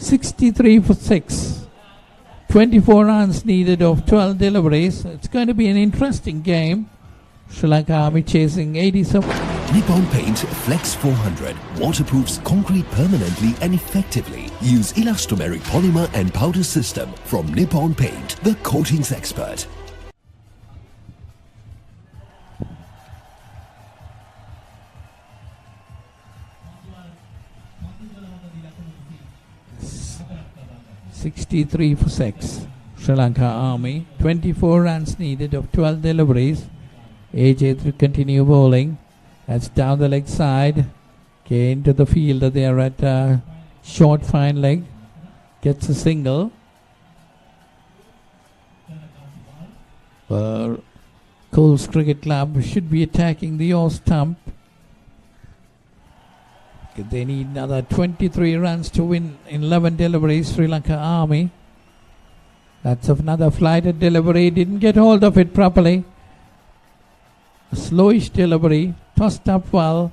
63 for 6. 24 runs needed of 12 deliveries. It's going to be an interesting game. Sri Lanka Army chasing 87. Nippon Paint Flex 400 waterproofs concrete permanently and effectively. Use elastomeric polymer and powder system from Nippon Paint, the coatings expert. $63 for 6. Sri Lanka Army. 24 runs needed of 12 deliveries. AJ to continue bowling. That's down the leg side. Okay, into the fielder there at short fine leg. Gets a single. Coles Cricket Club should be attacking the off stump. They need another 23 runs to win in 11 deliveries. Sri Lanka Army. That's another flighted delivery. Didn't get hold of it properly. A slowish delivery. Tossed up well.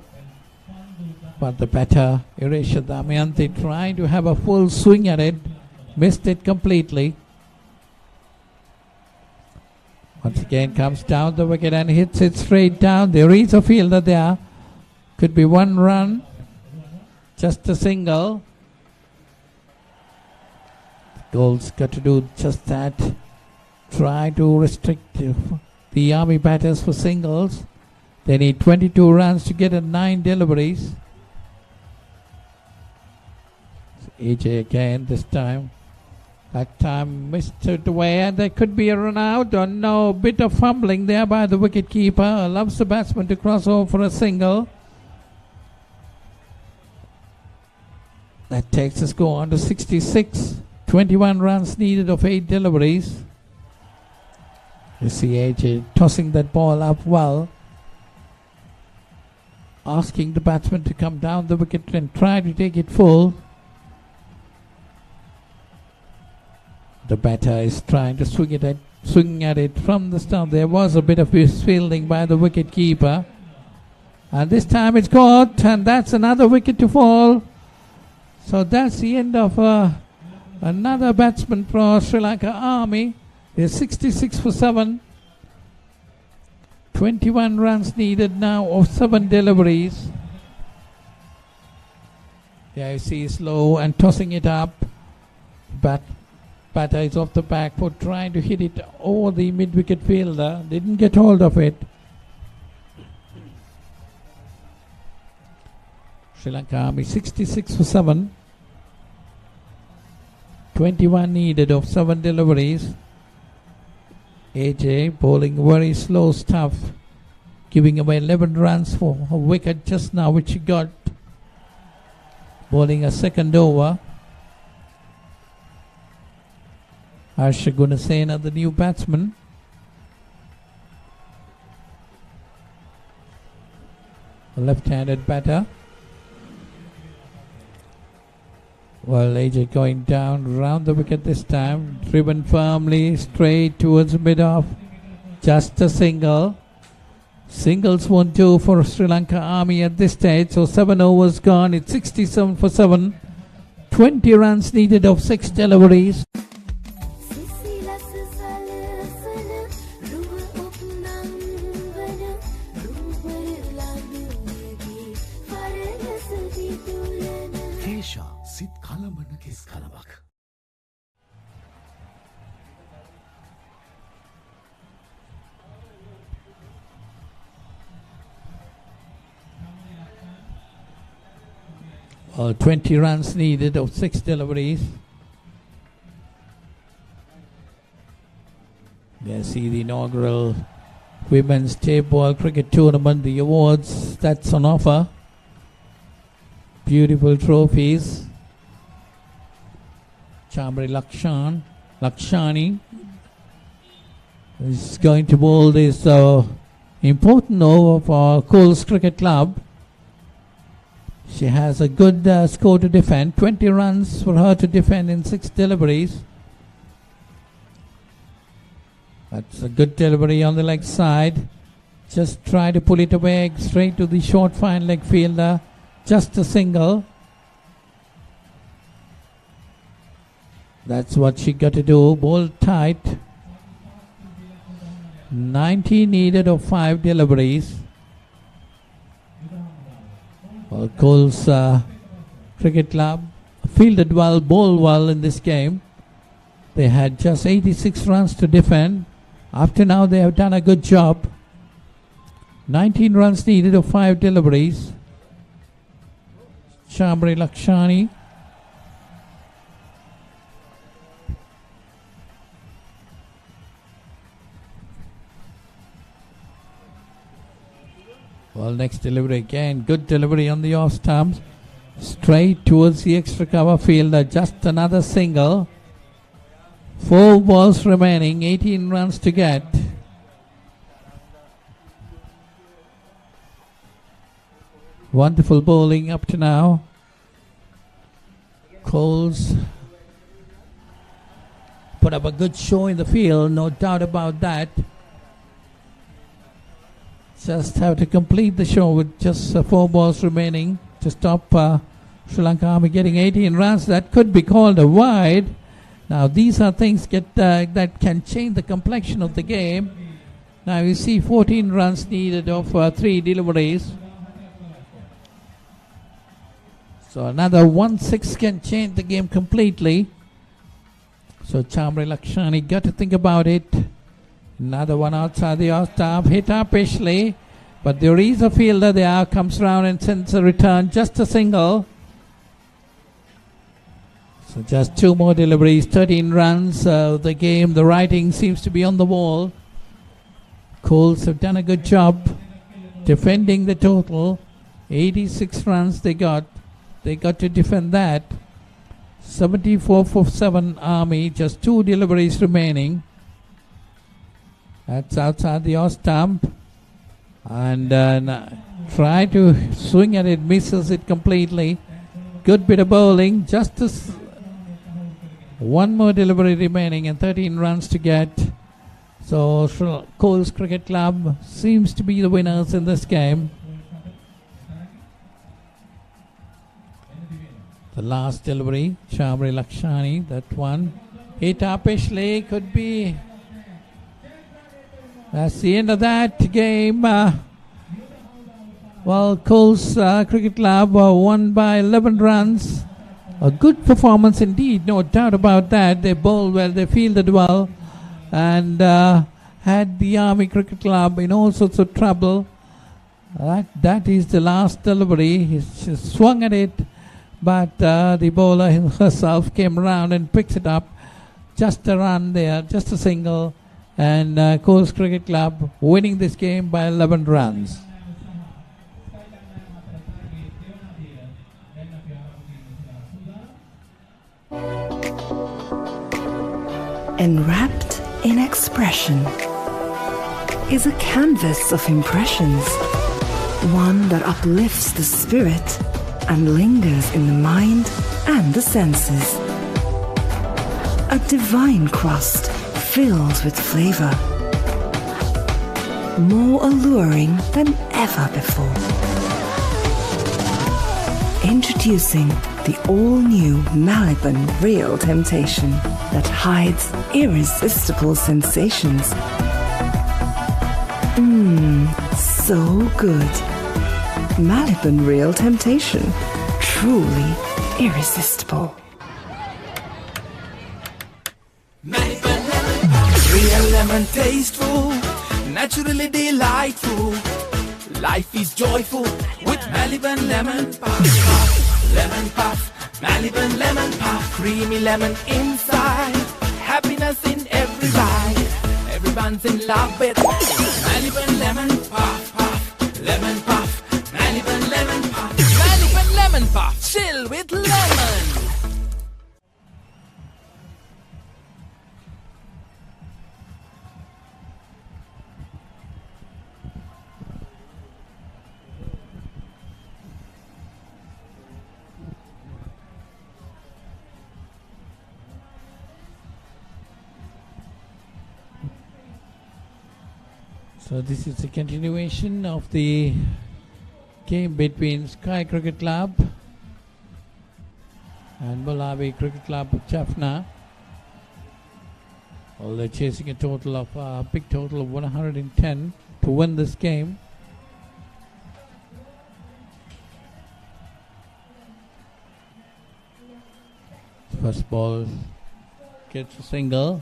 But the batter, Iresha Damayanti, trying to have a full swing at it. Missed it completely. Once again comes down the wicket and hits it straight down. There is a fielder there. Could be one run. Just a single. Goals got to do just that. Try to restrict the Army batters for singles. They need 22 runs to get 9 deliveries. AJ again this time. That time missed it away and there could be a run out or no. Bit of fumbling there by the wicket keeper. Allows the batsman to cross over for a single. That takes the score on to 66. 21 runs needed of 8 deliveries. You see AJ tossing that ball up well. Asking the batsman to come down the wicket and try to take it full. The batter is trying to swing at it from the stump. There was a bit of fielding by the wicket keeper. And this time it's caught and that's another wicket to fall. So that's the end of another batsman for Sri Lanka Army. There's 66 for 7. 21 runs needed now of 7 deliveries. There you see slow and tossing it up. Batter is off the back foot trying to hit it over the mid-wicket fielder. Didn't get hold of it. Sri Lanka Army 66 for 7. 21 needed of 7 deliveries. AJ bowling very slow stuff. Giving away 11 runs for a wicket just now which he got. Bowling a second over. Harsha Gunasena, the new batsman. A left-handed batter. Well, AJ going down round the wicket this time. Driven firmly straight towards mid-off. Just a single. Singles won't do for Sri Lanka Army at this stage. So 7 overs gone. It's 67 for 7. 20 runs needed of 6 deliveries. Well, 20 runs needed of 6 deliveries. You see the inaugural Women's Tapeball Cricket Tournament, the awards that's on offer. Beautiful trophies. Chamri Lakshani is going to bowl this important over for Coles Cricket Club. She has a good score to defend. 20 runs for her to defend in 6 deliveries. That's a good delivery on the leg side. Just try to pull it away straight to the short fine leg fielder. Just a single. That's what she got to do. Ball tight. 90 needed of 5 deliveries. Well, Coles Cricket Club fielded well, bowled well in this game. They had just 86 runs to defend. Up to now, they have done a good job. 19 runs needed of 5 deliveries. Shamri Lakshani. Well, next delivery again. Good delivery on the off stumps. Straight towards the extra cover fielder. Just another single. 4 balls remaining. 18 runs to get. Wonderful bowling up to now. Coles put up a good show in the field. No doubt about that. Just have to complete the show with just 4 balls remaining to stop Sri Lanka Army getting 18 runs. That could be called a wide. Now these are things that can change the complexion of the game. Now you see 14 runs needed of 3 deliveries. So another 1-6 can change the game completely. So Chamri Lakshani got to think about it. Another one outside the off stump, hit uppishly, but there is a fielder there, comes round and sends a return, just a single. So just 2 more deliveries, 13 runs. The game, the writing seems to be on the wall. Coles have done a good job defending the total. 86 runs they got. They got to defend that. 74 for 7 Army, just 2 deliveries remaining. That's outside the off stump. And try to swing at it, misses it completely. Good bit of bowling. Just 1 more delivery remaining and 13 runs to get. So Coles Cricket Club seems to be the winners in this game. The last delivery, Shamri Lakshani, that one. Hit uppishly, could be. That's the end of that game. Well, Coles Cricket Club won by 11 runs. A good performance indeed, no doubt about that. They bowled well, they fielded well, and had the Army Cricket Club in all sorts of trouble. That is the last delivery. He swung at it, but the bowler herself came around and picks it up. Just a run there, just a single. And Coles Cricket Club winning this game by 11 runs. Enwrapped in expression is a canvas of impressions, one that uplifts the spirit and lingers in the mind and the senses. A divine crust filled with flavor, more alluring than ever before. Introducing the all-new Maliban Real Temptation that hides irresistible sensations. So good. Maliban Real Temptation, truly irresistible. Real lemon tasteful, naturally delightful. Life is joyful with Maliban lemon puff. Lemon puff, Maliban lemon puff. Creamy lemon inside, happiness in every bite. Everyone's in love with Maliban lemon puff, puff. Lemon puff, Maliban lemon puff. Maliban lemon puff, chill with lemon. So this is a continuation of the game between Sky Cricket Club and Malawi Cricket Club Jaffna. Well, they're chasing a total of big total of 110 to win this game. First ball gets a single.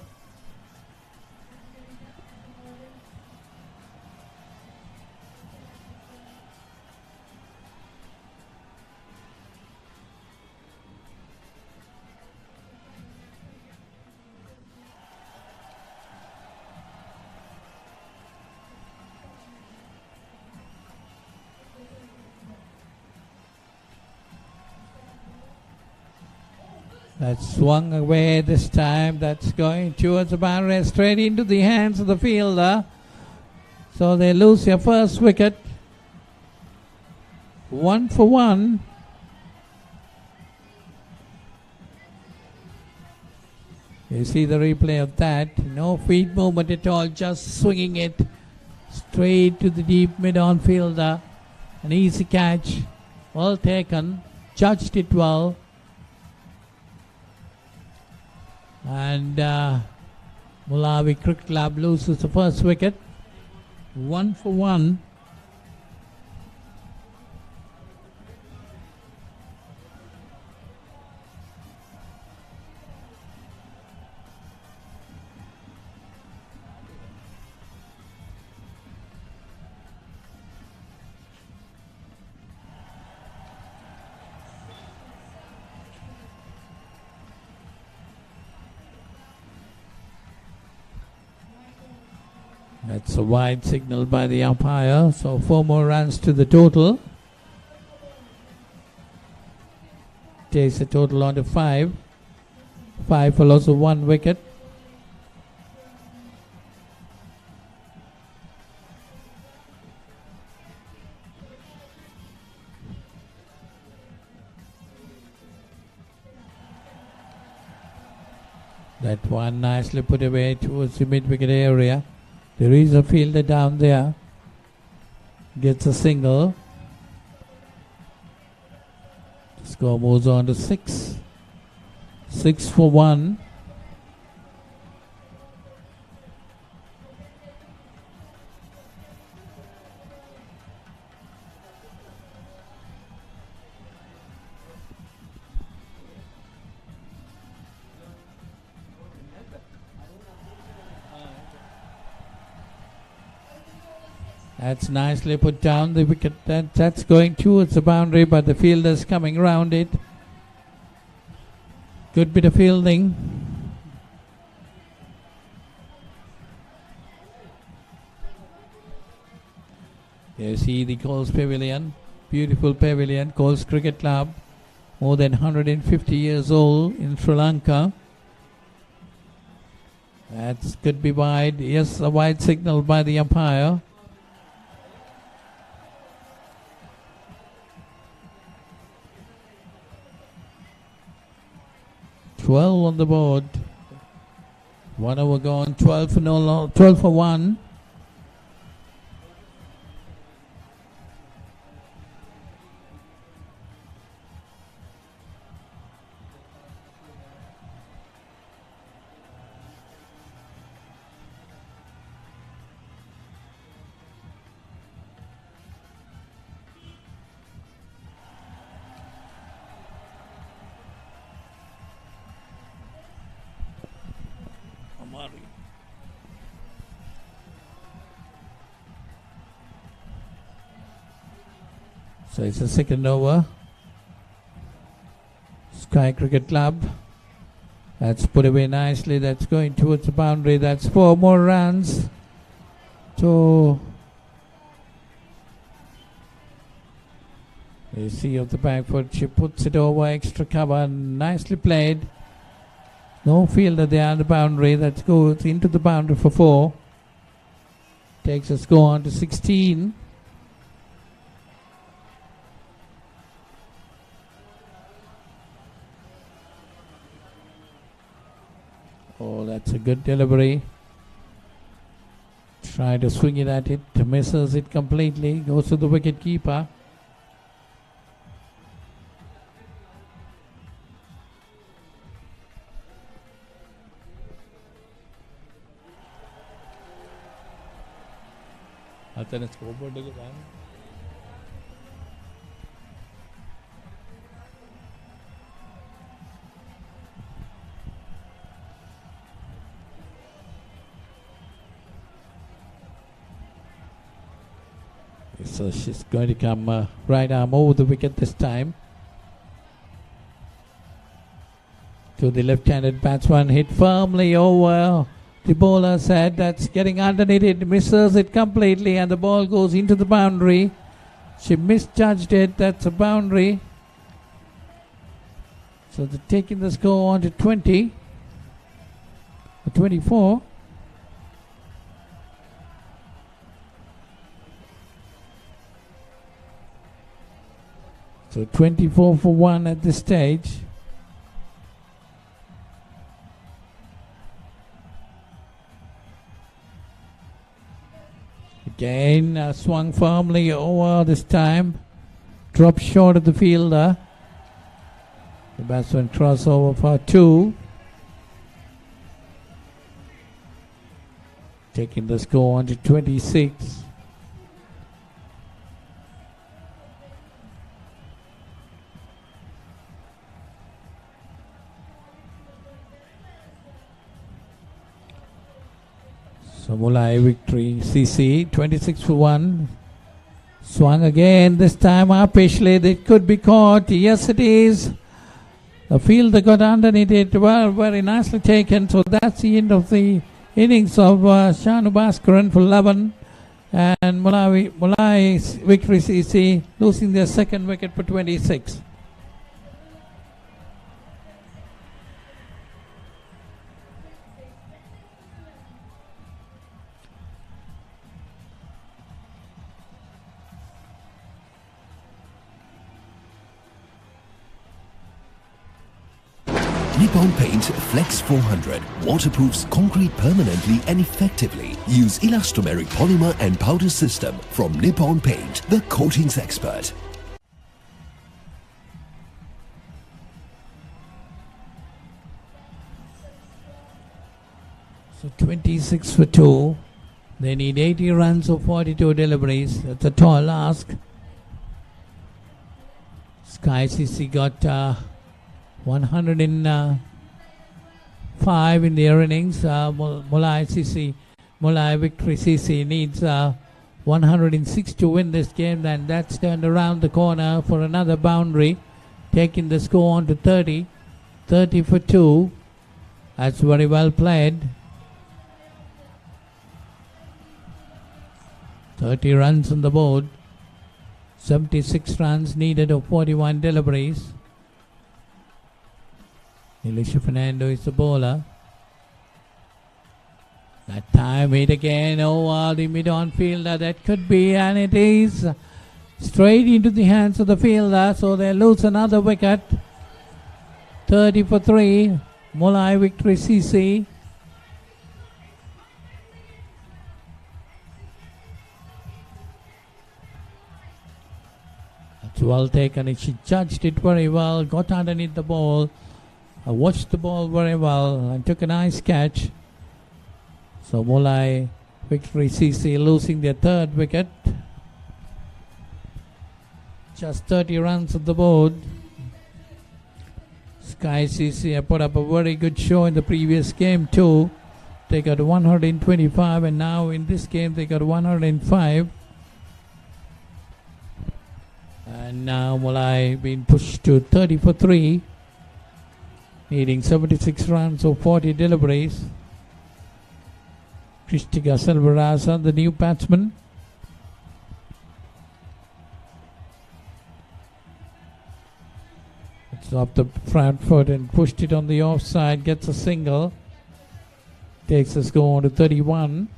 That swung away this time. That's going towards the boundary, straight into the hands of the fielder. So they lose their first wicket. 1 for 1. You see the replay of that. No feet movement at all, just swinging it straight to the deep mid-on fielder. An easy catch. Well taken. Judged it well. And Malawi Cricket Club loses the first wicket. 1 for 1. That's a wide signal by the umpire. So 4 more runs to the total. Takes the total on to 5. 5 for loss of 1 wicket. That one nicely put away towards the mid-wicket area. There is a fielder down there. Gets a single. The score moves on to 6. 6 for 1. That's nicely put down. The wicket that's going towards the boundary, but the fielder's coming around it. Good bit of fielding. You see the Coles Pavilion. Beautiful pavilion. Coles Cricket Club. More than 150 years old in Sri Lanka. That could be wide. Yes, a wide signal by the umpire. 12 on the board. 1 over gone. 12 for 12 for 1. So it's the second over. Sky Cricket Club. That's put away nicely. That's going towards the boundary. That's 4 more runs. So you see of the back foot. She puts it over. Extra cover. Nicely played. No fielder there on the boundary. That goes into the boundary for 4. Takes a score on to 16. Oh, that's a good delivery. Try to swing it at it. Misses it completely. Goes to the wicket keeper. අතන ස්කෝබෝඩ් එක ගන්න. So she's going to come right arm over the wicket this time. To the left-handed batsman, hit firmly over. The bowler said that's getting underneath it, misses it completely, and the ball goes into the boundary. She misjudged it, that's a boundary. So they're taking the score on to 20. 24. So 24 for 1 at this stage. Again, swung firmly over this time. Dropped short of the fielder. The batsman cross over for 2. Taking the score on to 26. So Mulai victory, CC, 26 for 1. Swung again, this time upishly, it could be caught. Yes, it is. The fielder got underneath it, well, very nicely taken. So that's the end of the innings of Shanu Bhaskaran for 11. And Mulai victory, CC, losing their second wicket for 26. Nippon Paint Flex 400 waterproofs concrete permanently and effectively. Use elastomeric polymer and powder system from Nippon Paint, the coatings expert. So 26 for 2. They need 80 runs of 42 deliveries. That's a tall ask. Sky CC got 105 in their innings. Mulai victory CC needs 106 to win this game, and that's turned around the corner for another boundary, taking the score on to 30. 30 for 2. That's very well played. 30 runs on the board. 76 runs needed of 41 deliveries. Elisha Fernando is the bowler. That time hit again over the mid-on fielder. That could be, and it is straight into the hands of the fielder. So they lose another wicket. 30 for 3. Mulai victory CC. That's well taken. She judged it very well. Got underneath the ball. I watched the ball very well and took a nice catch. So Mulai victory CC losing their third wicket. Just 30 runs on the board. Sky CC have put up a very good show in the previous game too. They got 125, and now in this game they got 105. And now Mulai being pushed to 30 for 3. Needing 76 runs of 40 deliveries. Kristika Selvarasa, the new batsman. It's off the front foot and pushed it on the offside. Gets a single. Takes the score on to 31.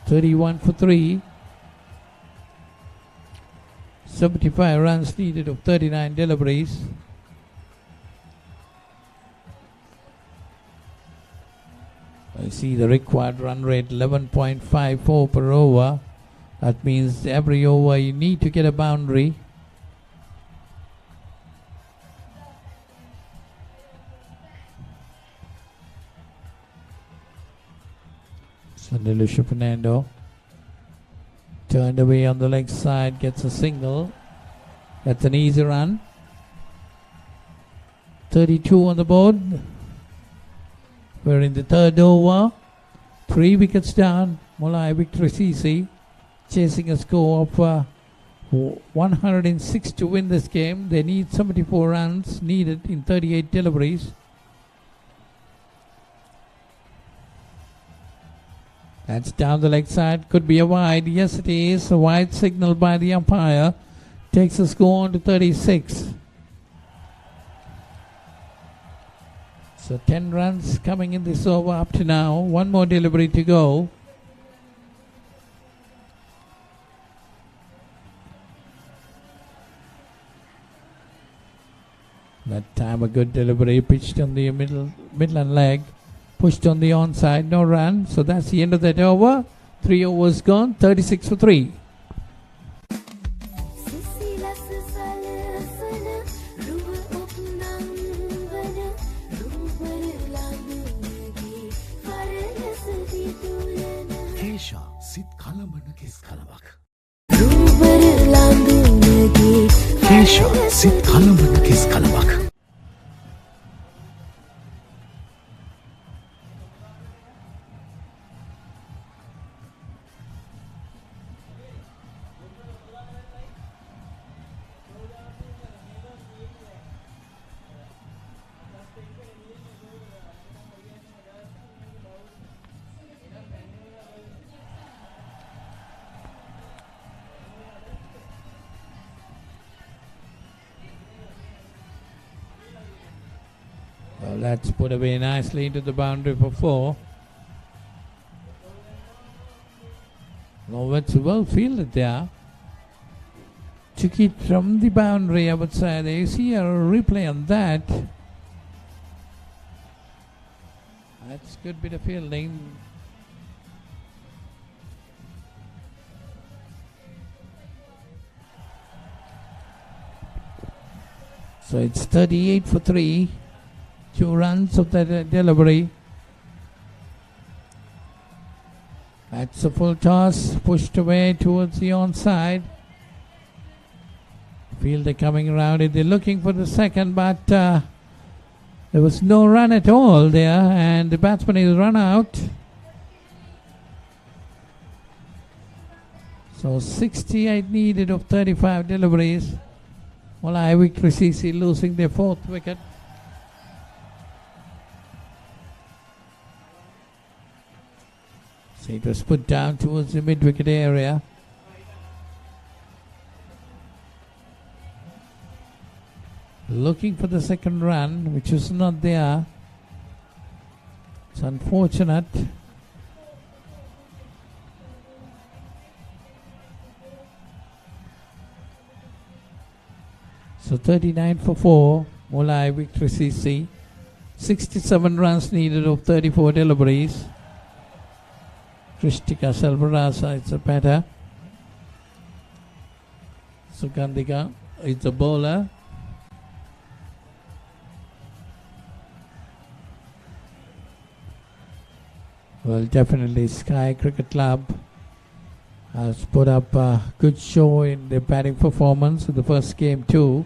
31 for 3. 75 runs needed of 39 deliveries. I see the required run rate 11.54 per over. That means every over you need to get a boundary. So Elisha Fernando Turned away on the leg side, gets a single. That's an easy run. 32 on the board. We're in the third over. 3 wickets down. Mulai victory CC. Chasing a score of 106 to win this game. They need 74 runs needed in 38 deliveries. That's down the leg side. Could be a wide. Yes, it is. A wide signal by the umpire. Takes the score on to 36. So 10 runs coming in this over up to now. One more delivery to go. That time a good delivery. Pitched on the midland leg. Pushed on the onside. No run. So that's the end of that over. 3 overs gone. 36 for 3. Kesha sit kalamana kis kalabak. Well, that's put away nicely into the boundary for 4. No, it's well fielded there. Took it from the boundary, I would say. There you see a replay on that. That's a good bit of fielding. So it's 38 for 3. 2 runs of that delivery. That's a full toss, pushed away towards the onside. Fielder coming around it. They're looking for the second, but there was no run at all there, and the batsman is run out. So 68 needed of 35 deliveries. Mulai victory CC losing their 4th wicket. It was put down towards the mid-wicket area. Looking for the second run, which was not there. It's unfortunate. So 39 for 4. Mulai victory CC. 67 runs needed of 34 deliveries. Kristika Selvarasa is a batter. Sugandhika is a bowler. Well, definitely Sky Cricket Club has put up a good show in their batting performance in the first game too,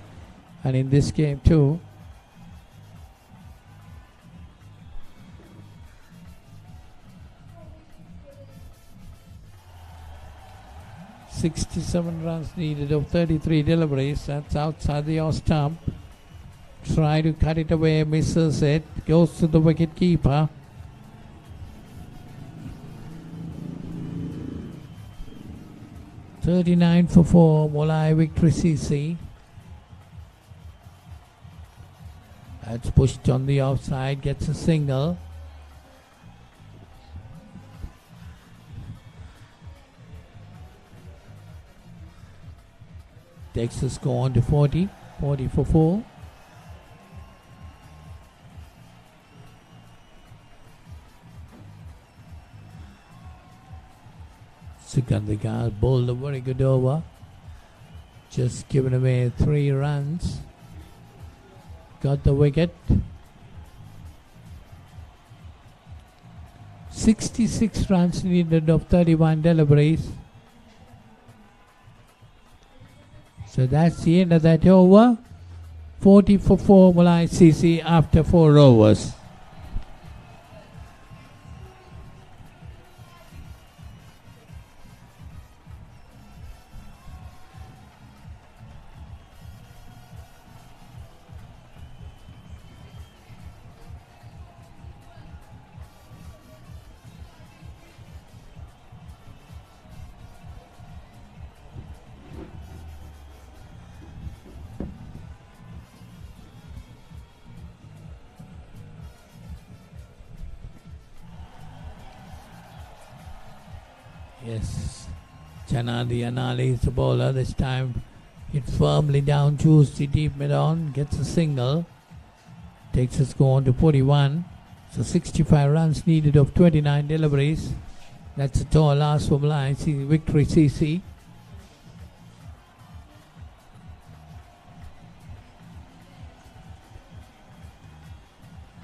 and in this game too. .67 runs needed of 33 deliveries. That's outside the off stump. Try to cut it away, misses it, goes to the wicket keeper. .39 for 4. Mulai victory CC. That's pushed on the outside, gets a single. Takes the score on to 40. 40 for 4. Sugandhika bowled a very good over. Just given away 3 runs. Got the wicket. 66 runs needed of 31 deliveries. So that's the end of that over. 40 for 4 Mulai CC after 4 overs. Yes, Chanadi Anali is the bowler. This time hit firmly down, chooses the deep mid on, gets a single, takes a score on to 41. So 65 runs needed of 29 deliveries. That's a tall last for Malay Victory CC.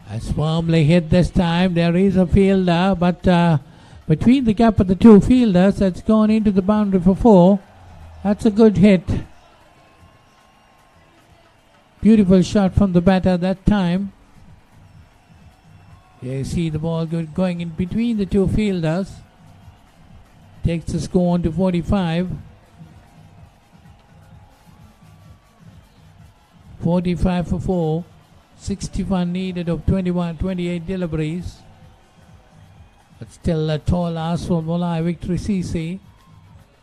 As firmly hit this time. There is a fielder, but between the gap of the two fielders, that's gone into the boundary for 4. That's a good hit. Beautiful shot from the batter that time. You see the ball going in between the two fielders. Takes the score on to 45. 45 for 4. 61 needed of 28 deliveries. But still a tall ask for Mulai Victory CC.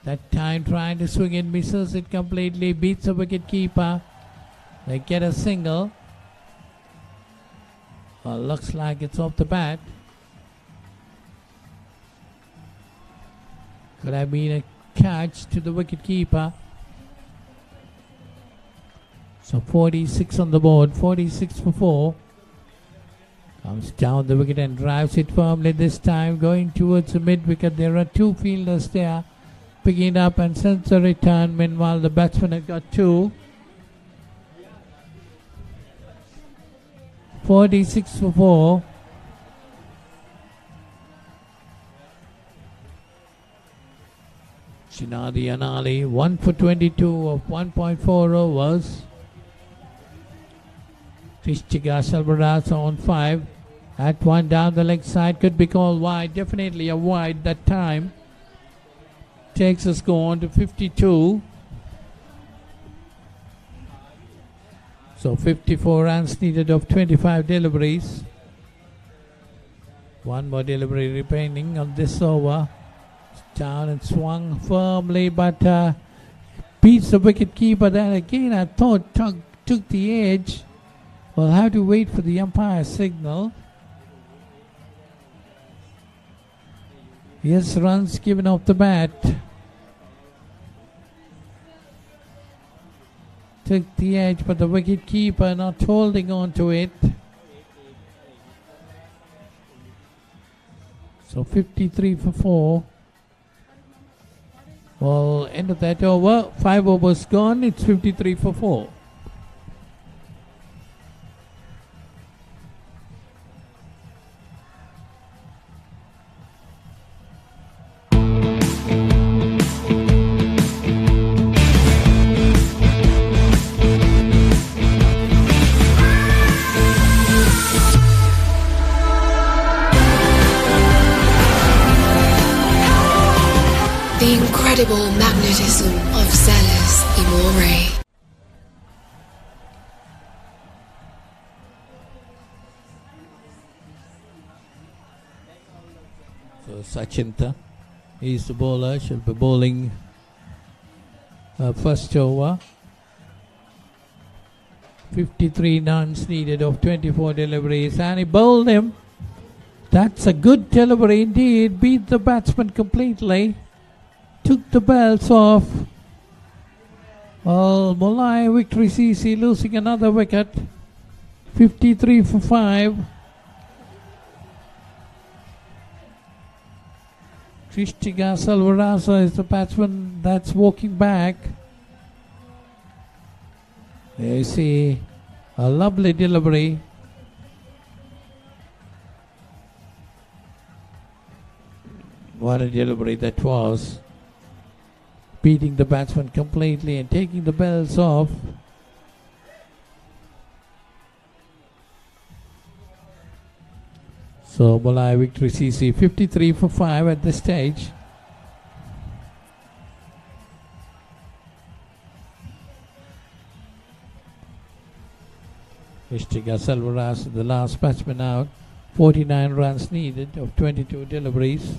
That time trying to swing it, misses it completely, beats the wicket keeper. They get a single. Well, looks like it's off the bat. Could have been a catch to the wicket keeper. So 46 on the board, 46 for 4. Comes down the wicket and drives it firmly this time, going towards the mid wicket. There are two fielders there, picking it up and sends a return. Meanwhile, the batsman has got 2. 46 for 4. Shinadi Anali, 1 for 22 of 1.4 overs. TCCSL on 5. That one down the leg side could be called wide. Definitely a wide that time. Takes a score on to 52. So 54 runs needed of 25 deliveries. One more delivery remaining on this over. Down and swung firmly, but beats the wicket keeper. Then again, I thought took the edge. We'll have to wait for the umpire signal. Yes, runs given off the bat. Took the edge, but the wicket keeper not holding on to it. So 53 for 4. Well, end of that over. 5 overs gone. It's 53 for 4. The incredible magnetism of Zealous Imore. So Sachinta is the bowler. She'll be bowling first over. 53 runs needed of 24 deliveries, and he bowled him. That's a good delivery indeed. Beat the batsman completely. Took the belts off. Well, Mulai Victory CC losing another wicket. 53 for 5. TCCSL is the batsman that's walking back. There you see a lovely delivery. What a delivery that was. beating the batsman completely and taking the bells off. So Malaya victory CC 53 for 5 at this stage. Ishtiga Selvaras, the last batsman out. 49 runs needed of 22 deliveries.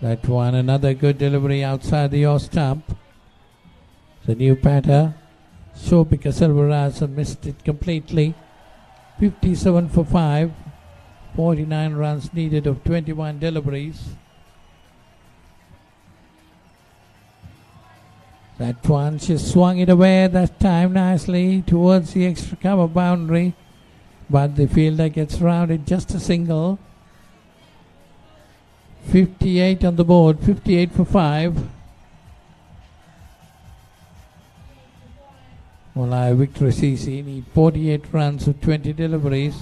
That one, another good delivery outside the off stump. The new batter, Shobika Selvaras, missed it completely. 57 for 5. 49 runs needed of 21 deliveries. That one, she swung it away that time nicely towards the extra cover boundary. But the fielder gets rounded just a single. 58 on the board, 58 for 5. Malaya victory CC need 48 runs with 20 deliveries.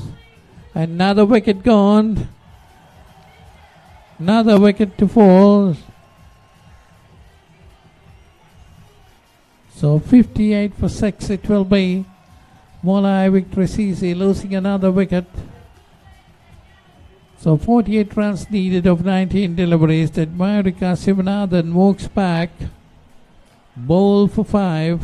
Another wicket gone. Another wicket to fall. So 58 for 6 it will be. Malaya victory CC losing another wicket. So 48 runs needed of 19 deliveries. That Mayurika Sivanathan walks back. Bowl for 5.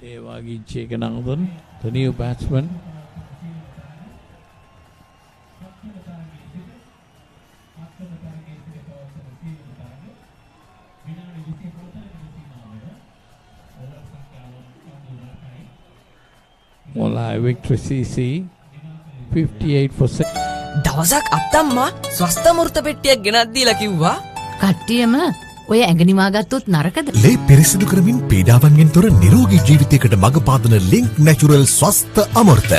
Devagi Chekanangan, the new batsman. Malaya victory CC 58 for 6. දවසක් අත්තම්මා ස්වස්ථ මෘත පෙට්ටියක් ගෙනත් දීලා කිව්වා කට්ටියම ඔය ඇඟනිමා ගත්තොත් නරකද? ලේ පිරිසිදු කරමින් පීඩාවන්ගෙන් තොර නිරෝගී ජීවිතයකට මඟ පාදන ලින්ක් නැචරල් ස්වස්ථ අමෘත.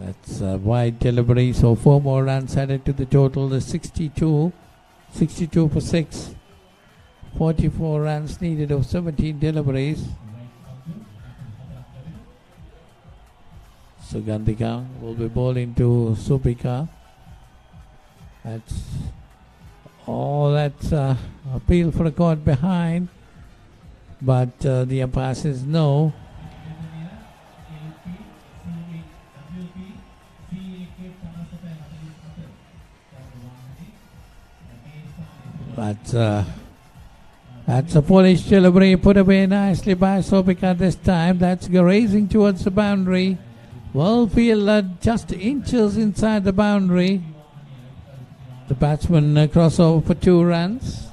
That's a wide delivery, so 4 more runs added to the total. The 62 for 6. 44 runs needed of 17 deliveries. Sugandhika will be bowling to Supika. That's appeal for a caught behind, but the umpire says no. But that's a Polish delivery put away nicely by Sopika this time. That's grazing towards the boundary. Well fielded, just inches inside the boundary. The batsman crossover for 2 runs.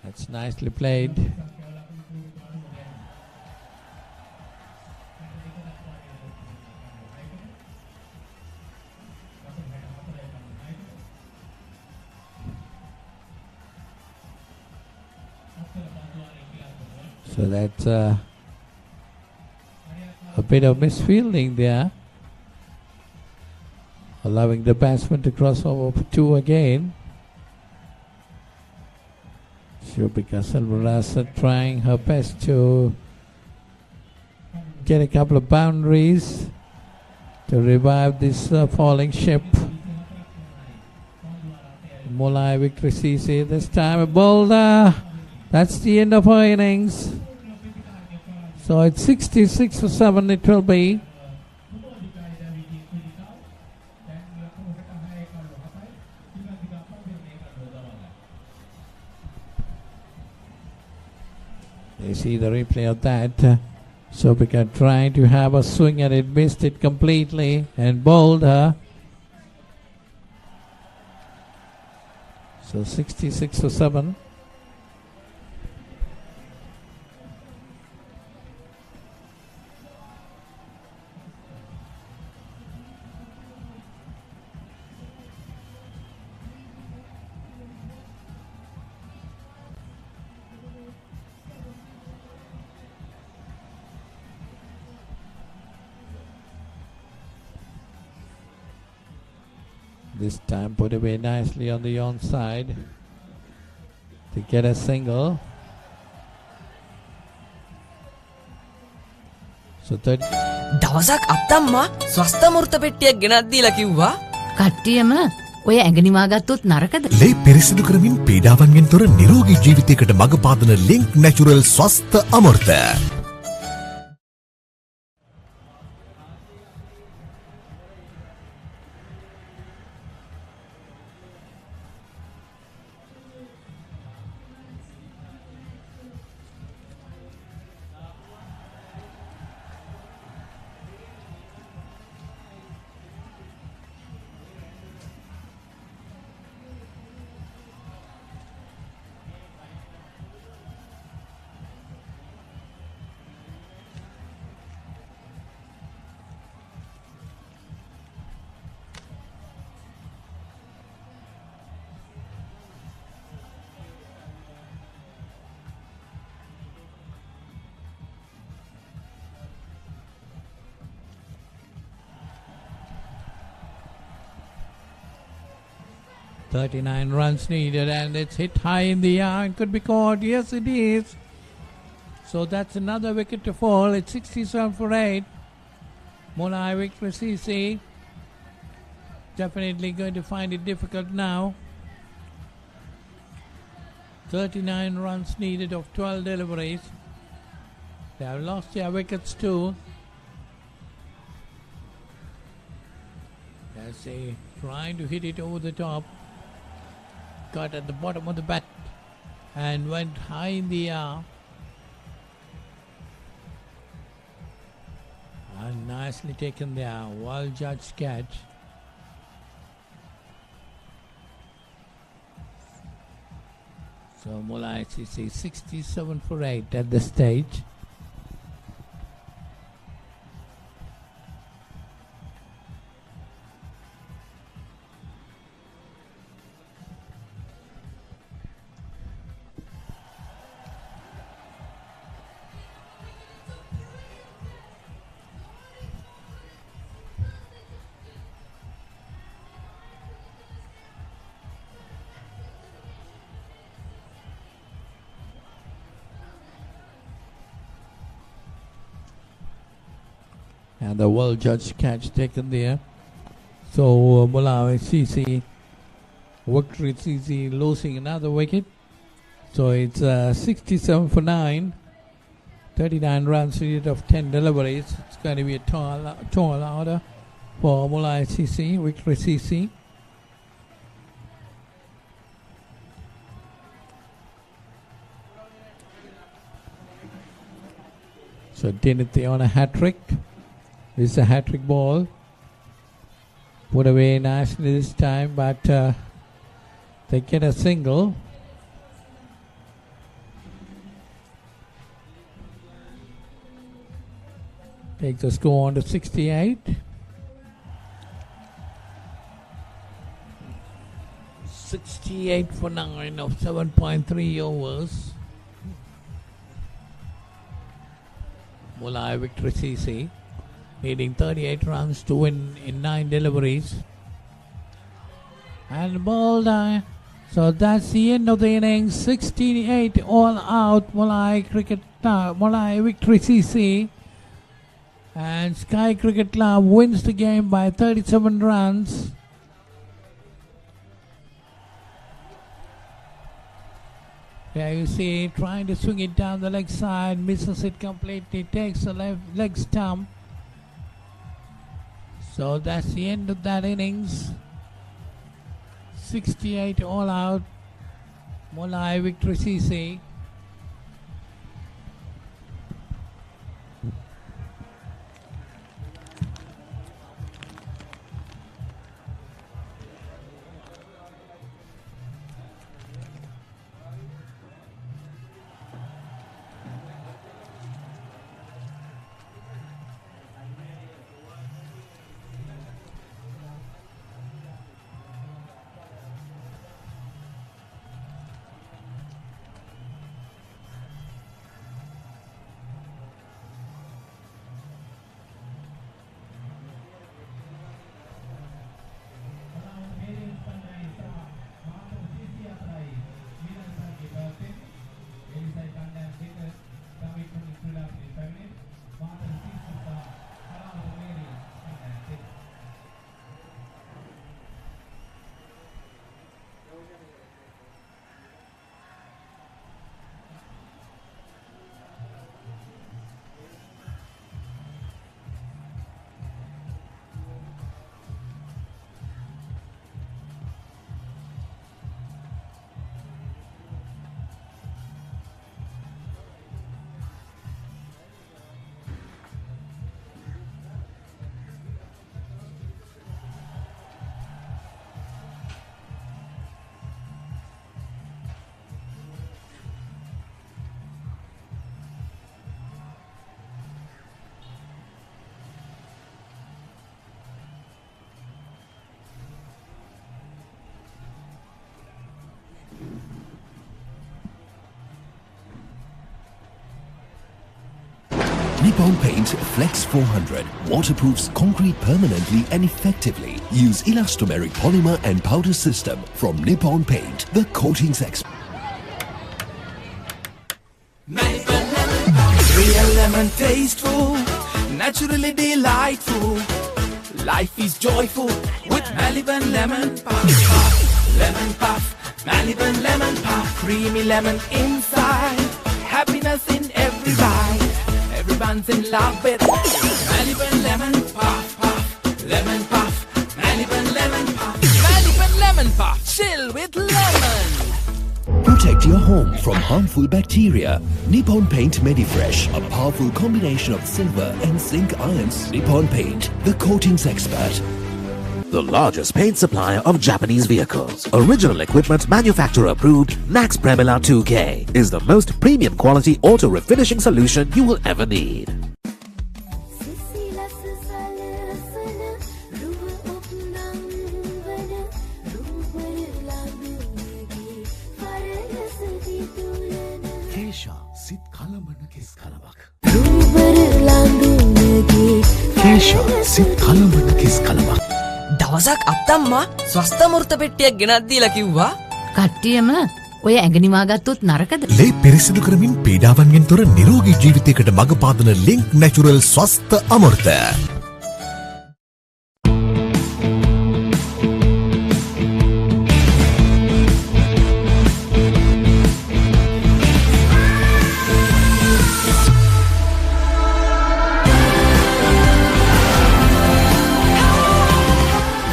That's nicely played. So that's A bit of misfielding there, allowing the batsman to cross over for 2 again. Shubhika Selvarasa trying her best to get a couple of boundaries to revive this falling ship. Mulai Vikrasisi this time a bowler. That's the end of her innings. So it's 66 for 7 it will be. You see the replay of that. Shobhika trying to have a swing at it, missed it completely and bowled her. So 66 for 7. This time put away nicely on the onside to get a single. So දවසක් අත්තම්මා ස්වස්ථමෘත පෙට්ටියක් ගෙනත් දීලා කිව්වා කට්ටියම ඔය ඇඟනිවා ගත්තොත් නරකද? ලේ පිරිසිදු කරමින් පීඩාවන්ගෙන් තොර නිරෝගී ජීවිතයකට මඟ පාදන ලින්ක් නැචරල් ස්වස්ථ අමෘත. .39 runs needed and it's hit high in the air and could be caught. Yes, it is. So that's another wicket to fall. It's 67 for 8. Mulai Vikrasisi definitely going to find it difficult now. 39 runs needed of 12 deliveries. They have lost their wickets too. As they trying to hit it over the top. Got at the bottom of the bat and went high in the air. And nicely taken there. Well judged catch. So Mulai CC 67 for 8 at this stage. And the well judged catch taken there. So Mulai CC, Victory CC losing another wicket. So it's 67 for 9. 39 runs needed of 10 deliveries. It's going to be a tall order for Mulai CC, Victory CC. So Dinity on a hat-trick. This is a hat-trick ball. Put away nicely this time, but they get a single. Take the score on to 68. 68 for 9 of 7.3 overs. Mulai Victory CC. needing 38 runs to win in 9 deliveries. And ball down. So that's the end of the innings. 68 all out. Molai Victory CC. And Sky Cricket Club wins the game by 37 runs. There you see, trying to swing it down the leg side, misses it completely, takes the left leg stump. So that's the end of that innings. 68 all out. Molai Victory CC. Nippon Paint Flex 400 waterproofs concrete permanently and effectively. Use elastomeric polymer and powder system from Nippon Paint, the coatings expert. Real lemon tasteful, naturally delightful. Life is joyful with Maliban lemon puff. Lemon puff, Maliban lemon puff. Creamy lemon inside, happiness in every bite. Everyone's in love with Maliban lemon puff, puff. Lemon puff, Maliban lemon puff. Maliban lemon puff, chill with lemon. Protect your home from harmful bacteria. Nippon Paint Medifresh, a powerful combination of silver and zinc ions. Nippon Paint, the coatings expert. The largest paint supplier of Japanese vehicles. Original equipment manufacturer approved, Nax Premila 2K is the most premium quality auto refinishing solution you will ever need. දවසක් අත්තම්මා ස්වස්ථමෘත පෙට්ටියක් ගෙනත් දීලා කිව්වා කට්ටියම ඔය ඇඟනිවා ගත්තොත් නරකද? ලේ පිරිසිදු කරමින් පීඩාවන්ගෙන් තොර නිරෝගී ජීවිතයකට මඟ පාදන ලින්ක් නැචරල් ස්වස්ථ අමෘත.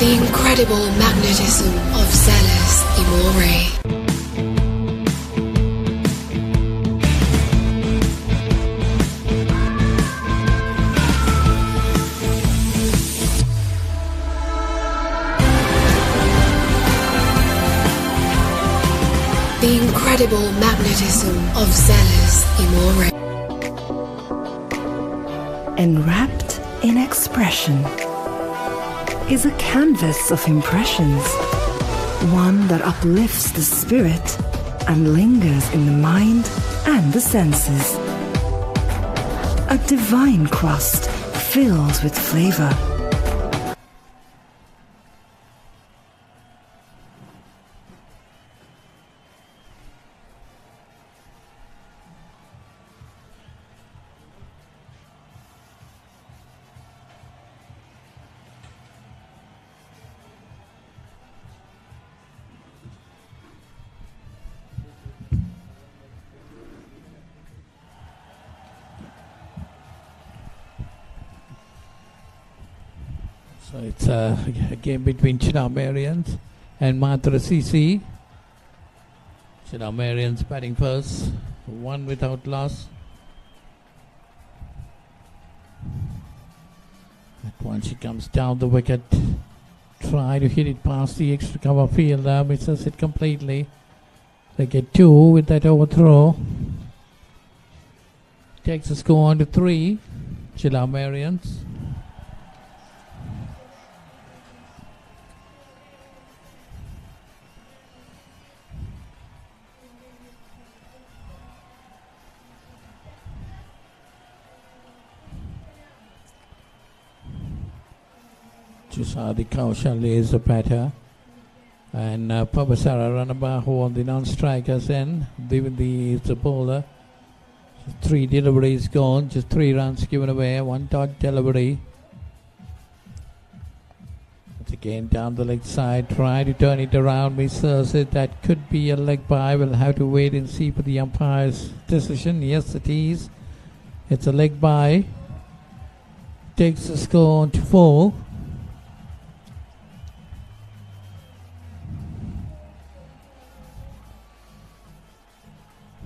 The incredible magnetism of Zealous Imore. The incredible magnetism of Zealous Imore. Enwrapped in expression is a canvas of impressions, one that uplifts the spirit and lingers in the mind and the senses. A divine crust fills with flavor. So it's a game between Chidamarians and Matra CC. Chidamarians batting first, one without loss. That one, she comes down the wicket, try to hit it past the extra cover fielder, misses it completely. They get 2 with that overthrow. Takes the score on to 3. Chidamarians. Jusadi Kaushal is the batter, and Pabasara Ranabahu on the non-strikers end. The bowler. 3 deliveries gone, just 3 runs given away, 1 dot delivery. Once again down the leg side, try to turn it around, misses it. That could be a leg bye. We'll have to wait and see for the umpire's decision. Yes, it is. It's a leg bye. Takes the score on to 4.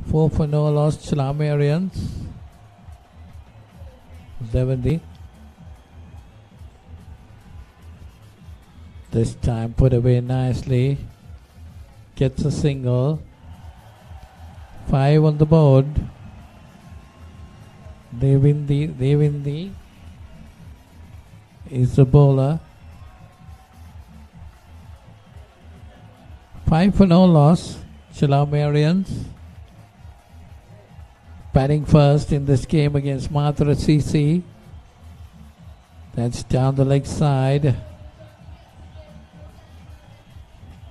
Four for no loss, Chidamarians. 70. This time put away nicely. Gets a single. 5 on the board. They win the is the bowler. 5 for no loss, Chidamarians. Batting first in this game against Matra CC. That's down the leg side.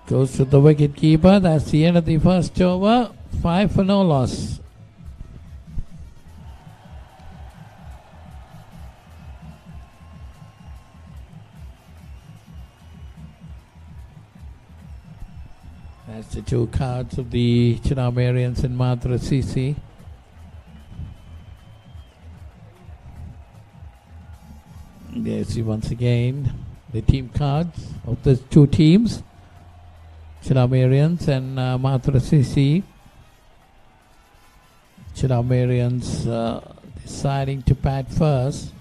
Goes to the wicket keeper. That's the end of the first over. 5 for no loss. That's the 2 cards of the Chidamarians and Matra CC. There you see once again the team cards of the 2 teams, Chidamarians and Matra CC. Chidamarians deciding to bat first.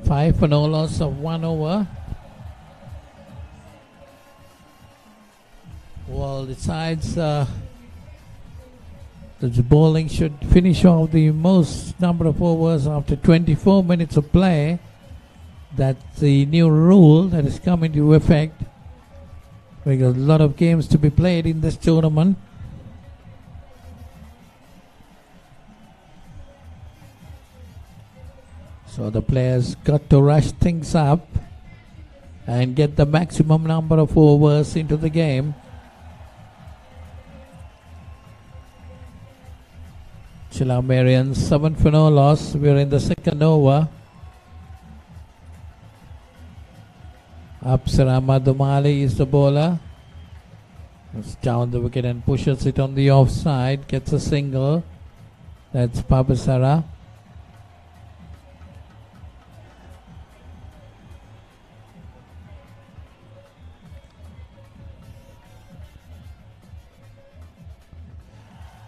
5 for no loss of 1 over. Well, decides that the bowling should finish off the most number of overs after 24 minutes of play. That's the new rule that has come into effect. We got a lot of games to be played in this tournament. So the players got to rush things up and get the maximum number of overs into the game. Chidamarians 7 for no loss. We're in the second over. Apsara Madhumali is the bowler. It's down the wicket and pushes it on the offside. Gets a single. That's Pabasara.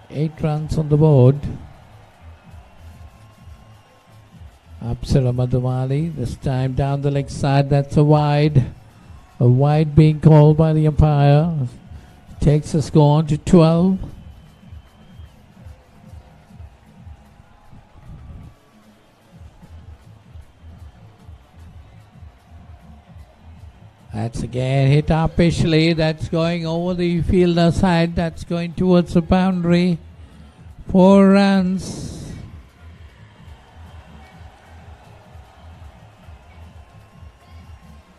Eight runs on the board. Apsara Madhumali, this time down the leg side. That's a wide. A wide being called by the umpire. Takes the score on to 12. That's again hit upishly. That's going over the fielder side. That's going towards the boundary. 4 runs.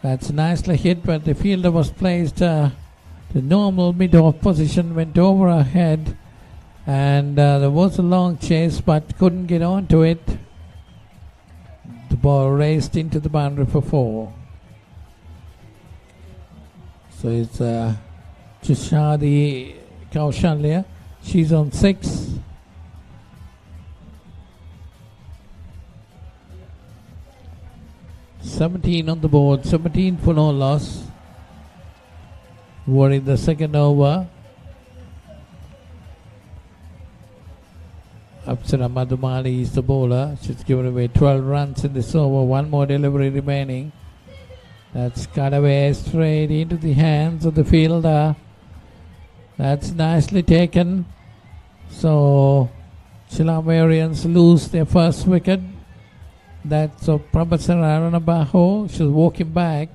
That's nicely hit, but the fielder was placed the normal mid-off position, went over her head, and there was a long chase but couldn't get onto it. The ball raced into the boundary for 4. So it's Chishadi Kaushalya. She's on 6. $17 on the board, 17 for no loss. We're in the second over. Apsara Madhumali is the bowler. She's given away 12 runs in this over. One more delivery remaining. That's cut away straight into the hands of the fielder. That's nicely taken. So Chilamarians lose their first wicket. That's Prabhasara Aranabaho. She's walking back.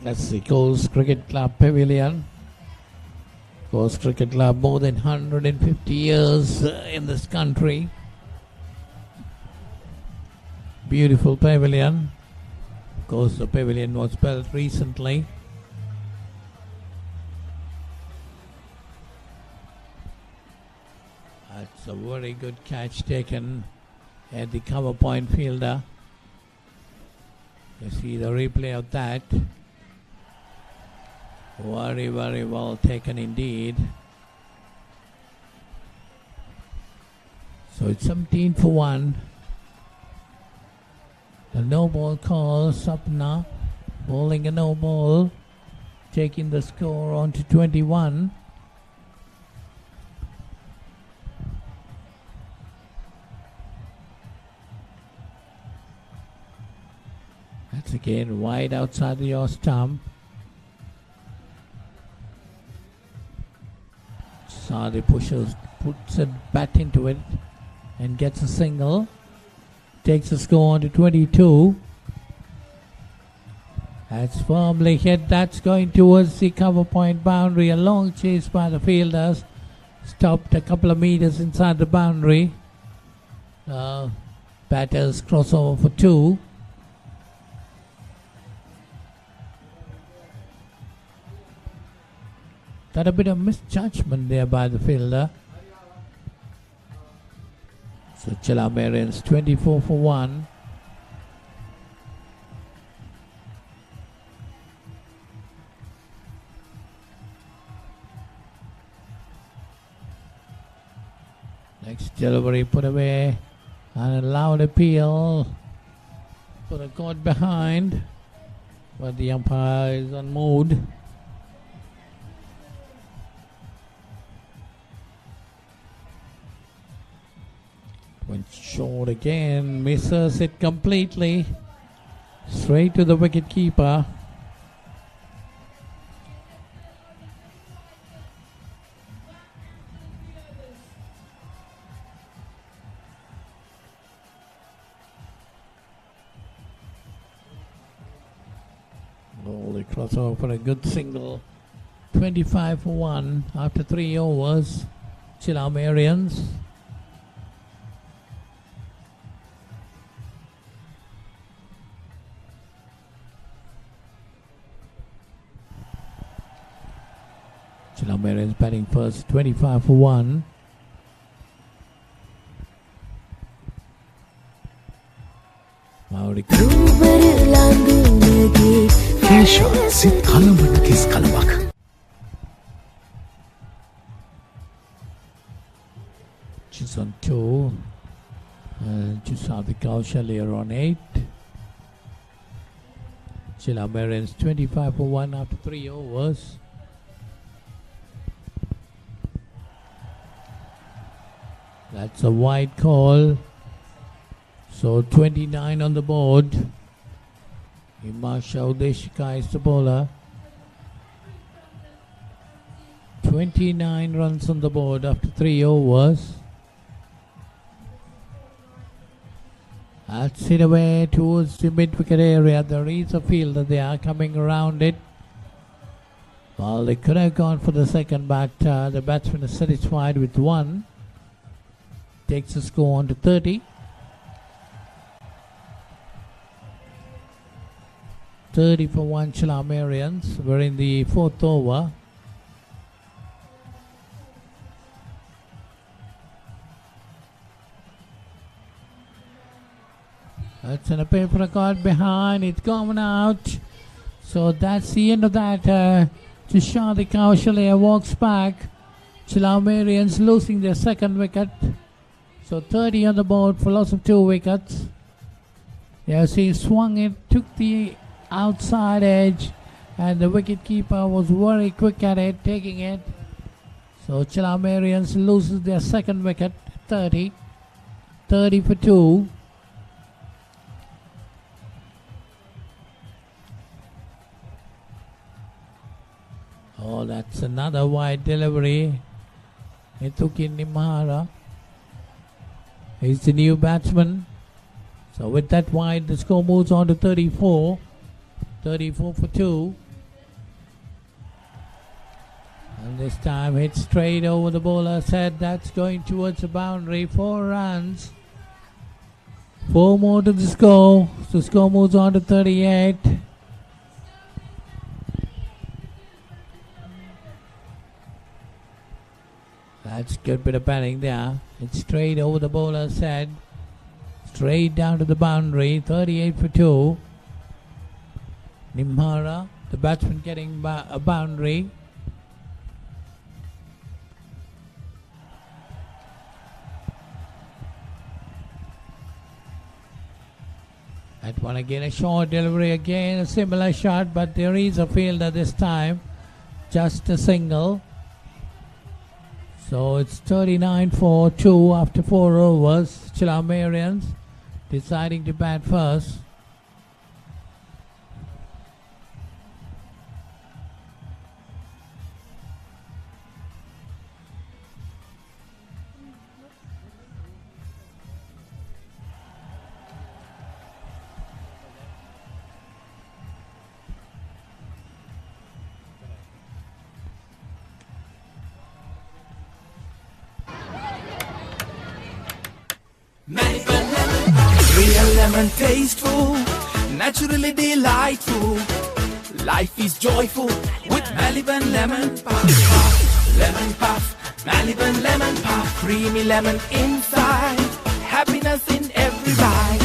That's the Coast Cricket Club Pavilion. Coast Cricket Club, more than 150 years in this country. Beautiful pavilion. Of course, the pavilion was built recently. That's a very good catch taken at the cover point fielder. You see the replay of that. Very, very well taken indeed. So it's 17 for 1. The no ball call, Sapna bowling a no ball, taking the score on to 21. That's again wide outside your stump. Sadi puts a bat into it and gets a single. Takes the score on to 22. That's firmly hit. That's going towards the cover point boundary. A long chase by the fielders. Stopped a couple of meters inside the boundary. Batters cross over for 2. Got a bit of misjudgment there by the fielder. So Chilamarians 24 for 1. Next delivery put away. And a loud appeal for the court behind. But the umpire is on mood. Went short again, misses it completely. Straight to the wicket keeper. They cross over for a good single. 25 for 1 after 3 overs. Chilamarians. Chilamarians batting first, 25 for 1. Kesha sit kalamana kis kalabak. She's on 2. Jusadi Kaushalya on 8. Chilamarians 25 for 1 after 3 overs. That's a wide call. So 29 on the board. Himasha Udeshika is the bowler. 29 runs on the board after 3 overs. That's it away towards the mid-wicket area. There is a fielder there coming around it. Well, they could have gone for the second, but the batsman is satisfied with 1. Takes the score on to 30. 30 for 1 Chilamarians. We're in the 4th over. That's in a paper record behind. It's going out. So that's the end of that. Tushadi Kaushalya walks back. Chilamarians losing their second wicket. So 30 on the board for loss of 2 wickets. Yes, he swung it, took the outside edge, and the wicket keeper was very quick at it, taking it. So Chilamarians loses their second wicket. 30 for 2. Oh, that's another wide delivery. It took in Nimhara. He's the new batsman. So with that wide, the score moves on to 34. 34 for 2. And this time hit straight over the bowler's head. That's going towards the boundary. 4 runs. 4 more to the score. So the score moves on to 38. That's good bit of batting there. It's straight over the bowler's head. Straight down to the boundary. 38 for 2. Nimhara, the batsman, getting a boundary. That one again, a short delivery again, a similar shot, but there is a fielder this time. Just a single. So it's 39 for 2 after 4 overs. Chilamarians deciding to bat first. Real lemon tasteful, naturally delightful. Life is joyful with Maliban lemon puff. Lemon puff, Maliban lemon puff. Creamy lemon inside, happiness in every bite.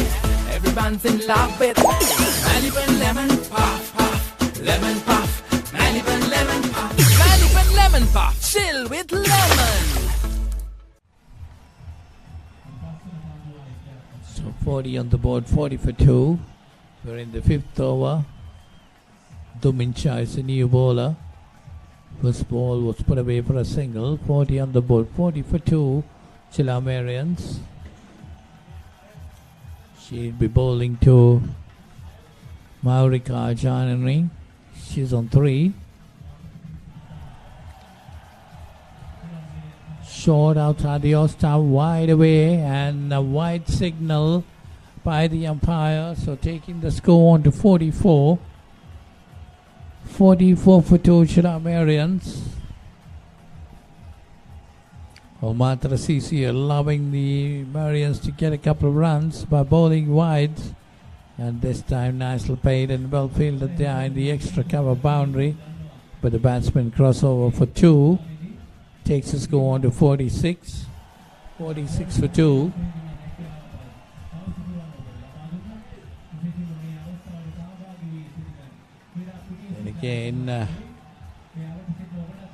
Everyone's in love with Maliban lemon puff, puff. Lemon puff, Maliban lemon puff. Maliban lemon puff, chill with lemon. So 40 on the board, 40 for 2. We're in the 5th over. Dumincha is the new bowler. First ball was put away for a single. 40 on the board, 40 for 2. Chilamarians. She'll be bowling to Maurika Janani. She's on 3. Short outside the off-stump, wide away, and a wide signal by the umpire. So taking the score on to 44. 44 for 2 Chilamarians. Omatra CC allowing the Marians to get a couple of runs by bowling wides. And this time nicely played and well fielded there in the extra cover boundary. But the batsman crossover for 2. Takes us go on to 46. 46 for 2. And again,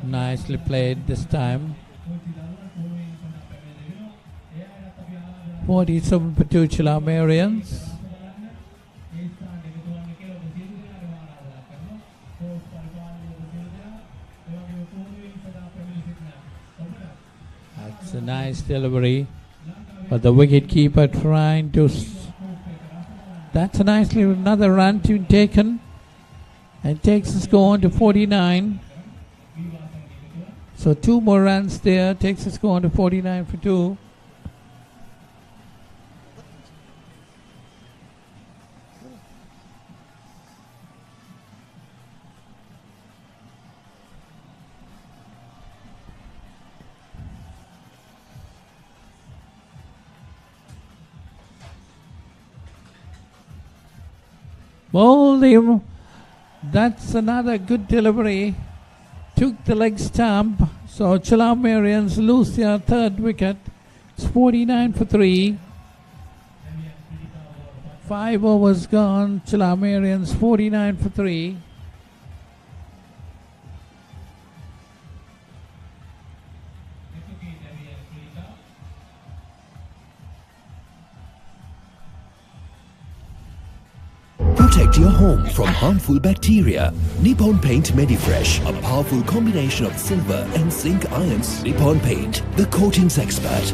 nicely played this time. 47 for 2 Chilamarians. That's a nice delivery, but the wicket keeper trying to. That's a nicely another run to taken, and takes the score on to 49. So 2 more runs there, takes the score on to 49 for 2. Bowled him. That's another good delivery. Took the leg stump. So Chilamarians lose their third wicket. It's 49 for 3. 5 overs gone. Chilamarians 49 for 3. Protect your home from harmful bacteria. Nippon Paint Medifresh, a powerful combination of silver and zinc ions. Nippon Paint, the coatings expert.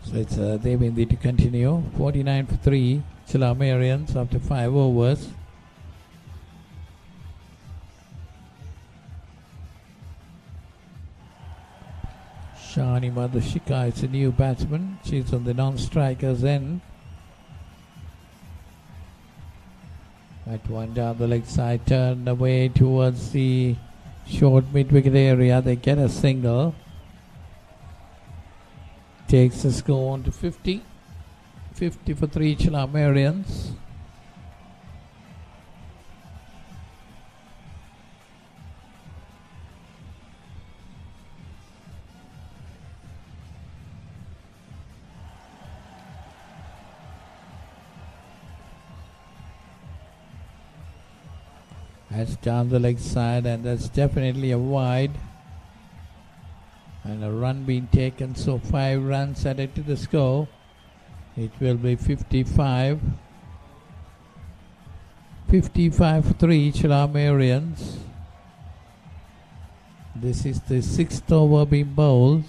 So it's Devendra to continue. 49 for 3. Chilamarians after 5 overs. Shani Madhushika is a new batsman. She's on the non-strikers end. That one down the leg side, turned away towards the short mid-wicket area. They get a single. Takes the score on to 50. 50 for 3 Chilamarians. That's down the leg side, and that's definitely a wide. And a run being taken, so 5 runs added to the score. It will be 55. 55 for 3 Chilamarians. This is the 6th over being bowled.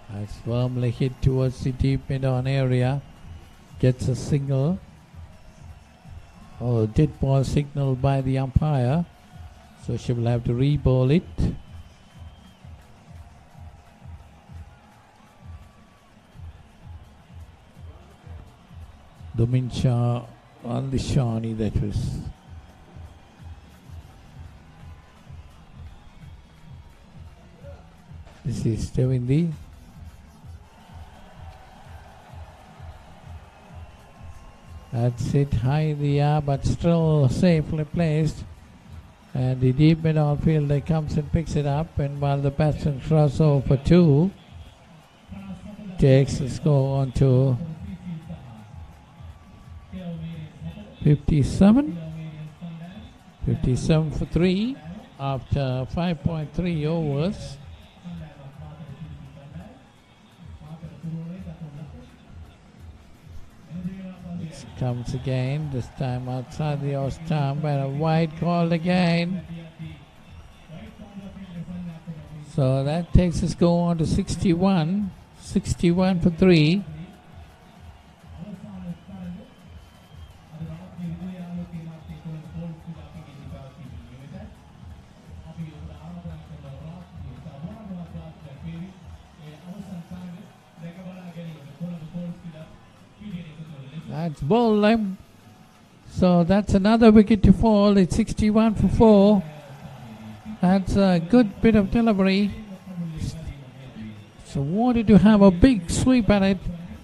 That's firmly hit towards the deep mid-on area. Gets a single. Oh, dead ball signaled by the umpire. So she will have to re-bowl it. Dominsha on the Shani, that was. This is Devendra. That's it, high in the air, but still safely placed. And the deep mid-on fielder comes and picks it up, and while the batsman throws over for 2, takes the score on to 57. 57 for 3 after 5.3 overs. Comes again, this time outside the off stump, and a wide called again. So that takes the score on to 61. 61 for 3. That's bowled him. So that's another wicket to fall. It's 61 for 4. That's a good bit of delivery. So wanted to have a big sweep at it.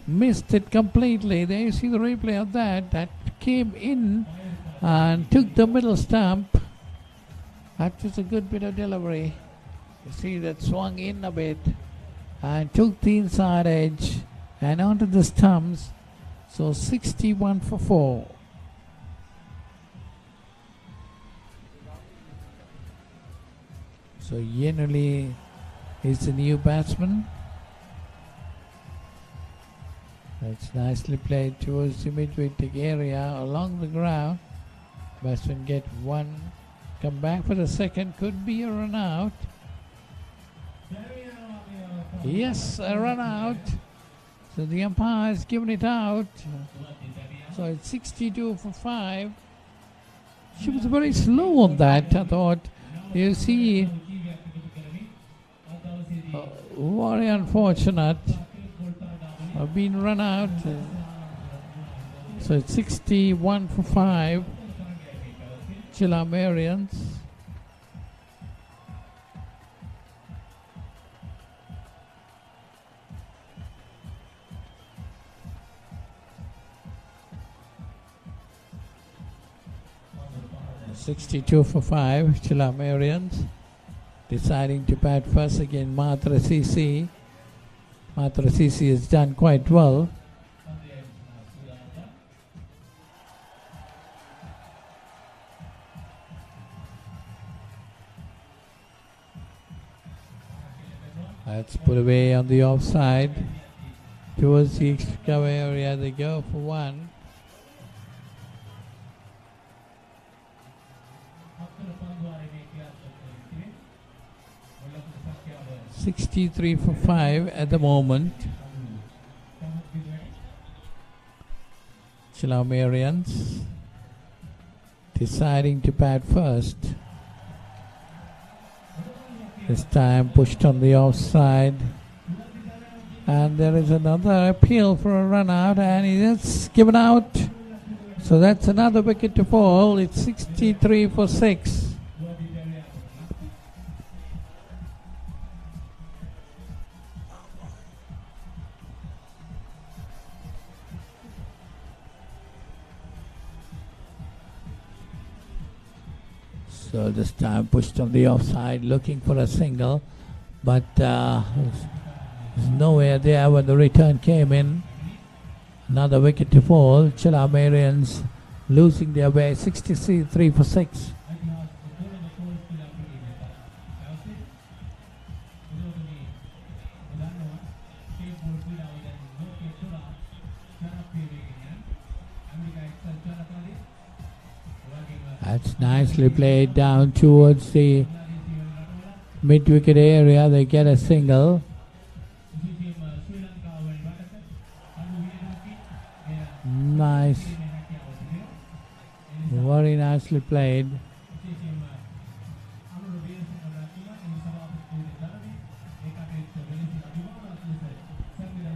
Missed it completely. There you see the replay of that. That came in and took the middle stump. That was a good bit of delivery. You see that swung in a bit and took the inside edge and onto the stumps. So 61 for 4. So Yenuli is the new batsman. That's nicely played towards the mid-wicket area along the ground. Batsman get one. Come back for the second. Could be a run out. Yes, a run out. So the umpire has given it out. So it's 62 for 5. She was very slow on that, I thought. You see, very unfortunate. I've been run out. So it's 61 for 5. Chilamarians. $62 for 5, Chilamarians. Deciding to bat first again, Matra CC. Matra CC has done quite well. That's put away on the offside. Towards the cover area they go for 1. $63 for 5 at the moment. Chilamarians deciding to bat first. This time pushed on the offside. And there is another appeal for a run out, and it's given out. So that's another wicket to fall. It's 63 for 6. So this time pushed on the offside, looking for a single, but there's nowhere there when the return came in. Another wicket to fall. Chilamarians losing their way, 63 for 6. That's nicely played down towards the mid-wicket area. They get a single. Nice. Very nicely played.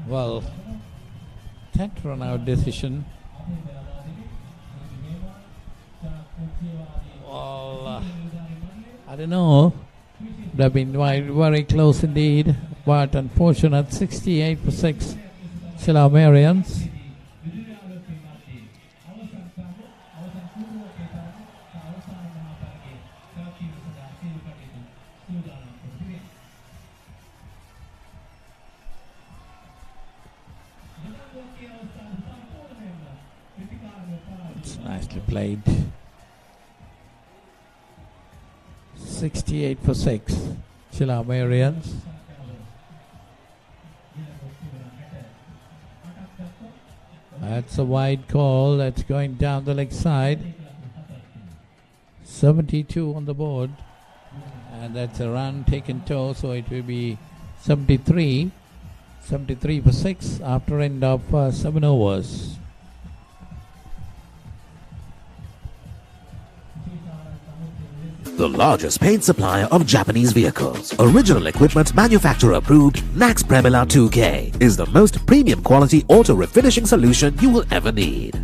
Well, 10th run out decision. Well, I don't know. They've been very close indeed, but unfortunate. 68 for 6. Chilamarians. It's nicely played. 68 for 6. Chilamarians. That's a wide call. That's going down the leg side. 72 on the board. And that's a run taken toe, so it will be 73. 73 for 6 after end of 7 overs. The largest paint supplier of Japanese vehicles. Original equipment manufacturer approved, Nax Premila 2K is the most premium quality auto refinishing solution you will ever need.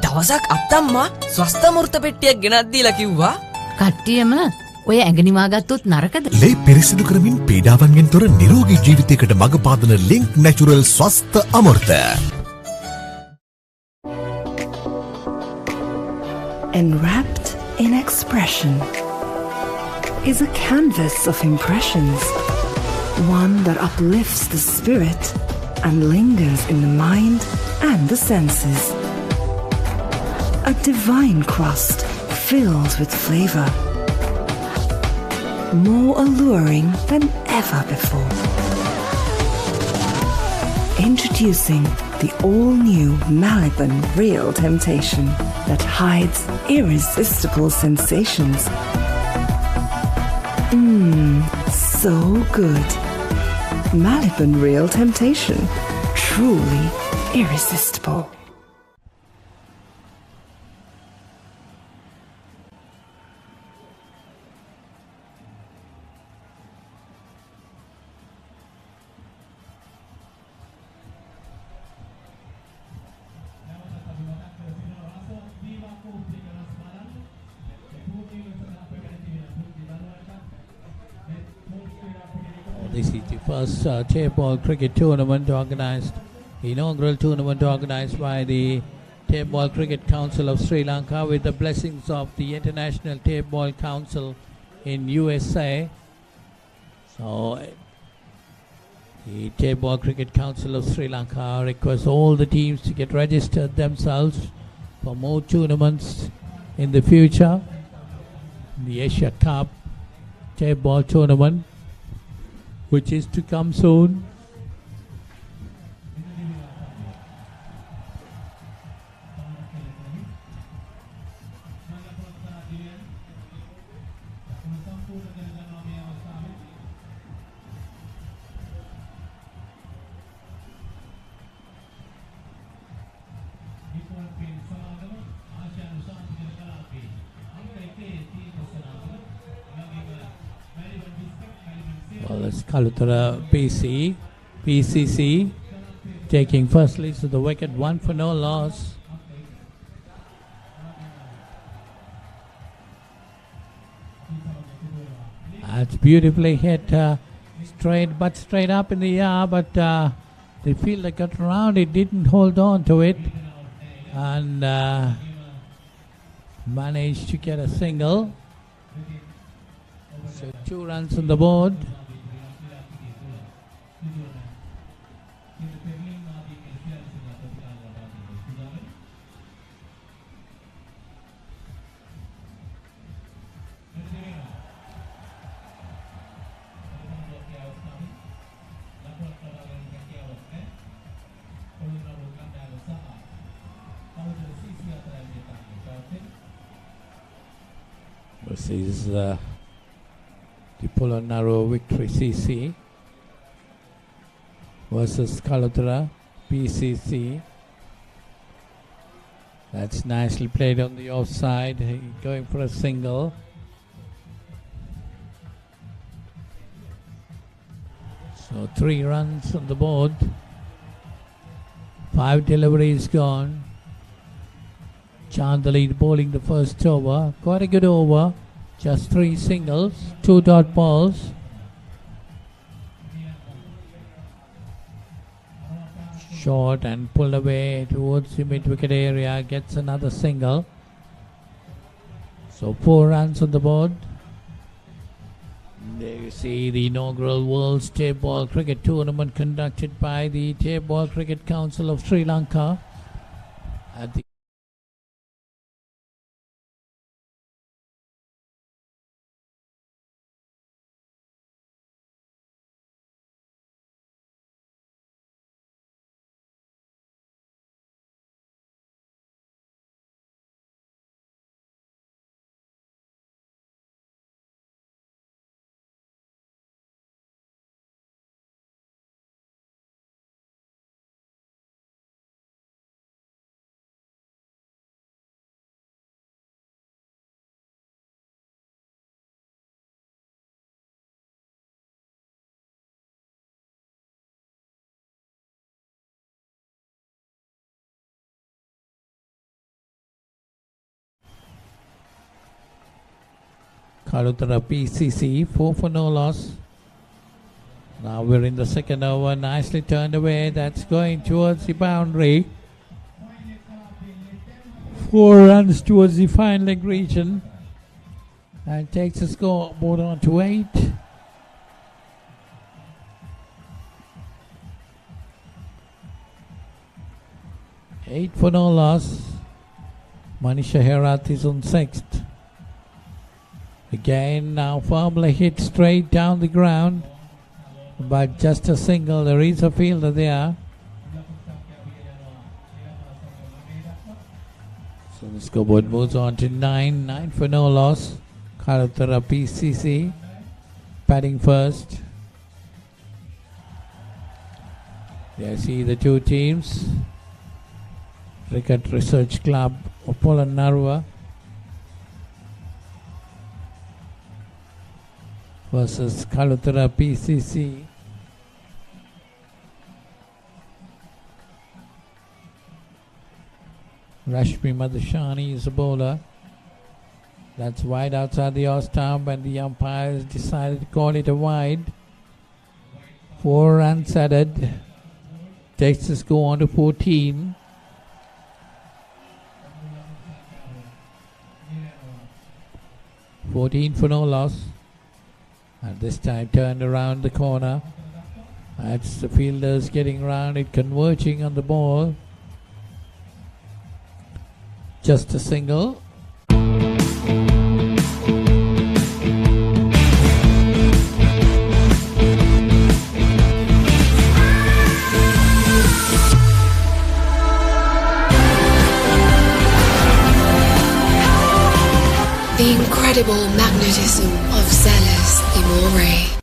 දවසක් අත්තම්මා ස්වස්ථමෘත පෙට්ටියක් ගෙනත් දීලා කිව්වා කට්ටියම ඔය ඇඟනිවා ගත්තොත් නරකද? ලේ පිරිසිදු කරමින් පීඩාවන්ගෙන් තොර නිරෝගී ජීවිතයකට මඟ පාදන ලින්ක් නැචරල් ස්වස්ථ අමෘත. Enwrapped in expression is a canvas of impressions, one that uplifts the spirit and lingers in the mind and the senses. A divine crust filled with flavor, more alluring than ever before. Introducing the all-new Maliban Real Temptation that hides irresistible sensations. So good. Maliban Real Temptation. Truly irresistible. This is the first Tapeball cricket tournament organized, inaugural tournament organized by the Tapeball Cricket Council of Sri Lanka with the blessings of the International Tapeball Council in USA. So the Tapeball Cricket Council of Sri Lanka requests all the teams to get registered themselves for more tournaments in the future. The Asia Cup Tapeball tournament, which is to come soon. Well, it's Kalutara PCC taking first lead to the wicket, 1 for no loss. That's beautifully hit, straight up in the air, but the fielder got around it, didn't hold on to it, and managed to get a single. So 2 runs on the board. This is the Polonnaruwa Victory CC versus Kalutara PCC. That's nicely played on the offside, going for a single. So 3 runs on the board, 5 deliveries gone. Chandali bowling the first over, quite a good over, just 3 singles, 2 dot balls. Short and pulled away towards the mid-wicket area, gets another single. So 4 runs on the board. There you see the inaugural World Tapeball Cricket Tournament conducted by the Tapeball Cricket Council of Sri Lanka at the Kalutara PCC, 4 for no loss. Now we're in the second over, nicely turned away. That's going towards the boundary. 4 runs towards the fine leg region. And takes the scoreboard on to 8. Eight for no loss. Manisha Herath is on 6th. Again, now firmly hit straight down the ground, but just a single. There is a fielder there. So the scoreboard moves on to 9 for no loss. Karatara PCC batting first. There you see the two teams. Cricket Research Club of Polonnaruwa versus Kalutara PCC. Rashmi Madhusani is a bowler. That's wide outside the off stump, and the umpires decided to call it a wide. 4 runs added. Takes the score on to 14. For no loss. And this time turned around the corner. That's the fielders getting round it, converging on the ball. Just a single. The incredible magnetism of Zealous Imore.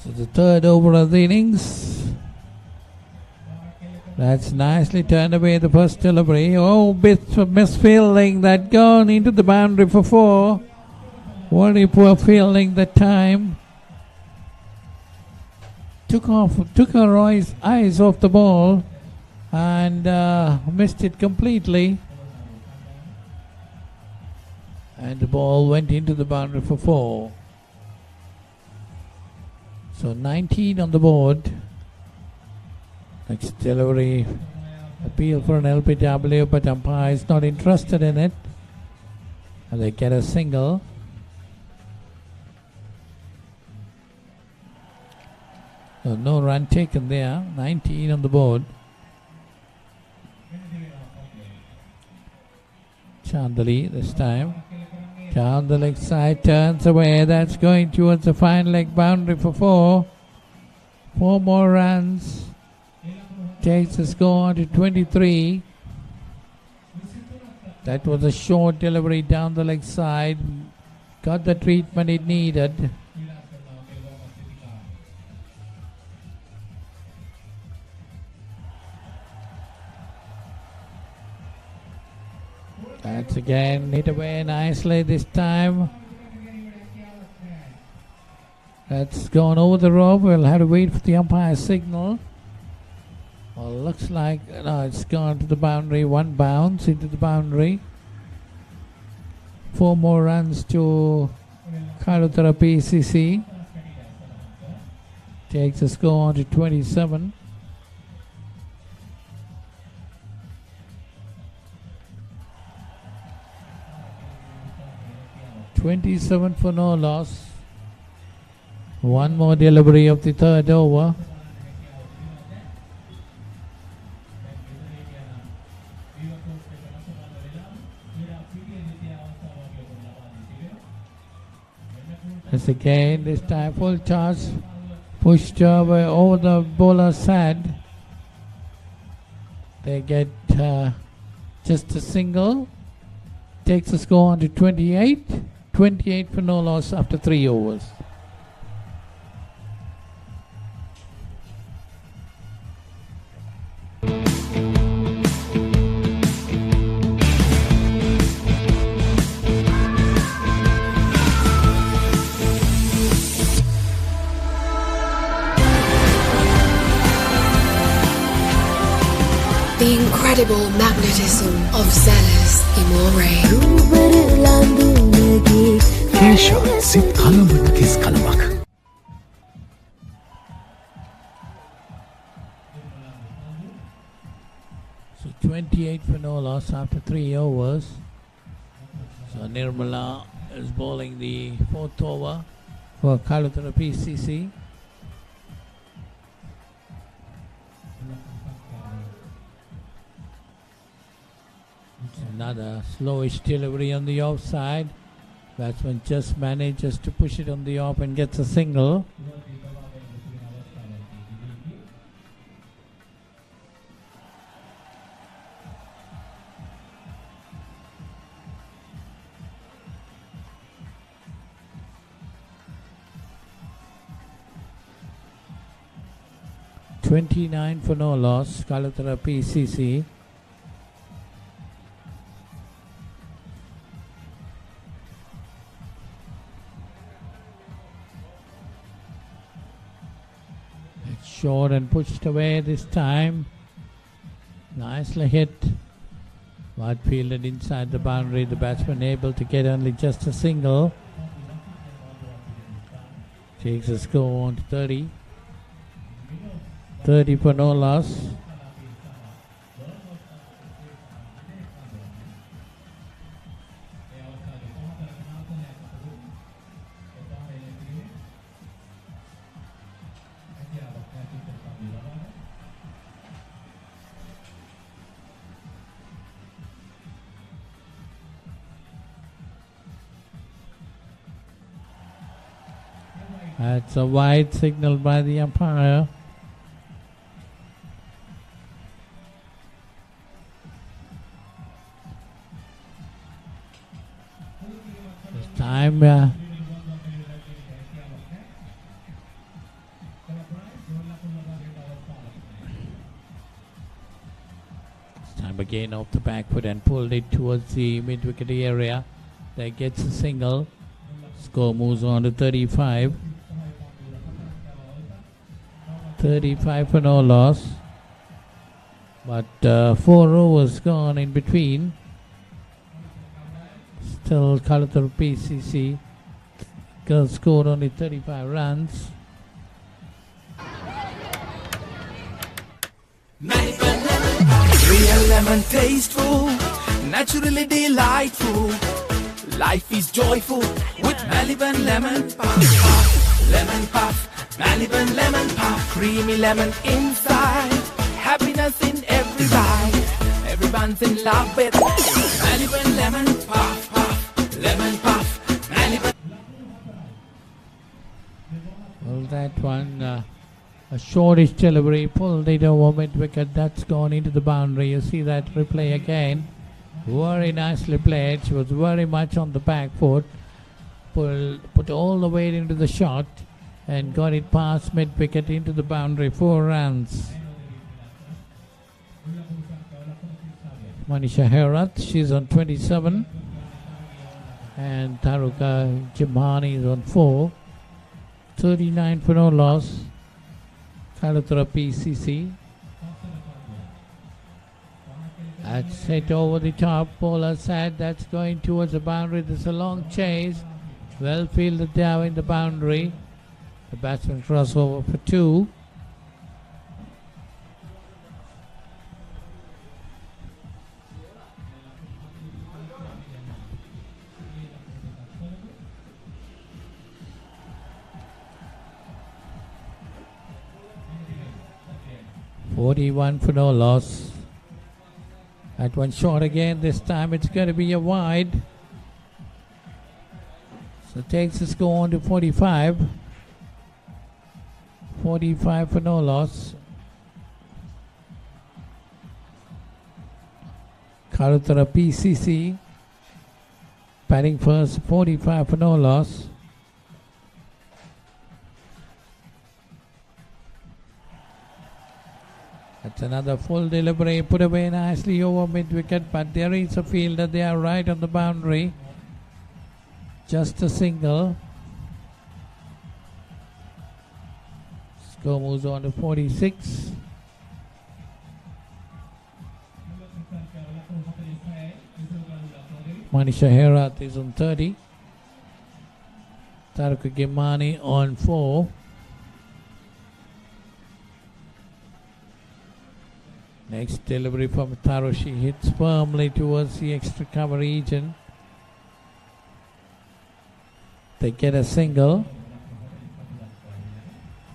So the third over of the innings. That's nicely turned away the first delivery. Oh, bit of misfielding that gone into the boundary for 4. Very poor fielding that time. Took her eyes off the ball and missed it completely. And the ball went into the boundary for 4. So 19 on the board. Next delivery, appeal for an LPW, but umpire is not interested in it. And they get a single. So no run taken there. 19 on the board. Chandali this time. Down the leg side, turns away. That's going towards the fine leg boundary for 4. 4 more runs. Takes the score to 23. That was a short delivery down the leg side. Got the treatment it needed. That's again hit away nicely this time. That's gone over the rope. We'll have to wait for the umpire's signal. Well, looks like it's gone to the boundary. 1 bounce into the boundary. 4 more runs to Kalutara PCC. Takes the score on to 27. (27) for no loss. 1 more delivery of the third over. As again, this time full charge, pushed over the bowler's head. They get just a single. Takes the score on to 28. 28 for no loss after 3 overs. The incredible magnetism of Zealous Imore. Kesha sit kalamana kis kalamak. So 28 for no loss after 3 overs. So Nirmala is bowling the 4th over for Kalutara PCC. Another slowish delivery on the offside. Batsman just manages to push it on the off and gets a single. .29 for no loss, Kalutara PCC. It's short and pushed away this time. Nicely hit. But fielded inside the boundary. The batsman able to get only just a single. Takes the score on to 30. 30 for no loss. That's a wide signal by the umpire. Time time again off the back foot and pulled it towards the mid-wicket area. That gets a single. Score moves on to 35. 35 for no loss. But 4 overs gone in between. Still Kalutara PCC girls scored only 35 runs. Real lemon tasteful, naturally delightful. Life is joyful with Maliban lemon puff. Lemon puff, Maliban lemon puff. Creamy lemon inside, happiness in every bite. Everyone's in love with Maliban lemon puff. Lemon puff, Maliban. Well, that one, a shortish delivery, pulled it over mid-wicket. That's gone into the boundary. You see that replay again. Very nicely played. She was very much on the back foot. Put all the weight into the shot and got it past mid-wicket into the boundary. 4 runs. Manisha Herat, she's on 27. And Taruka Jimani is on 4. 39 for no loss. Kalutara PCC. That's hit over the top. Bowler sad. That's going towards the boundary. There's a long chase. Well fielded down in the boundary. The batsman cross over for 2. .41 for no loss. That one short again. This time it's going to be a wide. So takes the score on to 45. 45 for no loss. Kalutara PCC batting first. 45 for no loss. That's another full delivery, put away nicely over mid-wicket, but there is a fielder there right on the boundary. Just a single. Score moves on to 46. Manisha Herat is on 30. Taruka Gimani on 4. Next delivery from Taro, she hits firmly towards the extra cover region. They get a single.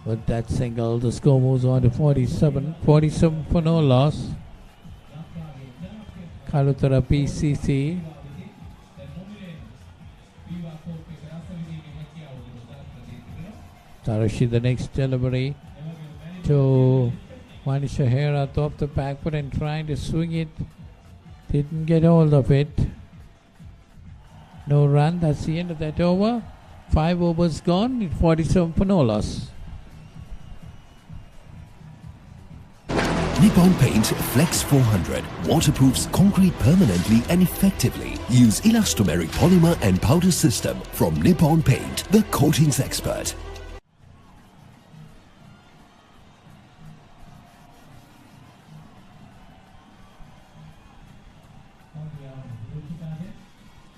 With that single, the score moves on to 47. 47 for no loss. Kalutara PCC. Tarashi, the next delivery to Manisha Hera, off the back foot and trying to swing it. Didn't get hold of it. No run. That's the end of that over. 5 overs gone. 47 for no loss. Nippon Paint Flex 400 waterproofs concrete permanently and effectively. Use elastomeric polymer and powder system from Nippon Paint, the coatings expert.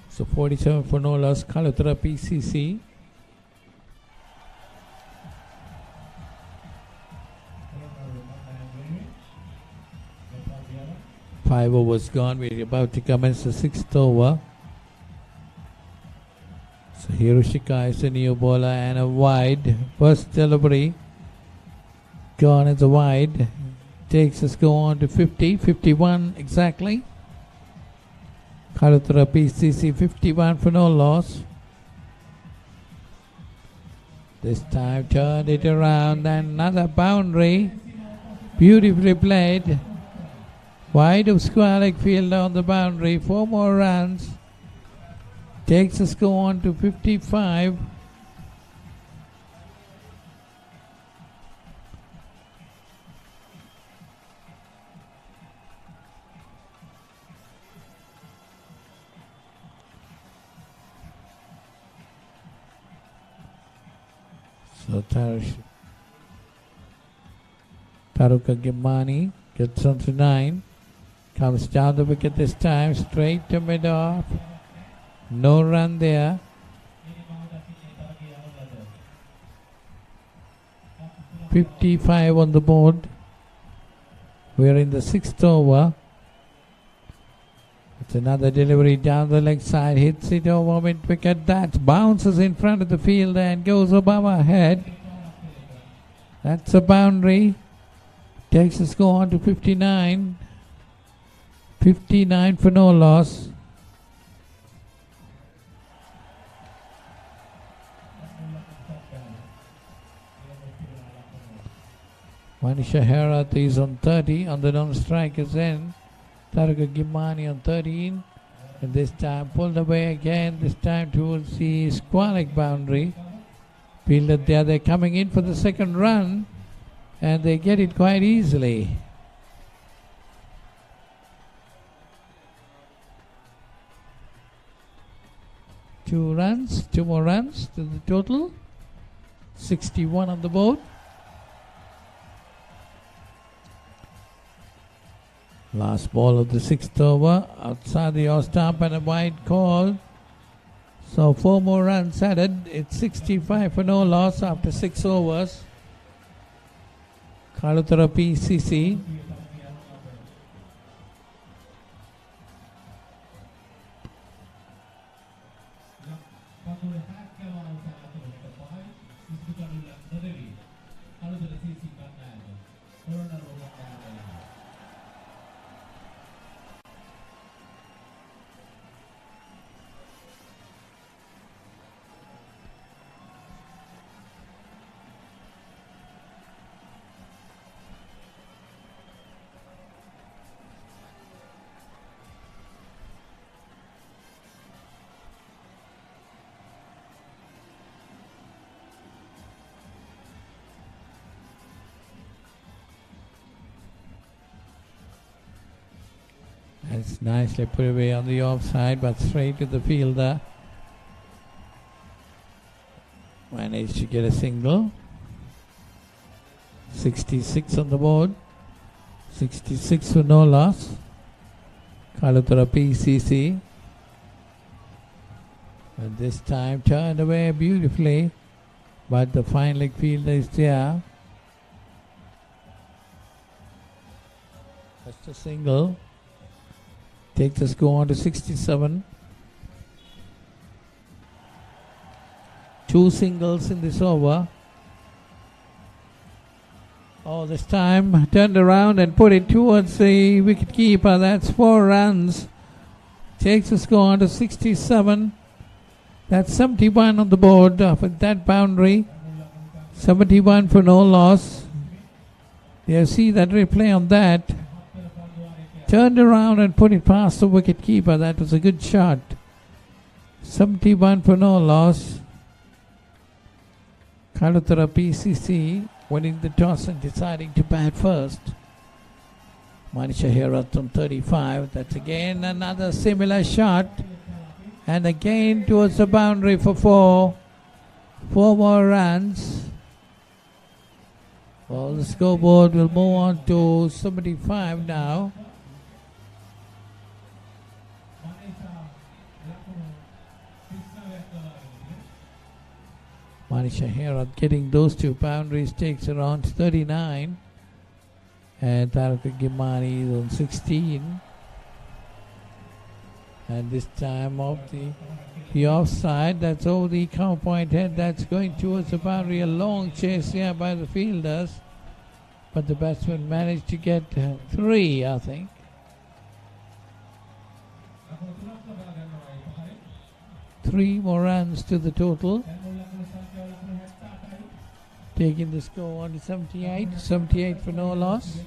So 47 for no loss, Kalutara PCC. Five overs gone. We're about to commence the sixth over. So Hiroshika is a new bowler and a wide. First delivery. Gone as a wide. Takes us go on to 50, 51 exactly. Kalutara PCC 51 for no loss. This time turned it around and another boundary. Beautifully played. Wide of square field on the boundary. 4 more runs. Takes us go on to 55. So Taruka Gimani gets on to 9. Comes down the wicket this time, straight to mid-off. No run there. .55 on the board. We're in the sixth over. It's another delivery down the leg side. Hits it over mid-wicket. That bounces in front of the field and goes above our head. That's a boundary. Takes us go on to 59. 59 for no loss. Manisha Herat is on 30 on the non-strikers end. Taruka Gimani on 13. And this time pulled away again. This time towards the squalic boundary. Fielded there. They're coming in for the second run. And they get it quite easily. Two more runs to the total. 61 on the board. Last ball of the sixth over. Outside the off stump and a wide call. So 4 more runs added. It's 65 for no loss after 6 overs. Kalutara PCC. It's nicely put away on the offside, but straight to the fielder. Managed to get a single. 66 on the board. 66 for no loss. Kalutara PCC. And this time turned away beautifully, but the fine leg fielder is there. Just a single. Takes us go on to 67. 2 singles in this over. Oh, this time turned around and put it towards the wicket keeper. That's 4 runs. Takes the score to 67. That's 71 on the board with that boundary. 71 for no loss. You see that replay on that. Turned around and put it past the wicket keeper. That was a good shot. 71 for no loss. Kalutara PCC winning the toss and deciding to bat first. Manisha Herath on 35. That's again another similar shot. And again towards the boundary for 4. 4 more runs. Well, the scoreboard will move on to 75 now. Manisha Herath getting those 2 boundaries takes around 39. And Taraka Gimani is on 16. And this time off the offside, that's over the cover point head, that's going towards the boundary. A long chase here by the fielders. But the batsman managed to get 3, I think. Three more runs to the total. Taking the score on to 78. 78 for no loss.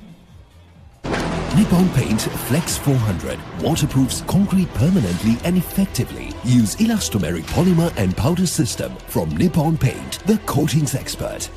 Nippon Paint Flex 400 waterproofs concrete permanently and effectively. Use elastomeric polymer and powder system from Nippon Paint, the coatings expert.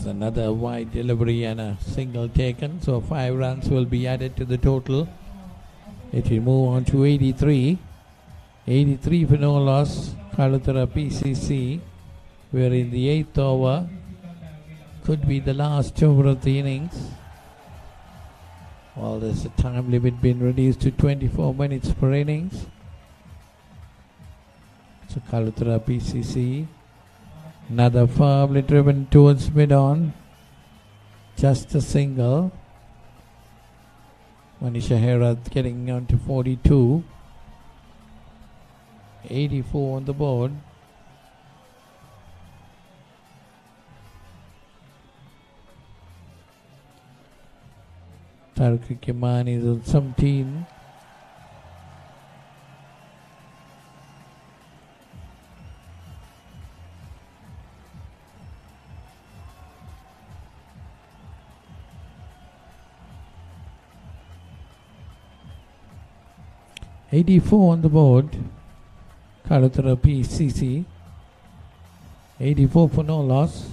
Another wide delivery and a single taken, so 5 runs will be added to the total. It will move on to 83. 83 for no loss. Kalutara PCC. We're in the 8th over. Could be the last over of the innings. Well, there's a time limit been reduced to 24 minutes per innings. So Kalutara PCC. Another firmly driven towards mid-on. Just a single. Manisha Herath getting on to 42. 84 on the board. Tarek Kimani is on 17. $84 on the board. Kalutara PCC. 84 for no loss.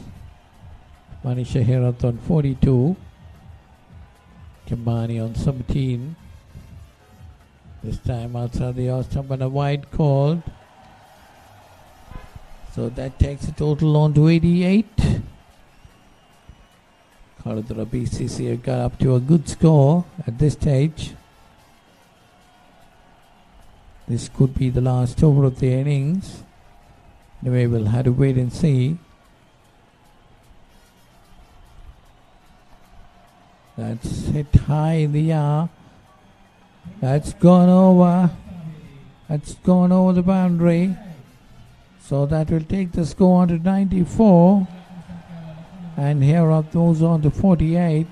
Manisha Herath on 42. Kimani on 17. This time outside the off stump and a wide called. So that takes the total on to 88. Kalutara PCC have got up to a good score at this stage. This could be the last over of the innings. Anyway, we'll have to wait and see. That's hit high in the air. That's gone over. That's gone over the boundary. So that will take the score on to 94. And Herath moves on to 48.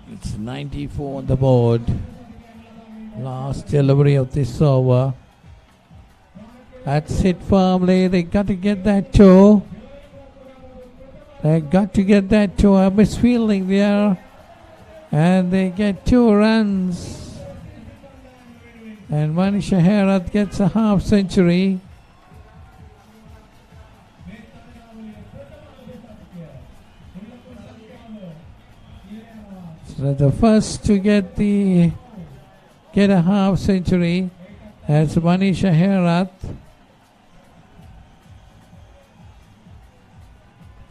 It's 94 on the board. Last delivery of this over. That's it firmly. They got to get that toe. They got to get that toe. A misfielding there. And they get 2 runs. And Manisha Herath gets a half century. So the first to get a half century. That's Manisha Herath.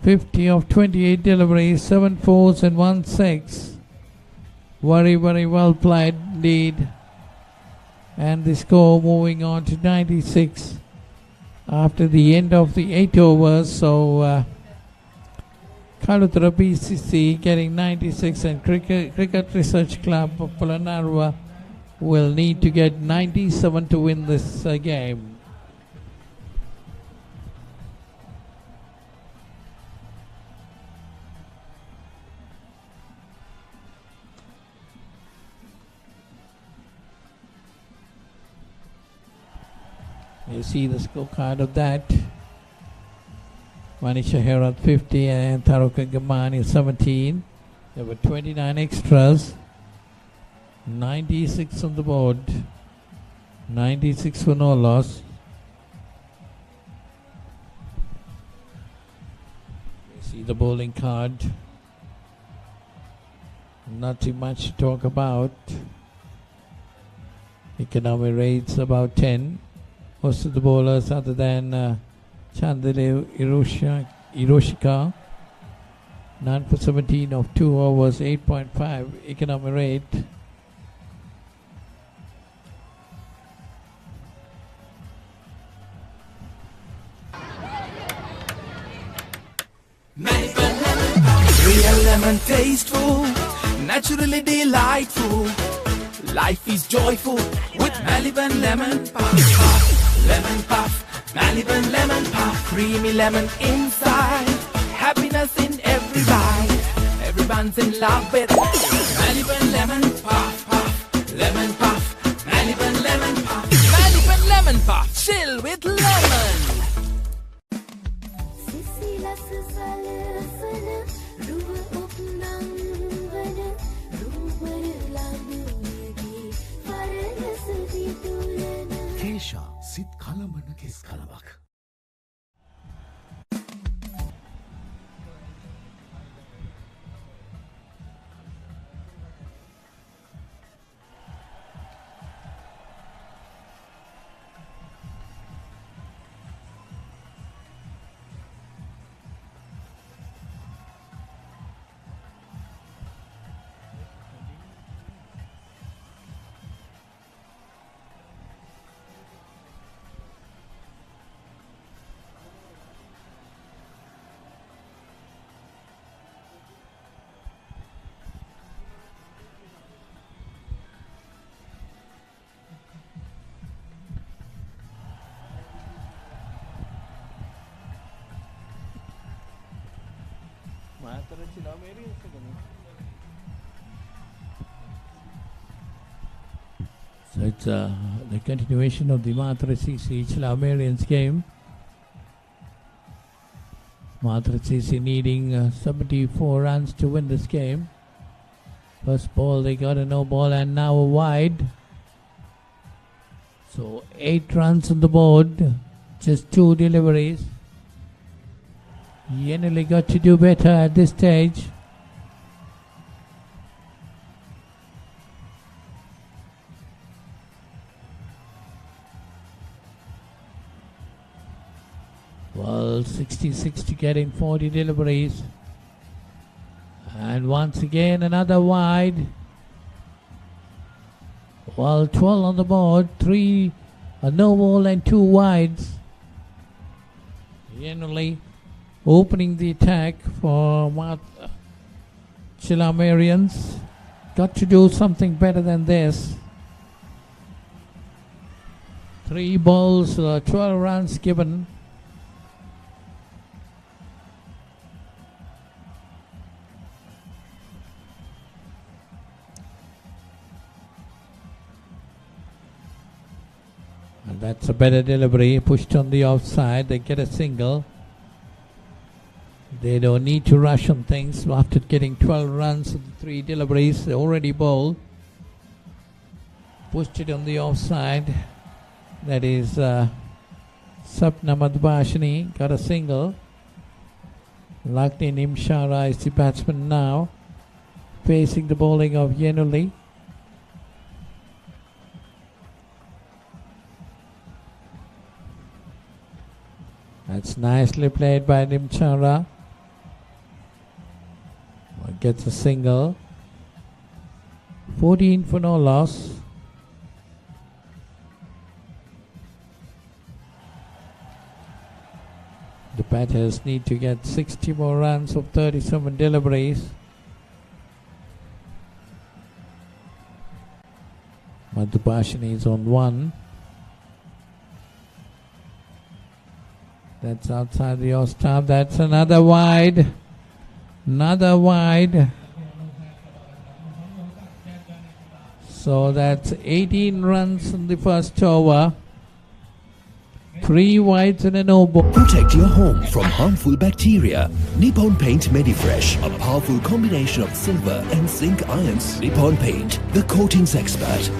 50 of 28 deliveries, 7 fours and 1 6. Very, very well played indeed. And the score moving on to 96 after the end of the 8 overs. So Kalutra BCC getting 96 and Cricket Research Club of Polonnaruwa will need to get 97 to win this game. You see the scorecard of that. Manisha Herath 50 and Taruka Gamani 17. There were 29 extras. 96 on the board. 96 for no loss. You see the bowling card. Not too much to talk about. Economy rates about 10. Most of the bowlers other than Chandile Hiroshika, 9 for 17 of 2 overs, 8.5 economy rate. Real lemon tasteful, naturally delightful. Life is joyful with Maliban lemon puff. Lemon puff, Maliban lemon puff. Creamy lemon inside, happiness in every bite. Everyone's in love with Maliban lemon puff, puff. Lemon puff, Maliban lemon puff. Maliban lemon puff, chill with lemon. Kesha sit kalamana kes kalamak. So it's the continuation of the Matrasisi Chilamarians game. Matrasisi needing 74 runs to win this game. First ball they got a no ball and now a wide. So 8 runs on the board, just 2 deliveries. Yenili got to do better at this stage. Well, 66 to get in 40 deliveries. And once again another wide. Well, 12 on the board, 3 a no ball and 2 wides. Yenili opening the attack for Chilamarians. Got to do something better than this. 3 balls, 12 runs given. That's a better delivery. Pushed on the offside. They get a single. They don't need to rush on things. After getting 12 runs with 3 deliveries, they already bowled. Pushed it on the offside. That is Sapna Madhubhashini. Got a single. Lakni Nimshara is the batsman now. Facing the bowling of Yenuli. That's nicely played by Nimchara. Gets a single. 14 for no loss. The batters need to get 60 more runs of 37 deliveries. Madhubhashini is on 1. That's outside the off stump. That's another wide. Another wide. So that's 18 runs in the first over. 3 wides and a no ball. Protect your home from harmful bacteria. Nippon Paint Medifresh, a powerful combination of silver and zinc ions. Nippon Paint, the coatings expert.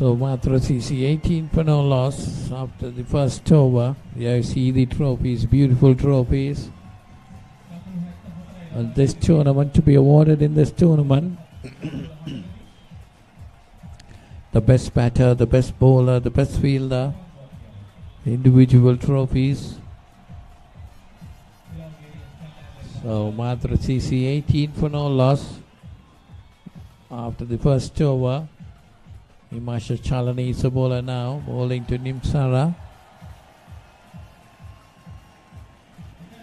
So Matra CC 18 for no loss after the first over. There you see the trophies, beautiful trophies. And this tournament to be awarded in this tournament. The best batter, the best bowler, the best fielder, the individual trophies. So Matra CC 18 for no loss after the first over. Himasha Chalani is a bowler now, bowling to Nimsara.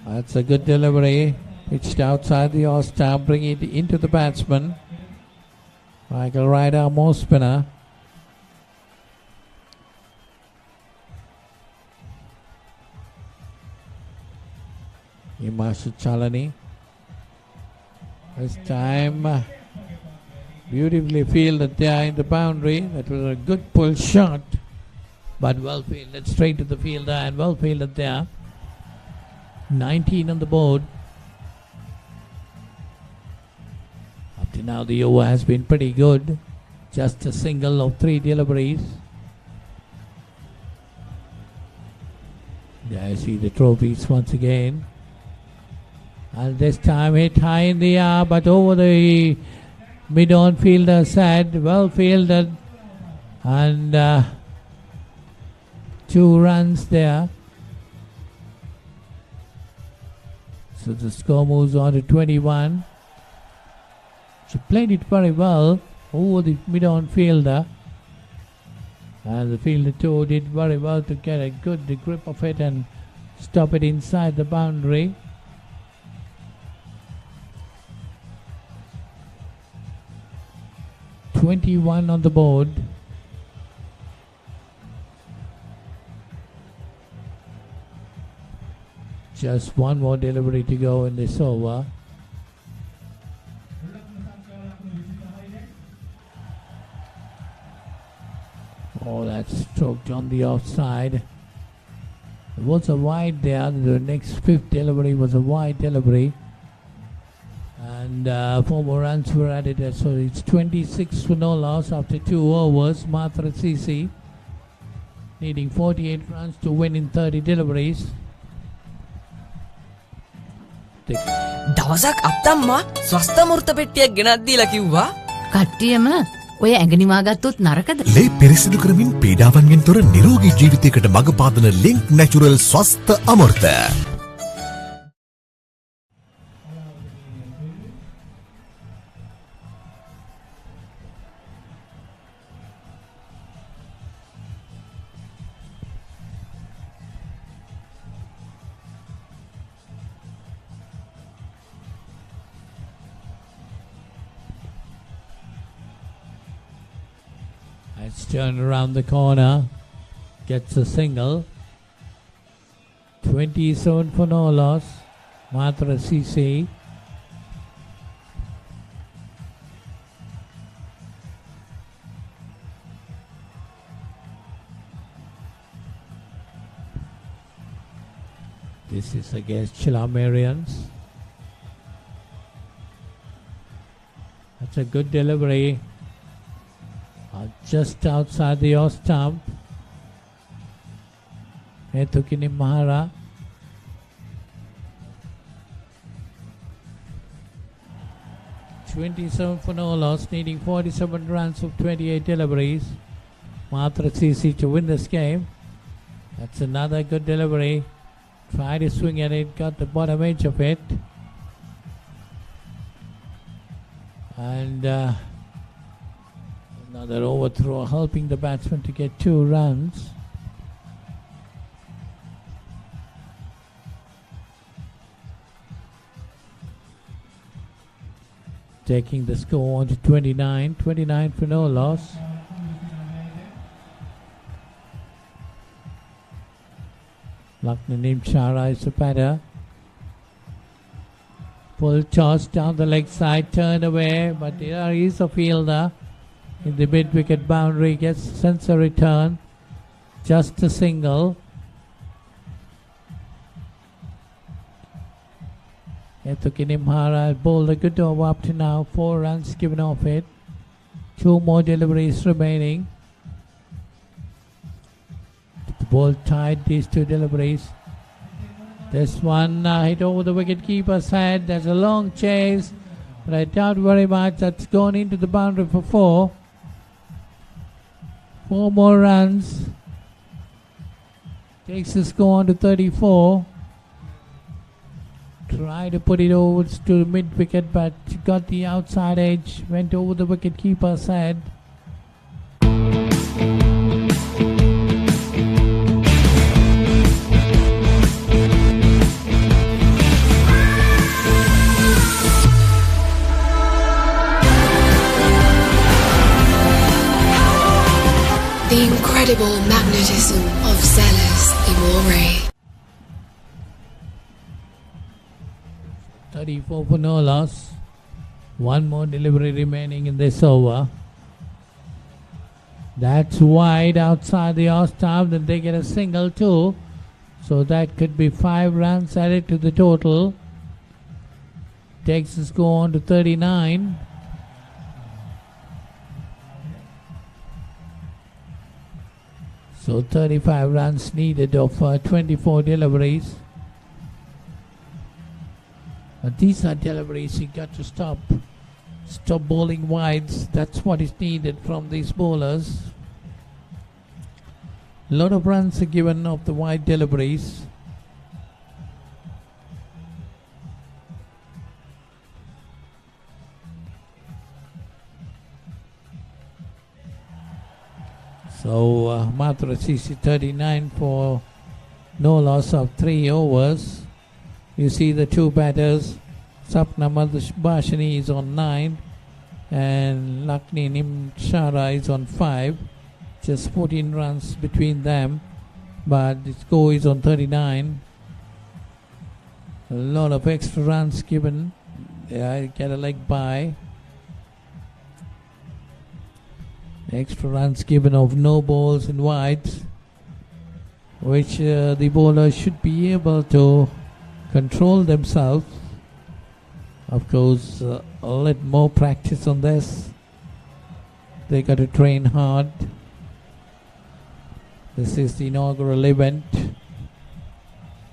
That's a good delivery. Pitched outside the off stump, bringing it into the batsman. Michael right arm more spinner. Himasha Chalani. This time beautifully fielded there in the boundary. That was a good pull shot, but well fielded straight to the fielder and well fielded there. 19 on the board. Up to now the over has been pretty good. Just a single of 3 deliveries. There you see the trophies once again. And this time hit high in the air, but over the mid-on fielder side, well fielded, and 2 runs there. So the score moves on to 21. She played it very well over the mid-on fielder, and the fielder too did very well to get a good grip of it and stop it inside the boundary. .21 on the board. Just 1 more delivery to go in this over. Oh, that's stroked on the offside. It was a wide there. The next 5th delivery was a wide delivery. And 4 more runs were added, so it's 26 for no loss after 2 overs. Matra CC needing 48 runs to win in 30 deliveries. දවසක් අත්තම්මා ස්වස්ථමෘත පෙට්ටියක් ගෙනත් දීලා කිව්වා කට්ටියම ඔය ඇඟනිවා ගත්තොත් නරකද? ලේ පිරිසිදු කරමින් පීඩාවන්ගෙන් තොර නිරෝගී ජීවිතයකට මඟ පාදන ලින්ක් නැචරල් ස්වස්ථ අමෘත. Let's turn around the corner. Gets a single. 27 for no loss. Matra CC. This is against Chilamarians. That's a good delivery. Just outside the off stump. Etukini Mahara. $27 for no loss, needing 47 runs of 28 deliveries. Matra CC to win this game. That's another good delivery. Tried to swing at it, got the bottom edge of it. And another overthrow, helping the batsman to get 2 runs. Taking the score on to 29 for no loss. Laknanim Shara is the batter. Full toss down the leg side, turn away, but there is a fielder in the mid-wicket boundary, sends a return, just a single. Etukinimhara bowled a good over up to now, 4 runs given off it, 2 more deliveries remaining. The ball tied these 2 deliveries. This one hit over the wicket-keeper's head. There's a long chase, but I doubt very much that's gone into the boundary for 4. 4 more runs. Takes the score on to 34. Tried to put it over to mid-wicket, but got the outside edge. Went over the wicket-keeper's head. The incredible magnetism of Zealous Imore. 34 for no loss. 1 more delivery remaining in this over. That's wide outside the off stump. Then they get a single too. So that could be 5 runs added to the total. Takes the score on to 39. So 35 runs needed of 24 deliveries. But these are deliveries you got to stop. Stop bowling wides. That's what is needed from these bowlers. A lot of runs are given of the wide deliveries. So Matra CC 39 for no loss of 3 overs. You see the 2 batters. Sapna Madhubhashini is on 9 and Lakni Nimshara is on 5. Just 14 runs between them, but the score is on 39. A lot of extra runs given. They get a leg bye. Extra runs given of no balls and wides, which the bowler should be able to control themselves. Of course, a little more practice on this. They got to train hard. This is the inaugural event.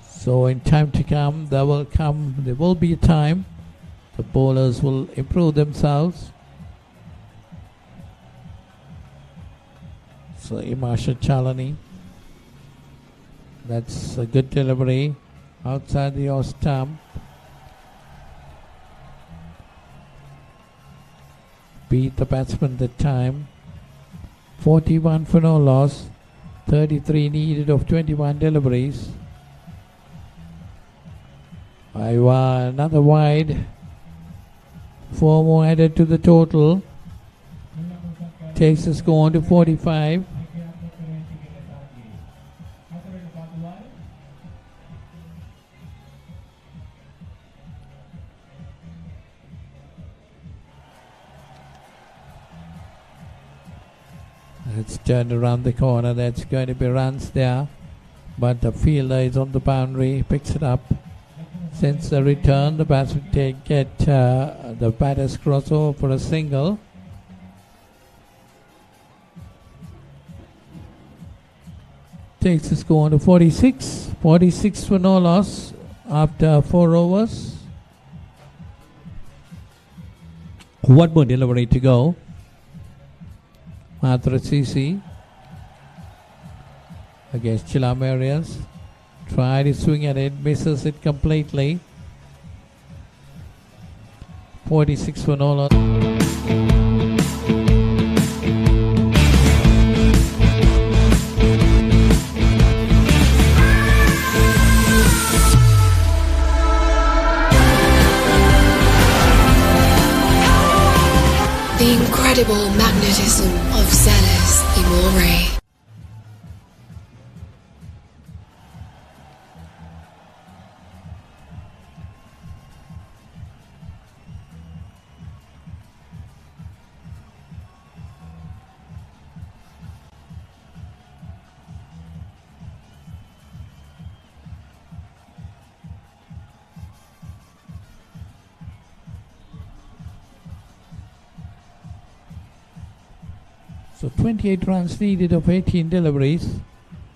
So in time to come, there will be a time the bowlers will improve themselves. So Imasha Chalani, that's a good delivery outside the off stump. Beat the batsman that time. 41 for no loss. 33 needed of 21 deliveries. Another wide. 4 more added to the total. Takes the score on to 45. It's turned around the corner. That's going to be runs there. But the fielder is on the boundary. Picks it up. Sends the return. The batsman get the batter's crossover for a single. Takes the score on to 46. 46 for no loss after 4 overs. One more delivery to go. Matra CC against Chilamarians. Tried to swing at it, misses it completely. 46 for no loss. The incredible magnetism of Zealous Imore. So 28 runs needed of 18 deliveries.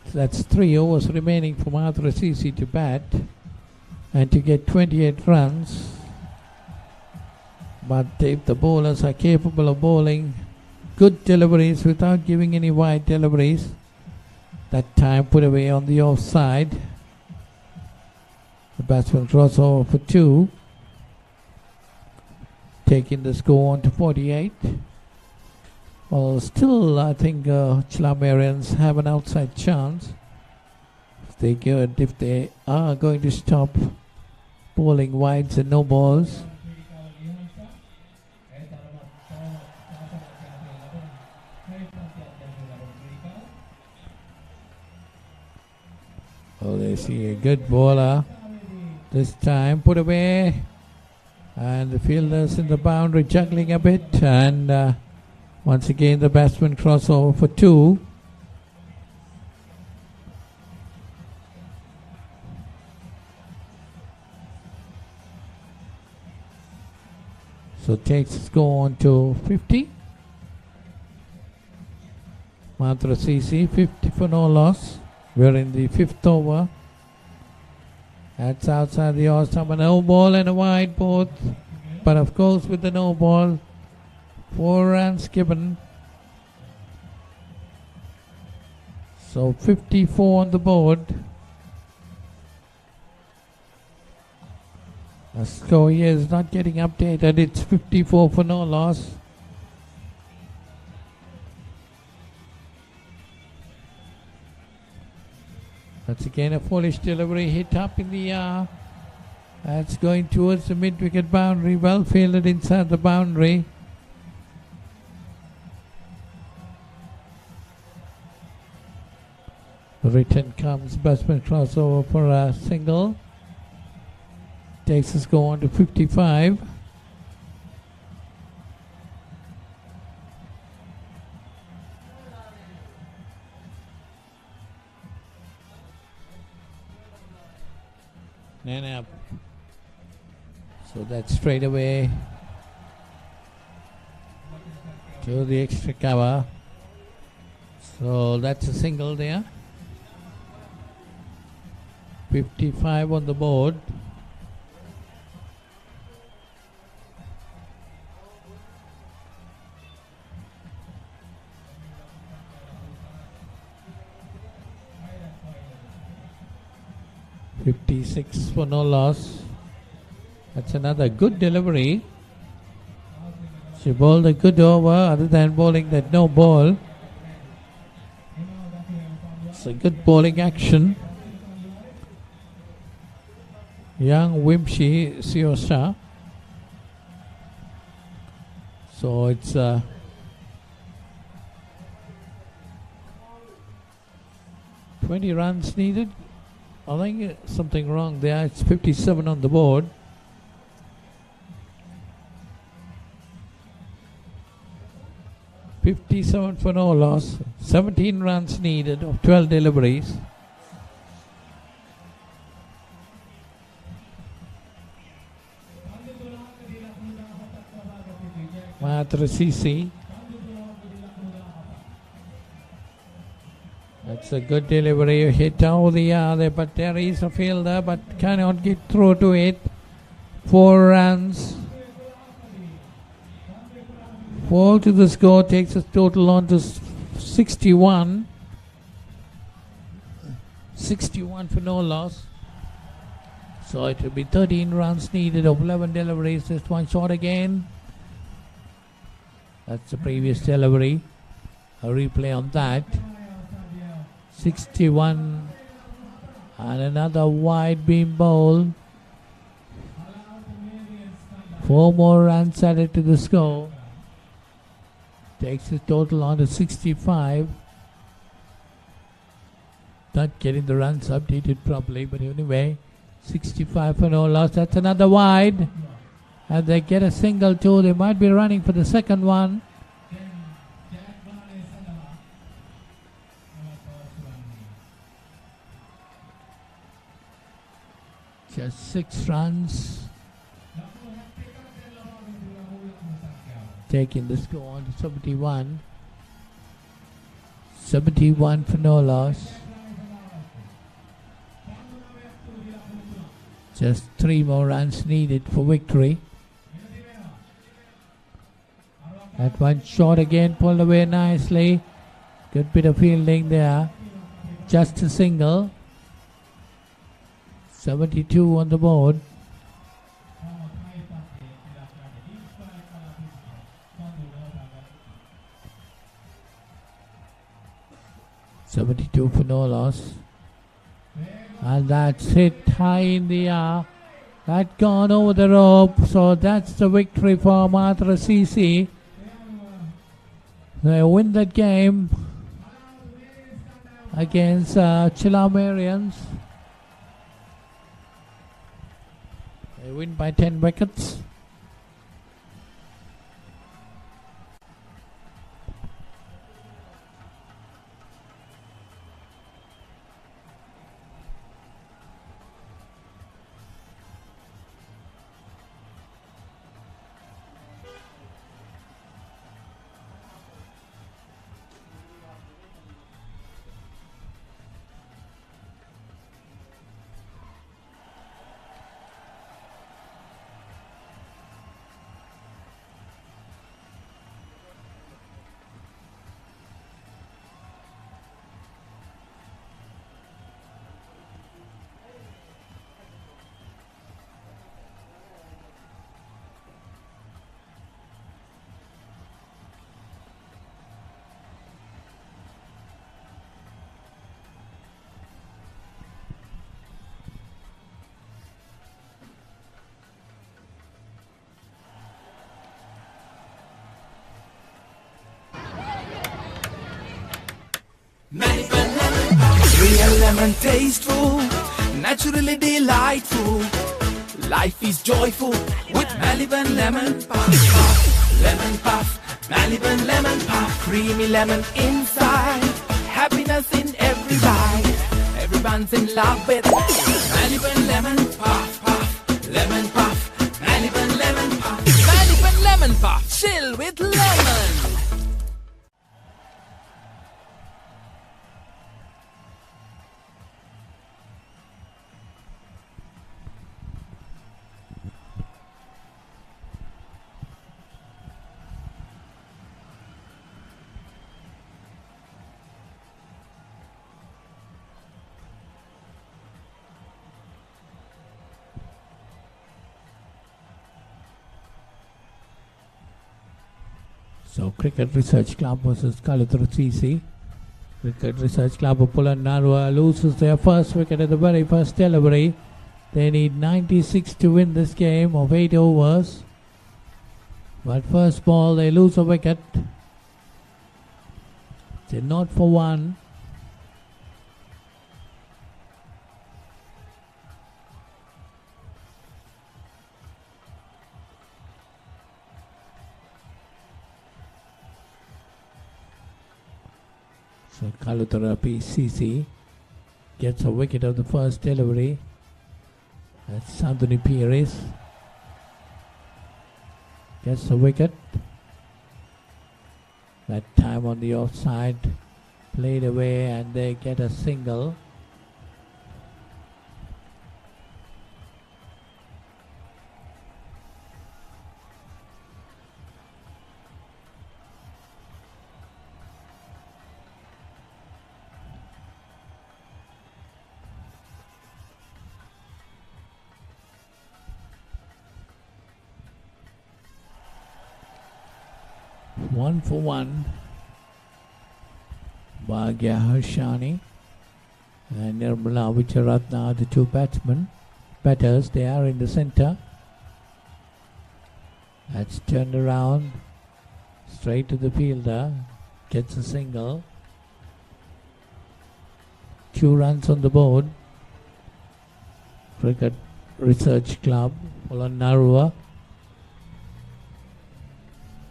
So that's 3 overs remaining for Madhura CC to bat and to get 28 runs. But if the bowlers are capable of bowling good deliveries without giving any wide deliveries, that time put away on the offside. The batsman cross over for 2, taking the score on to 48. Well, still, I think Chilamarians have an outside chance. If they are going to stop bowling wides and no balls. Oh, they see a good bowler. This time, put away. And the fielders in the boundary juggling a bit. And once again, the batsman crossover for 2. So takes the score on to 50. Madhura CC 50 for no loss. We're in the 5th over. That's outside the off-stump. A no ball and a wide both. But of course, with the no ball, 4 runs given. So 54 on the board. The score here is not getting updated. It's 54 for no loss. That's again a foolish delivery, hit up in the air. That's going towards the mid-wicket boundary. Well fielded inside the boundary. The return comes, batsman crossover for a single. Takes the score on to 55. And up. So that's straight away to the extra cover. So that's a single there. 55 on the board. $56 for no loss. That's another good delivery. She bowled a good over other than bowling that no ball. It's a good bowling action. Young Wimshi Siosha. So it's 20 runs needed. I think something wrong there. It's 57 on the board. $57 for no loss. 17 runs needed of 12 deliveries. TCC. That's a good delivery. Hit over the other, but there is a fielder, but cannot get through to it. 4 runs. 4 to the score, takes a total on to 61. 61 for no loss. So it will be 13 runs needed of 11 deliveries. Just one shot again. That's the previous delivery. A replay on that. 61. And another wide beam bowl. 4 more runs added to the score. Takes his total on to 65. Not getting the runs updated properly, but anyway, 65 for no loss. That's another wide. And they get a single too. They might be running for the second one. Just 6 runs. Taking the score on to 71. 71 for no loss. Just 3 more runs needed for victory. That one shot again, pulled away nicely. Good bit of fielding there. Just a single. 72 on the board. $72 for no loss. And that's hit high in the air. That gone over the rope. So that's the victory for TCC. They win that game against Chilamarians. They win by 10 wickets. Real lemon tasteful, naturally delightful. Life is joyful with Maliban lemon puff. Lemon puff, Maliban lemon puff. Creamy lemon inside, happiness in every bite. Everyone's in love with Maliban lemon puff, puff. Lemon puff, Maliban lemon puff. Maliban lemon puff, chill with lemon. So Cricket Research Club versus Kaluturu CC. Cricket Research Club of Pulanarwa loses their first wicket at the very first delivery. They need 96 to win this game of 8 overs. But first ball they lose a wicket. They're not for 1. So Kalutara PCC gets a wicket of the first delivery. That's Anthony Pires. Gets a wicket. That time on the offside. Played away and they get a single. One for one. Bhagya Harshani and Nirmala Vicharatna are the two batters. They are in the center. That's turned around. Straight to the fielder. Gets a single. 2 runs on the board. Cricket Research Club, Polonnaruwa.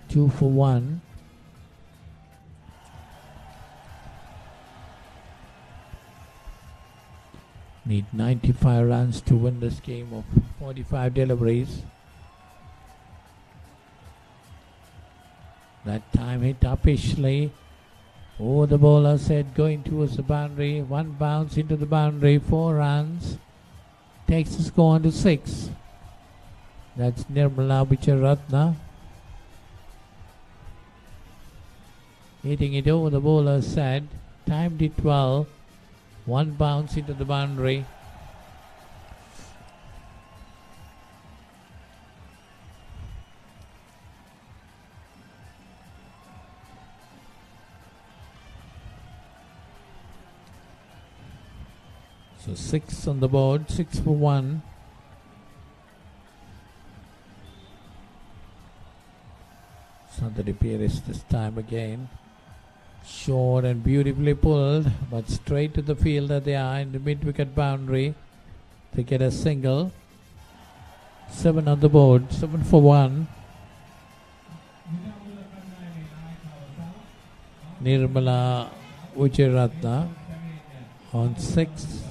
2 for 1. Need 95 runs to win this game of 45 deliveries. That time hit upishly. Oh, the bowler said going towards the boundary. 1 bounce into the boundary, 4 runs. Takes the score on to 6. That's Nirmala Vicharatna. Hitting it over, the bowler said. Timed it well. 1 bounce into the boundary. So 6 on the board, 6 for 1. Anthony Pires this time again. Short and beautifully pulled, but straight to the fielder they are in the mid-wicket boundary. They get a single. 7 on the board, 7 for 1. Nirmala Vicharatna on 6.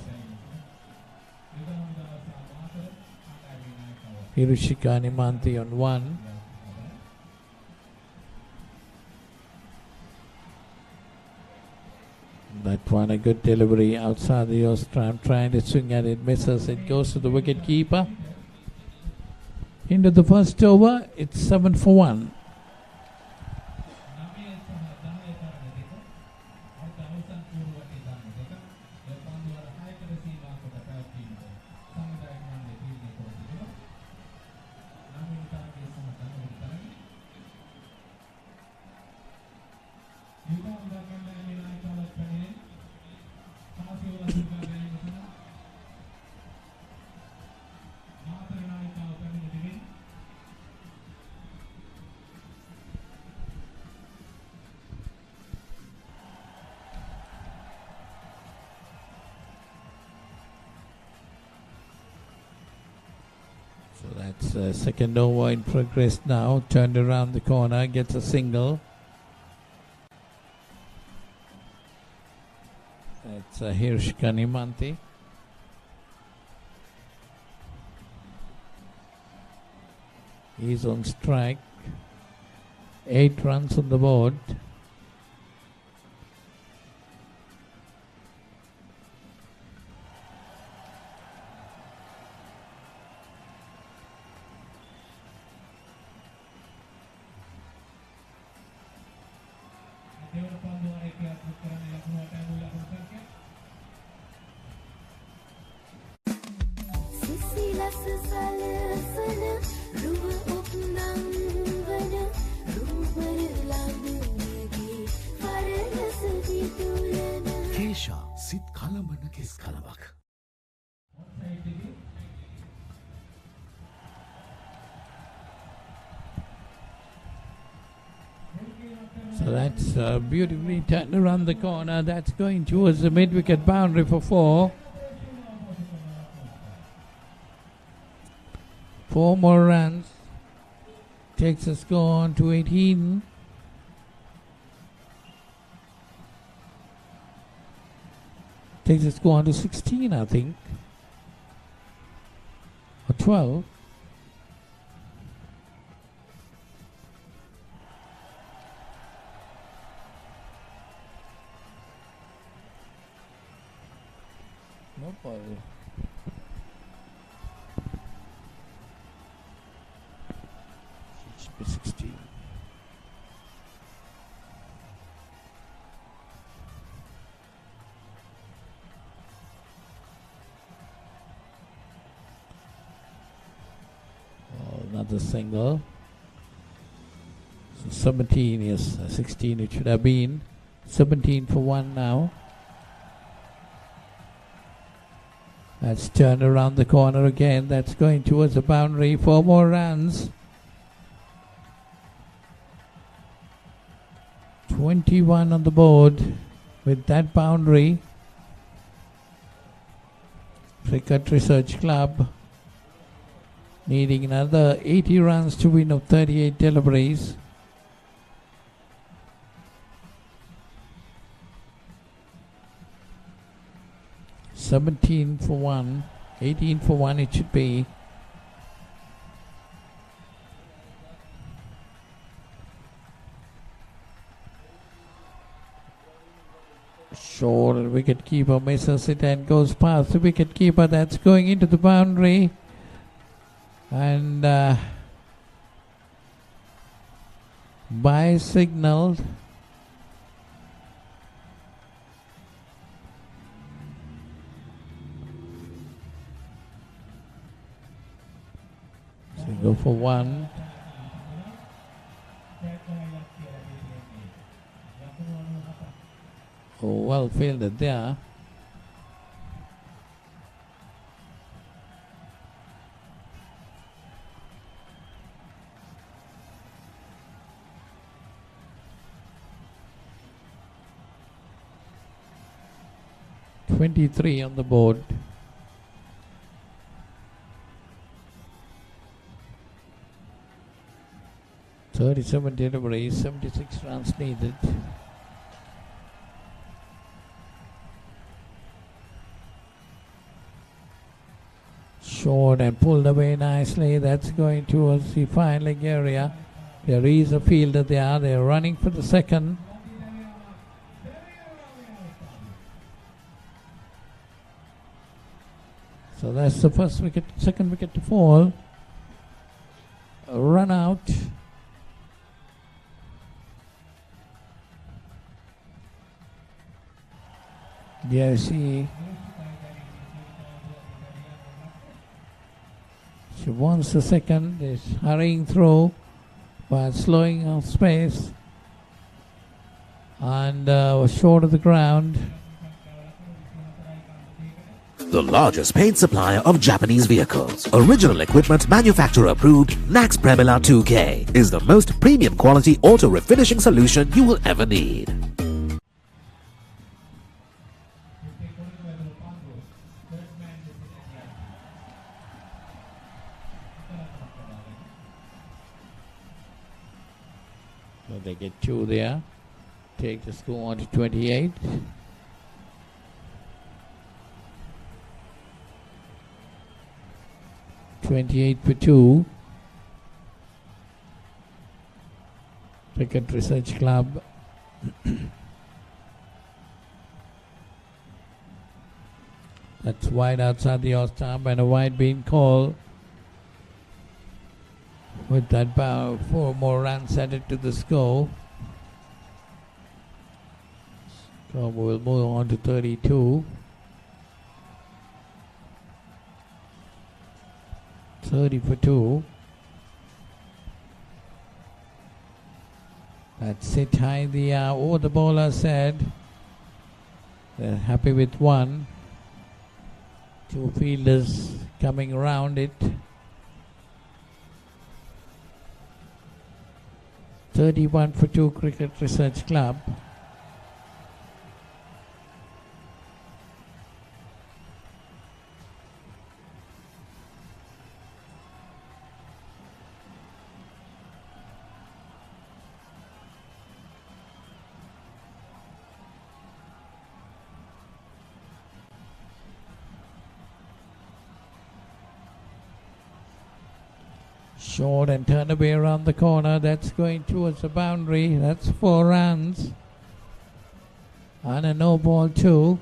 Hirushika Nimanthi on 1. That one a good delivery outside the Ostram, trying to swing at it, misses. It goes to the wicket keeper. Into the first over, it's 7 for 1. So that's second over in progress now. Turned around the corner, gets a single. That's Hirushika Nimanthi. He's on strike. 8 runs on the board. Kesha sit kalamana kes kalamak. So that's beautifully turned around the corner. That's going towards the mid-wicket boundary for 4. 4 more runs. Takes the score on to 18. Takes the score on to 16, I think. Or 12. No ball. It should be 16. Another single. So 17, yes, 16 it should have been. 17 for 1 now. That's turned around the corner again. That's going towards the boundary. 4 more runs. 21 on the board with that boundary. Cricket Research Club needing another 80 runs to win of 38 deliveries. $17 for 1, 18 for 1 it should be. Short wicket-keeper misses it and goes past the wicket-keeper. That's going into the boundary. And by signal, single for 1. Oh, well fielded there. $23 on the board. $37 deliveries, 76 runs needed. Short and pulled away nicely. That's going towards the fine leg area. There is a fielder there. They're running for the second. So that's the first wicket, second wicket to fall. A run out. Yeah, she wants the second, is hurrying through but slowing off space and was short of the ground. The largest paint supplier of Japanese vehicles, original equipment manufacturer approved, Nax Premila 2K is the most premium quality auto refinishing solution you will ever need. So they get 2 there. Take the score on to 28. $28 for 2. Cricket Research Club. That's wide outside the off stump and a wide being called. With that bow, 4 more runs added to the score. So we'll move on to 32. 30 for 2. That's it high. The order bowler said they're happy with 1. 2 fielders coming around it. 31 for 2 Cricket Research Club. Short and turn away around the corner. That's going towards the boundary. That's 4 runs. And a no ball too.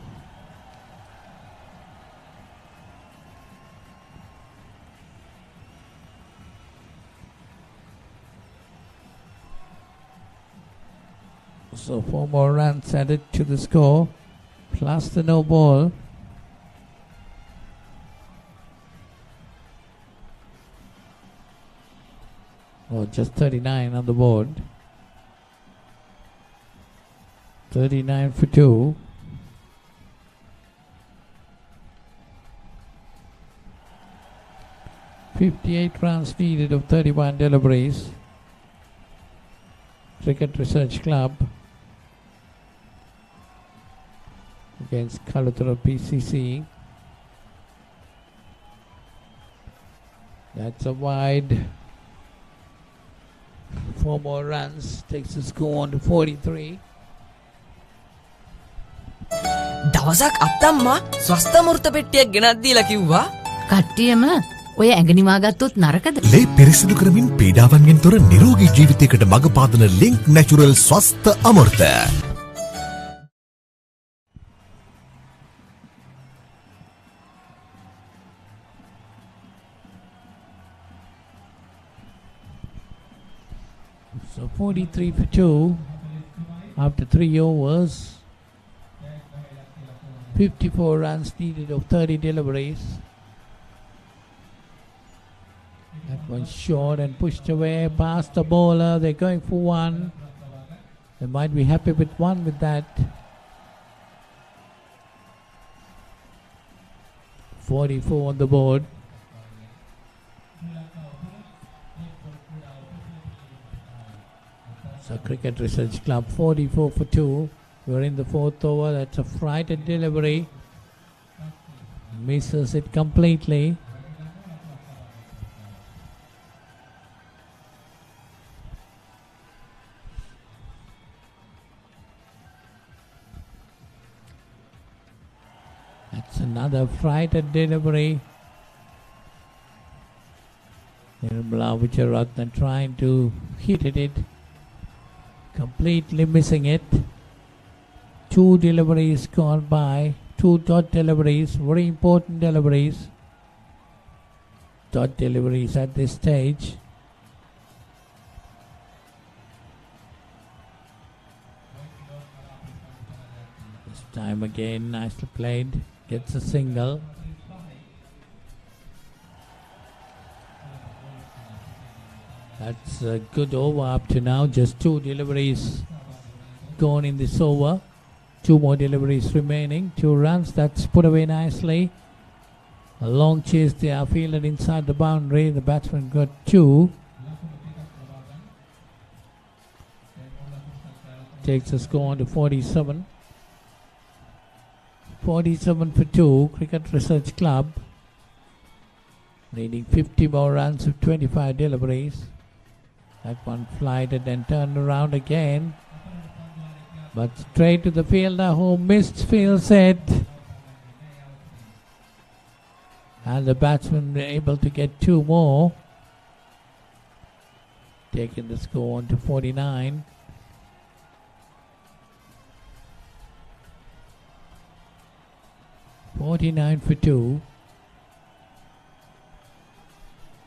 So 4 more runs added to the score, plus the no ball. Oh, just 39 on the board. 39 for 2. $58 runs needed of 31 deliveries. Cricket Research Club against Kaluthura PCC. That's a wide. 4 more runs takes the score on to 43. දවසක් අත්තම්මා ස්වස්ථමෘත පෙට්ටියක් ගෙනත් දීලා කිව්වා කට්ටියම ඔය ඇඟනිවා ගත්තොත් නරකද? ලේ පිරිසිදු කරමින් පීඩාවන්ගෙන් තොර නිරෝගී ජීවිතයකට මඟ පාදන ලින්ක් නැචරල් ස්වස්ථ අමෘත. So 43 for 2 after 3 overs. 54 runs needed of 30 deliveries. That one short and pushed away past the bowler. They're going for 1. They might be happy with 1 with that. 44 on the board. So Cricket Research Club 44 for 2. We're in the 4th over. That's a frightened delivery. Misses it completely. That's another frightened delivery. Nirmala Vijayaratne trying to hit it. Completely missing it. 2 deliveries gone by. 2 dot deliveries. Very important deliveries. Dot deliveries at this stage. This time again, nicely played. Gets a single. That's a good over up to now. Just 2 deliveries gone in this over. 2 more deliveries remaining. 2 runs. That's put away nicely. A long chase there. Fielded inside the boundary. The batsman got 2. Takes a score on to 47. 47 for 2. Cricket Research Club needing 50 more runs of 25 deliveries. That one flighted and turned around again. But straight to the fielder who missed field set. And the batsman able to get 2 more. Taking the score on to 49. $49 for 2.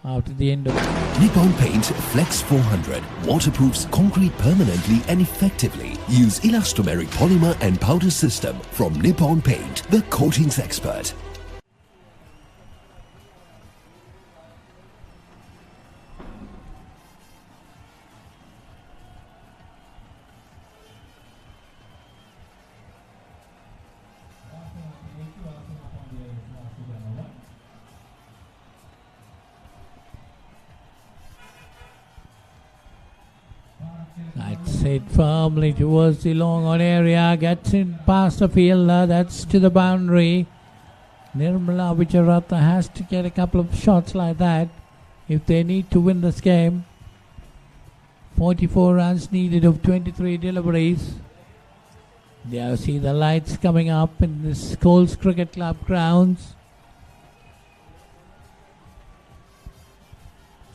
After the end of Nippon Paint Flex 400 waterproofs concrete permanently and effectively. Use elastomeric polymer and powder system from Nippon Paint, the coatings expert. That's it firmly towards the long on area. Gets in past the fielder. That's to the boundary. Nirmala Vijayaratne has to get a couple of shots like that if they need to win this game. 44 runs needed of 23 deliveries. There you see the lights coming up in the Scholes Cricket Club grounds.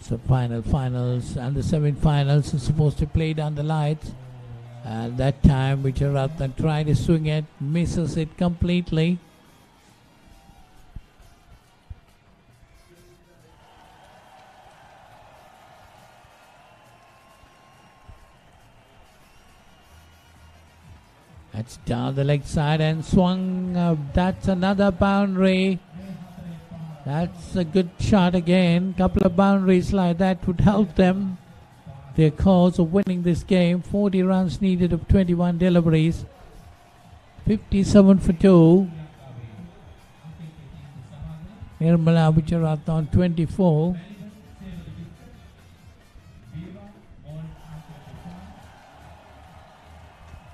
So finals and the semi-finals are supposed to play down the lights. And that time Vijayaratnam tried to swing it, misses it completely. That's down the leg side and swung. That's another boundary. That's a good shot again. Couple of boundaries like that would help them. Their cause of winning this game. 40 runs needed of 21 deliveries. 57 for 2. Nirmala Vijayaratnam 24.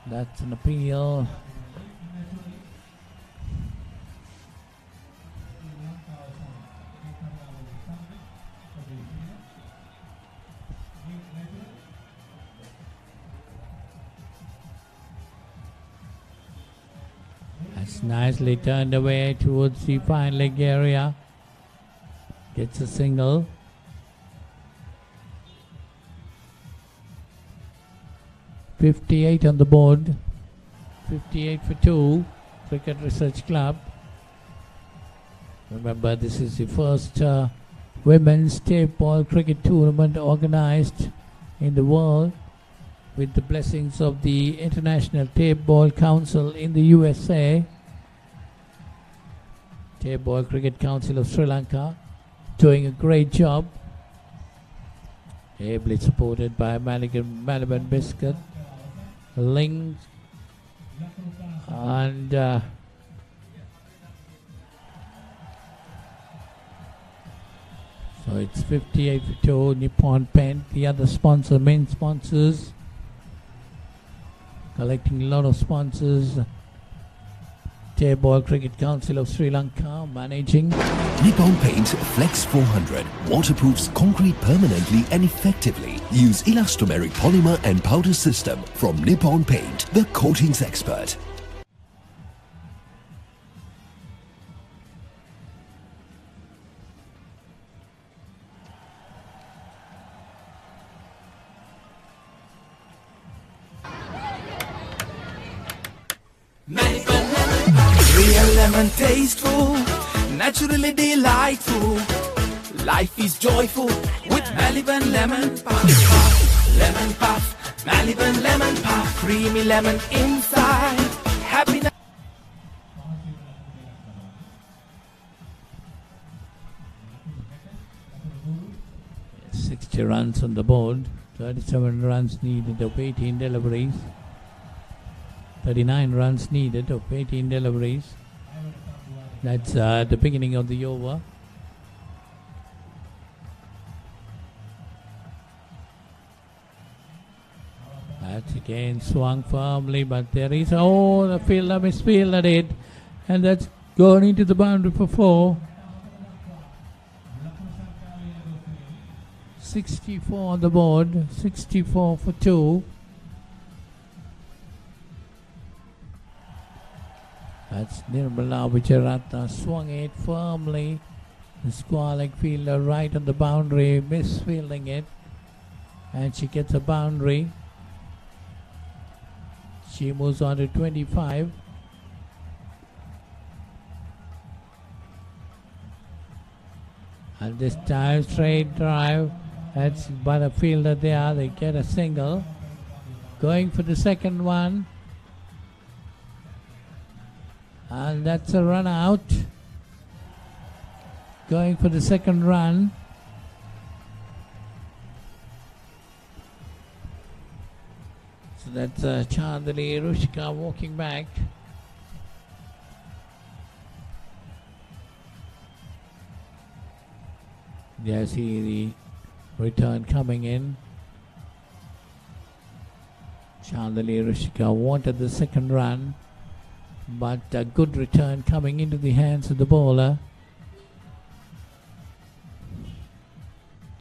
That's an appeal. That's nicely turned away towards the fine leg area. Gets a single. .58 on the board. 58 for 2. Cricket Research Club. Remember, this is the first women's Tapeball cricket tournament organized in the world with the blessings of the International Tapeball Council in the USA. Tapeball Cricket Council of Sri Lanka doing a great job. Ably supported by Malaban Biscuit, Link, and so it's 58 for 2. Nippon Paint, the other sponsor, main sponsors, collecting a lot of sponsors. Tapeball Cricket Council of Sri Lanka managing. Nippon Paint Flex 400 waterproofs concrete permanently and effectively. Use elastomeric polymer and powder system from Nippon Paint, the coatings expert. Real lemon tasteful, naturally delightful. Life is joyful with Maliban lemon puff. Lemon puff, Maliban lemon puff. Creamy lemon inside. Happiness. 60 runs on the board. 37 runs needed of 18 deliveries. 39 runs needed of 18 deliveries. That's the beginning of the over. That's again swung firmly, but there is the fielder misfielded it, and that's going into the boundary for 4. 64 on the board, 64 for 2. That's Nirmala Vijayaratnam swung it firmly. The square leg fielder right on the boundary, misfielding it. And she gets a boundary. She moves on to 25. And this time straight drive. That's by the fielder there. They get a single. Going for the second one. And that's a run out. Going for the second run. So that's Chandali Rushika walking back. There see the return coming in. Chandali Rushika wanted the second run, but a good return coming into the hands of the bowler.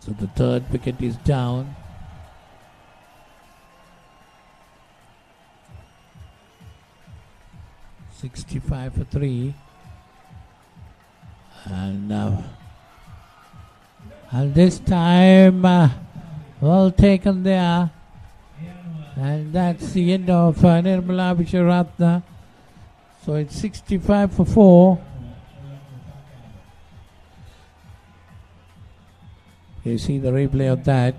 So the third wicket is down. .65 for 3. And now And this time, well taken there. And that's the end of Nirmala Visharatna. So it's 65 for 4. You see the replay of that.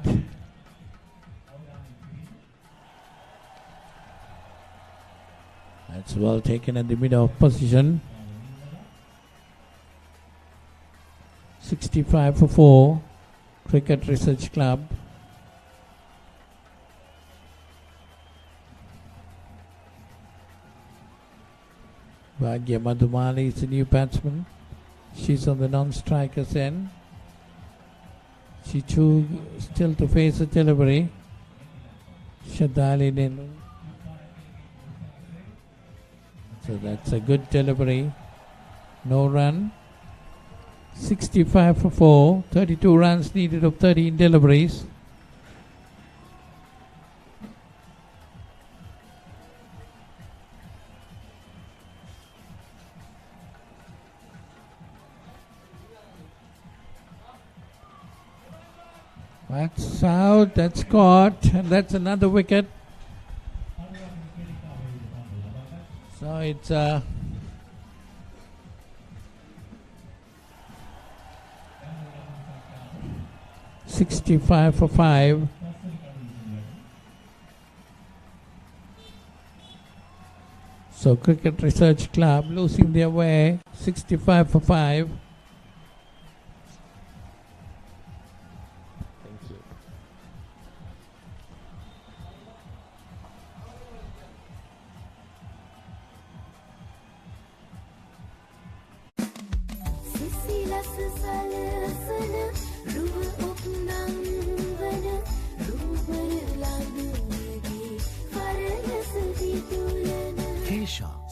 That's well taken at the middle of position. 65 for 4. Cricket Research Club. Bhagya Madhumali is the new batsman. She's on the non-striker's end. She too still to face a delivery. Shadali Nenu. So that's a good delivery. No run. 65 for 4. 32 runs needed of 13 deliveries. That's out, that's caught, and that's another wicket. So it's 65 for 5. So Cricket Research Club losing their way, 65 for 5.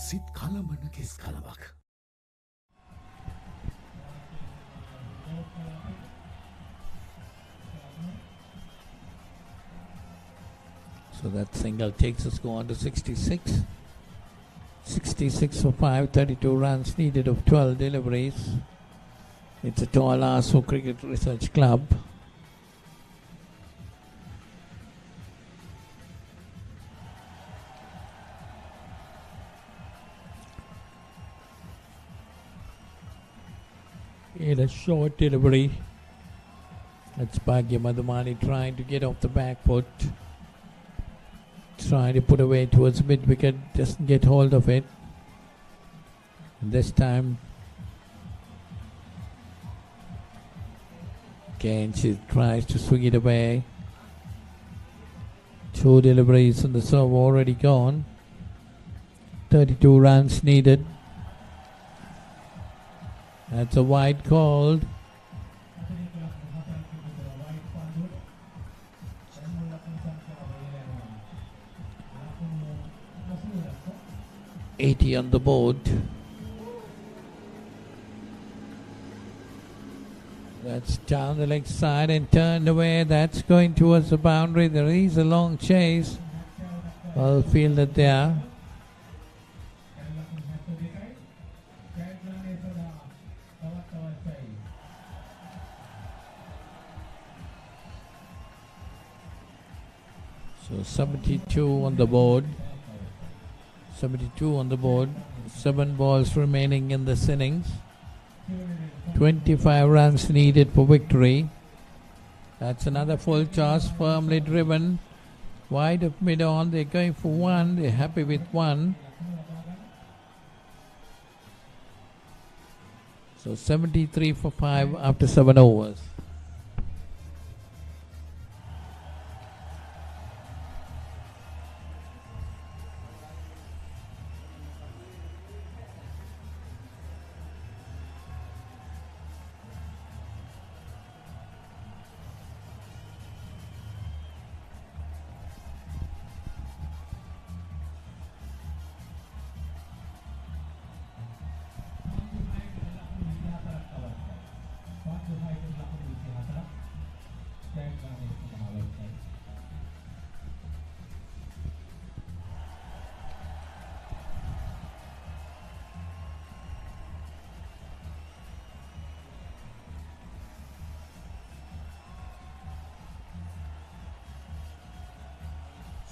සිත් කලමන කෙස් කලවක්. So that single takes us go on to 66. 66 for 5, 32 runs needed of 12 deliveries. It's a tall ask for Cricket Research Club. In a short delivery. That's Bhagya Madhumani trying to get off the back foot. Trying to put away towards mid-wicket, doesn't get hold of it. And this time, again she tries to swing it away. 2 deliveries on the serve already gone. 32 runs needed. That's a wide called. $80 on the board. That's down the leg side and turned away. That's going towards the boundary. There is a long chase. Well fielded there. So 72 on the board. 72 on the board. 7 balls remaining in this innings. 25 runs needed for victory. That's another full toss, firmly driven. Wide of mid-on. They're going for 1. They're happy with 1. So 73 for 5 after 7 overs.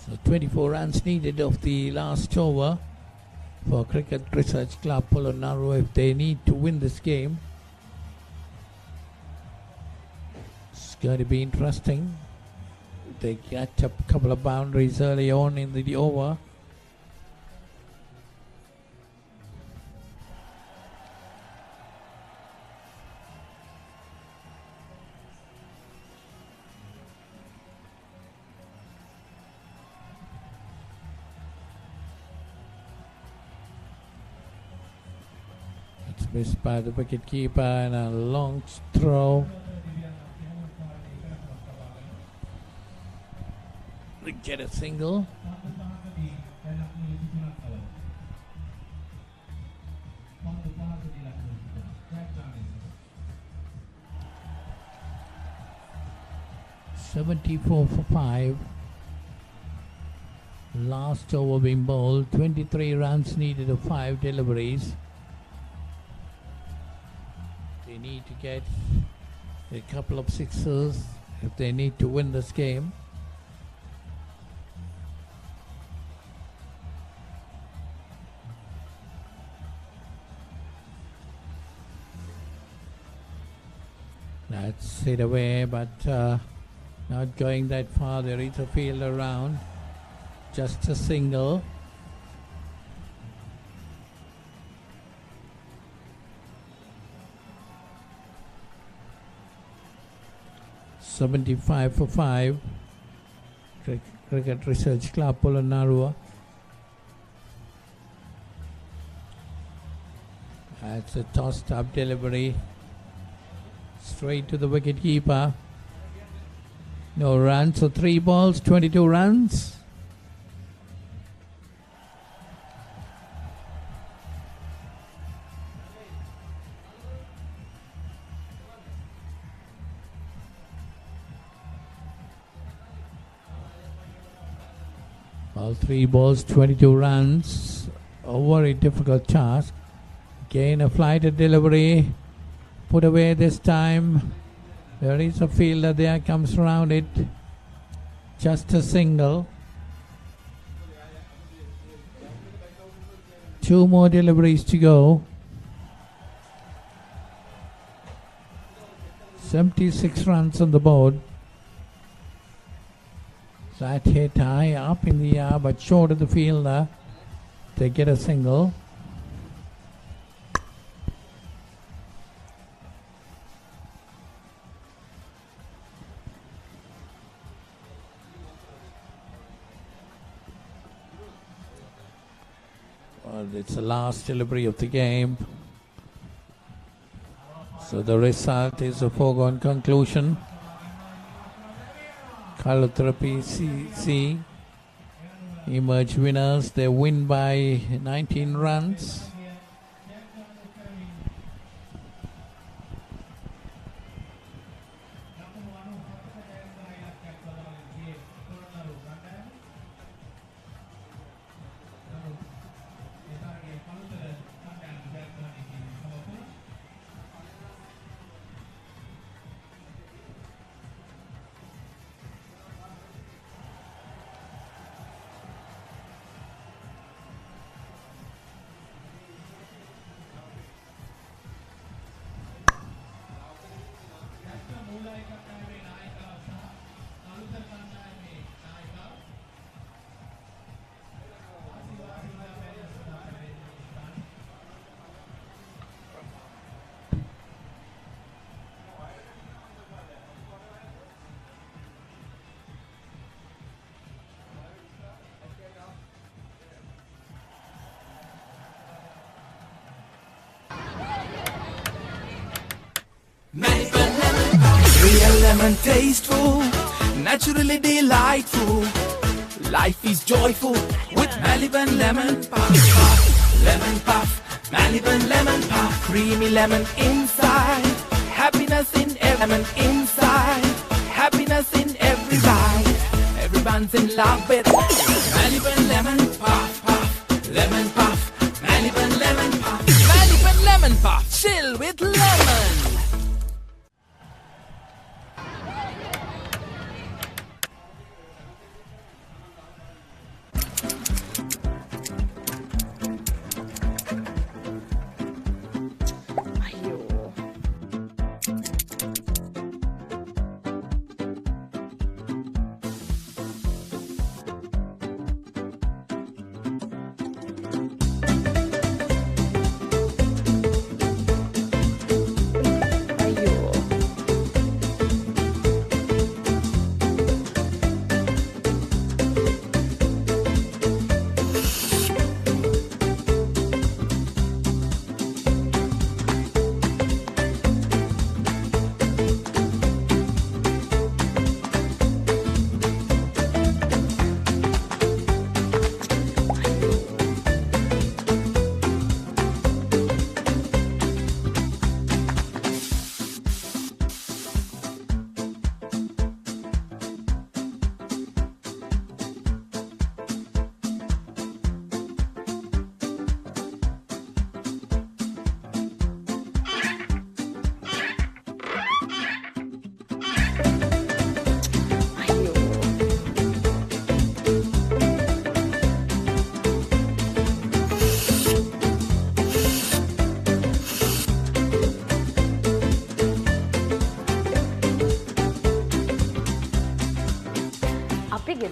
So 24 runs needed of the last over for Cricket Research Club Polonnaruwa if they need to win this game. It's going to be interesting. They catch up a couple of boundaries early on in the over. It's missed by the wicket keeper and a long throw. They get a single. $74 for 5. Last over being bowled. 23 runs needed of 5 deliveries. They need to get a couple of sixes if they need to win this game. That's it away, but not going that far. There is a field around. Just a single. $75 for 5. Cricket Research Club Polonnaruwa. That's a tossed up delivery. Straight to the wicket keeper. No runs, so 3 balls, 22 runs. All 3 balls, 22 runs. A very difficult task. Again, a flighted delivery. Put away this time. There is a fielder there, comes around it. Just a single. 2 more deliveries to go. 76 runs on the board. That hit high up in the air but short of the fielder. They get a single. Well, it's the last delivery of the game. So the result is a foregone conclusion. Kalutara C emerge winners. They win by 19 runs. Real lemon tasteful, naturally delightful. Life is joyful with Maliban lemon puff. Lemon puff, Maliban lemon puff. Creamy lemon inside, happiness in every lemon inside, happiness in every bite. Everyone's in love with Maliban lemon puff, puff. Lemon puff, Maliban lemon puff. Maliban lemon puff, chill with lemon.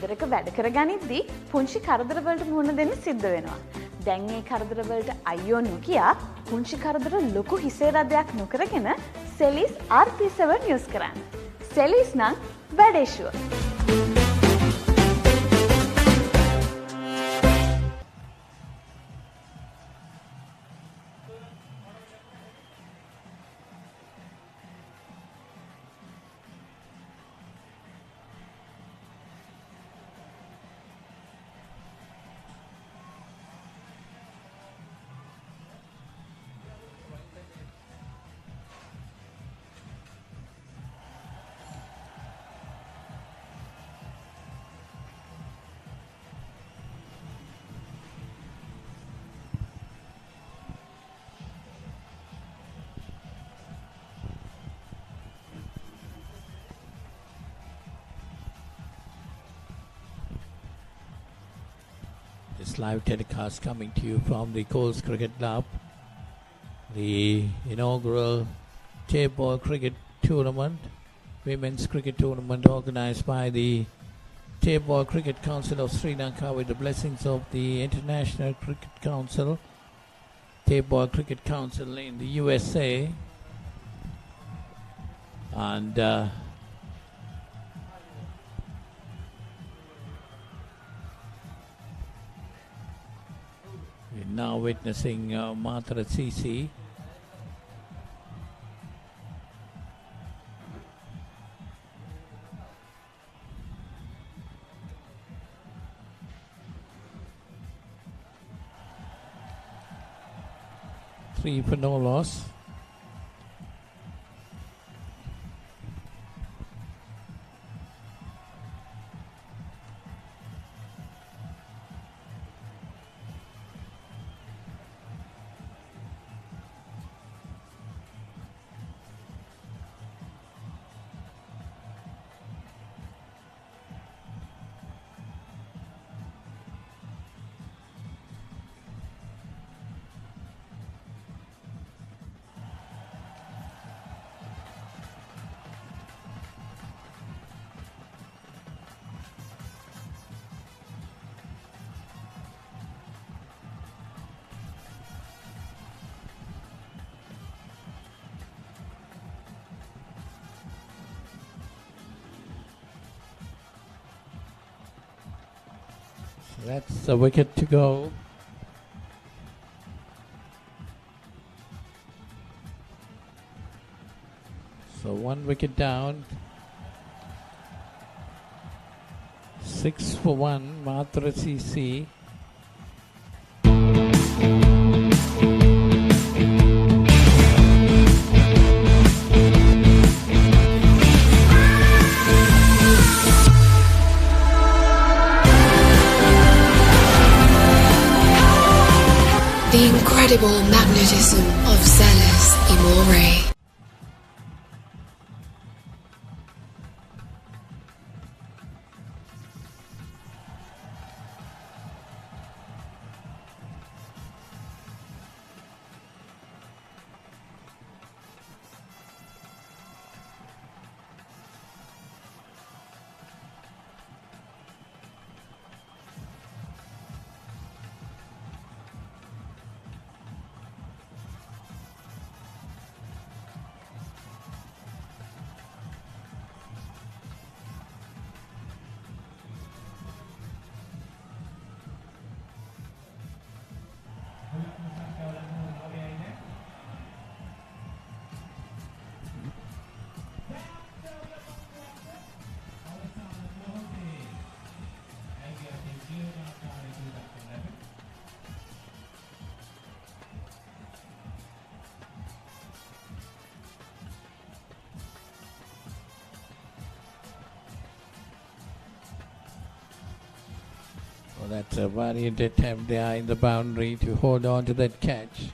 ගෙදරක වැඩ කරගනිද්දී පුංචි කරදරවලට මුහුණ දෙන්න සිද්ධ වෙනවා. දැන් මේ කරදරවලට අයියෝ නොකියා පුංචි කරදර ලොකු හිසේ රදයක් නොකරගෙන සෙලිස් RP7 යූස් කරන්න. සෙලිස් නම් වැඩේ sure. This live telecast coming to you from the Coles Cricket Club, the inaugural Tapeball cricket tournament, women's cricket tournament organized by the Tapeball Cricket Council of Sri Lanka with the blessings of the International Cricket Council, Tapeball Cricket Council in the USA, and we're now witnessing Matra CC. Three for no loss. That's a wicket to go. So 1 wicket down. 6 for 1, Matra CC. The incredible magnetism of Zealous Imore. Well, that's a valiant attempt there in the boundary to hold on to that catch.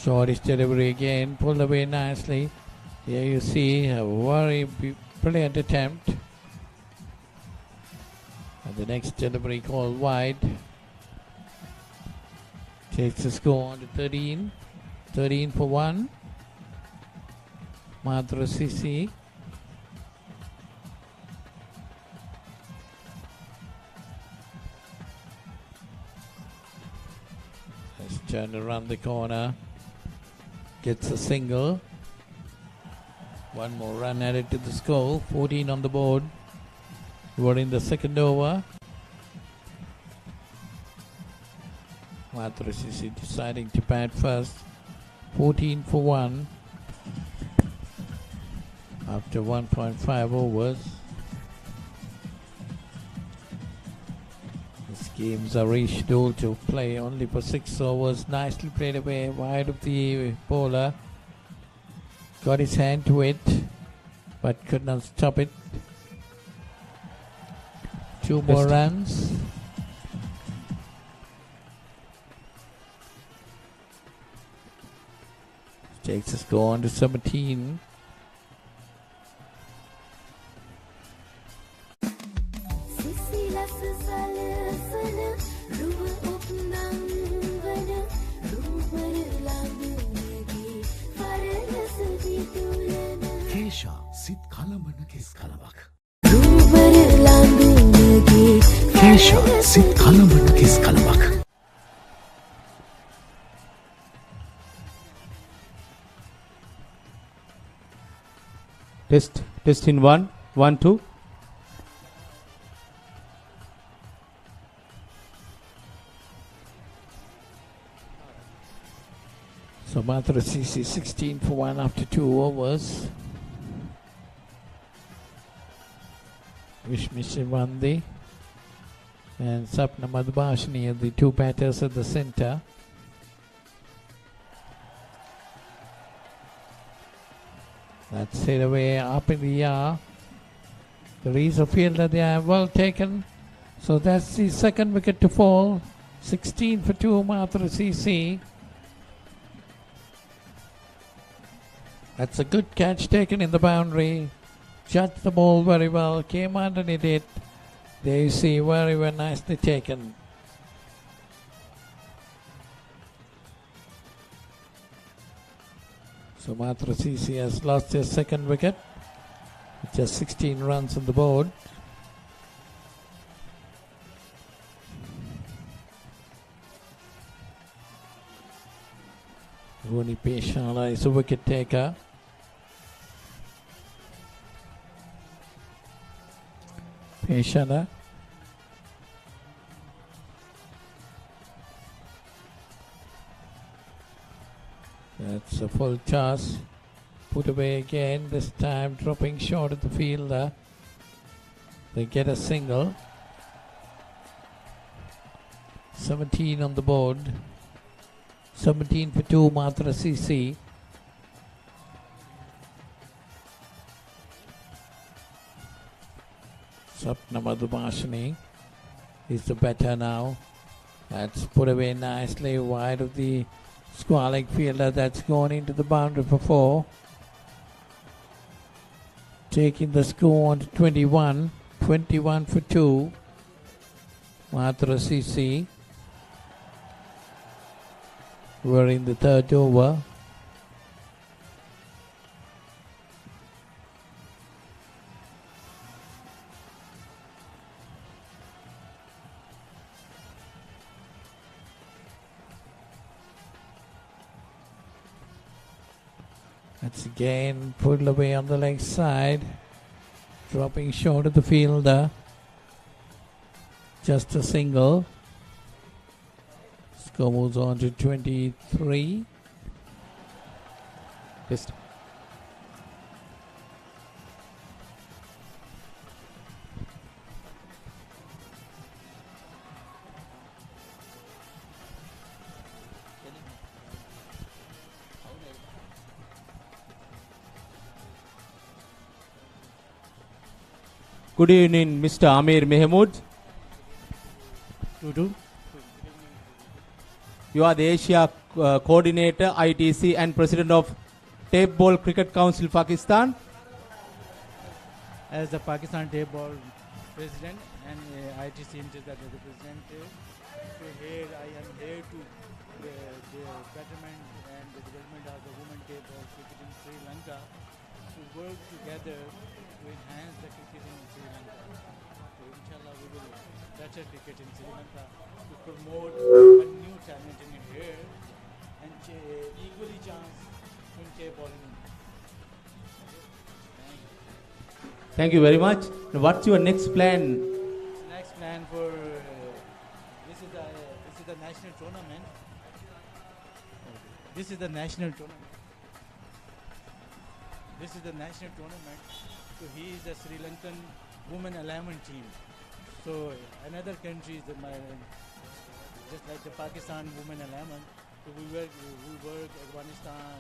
Shortish delivery again, pulled away nicely. Here you see a very brilliant attempt. And the next delivery called wide. Takes the score on to 13. 13 for 1. Matra CC. Nice turn around the corner. Gets a single. One more run added to the score. 14 on the board. We're in the second over. Matra CC deciding to bat first. 14 for 1. After 1.5 overs. These games are rescheduled to play only for 6 overs. Nicely played away wide of the bowler. Got his hand to it, but could not stop it. 2 more runs. Takes the score on to 17. Kesha sit kalamana kes kalamak. Kesha sit kalamana kes kalamak. Test in 1, 1, 2. So Matra CC 16 for 1 after 2 overs. Vishmi Shivandi and Sapna Madhubhashini are the 2 batters at the center. That's hit away up in the air. There is a fielder there, well taken. So that's the second wicket to fall. 16 for 2, Matra CC. That's a good catch taken in the boundary. Judged the ball very well. Came underneath it. There you see, very, very nicely taken. So Matra CC has lost their second wicket. Just 16 runs on the board. Rooney Peshala is a wicket taker. Peshala. That's a full toss. Put away again, this time dropping short of the fielder. They get a single. 17 on the board. 17 for 2, Matra CC. Sapna Madhubhashini is the batter now. That's put away nicely wide of the squalling fielder. That's gone into the boundary for 4. Taking the score on to 21. 21 for 2. Matra CC. We're in the third over. That's again pulled away on the leg side. Dropping short of the fielder. Just a single. Score moves on to 23. Test. Good evening, Mr. Amir Mehmood. You are the Asia Coordinator, ITC, and President of Tapeball Cricket Council, Pakistan. As the Pakistan Tapeball President and ITC representative, so here I am here to the betterment and the development of the women tapeball cricket in Sri Lanka, to work together to enhance the cricket in Sri Lanka. So inshallah we will better cricket in Sri Lanka to promote a new talent in here and equally chance in Tapeball in India. Thank you very much. Now, what's your next plan? Next plan for this is the national tournament. This is the national tournament. This is the national tournament. So he is the Sri Lankan women 11 team. So another country is just like the Pakistan women 11. So we work Afghanistan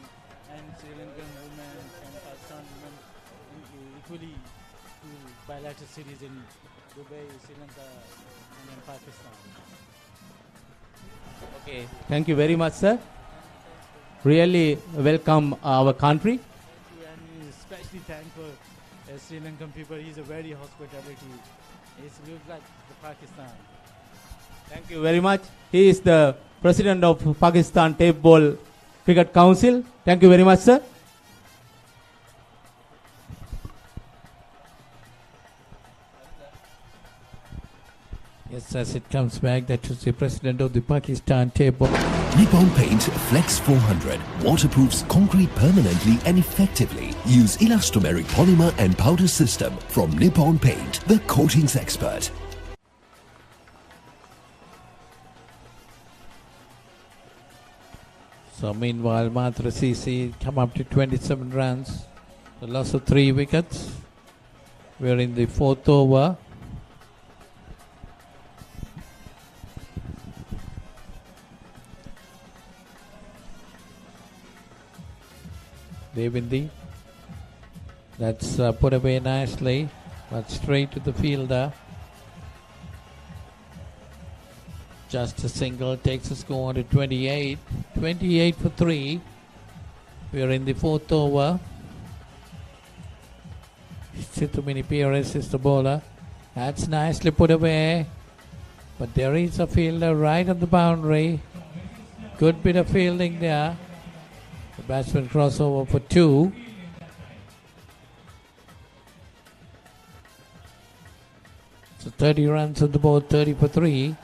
and Sri Lankan women and Pakistan women equally to bilateral series in Dubai, Sri Lanka, and then Pakistan. Okay. Thank you very much, sir. Really welcome our country. And especially thankful Sri Lankan people. He's a very hospitality. It looks like the Pakistan. Thank you very much. He is the president of Pakistan Tapeball Cricket Council. Thank you very much, sir. Yes, as it comes back, that was the president of the Pakistan Tapeball. Nippon Paint Flex 400 waterproofs concrete permanently and effectively. Use elastomeric polymer and powder system from Nippon Paint, the coatings expert. So meanwhile, Matra CC come up to 27 runs. The loss of 3 wickets. We're in the 4th over. Devindi. That's put away nicely, but straight to the fielder. Just a single, takes a score to 28. 28 for 3. We're in the 4th over. Situmini Pires is the bowler. That's nicely put away. But there is a fielder right on the boundary. Good bit of fielding there. The batsman crossover for 2. So 30 runs on the board, 30 for 3.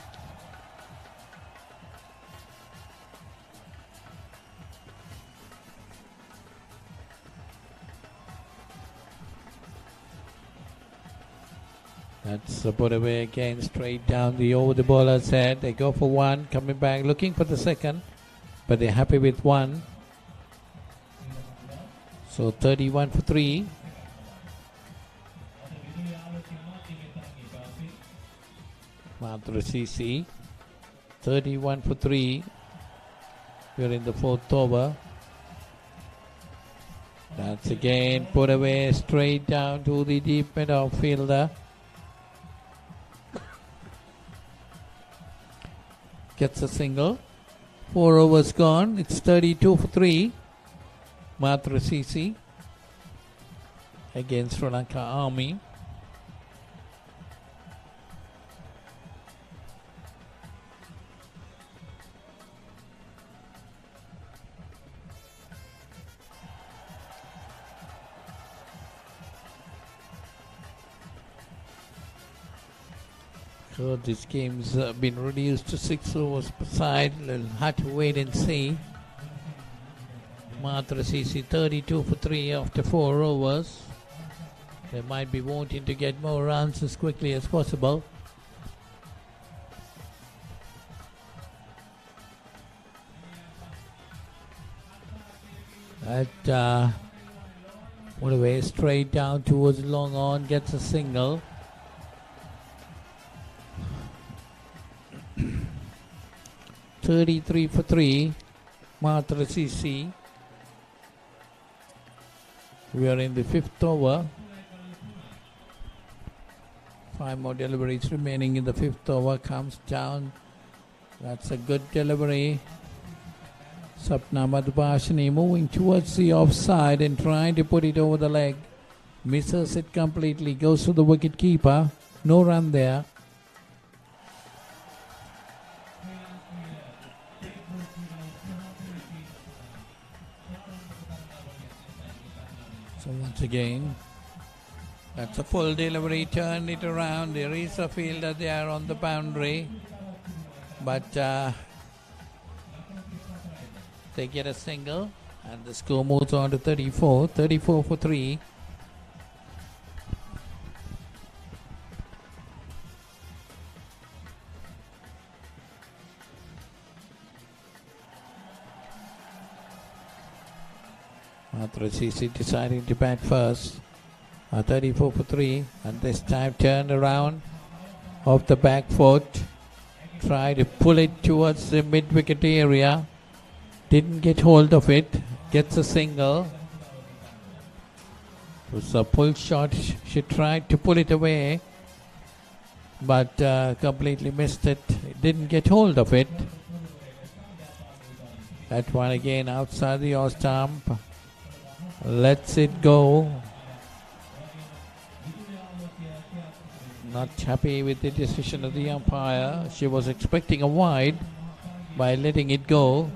That's a put away again, straight down the over the bowler's head. They go for 1, coming back, looking for the second, but they're happy with 1. So 31 for 3. Matra CC. 31 for 3. We're in the 4th over. That's again put away straight down to the deep mid outfielder. Gets a single. 4 overs gone. It's 32 for 3. Matra CC against Sri Lanka Army. So this game's been reduced to 6 overs per side. We'll have to wait and see. Matra CC 32 for 3 after 4 overs. They might be wanting to get more runs as quickly as possible. That went away straight down towards long on, gets a single. $33 for 3, Matra CC. We are in the 5th over. 5 more deliveries remaining in the 5th over. Comes down. That's a good delivery. Sapna Madhubhashini moving towards the offside and trying to put it over the leg. Misses it completely. Goes to the wicket keeper. No run there. So once again, That's a full delivery, turned it around. There is a fielder there on the boundary, but they get a single, and the score moves on to 34 for 3. Matra CC deciding to bat first. 34 for 3, and this time turned around off the back foot. Try to pull it towards the mid-wicket area. Didn't get hold of it. Gets a single. It was a pull shot. She tried to pull it away, but completely missed it. Didn't get hold of it. That one again outside the off stump. Lets it go. Not happy with the decision of the umpire. She was expecting a wide by letting it go.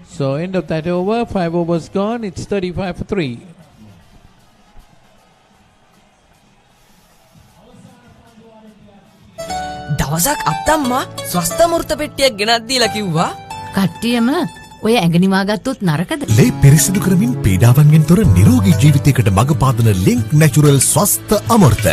So end of that over. 5 overs gone. It's 35 for 3. දවසක් අත්තම්මා ස්වස්ත මෘත පෙට්ටියක් ගෙනත් දීලා කිව්වා කට්ටියම ඔය ඇඟනිවා ගත්තොත් නරකද? ලේ පිරිසිදු කරමින් පීඩාවන්ගෙන් තොර නිරෝගී ජීවිතයකට මඟ පාදන ලින්ක් නැචරල් ස්වස්ත අමෘත.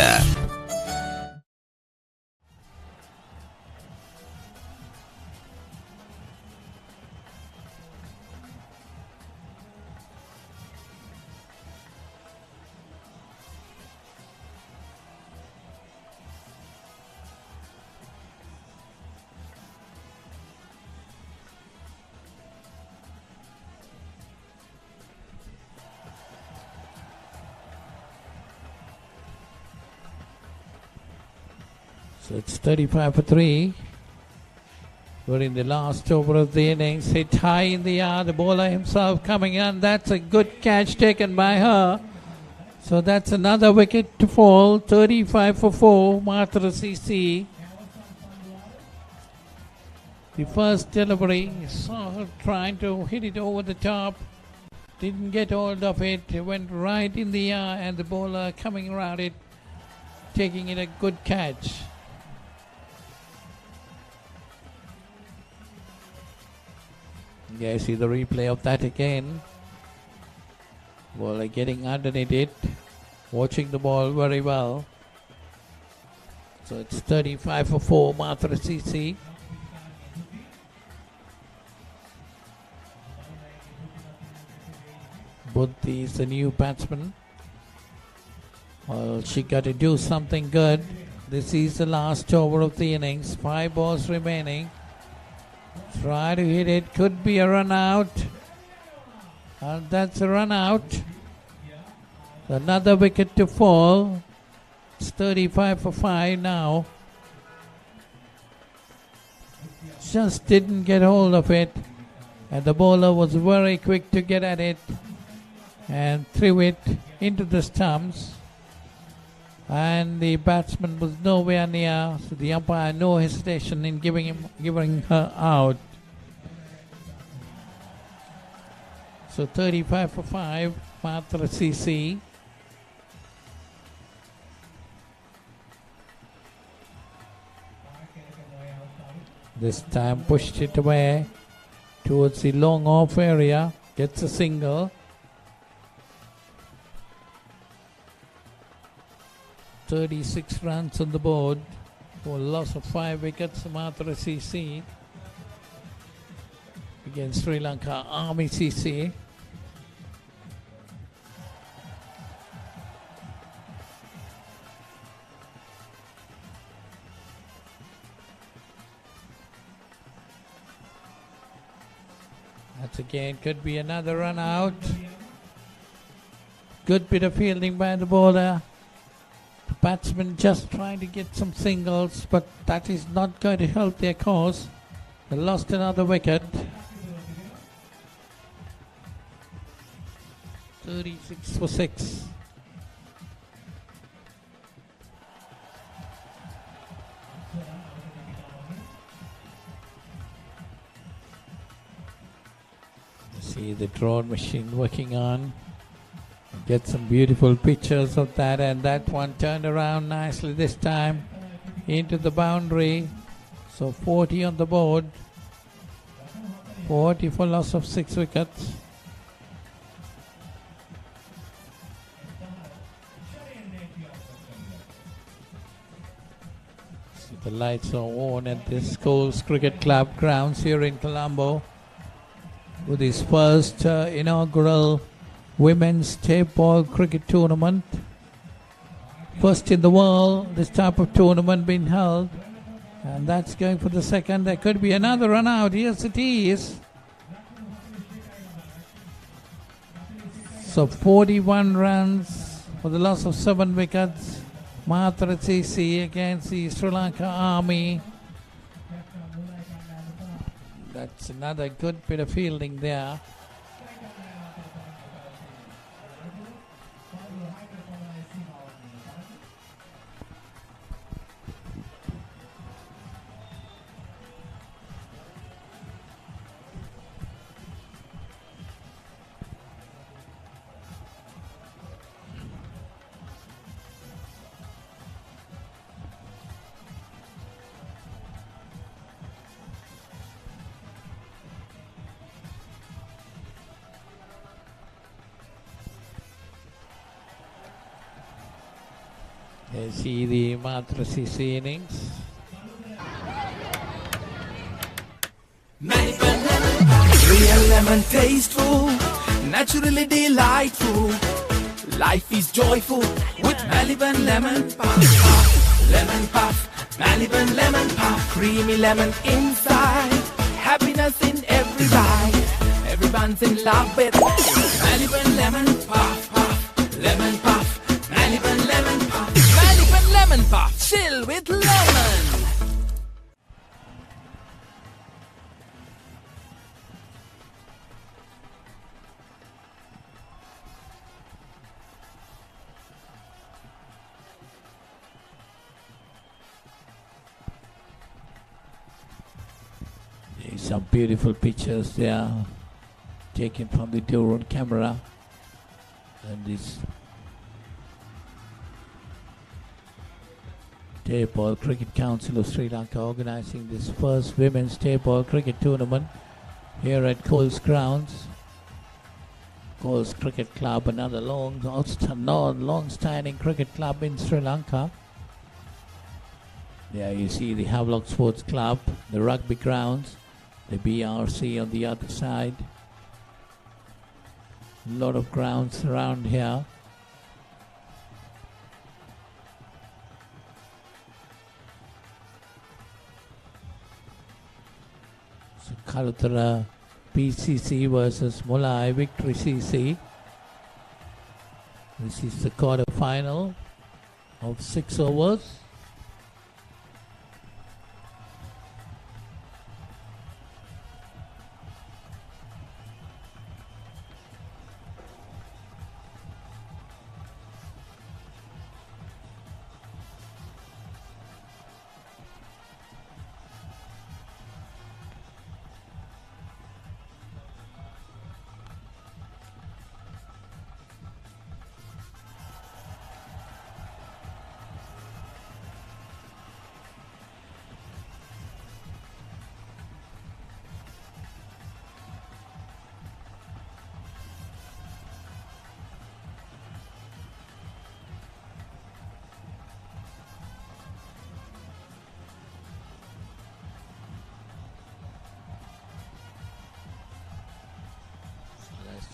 So it's 35 for 3. We're in the last over of the innings. Hit high in the air. The bowler himself coming in. That's a good catch taken by her. So that's another wicket to fall. 35 for 4. Matra CC. The first delivery. Saw her trying to hit it over the top. Didn't get hold of it. It went right in the air, and the bowler coming around it, taking it a good catch. Yeah, see the replay of that again. Bowler getting underneath it, watching the ball very well. So it's 35 for 4, Matra CC. Buddhi is the new batsman. Well, she got to do something good. This is the last over of the innings. 5 balls remaining. Try to hit it. Could be a run out. And that's a run out. Another wicket to fall. It's 35 for 5 now. Just didn't get hold of it. And the bowler was very quick to get at it and threw it into the stumps. And the batsman was nowhere near, so the umpire no hesitation in giving her out. So 35 for 5, Matra CC. This time pushed it away towards the long off area, gets a single. 36 runs on the board for a loss of 5 wickets. Matra CC against Sri Lanka Army CC. That's again could be another run out. Good bit of fielding by the bowler. The batsman just trying to get some singles, but that is not going to help their cause. They lost another wicket. 36 for 6. the drone machine working on. Get some beautiful pictures of that, and that one turned around nicely this time into the boundary. So 40 on the board. 40 for loss of 6 wickets. So the lights are on at the School's Cricket Club grounds here in Colombo with his first inaugural Women's Tapeball Cricket Tournament. First in the world, this type of tournament being held. And that's going for the second. There could be another run out. Yes, it is. So 41 runs for the loss of 7 wickets. Matra CC against the Sri Lanka Army. That's another good bit of fielding there. You see the Matra CC innings. Real lemon tasteful, naturally delightful. Life is joyful with Maliban lemon puff. Lemon puff, Maliban lemon puff. Creamy lemon inside, happiness in every bite. Everyone's in love with Maliban lemon puff, puff. Lemon puff, Maliban lemon puff. Maliban lemon puff, chill with lemon. Some beautiful pictures there taken from the drone camera, and this Tapeball Cricket Council of Sri Lanka organizing this first women's Tapeball cricket tournament here at Coles Grounds. Coles Cricket Club, another long-standing cricket club in Sri Lanka. There you see the Havelock Sports Club, the rugby grounds, the BRC on the other side. A lot of grounds around here. So Karutara PCC versus Mulai Victory CC. This is the quarter final of 6 overs.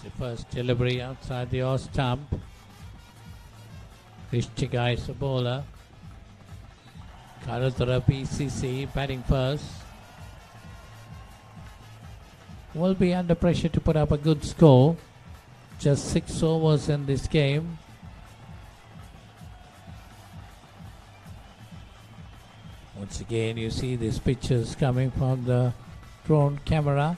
The first delivery outside the off stump. Rishtika is the bowler. Karutara PCC batting first. Will be under pressure to put up a good score. Just 6 overs in this game. Once again you see these pictures coming from the drone camera.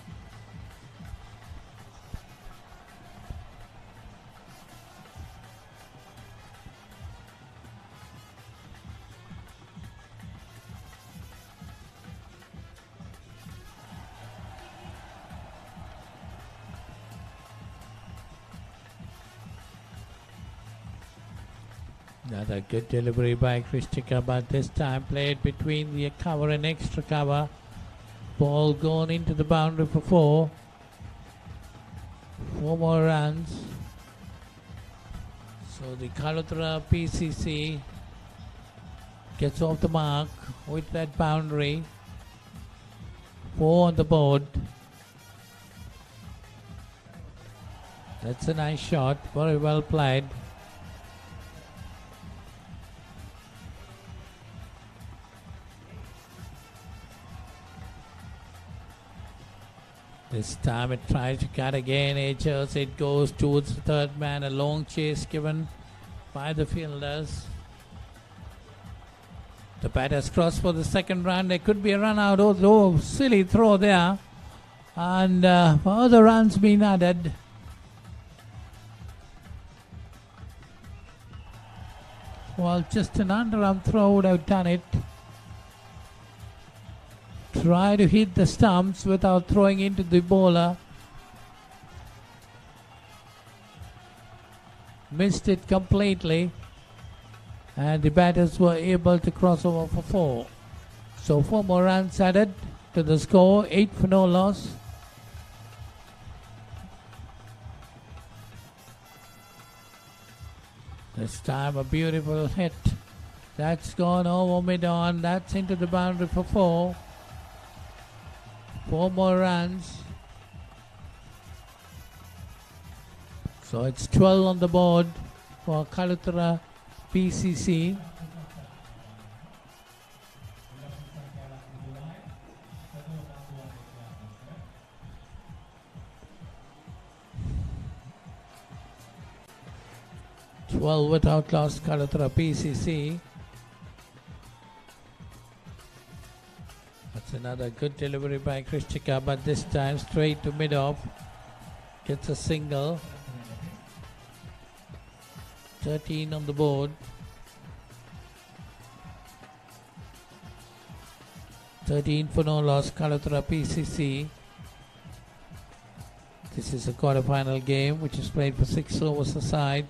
Another good delivery by Kristika, but this time played between the cover and extra cover. Ball gone into the boundary for 4. 4 more runs. So the Kalutra PCC gets off the mark with that boundary. 4 on the board. That's a nice shot, very well played. This time it tries to cut again, edges, it goes towards the third man, a long chase given by the fielders. The batters cross for the second run, there could be a run out, although silly throw there. And further runs being added. Well, just an underarm throw would have done it. Try to hit the stumps without throwing into the bowler. Missed it completely. And the batters were able to cross over for 4. So 4 more runs added to the score. 8 for no loss. This time a beautiful hit. That's gone over mid-on. That's into the boundary for 4. 4 more runs. So it's 12 on the board for Kalutra PCC. Without loss, Kalutra PCC. That's another good delivery by Kristika, but this time straight to mid-off. Gets a single. 13 on the board. 13 for no loss, Kalutra PCC. This is a quarter-final game which is played for 6 overs a side.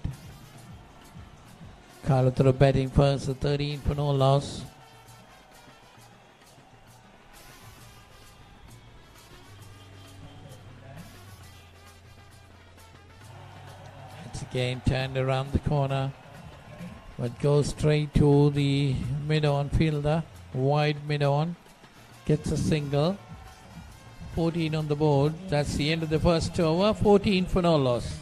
Kalutra batting first, 13 for no loss. It's again turned around the corner, but goes straight to the mid-on fielder, wide mid-on, gets a single. 14 on the board. That's the end of the first over. 14 for no loss.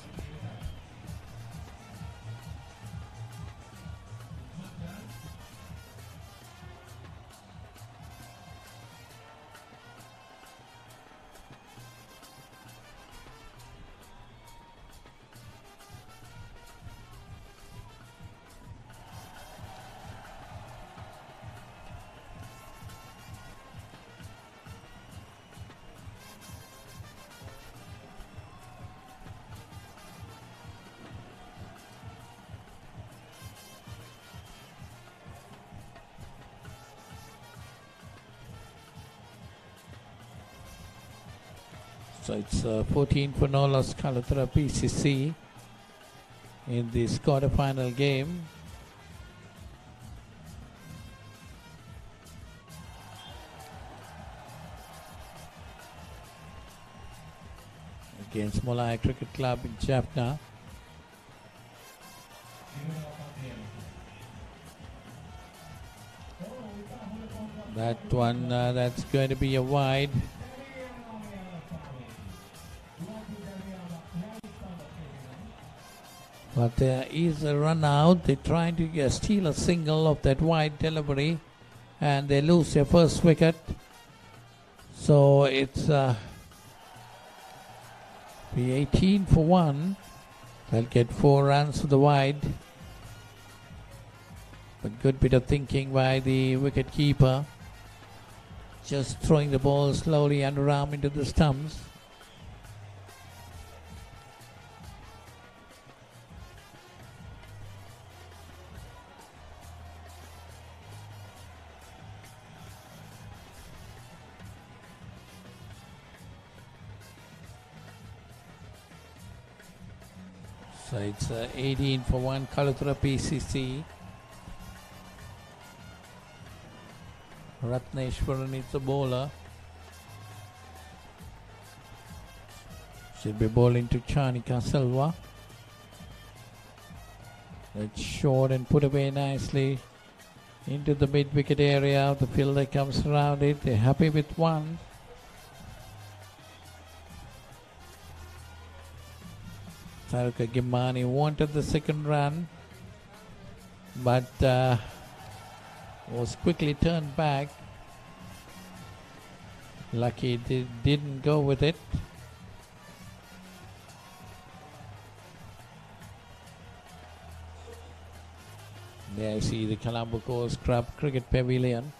So it's 14 for no loss, Kalutra PCC in this quarter-final game. Against Molaya Cricket Club in Jaffna. That one, that's going to be a wide. But there is a run out. They're trying to steal a single of that wide delivery, and they lose their first wicket. So it's be 18 for 1. They'll get 4 runs for the wide. But good bit of thinking by the wicket keeper. Just throwing the ball slowly underarm into the stumps. So it's 18 for 1, Kalutra PCC Ratneshwaran is the bowler. Should be bowling to Chanika Silva. It's short and put away nicely into the mid-wicket area. The fielder comes around it. They're happy with one. Taruka Gimani wanted the second run, but was quickly turned back. Lucky didn't go with it. There I see the Colombo Coast Club Cricket Pavilion.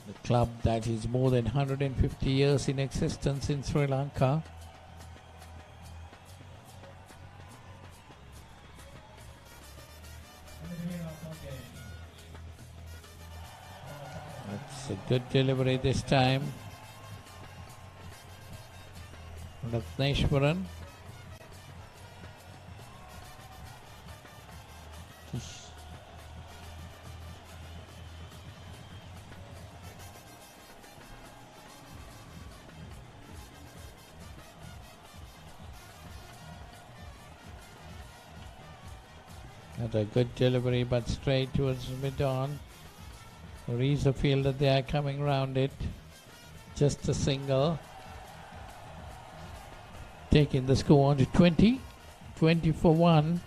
The club that is more than 150 years in existence in Sri Lanka. That's a good delivery this time. Ratneshwaran. A good delivery, but straight towards mid-on. Reads the fielder there coming round it. Just a single. Taking the score on to 20. 20 for 1.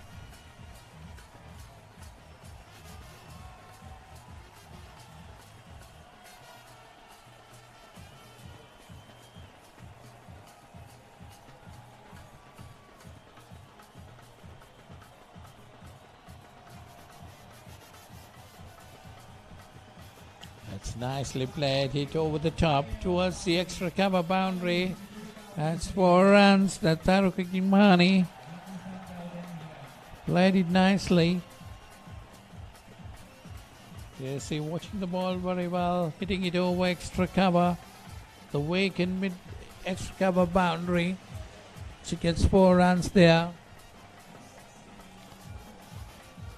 That's nicely played. Hit over the top towards the extra cover boundary. That's 4 runs. That's Taruka Gimani. Played it nicely. Yes, he watching the ball very well. Hitting it over extra cover. The wake in mid extra cover boundary. She gets 4 runs there.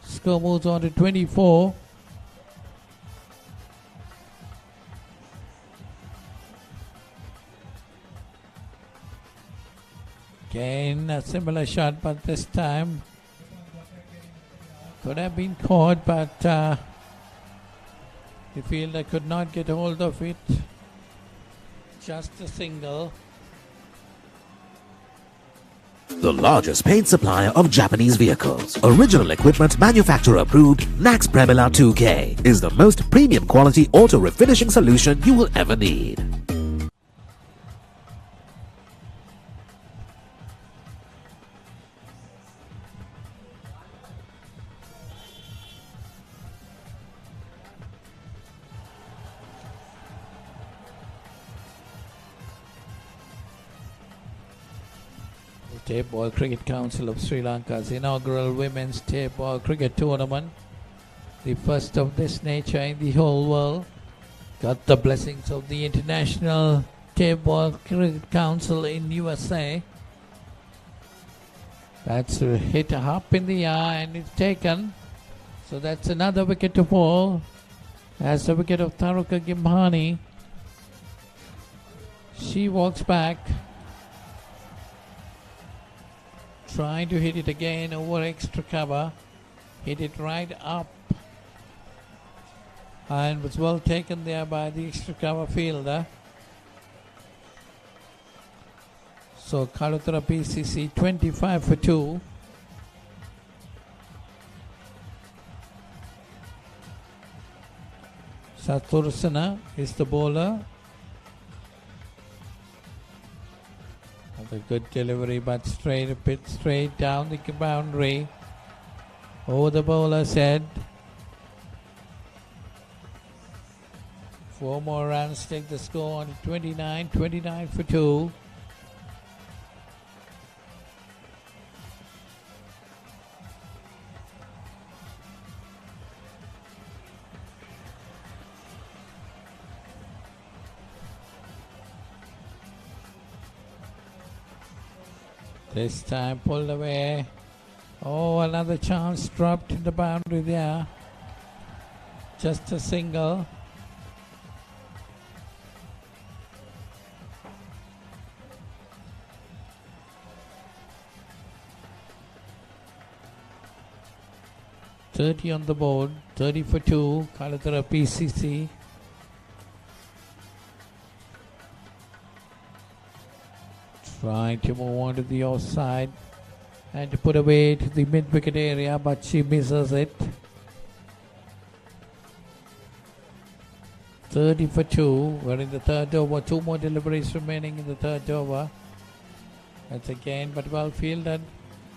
Score moves on to 24. Again, a similar shot, but this time could have been caught, but the fielder could not get hold of it. Just a single. The largest paint supplier of Japanese vehicles, original equipment manufacturer approved, Nax Premila 2K is the most premium quality auto refinishing solution you will ever need. Tapeball Cricket Council of Sri Lanka's inaugural Women's Tapeball Cricket Tournament, the first of this nature in the whole world, got the blessings of the International Tapeball Cricket Council in USA. That's a hit up in the air and it's taken. So that's another wicket to fall. That's the wicket of Taruka Gimani. She walks back. Trying to hit it again over extra cover. Hit it right up. And was well taken there by the extra cover fielder. So Kalutara PCC 25 for 2. Satursana is the bowler. A good delivery, but straight down the boundary. Over the bowler's head. 4 more runs take the score on 29. 29 for 2. This time pulled away. Oh, another chance dropped in the boundary there. just a single. $30 on the board, 30 for 2, Kalutara PCC. Trying to move on to the offside and to put away to the mid-wicket area, but she misses it. 30 for 2. We're in the third over. 2 more deliveries remaining in the third over. That's again, but well fielded.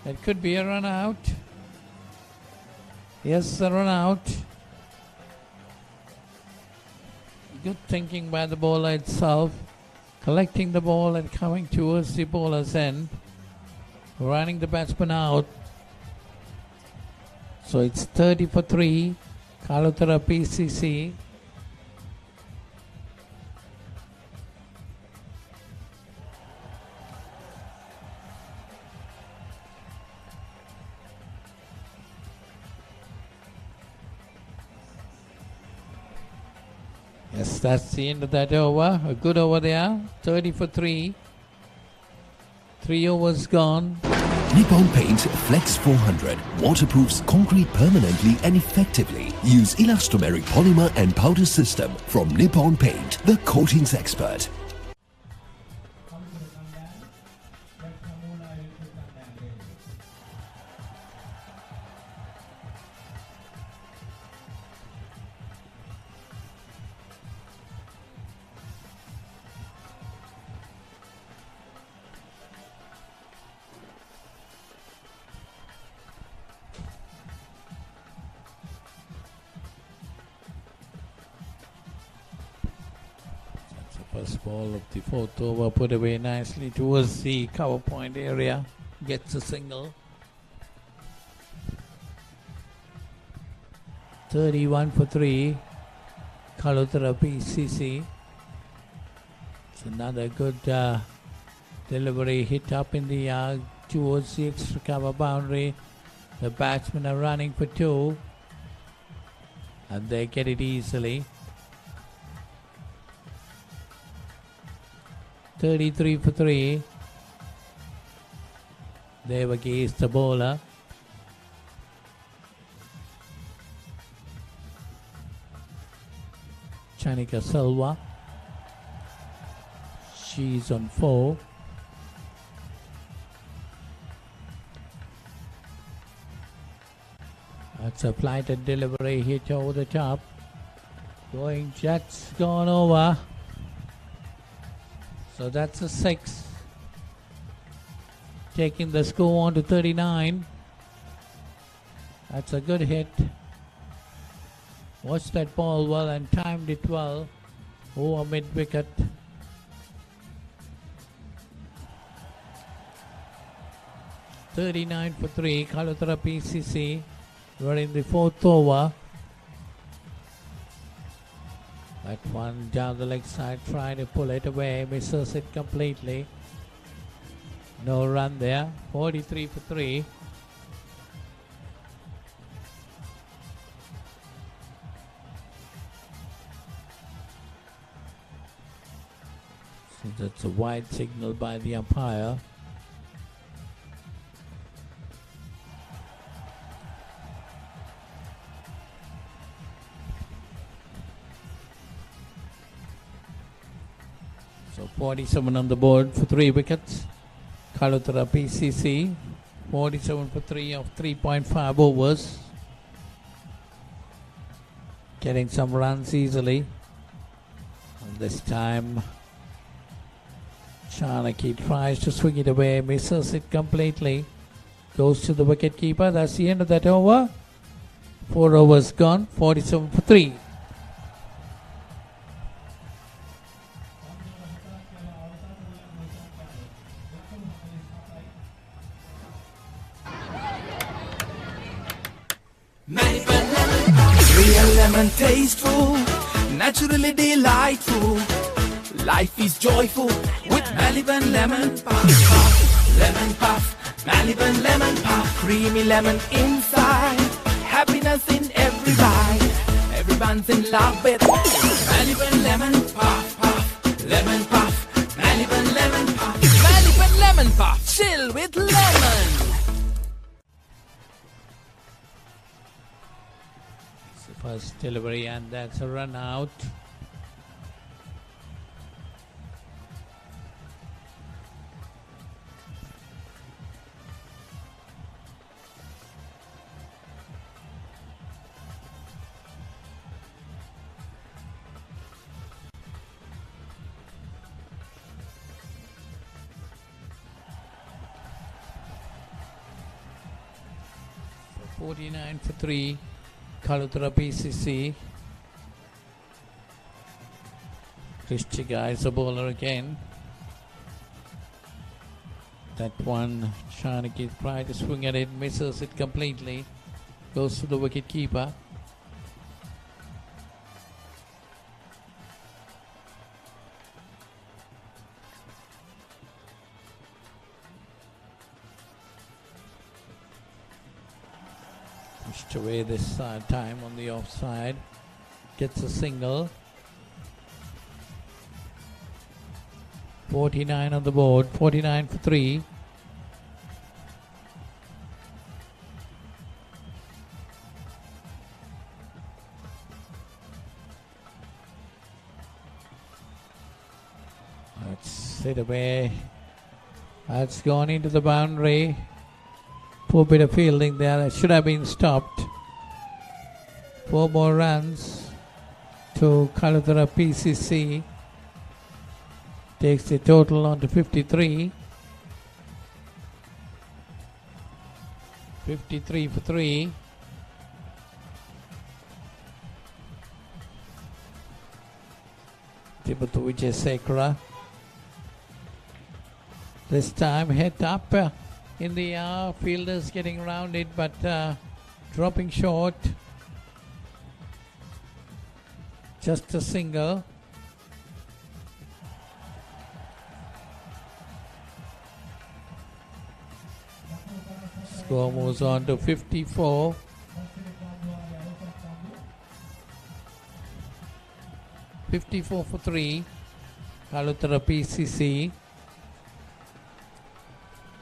It could be a run out. Yes, a run out. Good thinking by the bowler itself. Collecting the ball and coming towards the bowler's end. Running the batsman out. So it's 30 for 3. Kalutara PCC. Yes, that's the end of that over. A good over there. 30 for 3. 3 overs gone. Nippon Paint Flex 400 waterproofs concrete permanently and effectively. Use elastomeric polymer and powder system from Nippon Paint, the coatings expert. First ball of the fourth over put away nicely towards the cover point area. Gets a single. 31 for 3. Kalutara PCC. It's another good delivery hit up in the air towards the extra cover boundary. The batsmen are running for 2. And they get it easily. 33 for 3. Devagi is the bowler. Chanika Silva. She's on 4. That's a flighted delivery hit over the top. Going jets gone over. So that's a 6. Taking the score on to 39. That's a good hit. Watched that ball well and timed it well over mid-wicket. $39 for 3. Kalutara PCC. We're in the fourth over. That one down the leg side, trying to pull it away, misses it completely. No run there. 43 for 3. So that's a wide signal by the umpire. So 47 on the board for 3 wickets. Kalutara PCC, 47 for 3 of 3.5 overs. Getting some runs easily. And this time, Chanaki tries to swing it away, misses it completely. Goes to the wicket keeper. That's the end of that over. 4 overs gone, 47 for 3. Real lemon tasteful, naturally delightful. Life is joyful with Maliban lemon puff. Lemon puff, Maliban lemon puff. Creamy lemon inside, happiness in every bite. Every Maliban's in love with Maliban lemon puff, puff, lemon puff, Maliban lemon puff, Maliban lemon puff, chill with lemon. It's the first delivery, and that's a run out. So 49 for 3, Kalutara PCC. Krishtiga is a bowler again. That one, Shanaki tried to swing at it, misses it completely. Goes to the wicket keeper. Pushed away this time on the offside. Gets a single. 49 on the board, 49 for 3. That's it away. That's gone into the boundary. Poor bit of fielding there. That should have been stopped. 4 more runs to Kalutara PCC. Takes the total on to 53. 53 for 3. Tibatu Vijayasekara. This time head up in the air. Fielders getting around it, but dropping short. Just a single. Score moves on to 54. 54 for 3. Kalutara PCC.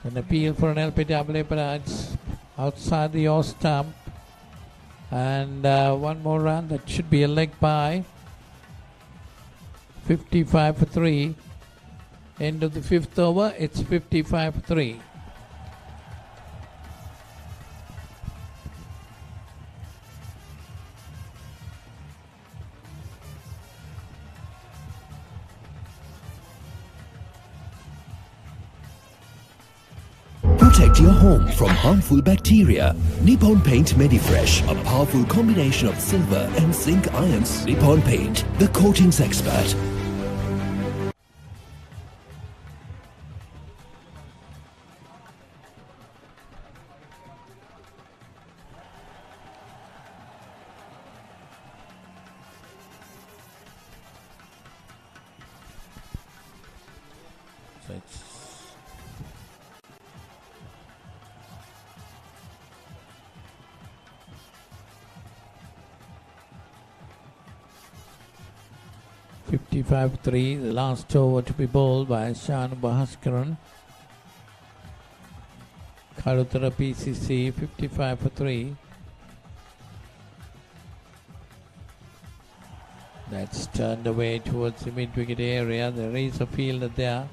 An appeal for an LPW, but it's outside the off stump. And one more run. That should be a leg by. 55 for 3. End of the 5th over. It's 55 for 3. Protect your home from harmful bacteria. Nippon Paint Medifresh, a powerful combination of silver and zinc ions. Nippon Paint, the coatings expert. So it's 55-3, the last over to be bowled by Shan Bhaskaran. Kalutara PCC 55 for 3. That's turned away towards the mid-wicket area. There is a fielder there.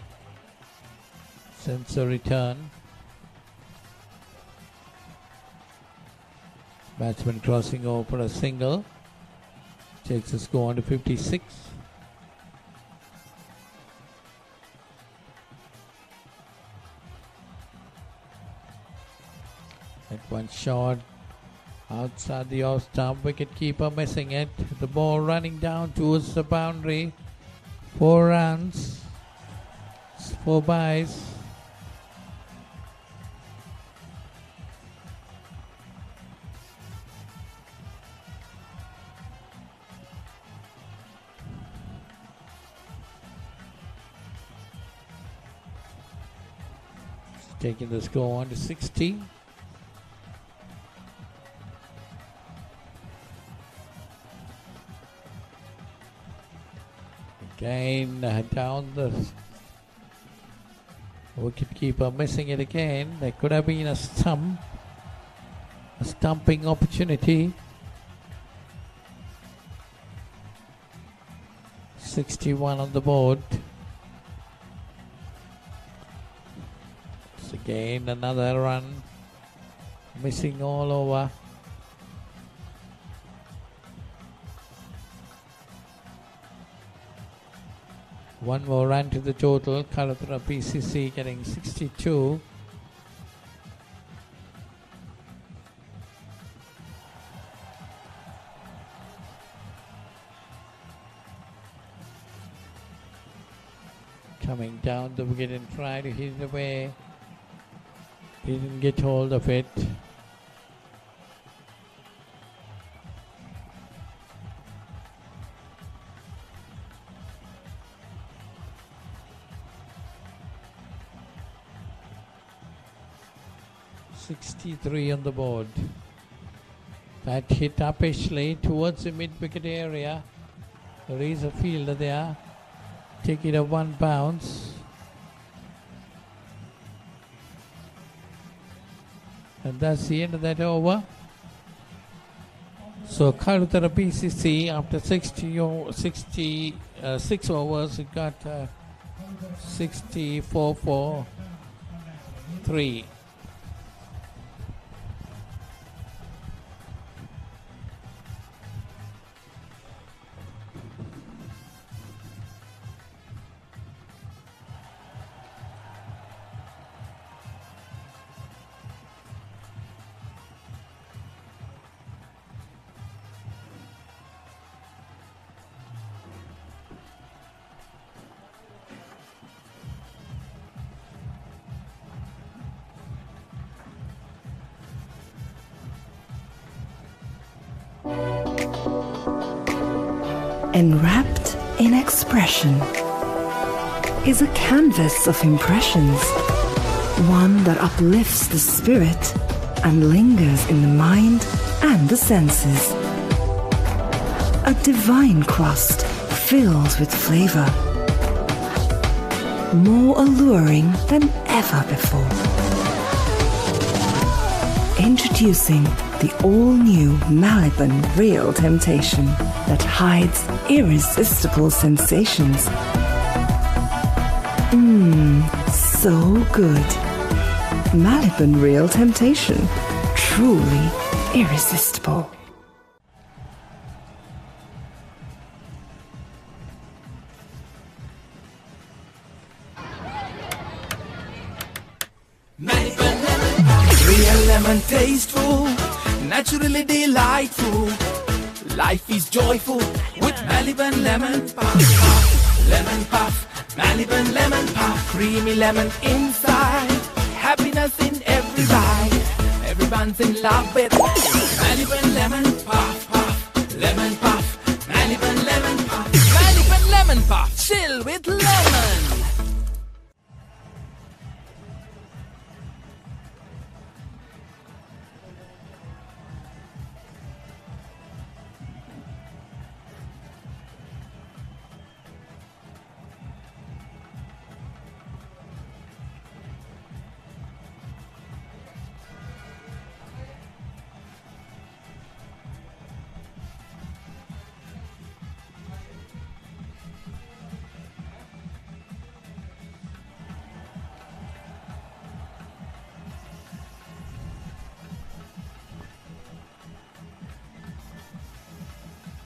Since a return. Batsman crossing over for a single. Takes the score on to 56. That one shot outside the off stump. Wicket keeper missing it. The ball running down towards the boundary. 4 runs. 4 byes. Taking the score on to 60. Again down the wicketkeeper missing it again. There could have been a stumping opportunity. 61 on the board. It's again another run. Missing all over. One more run to the total. Kalathura PCC getting 62. Coming down the wicket and try to hit it away. Didn't get hold of it. .63 on the board. That hit uppishly towards the mid-wicket area. There is a fielder there. Take it a one bounce. And that's the end of that over. So Kalathura PCC after 66 overs, it got 64 for 3. Enwrapped in expression is a canvas of impressions, one that uplifts the spirit and lingers in the mind and the senses. A divine crust filled with flavor, more alluring than ever before. Introducing the all-new Maliban Real Temptation that hides irresistible sensations. So good. Maliban Real Temptation, truly irresistible. Real lemon tasteful, naturally delightful. Life is joyful with Maliban lemon puff. Lemon puff, Maliban lemon puff. Creamy lemon inside, happiness in every bite. Everyone's in love with Maliban lemon puff, puff. Lemon puff, Maliban lemon puff. Maliban lemon puff, chill with lemon.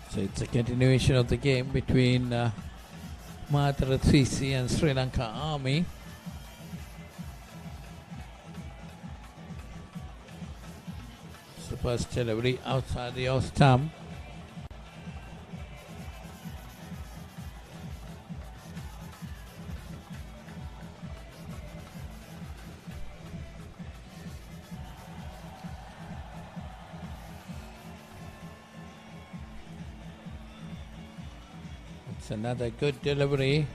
So it's a continuation of the game between Mahatma Gandhi and Sri Lanka Army. It's the first delivery outside the off stump. It's another good delivery.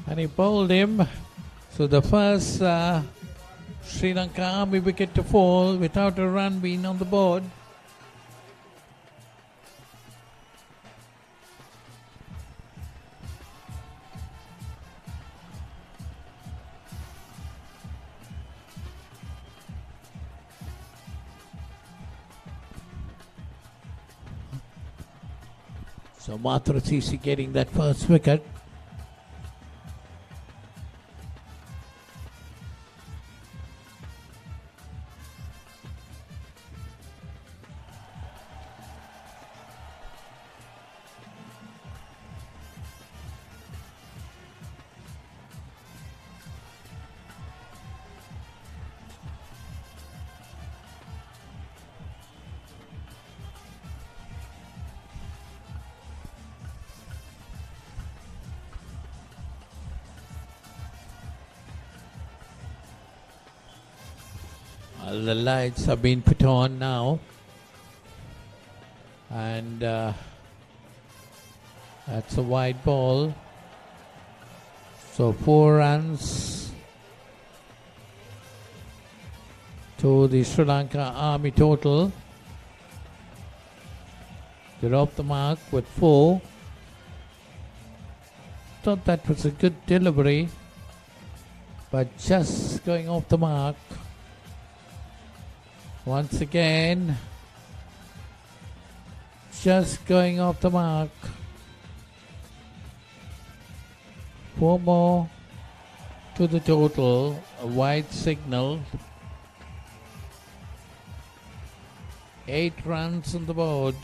And he bowled him. So the first Sri Lanka Army wicket to fall without a run being on the board. So Mathura CC getting that first wicket. The lights have been put on now, and that's a wide ball. So 4 runs to the Sri Lanka Army total. They're off the mark with 4. Thought that was a good delivery, but just going off the mark. Once again, just going off the mark. 4 more to the total, a wide signal. 8 runs on the board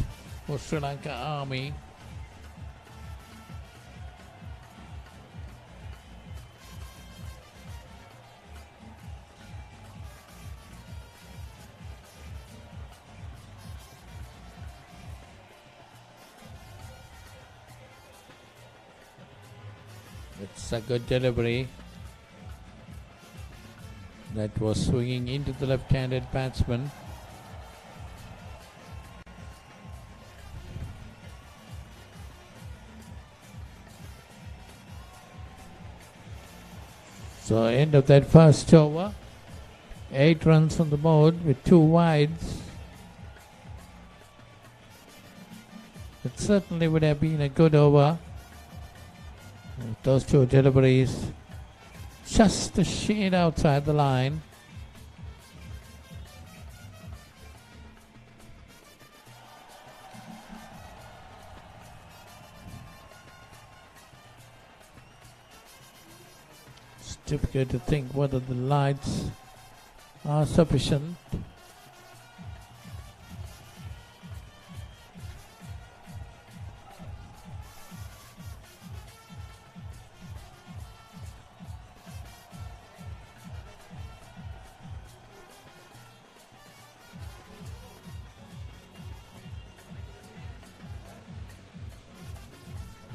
for Sri Lanka Army. It's a good delivery. That was swinging into the left-handed batsman. So end of that first over. 8 runs on the board with 2 wides. It certainly would have been a good over. Those 2 deliveries just a shade outside the line. It's difficult to think whether the lights are sufficient.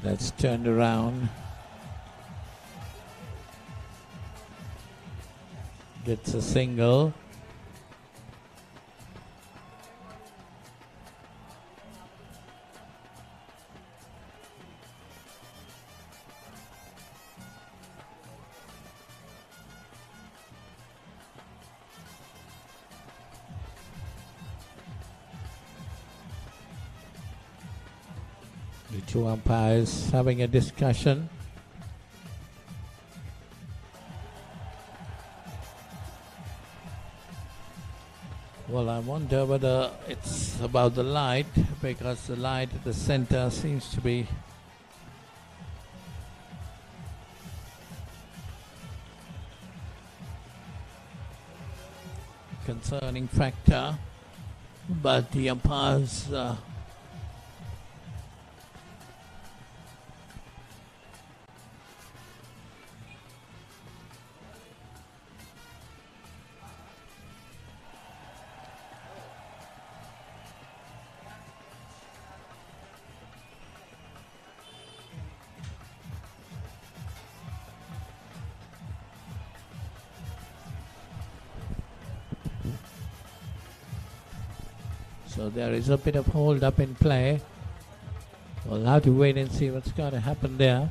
That's turned around. Gets a single. The 2 umpires having a discussion. Well, I wonder whether it's about the light, because the light at the center seems to be a concerning factor, but the umpires so there is a bit of hold up in play. We'll have to wait and see what's going to happen there.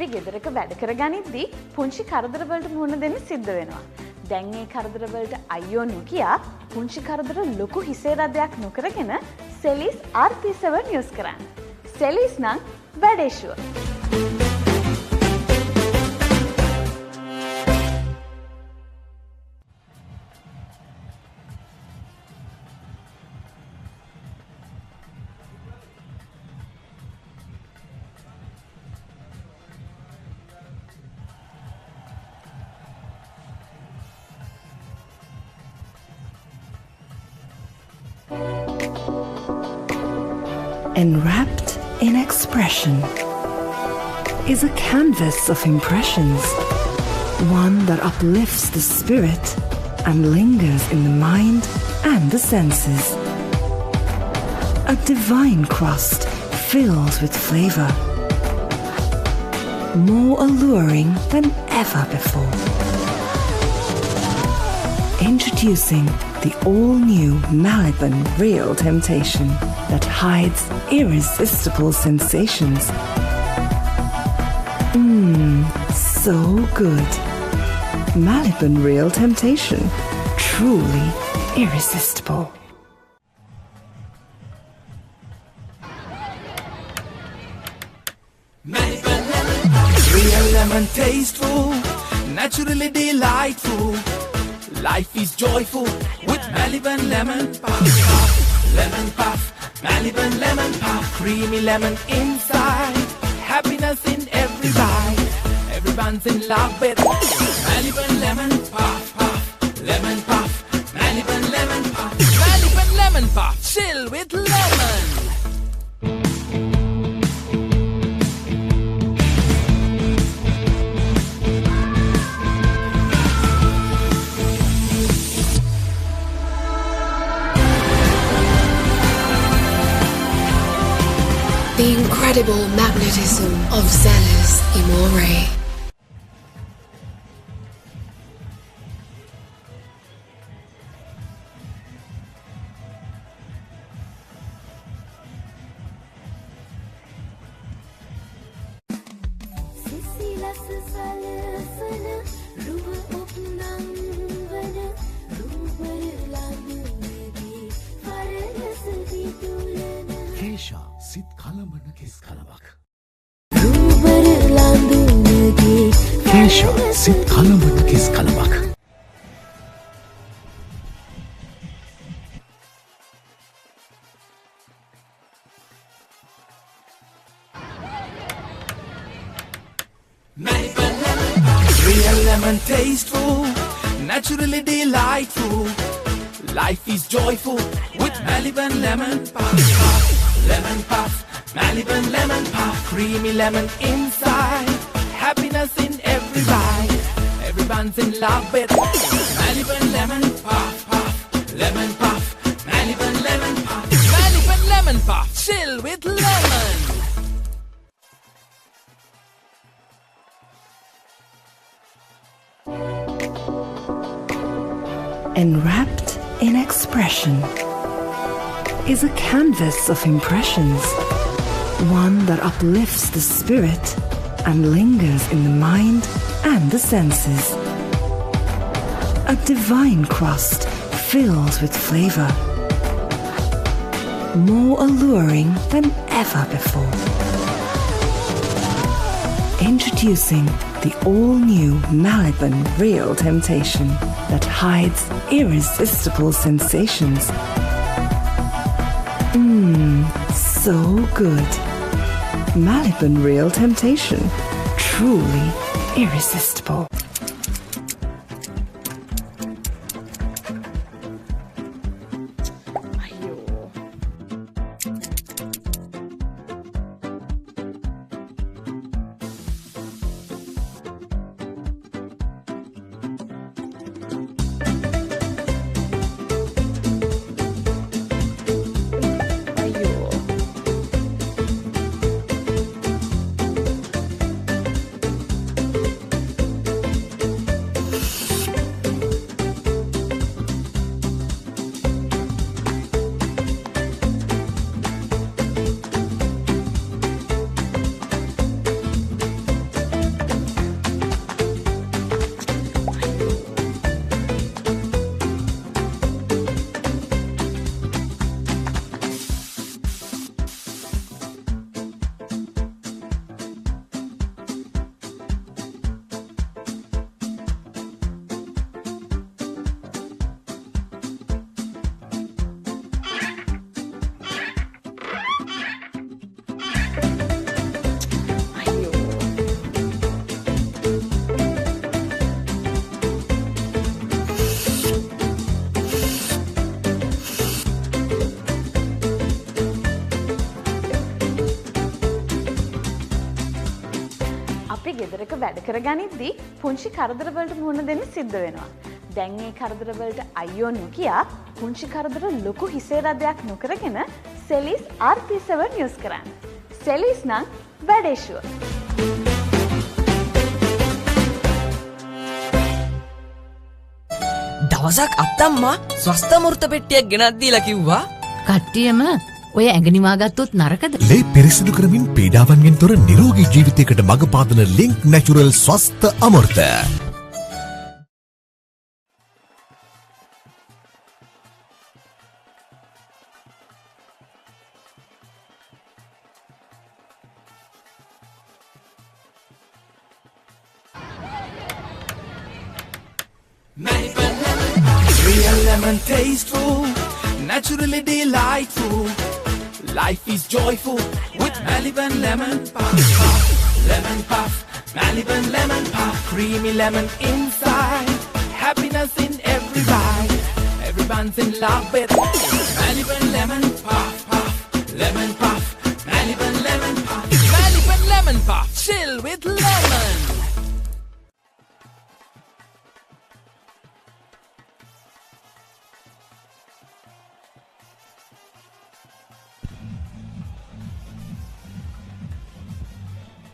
අපි ගෙදරක වැඩ කරගනිද්දී පුංචි කරදරවලට මුහුණ දෙන්න සිද්ධ වෙනවා. දැන් මේ කරදරවලට අයියෝ නොකියා පුංචි කරදර ලොකු හිසේ රදයක් නොකරගෙන සෙලිස් RP7 යූස් කරන්න. සෙලිස් නම් වැඩේ sure. Enwrapped in expression is a canvas of impressions, one that uplifts the spirit and lingers in the mind and the senses. A divine crust filled with flavor, more alluring than ever before. Introducing the all-new Maliban Real Temptation that hides irresistible sensations. So good. Maliban Real Temptation, truly irresistible. Maliban real lemon tasteful, naturally delightful. Life is joyful with Maliban lemon puff. Lemon puff, Maliban lemon puff. Creamy lemon inside, happiness in every bite. Everyone's in love with Maliban lemon puff, puff. Lemon puff, Maliban lemon puff. Maliban lemon puff, chill with lemon. The incredible magnetism of Zella's Imore. Kesha sit kalamana kis kalamak. Kesha sit kalamana kis kalamak. Maliban lemon puff, real lemon tasteful, naturally delightful. Life is joyful with Maliban lemon puff. Lemon puff, Maliban lemon puff. Creamy lemon inside, happiness in every bite. Everyone's in love with Maliban lemon puff, puff. Lemon puff, Maliban lemon puff. Maliban lemon puff, chill with lemon. Enwrapped in expression is a canvas of impressions, one that uplifts the spirit and lingers in the mind and the senses. A divine crust filled with flavor, more alluring than ever before. Introducing the all-new Maliban Real Temptation that hides irresistible sensations. So good. Maliban Real Temptation, truly irresistible. අපි ගෙදරක වැඩ කරගනිද්දී පුංචි කරදරවලට මුහුණ දෙන්න සිද්ධ වෙනවා. දැන් ඒ කරදරවලට අයියෝ නොකියා පුංචි කරදර ලොකු හිසේ රදයක් නොකරගෙන සෙලිස් RP7 යූස් කරන්න. සෙලිස් නම් වැඩේ ෂුවර්. දවසක් අත්තම්මා ස්වස්ථමෘත පෙට්ටියක් ගෙනත් දීලා කිව්වා කට්ටියම ඔය ඇඟනිවා ගත්තොත් නරකද? ලේ පිරිසිදු කරමින් පීඩාවන්ගෙන් තොර නිරෝගී ජීවිතයකට මඟ පාදන ලින්ක් නැචරල් ස්වස්ථ අමෘත. Real lemon tasteful, naturally delightful. Life is joyful with Maliban lemon puff. Lemon puff, Maliban lemon puff. Creamy lemon inside, happiness in every bite. Everyone's in love with Maliban lemon puff, puff. Lemon puff, Maliban lemon puff. Maliban lemon puff, chill with lemon.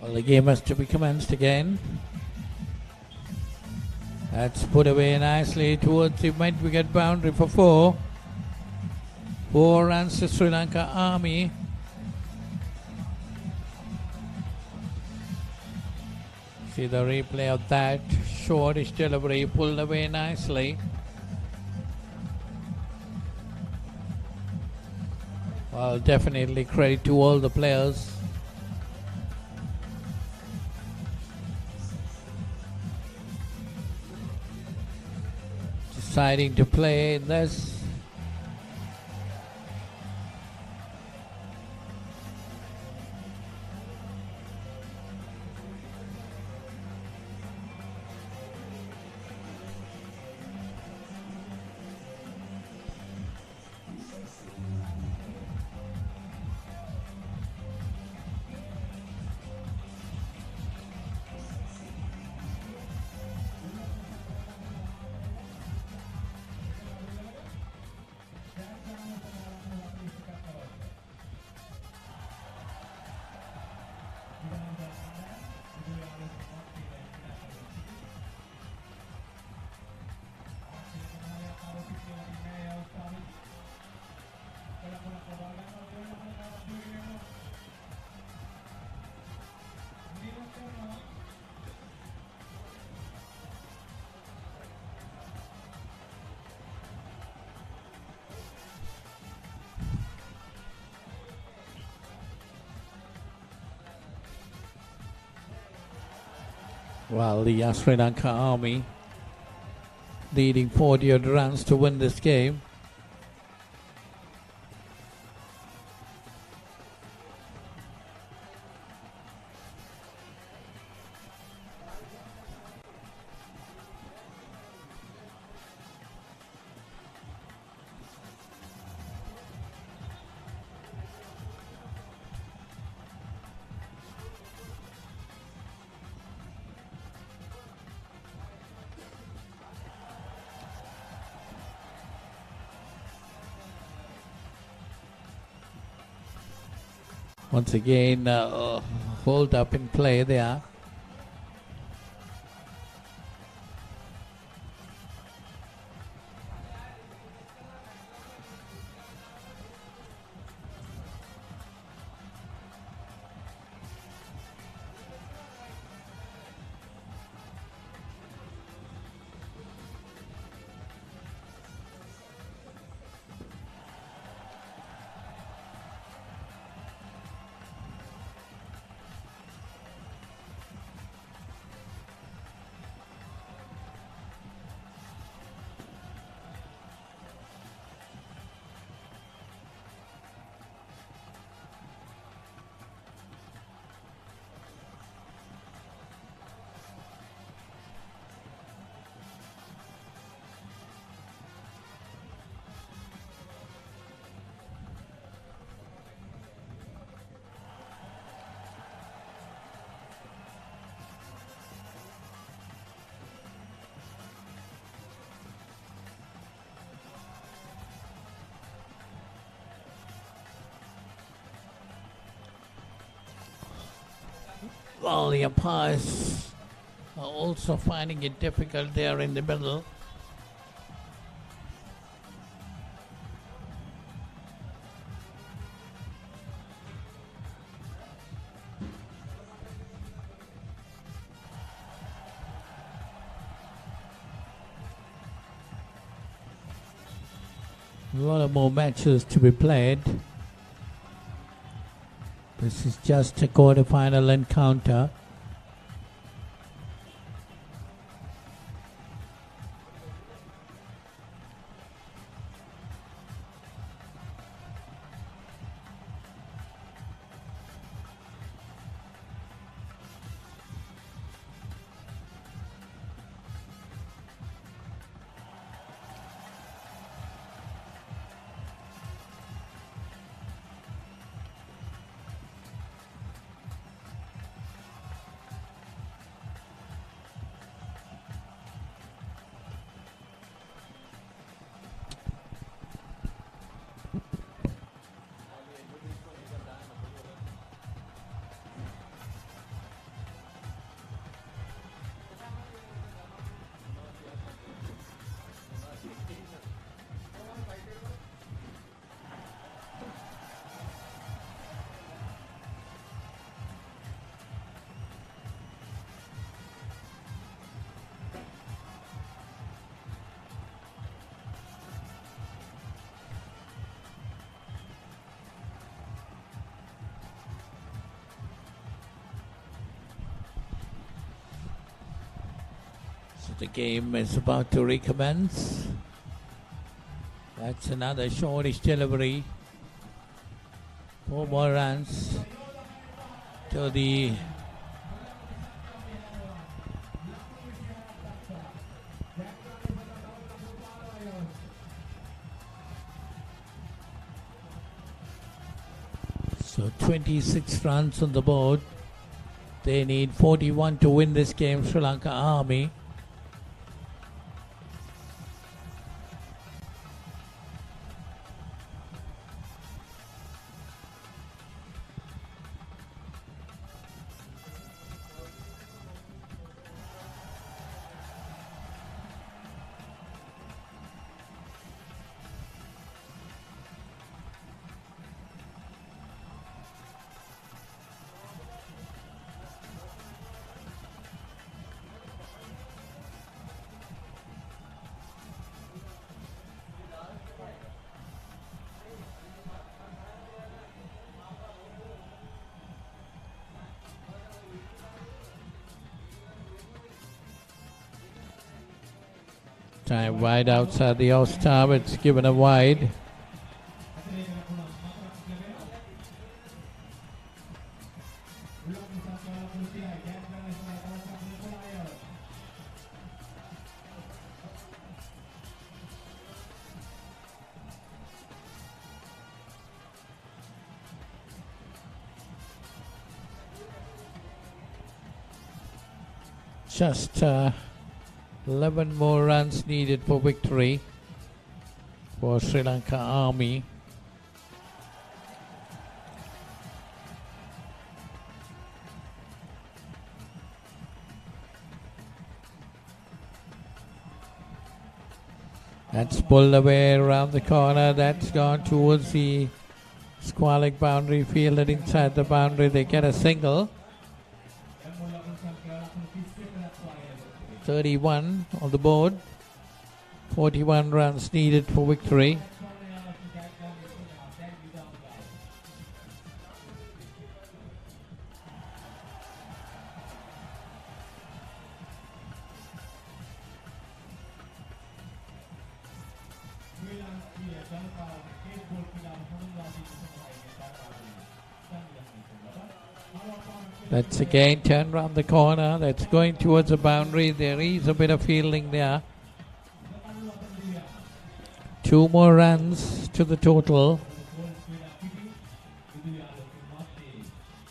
Well, the game has to be commenced again. That's put away nicely towards the mid-wicket boundary for 4. 4 runs to Sri Lanka Army. See the replay of that. Shortish delivery pulled away nicely. Well, definitely credit to all the players. Deciding to play this. Well, the Sri Lanka Army leading 40 runs to win this game. Once again, hold up in play there. Well, the umpires are also finding it difficult there in the middle. A lot of more matches to be played. This is just a quarter-final encounter. The game is about to recommence. That's another shortish delivery. 4 more runs to the so 26 runs on the board. They need 41 to win this game, Sri Lanka Army. Time wide outside the off-stump. It's given a wide. Just 11 more runs needed for victory for Sri Lanka Army. That's pulled away around the corner. That's gone towards the squalic boundary, fielded inside the boundary. They get a single. 31 on the board. 41 runs needed for victory. That's again turned round the corner. That's going towards the boundary. There is a bit of fielding there. 2 more runs to the total.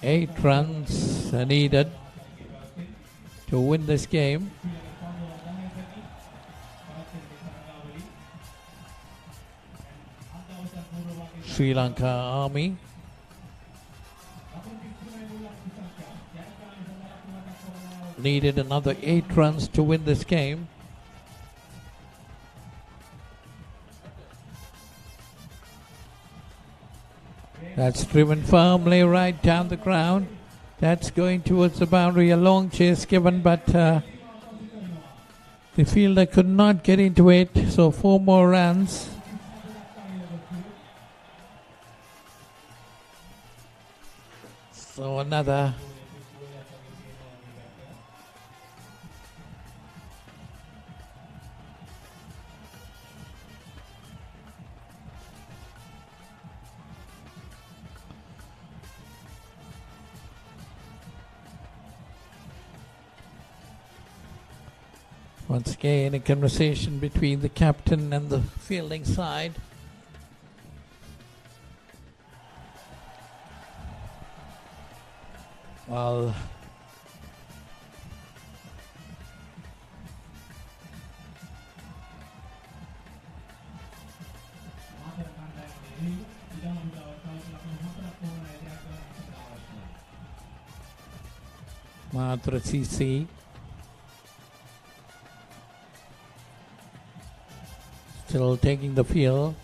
8 runs are needed to win this game. Sri Lanka Army. needed another 8 runs to win this game. That's driven firmly right down the ground. That's going towards the boundary. A long chase given, but the fielder could not get into it. So 4 more runs. So another once again a conversation between the captain and the fielding side. Well, Matra CC still taking the field.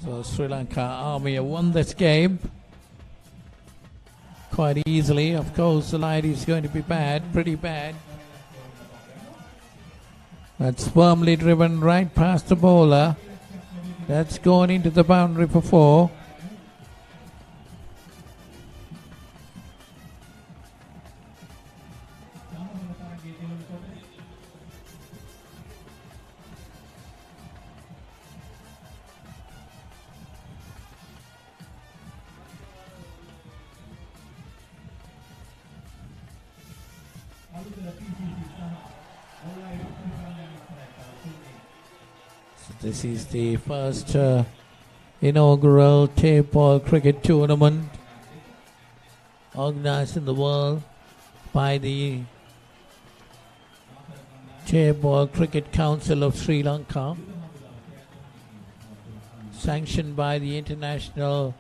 So Sri Lanka Army have won this game quite easily. Of course, the line is going to be bad, pretty bad. That's firmly driven right past the bowler. That's gone into the boundary for 4. This is the first inaugural Tapeball cricket tournament organized in the world by the Tapeball Cricket Council of Sri Lanka, sanctioned by the International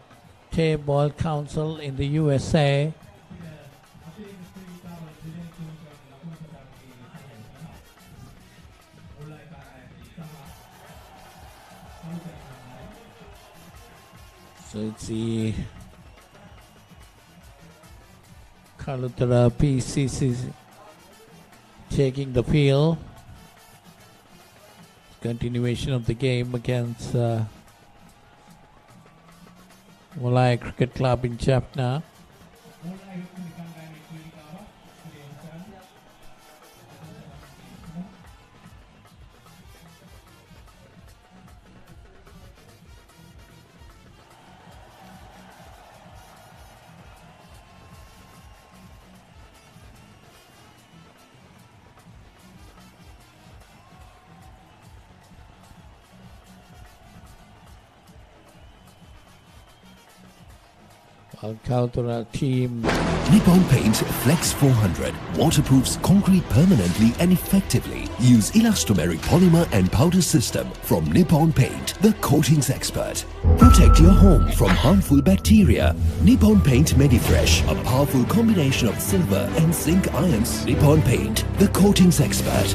Tapeball Council in the USA. So it's the Kalutara PCC taking the field. Continuation of the game against Malaya Cricket Club in Jaffna. Kalutara team. Nippon Paint Flex 400 waterproofs concrete permanently and effectively. Use elastomeric polymer and powder system from Nippon Paint, the coatings expert. Protect your home from harmful bacteria. Nippon Paint Medifresh, a powerful combination of silver and zinc ions. Nippon Paint, the coatings expert.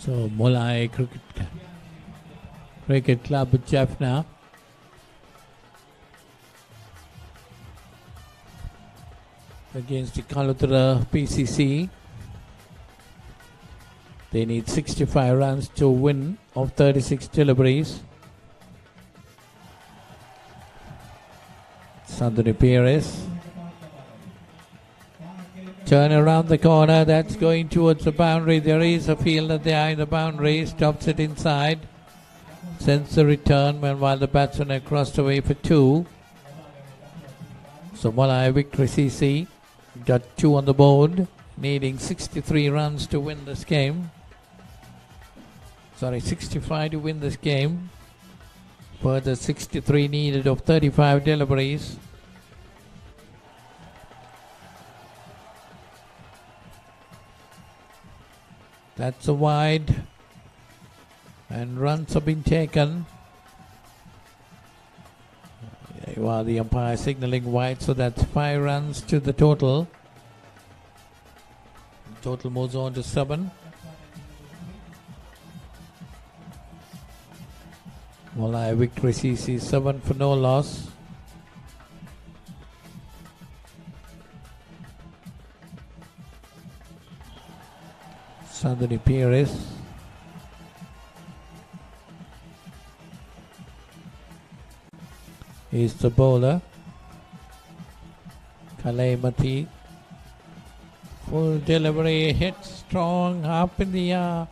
So Mulai Cricket Club Jaffna against the Kalutara PCC. They need 65 runs to win of 36 deliveries. Sandhani Perez. Turn around the corner, that's going towards the boundary. There is a fielder there in the boundary, stops it inside. Sends the return while the batsmen have crossed away for 2. So Malaya Victory CC got 2 on the board, needing 63 runs to win this game. 65 to win this game. Further 63 needed of 35 deliveries. That's a wide, and runs have been taken. Well, the umpire signaling wide, so that's 5 runs to the total. Total moves on to 7. Malaya Victory CC 7 for no loss. Sandhani Perez. Is the bowler. Kalaimati. Full delivery, hit strong, up in the air.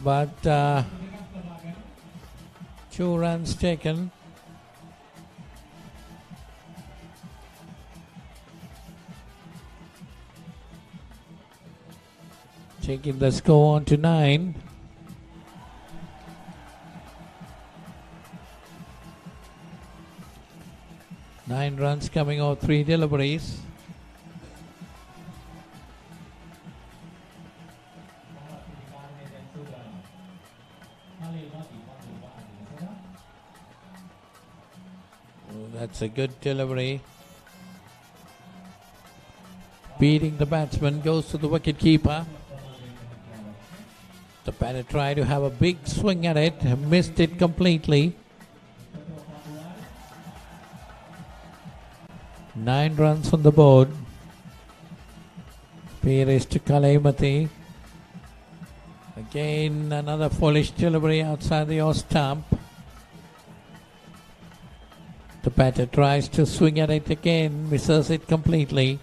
But 2 runs taken. Taking the score on to 9. Nine runs coming off 3 deliveries. That's a good delivery. Beating the batsman, goes to the wicket keeper. The batter tried to have a big swing at it, missed it completely. 9 runs on the board. Perez to Kalaimati. Again, another foolish delivery outside the off stump. The batter tries to swing at it again, misses it completely.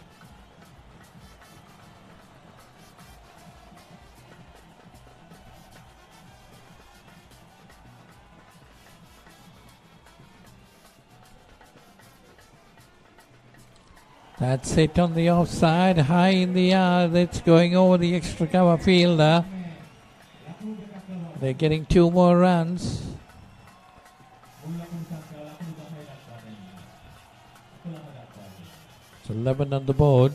That's it on the offside, high in the air. That's going over the extra cover fielder. They're getting 2 more runs. It's 11 on the board.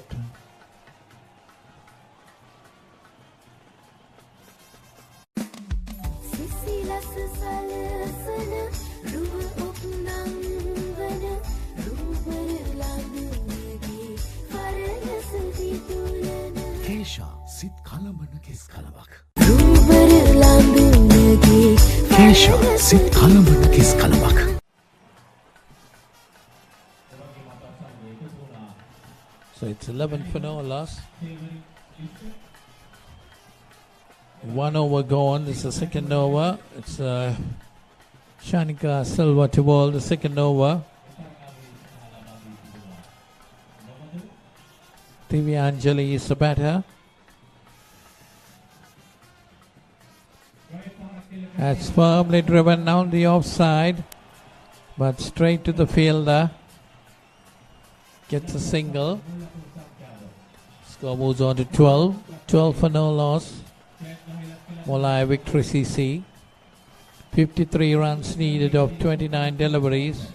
Kesha sit kalamana kes kalawak. Kesha sit kalamana kes kalawak. So it's 11 for no loss. 1 over gone. This is the second over. It's Shanika Silva to bowl the second over. Divyanjali is the batter. That's firmly driven down the offside, but straight to the fielder. Gets a single. Score moves on to 12. 12 for no loss. Malaya Victory CC. 53 runs needed of 29 deliveries.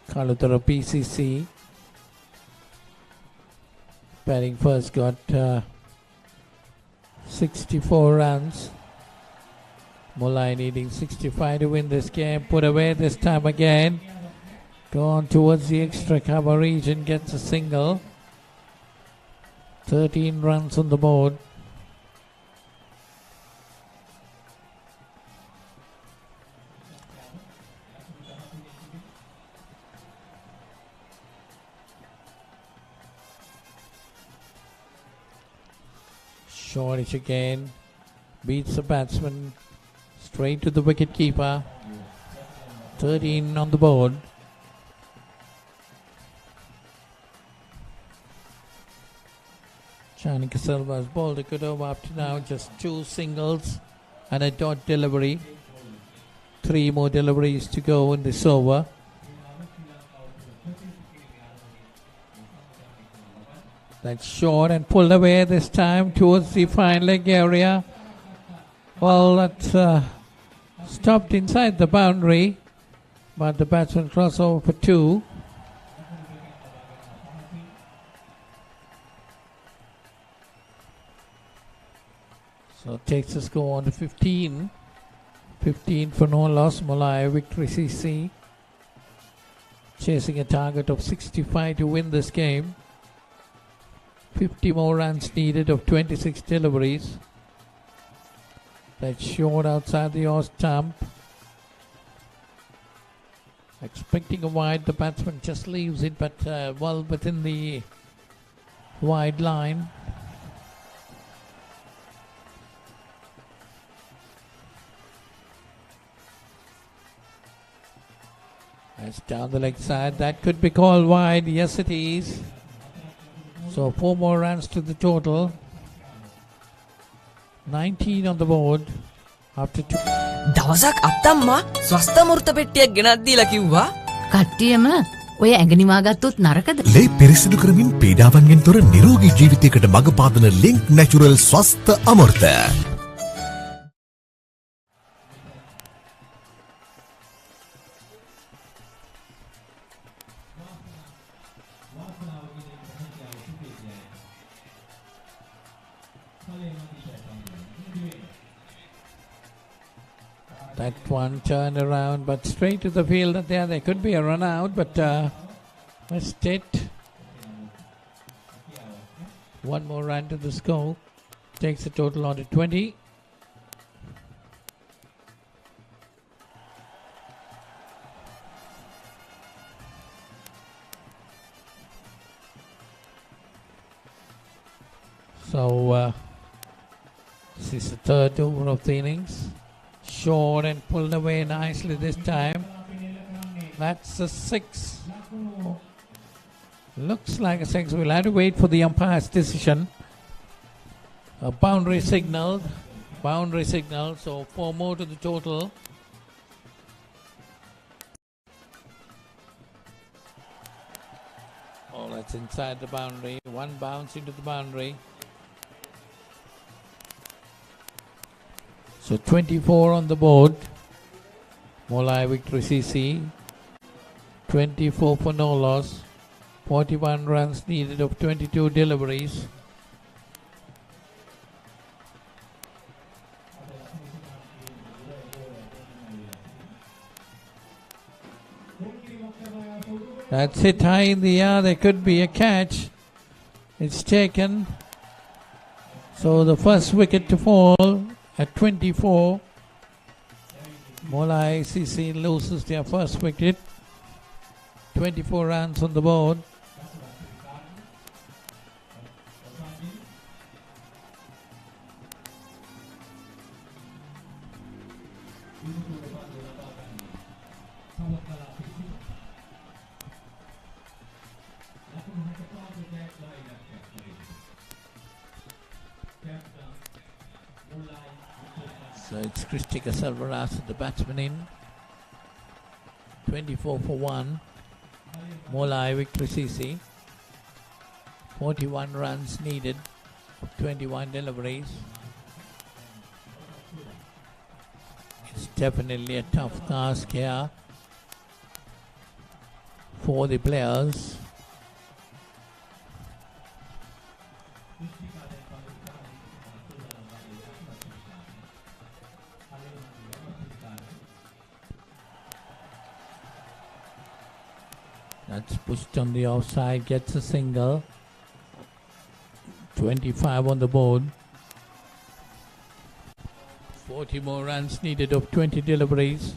Kalutara PCC. Batting first got 64 runs. Mulai needing 65 to win this game. Put away this time again. Gone towards the extra cover region, gets a single. 13 runs on the board. Shortish again, beats the batsman straight to the wicket keeper. 13 on the board. Chanika Silva's bowled a good over up to now, just 2 singles and a dot delivery. 3 more deliveries to go in this over. That's short and pulled away this time towards the fine leg area. Well, that stopped inside the boundary, but the batsman crossed over for 2. So takes the score on to 15. 15 for no loss. Molai victory CC. Chasing a target of 65 to win this game. 50 more runs needed of 26 deliveries. That's short outside the off stump. Expecting a wide, the batsman just leaves it, but well within the wide line. That's down the leg side. That could be called wide. Yes, it is. So 4 more runs to the total. 19 on the board after 2. දවසක් අත්තම්මා ස්වස්ථමෘත පෙට්ටියක් ගෙනත් දීලා කිව්වා කට්ටියම ඔය ඇඟනිවා ගත්තොත් නරකද? ලේ පිරිසිදු කරමින් පීඩාවන්ගෙන් තොර නිරෝගී ජීවිතයකට මඟ පාදන ලින්ක් නැචරල් ස්වස්ථ අමෘත. That one turned around, but straight to the field. There could be a run out, but missed it. 1 more run to the score. Takes the total on to 20. So this is the 3rd over of the innings. Short and pulled away nicely this time. That's a 6. Looks like a 6. We'll have to wait for the umpire's decision. A boundary signal. So 4 more to the total. Oh, that's inside the boundary. 1 bounce into the boundary. So 24 on the board. Molai victory CC. 24 for no loss. 41 runs needed of 22 deliveries. That's hit high in the air. There could be a catch. It's taken. So the first wicket to fall at 24. Molai CC loses their first wicket. 24 runs on the board. So it's Kristika Selvaras, the batsman in. 24 for 1. Molai victory CC. 41 runs needed. 21 deliveries. It's definitely a tough task here for the players. That's pushed on the offside, gets a single. 25 on the board. 40 more runs needed of 20 deliveries.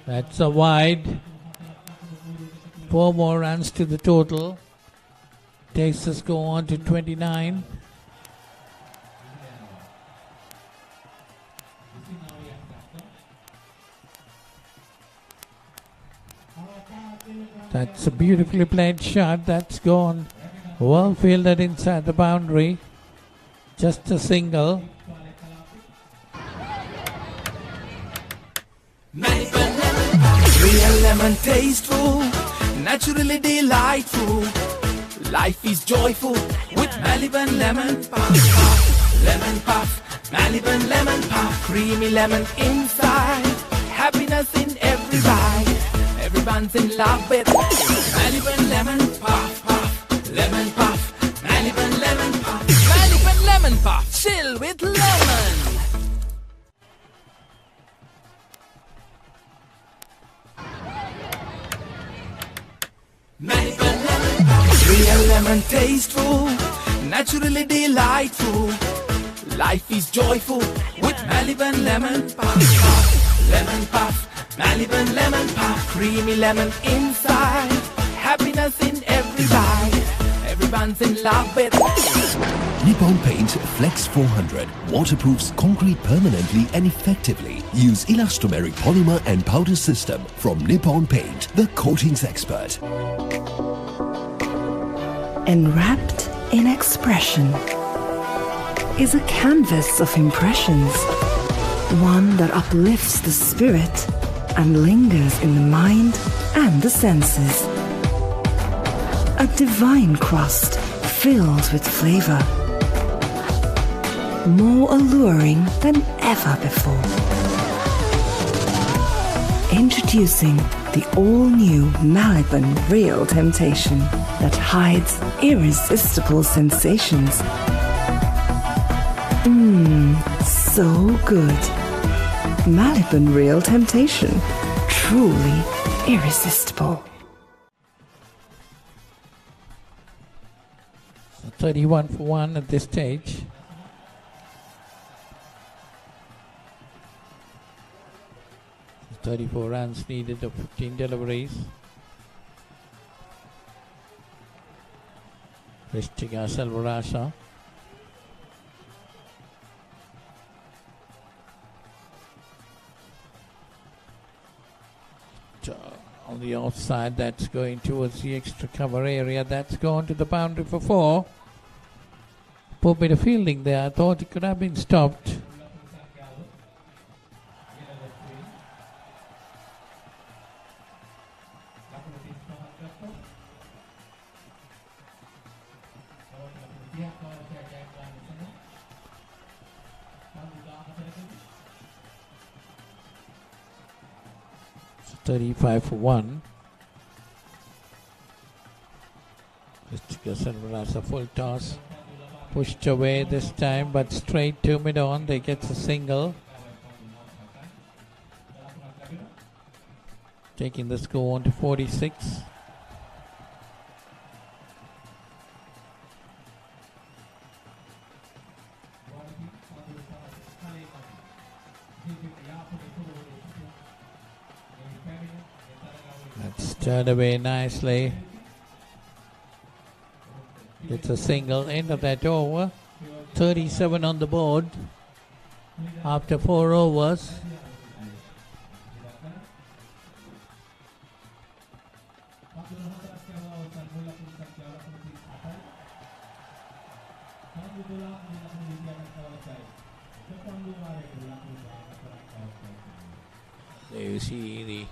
That's a wide. 4 more runs to the total. Takes us go on to 29. That's a beautifully played shot. That's gone well fielded inside the boundary. Just a single. Real lemon tasteful, naturally delightful. Life is joyful with Maliban lemon puff. Lemon puff, Maliban lemon puff. Creamy lemon inside, happiness in every bite. Everyone's in love with Maliban lemon puff, puff. Lemon puff, Maliban lemon puff. Maliban lemon puff, chill with lemon. Real lemon tasteful, naturally delightful. Life is joyful with Maliban lemon puff. Lemon puff, Maliban lemon puff. Creamy lemon inside, happiness in every bite. Everyone's in love with Nippon Paint Flex 400 waterproofs concrete permanently and effectively. Use elastomeric polymer and powder system from Nippon Paint, the coatings expert. Enwrapped in expression is a canvas of impressions, one that uplifts the spirit and lingers in the mind and the senses. A divine crust filled with flavor, more alluring than ever before. Introducing the all-new Maliban Real Temptation that hides irresistible sensations. So good. Maliban Real Temptation, truly irresistible. So 31 for 1 at this stage. So 34 runs needed of 15 deliveries. Ristika Selvarasa. On the offside, that's going towards the extra cover area. That's gone to the boundary for 4. Poor bit of fielding there. I thought it could have been stopped. It's 35 for 1. Ristika Selvarasa full toss. Pushed away this time, but straight to mid-on. They get a single. Taking the score on to 46. That's turned away nicely. It's a single, end of that over. 37 on the board after 4 overs. There you see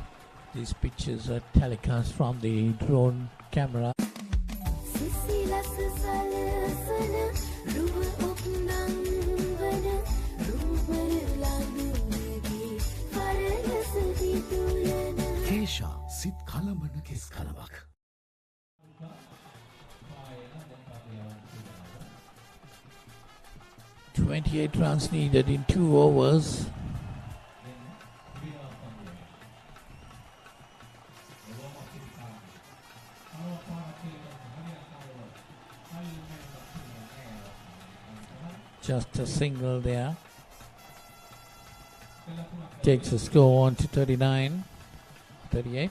these pictures are telecast from the drone camera. Kesha sit kalamana kes kalabak. 28 runs needed in 2 overs. Just a single there. Takes the score on to 39, 38.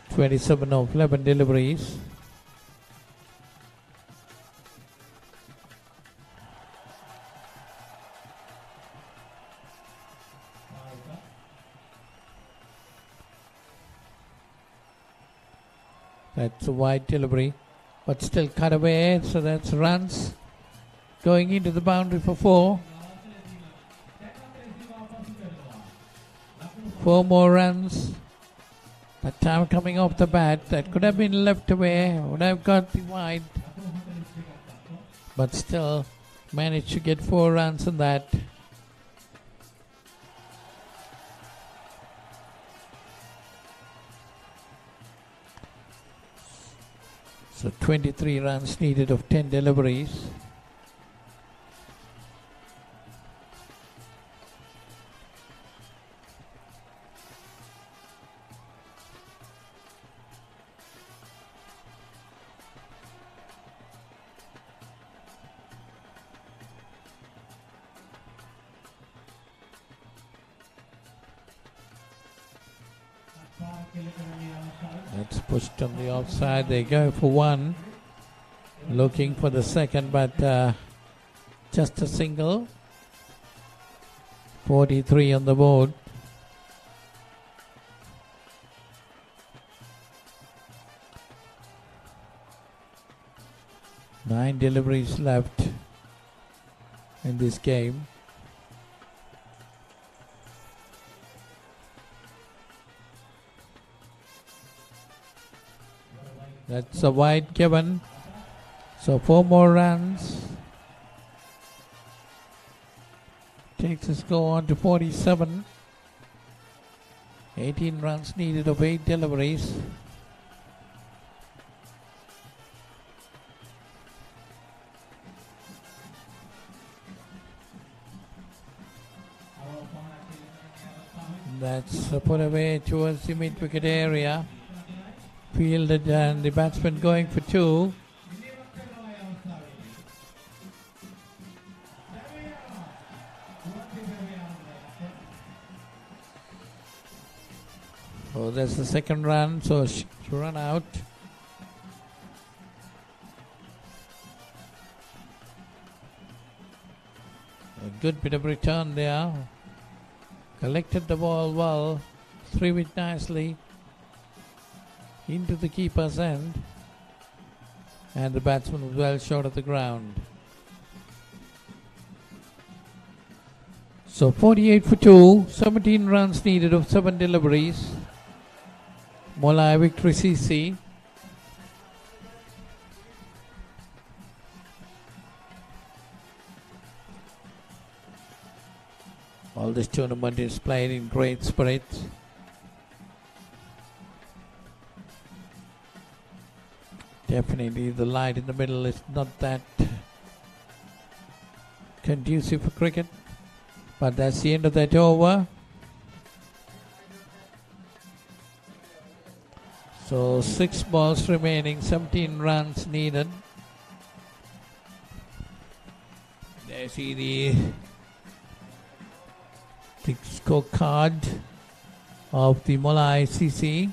(27 of 11 deliveries). That's a wide delivery, but still cut away, so that's runs going into the boundary for 4. 4 more runs. That time coming off the bat, that could have been left away, would have got the wide, but still managed to get 4 runs on that. So 23 runs needed of 10 deliveries. That's pushed on the offside. They go for 1. Looking for the second, but just a single. 43 on the board. Nine deliveries left in this game. That's a wide given. So 4 more runs. Takes the score on to 47. 18 runs needed of 8 deliveries. That's put away towards the mid-wicket area. Fielded and the batsman going for 2. So that's the second run, so run out. A good bit of return there. Collected the ball well, threw it nicely into the keeper's end, and the batsman was well short of the ground. So 48 for 2, 17 runs needed of 7 deliveries. Molai victory CC. All this tournament is played in great spirits. Definitely the light in the middle is not that conducive for cricket, but that's the end of that over. So 6 balls remaining, 17 runs needed. There you see the scorecard of the Molai CC.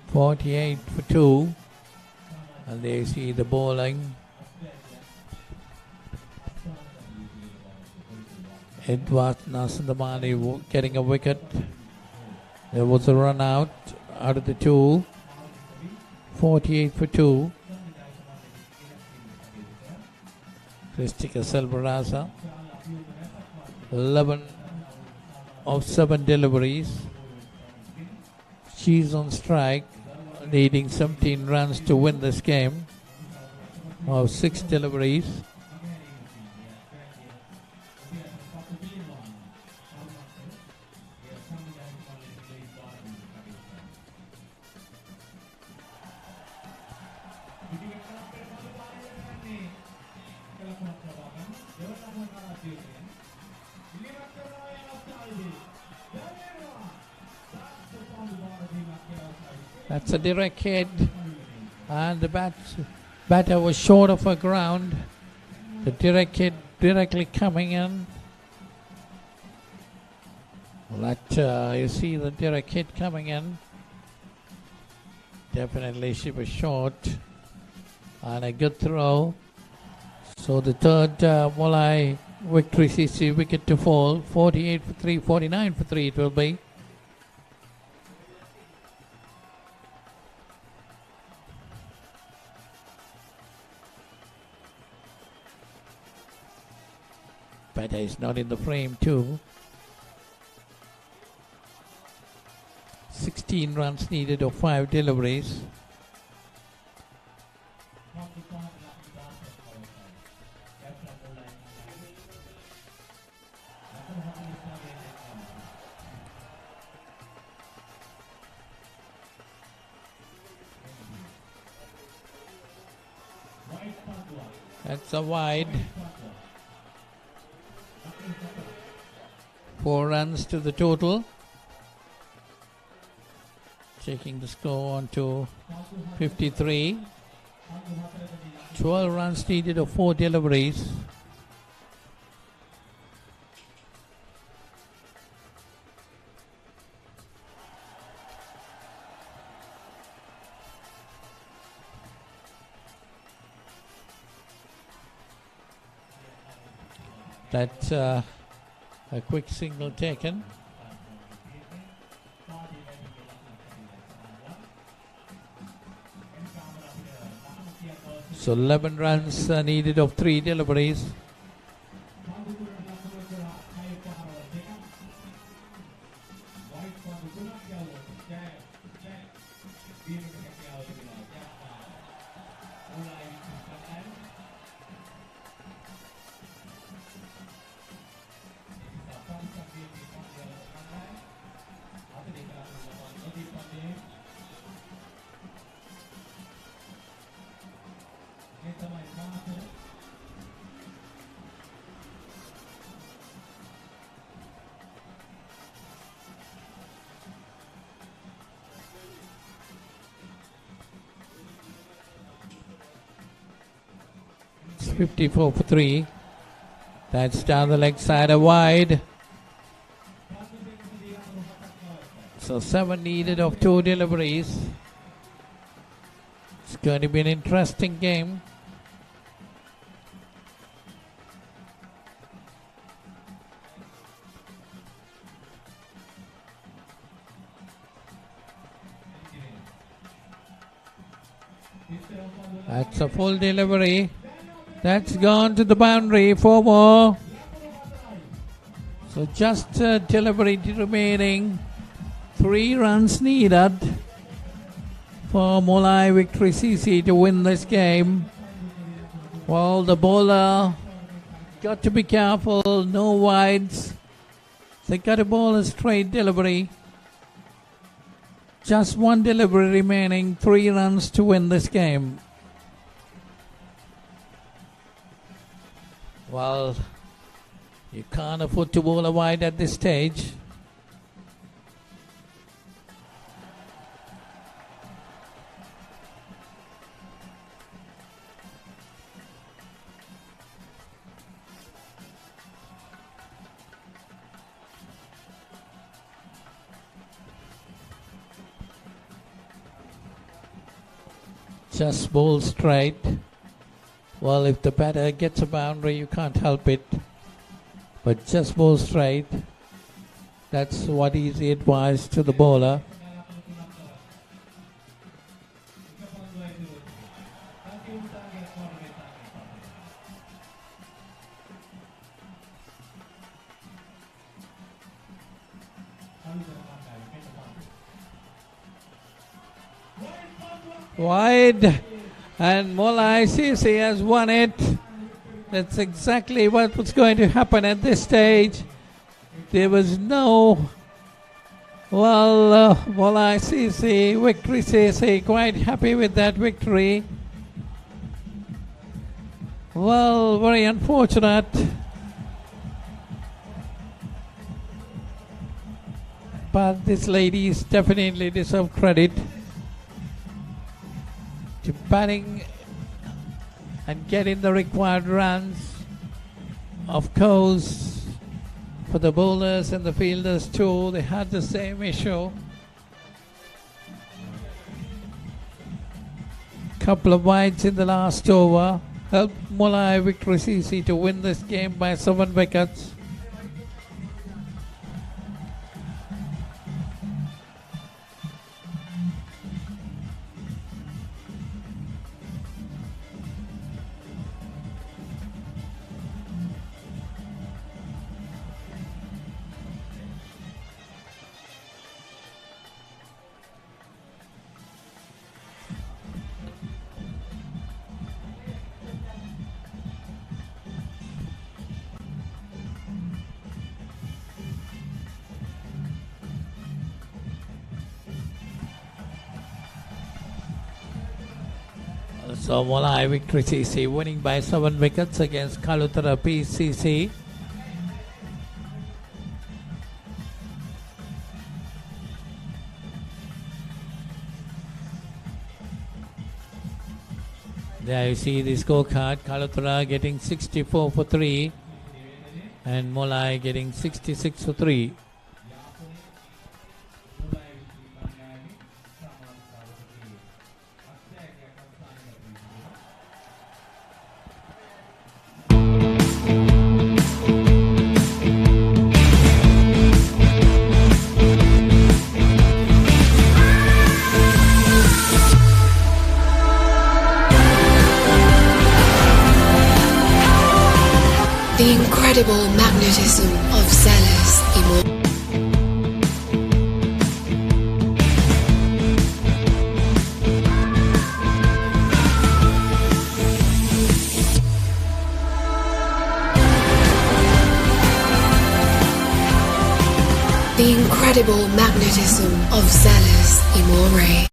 (48 for 2), and there you see the bowling. Edward Nasandamani getting a wicket. There was a run out of the 2. 48 for 2. Kristika Selvarasa, 11 of 7 deliveries. She's on strike, needing 17 runs to win this game of 6 deliveries. That's a direct hit, and the batter was short of her ground. The direct hit directly coming in. You see the direct hit coming in. Definitely she was short, and a good throw. So the third Molai victory CC wicket to fall. 48 for 3, 49 for 3 it will be. Batter is not in the frame too. 16 runs needed of 5 deliveries. That's a wide. 4 runs to the total. Taking the score on to 53. 12 runs needed of 4 deliveries. That's a quick single taken. So 11 runs needed of 3 deliveries. It's 54 for 3. That's down the leg side, a wide. So 7 needed of 2 deliveries. It's going to be an interesting game. That's a full delivery. That's gone to the boundary. 4 more. So just delivery remaining. 3 runs needed for Molai Victory CC to win this game. Well, the bowler got to be careful. No wides. They got to bowl a straight delivery. Just 1 delivery remaining. 3 runs to win this game. Well, you can't afford to bowl a wide at this stage. Just bowl straight. Well, if the batter gets a boundary, you can't help it. But just bowl straight. That's what is advised to the bowler. Wide, and Molai CC has won it. That's exactly what was going to happen at this stage. There was no, Molai CC, Victory CC, quite happy with that victory. Well, very unfortunate. But these ladies definitely deserve credit to batting and getting the required runs. Of course, for the bowlers and the fielders too, they had the same issue. Couple of wides in the last over helped Mulai Victory CC to win this game by 7 wickets. So Mulai Victory CC winning by 7 wickets against Kalutara PCC. There you see the scorecard. Kalutara getting 64 for 3 and Mulai getting 66 for 3. The incredible magnetism of Zealous Immortal. The incredible magnetism of Zealous Immortal.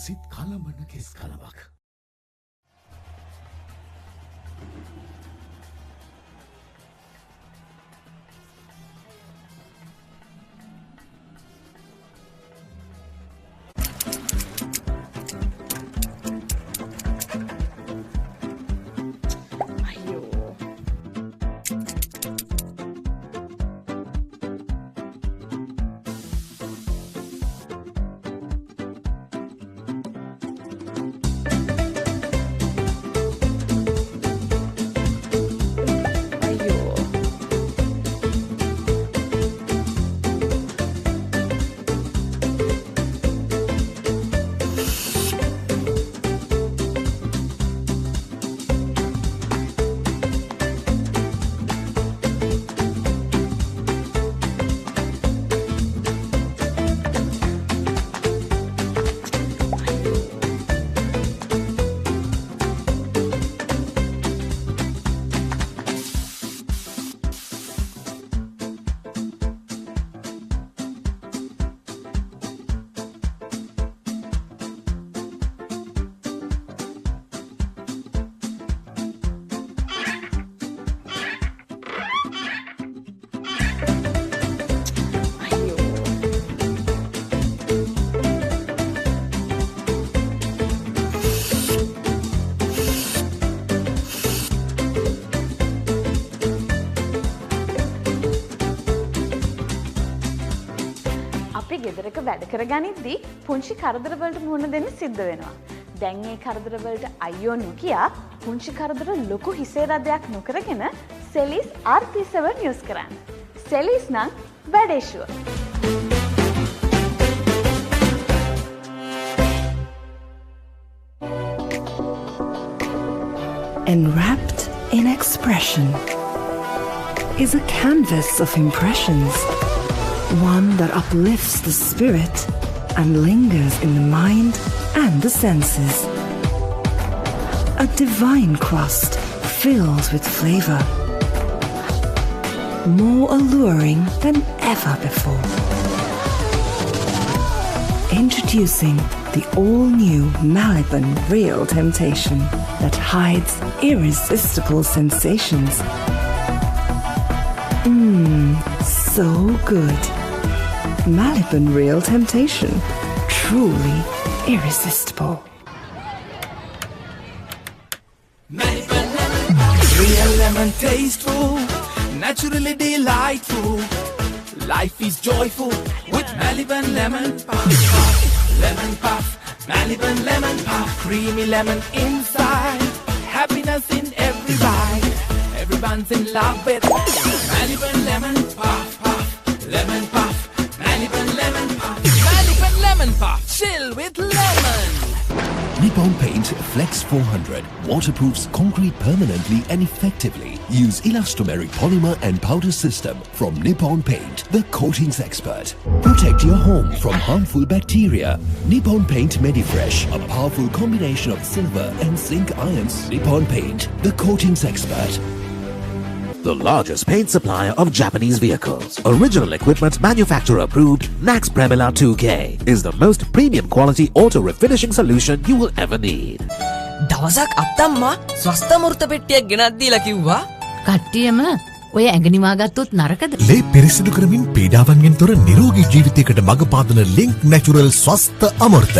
සිත් කලඹන කෙස් කලවක්. ගෙදරක වැඩ කරගනිද්දී පුංචි කරදරවලට මුහුණ දෙන්න සිද්ධ වෙනවා. දැන් මේ කරදරවලට අයියෝ නොකියා පුංචි කරදර ලොකු හිසේ රදයක් නොකරගෙන සෙලිස් RP7 යූස් කරන්න. සෙලිස් නම් වැඩේ sure. Enwrapped in expression is a canvas of impressions. One that uplifts the spirit and lingers in the mind and the senses. A divine crust filled with flavor. more alluring than ever before. Introducing the all-new Maliban Real Temptation that hides irresistible sensations. So good. Maliban Real Temptation. Truly irresistible. Real lemon tasteful, naturally delightful. Life is joyful with Maliban lemon puff. Lemon puff, Maliban lemon puff. Creamy lemon inside, happiness in every bite. Everyone's in love with Maliban lemon puff, puff. Lemon puff, Maliban lemon puff. Maliban lemon puff, chill with lemon. Nippon Paint Flex 400 waterproofs concrete permanently and effectively. Use elastomeric polymer and powder system from Nippon Paint, the coatings expert. Protect your home from harmful bacteria. Nippon Paint Medifresh, a powerful combination of silver and zinc ions. Nippon Paint, the coatings expert. The largest paint supplier of Japanese vehicles. Original equipment manufacturer approved. Nax Premila 2K is the most premium quality auto refinishing solution you will ever need. දවසක් අත්තම්මා ස්වස්ත මෘත පෙට්ටියක් ගෙනත් දීලා කිව්වා කට්ටියම ඔය ඇඟනිවා ගත්තොත් නරකද? ලේ පිරිසිදු කරමින් පීඩාවන්ගෙන් තොර නිරෝගී ජීවිතයකට මඟ පාදන ලින්ක් නැචරල් ස්වස්ත අමෘත.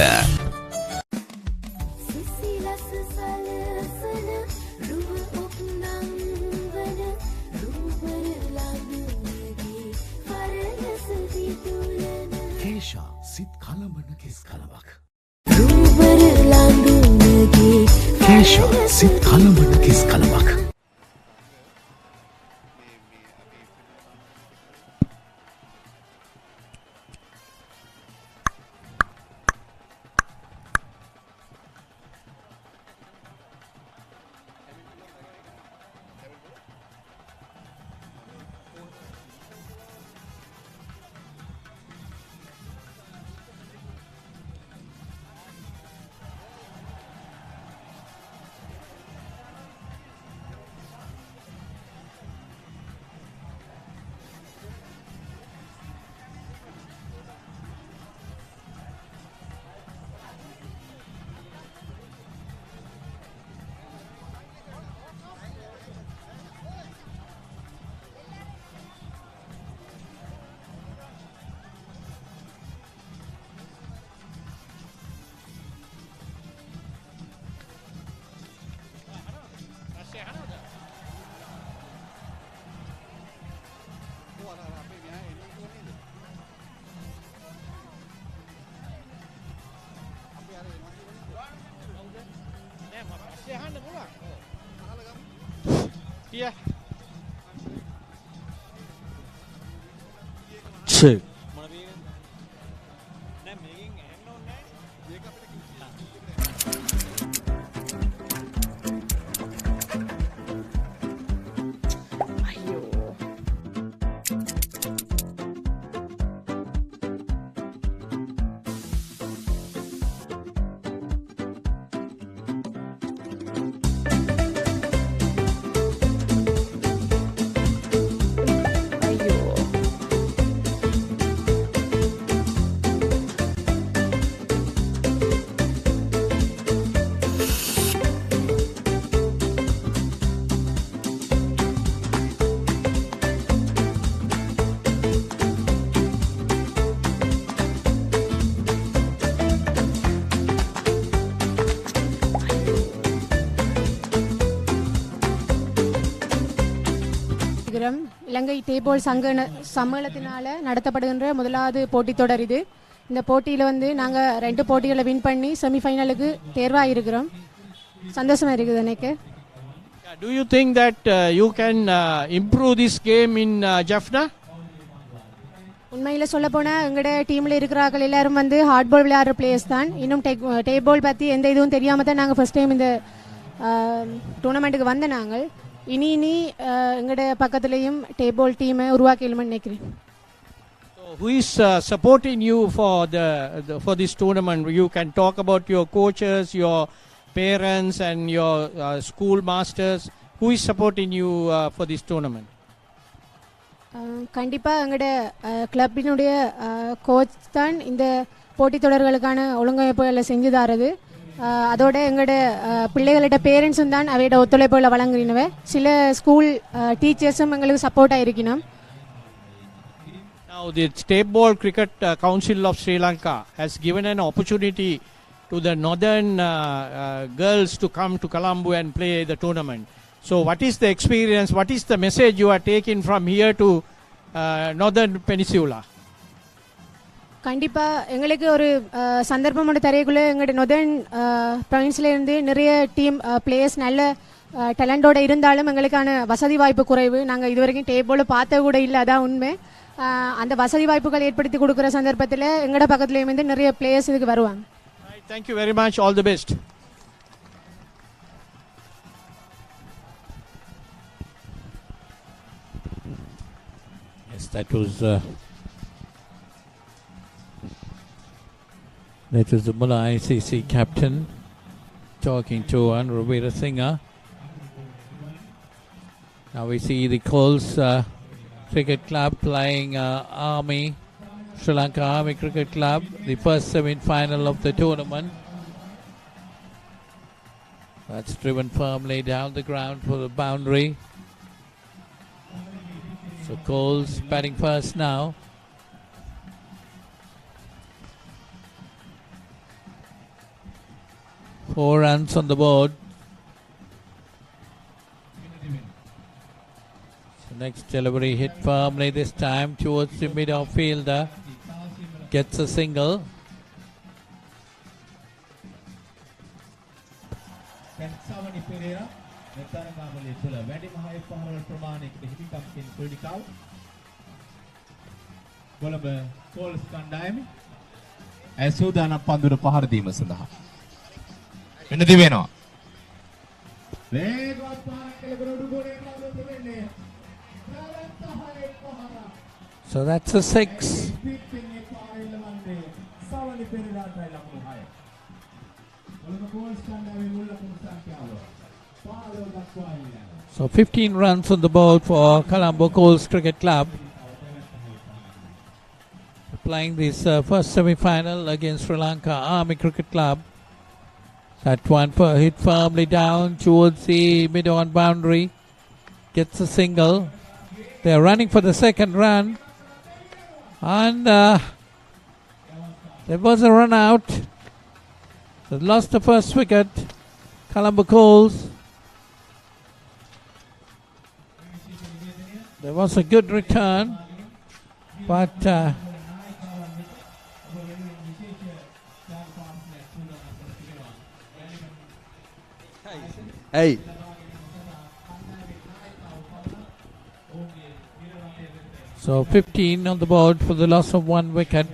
Kesha, sit kalamana kis kalamak. Yeah. Check. இலங்கை டேபிள் சம்மேளனத்தினால நடத்தப்படுகின்ற முதலாவது போட்டி தொடர் இது. இந்த போட்டியில் நாங்கள் 2 போட்டிகளை வின் பண்ணி செமிஃபைனலுக்கு தேர்வாயிருக்கிறோம். சந்தோஷமா இருக்குது எனக்கு. Do you think that you can improve this game in Jaffna? உண்மையில் சொல்ல போனால் எங்களோட டீமில் இருக்கிறார்கள் எல்லாரும் ஹார்ட் பால் விளையாடுற பிளேயர்ஸ் தான். இன்னும் டேபிள் பற்றி எந்த இதுவும் தெரியாமல் தான் நாங்கள் ஃபர்ஸ்ட் டைம் இந்த டூர்னமெண்ட்டுக்கு நாங்கள் இனி எங்களோட பக்கத்துலேயும் டேபிள் டீமை உருவாக்கணும்னு நினைக்கிறேன். Who is supporting you for this tournament? You can talk about your coaches, your parents and your school masters. Who is supporting you for this tournament? கண்டிப்பாக எங்களோட கிளப்பினுடைய கோச் தான் இந்த போட்டித் தொடர்களுக்கான ஒழுங்கமைப்புகளை செஞ்சு தரது. அதோட எங்களோட பிள்ளைகளோட பேரண்ட்ஸும் தான் அவையோட ஒத்துழைப்புகளை வழங்கினவை. சில ஸ்கூல் டீச்சர்ஸும் எங்களுக்கு சப்போர்ட்டாக இருக்கணும். Now the Tapeball Cricket Council of Sri Lanka has given an opportunity to the northern girls to come to Colombo and play the tournament. So what is the experience, what is the message you are taking from here to northern peninsula? கண்டிப்பாக எங்களுக்கு ஒரு சந்தர்ப்பம் ஒன்று தரைக்குள்ளே எங்களோட northern ப்ரொவின்ஸ்லேருந்து நிறைய team players நல்ல டேலண்டோடு இருந்தாலும் எங்களுக்கான வசதி வாய்ப்பு குறைவு. நாங்கள் இது வரைக்கும் டேபிள் பார்த்த கூட இல்லை, அதான் உண்மை. அந்த வசதி வாய்ப்புகள் ஏற்படுத்தி கொடுக்குற சந்தர்ப்பத்தில் எங்களோட பக்கத்துலேயும் வந்து நிறைய பிளேயர்ஸ் இதுக்கு வருவாங்க. Thank you very much. All the best. Yes, that was the Mullah ICC captain talking to Anurvira Singha. Now we see the Coles Cricket Club playing Army, Sri Lanka Army Cricket Club, the first semi-final of the tournament. That's driven firmly down the ground for the boundary. So Coles batting first now. Four runs on the board. So next delivery hit firmly this time towards the mid-off fielder. Gets a single. So that's a 6. So 15 runs on the board for Colombo Coles Cricket Club. Playing this first semi-final against Sri Lanka Army Cricket Club. That one hit firmly down towards the mid-on boundary. Gets a single. They're running for the second run. And there was a run out. They lost the first wicket. Colombo Coles. There was a good return. But hey. So 15 on the board for the loss of one wicket.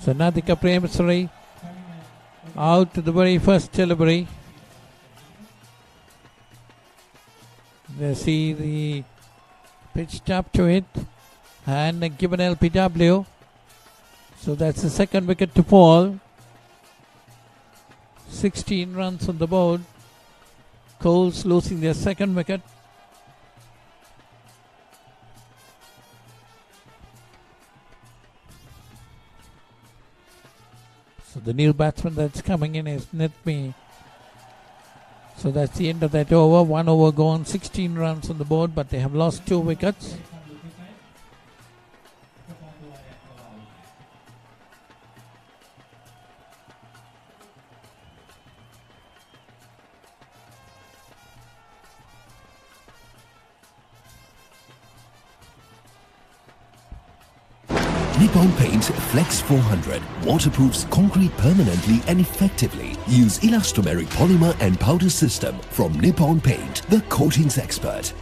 So Nadika Premasari out to the very first delivery. They see the pitched up to it and given LPW. So that's the second wicket to fall. 16 runs on the board. Coles losing their second wicket. So the new batsman that's coming in is Nitmi. So that's the end of that over. 1 over gone, 16 runs on the board, but they have lost 2 wickets. Nippon Paint Flex 400 waterproofs concrete permanently and effectively. Use elastomeric polymer and powder system from Nippon Paint, the coatings expert.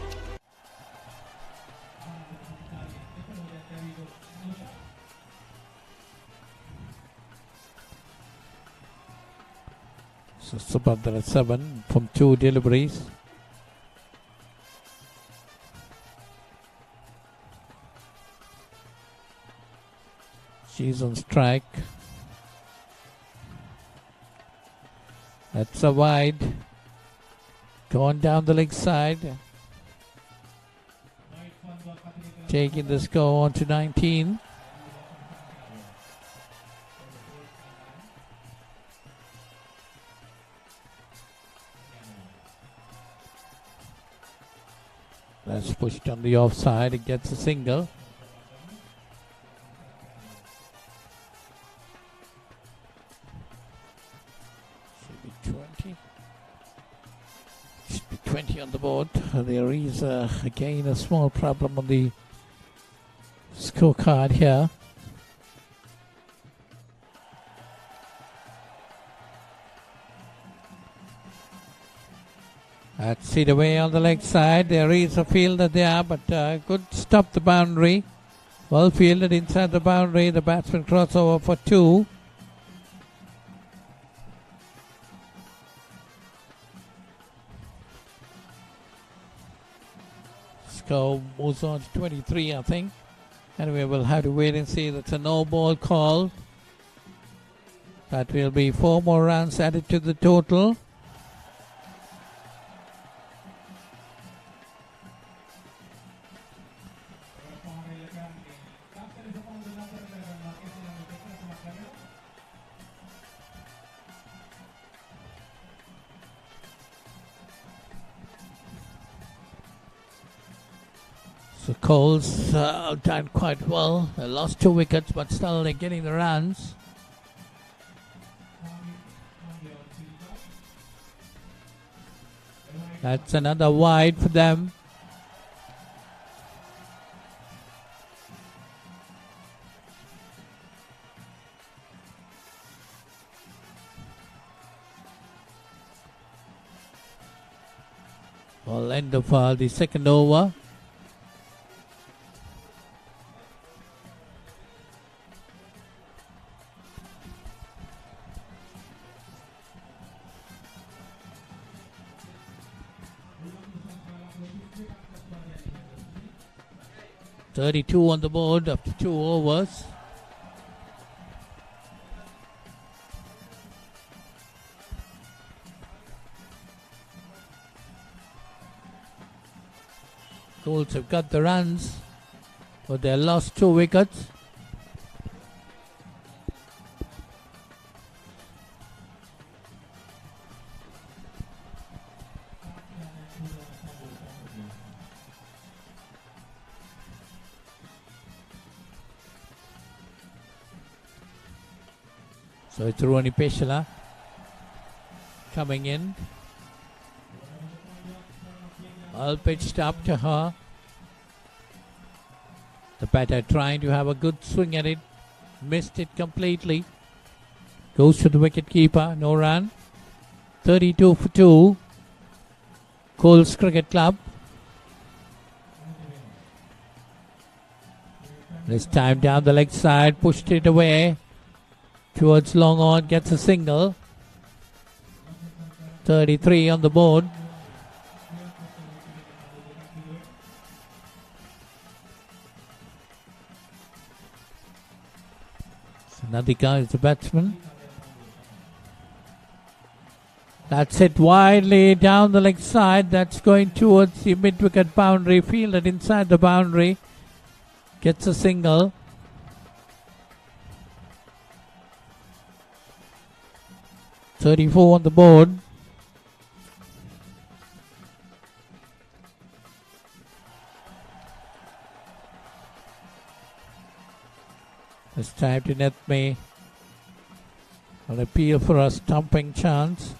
So Subhadra 7 from 2 deliveries. She's on strike. That's a wide. Going down the leg side. Taking the score on to 19. That's pushed on the offside. It gets a single. Should be 20. Should be 20 on the board. There is again a small problem on the scorecard here. That's it away on the leg side. There is a fielder there, but good stop the boundary. Well fielded inside the boundary. The batsman crossover for 2. Score moves on to 23, I think. Anyway, we'll have to wait and see. That's a no ball call. That will be 4 more runs added to the total. So Coles done quite well. They lost 2 wickets, but still they're getting the runs. That's another wide for them. Well, end of the second over. .32 on the board after 2 overs. Colts have got the runs, but they lost 2 wickets. So it's Roni Peshala coming in. All pitched up to her. The batter trying to have a good swing at it. Missed it completely. Goes to the wicket keeper. No run. 32 for 2. Coles Cricket Club. This time down the leg side. Pushed it away. Towards long on, gets a single. 33 on the board. Nadika is the batsman. That's it widely down the leg side. That's going towards the mid-wicket boundary. Fielded inside the boundary. Gets a single. .34 on the board. It's time to net me an appeal for a stumping chance,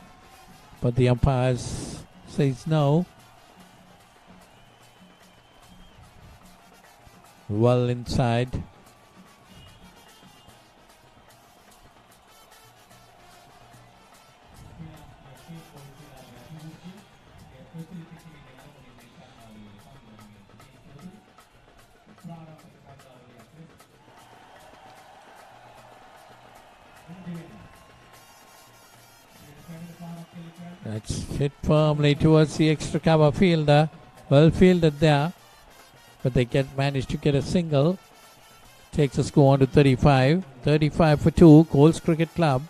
but the umpires says no. Well inside. That's hit firmly towards the extra cover fielder. Well fielded there, but they managed to get a single Takes the score on to 35. 35 for 2. Coles Cricket Club.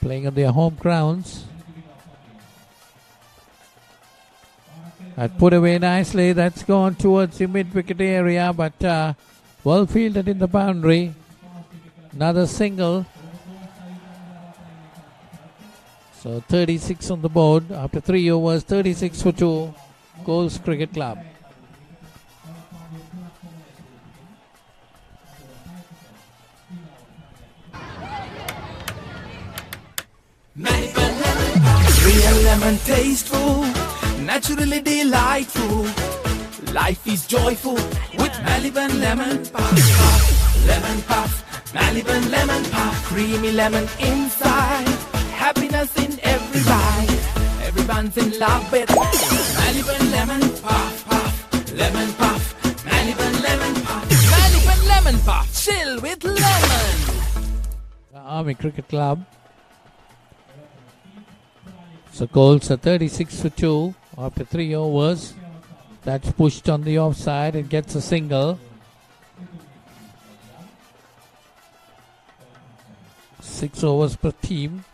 Playing on their home grounds. That put away nicely. That's gone towards the mid-wicket area, but well fielded in the boundary. Another single. So 36 on the board after 3 overs. 36 for 2. Coles Cricket Club. Real lemon tasteful, naturally delightful. Life is joyful with Maliban lemon puff. Lemon puff, Maliban lemon puff. Creamy lemon inside, happiness in every bite. Everyone's in love with Maliban lemon puff, puff. Lemon puff, Maliban lemon puff. Maliban lemon puff, chill with lemon. The Army Cricket Club. So Coles are 36 for 2 after 3 overs. That's pushed on the offside and gets a single. 6 overs per team.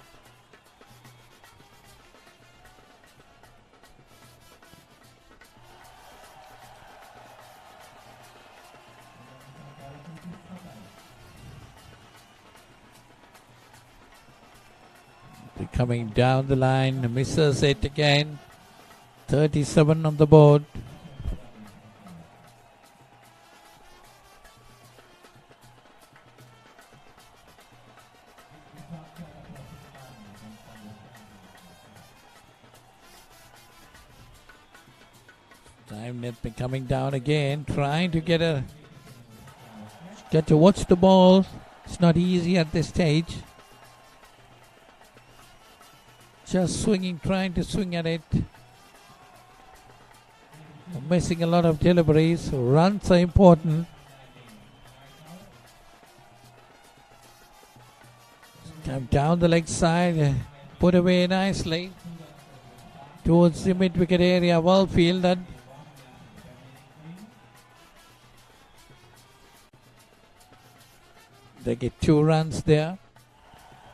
Coming down the line, misses it again. 37 on the board. Time net been coming down again, trying to get to watch the ball. It's not easy at this stage. Just swinging, trying to swing at it. Missing a lot of deliveries. Runs are important. Come down the leg side. Put away nicely. Towards the mid-wicket area. Well fielded. They get 2 runs there.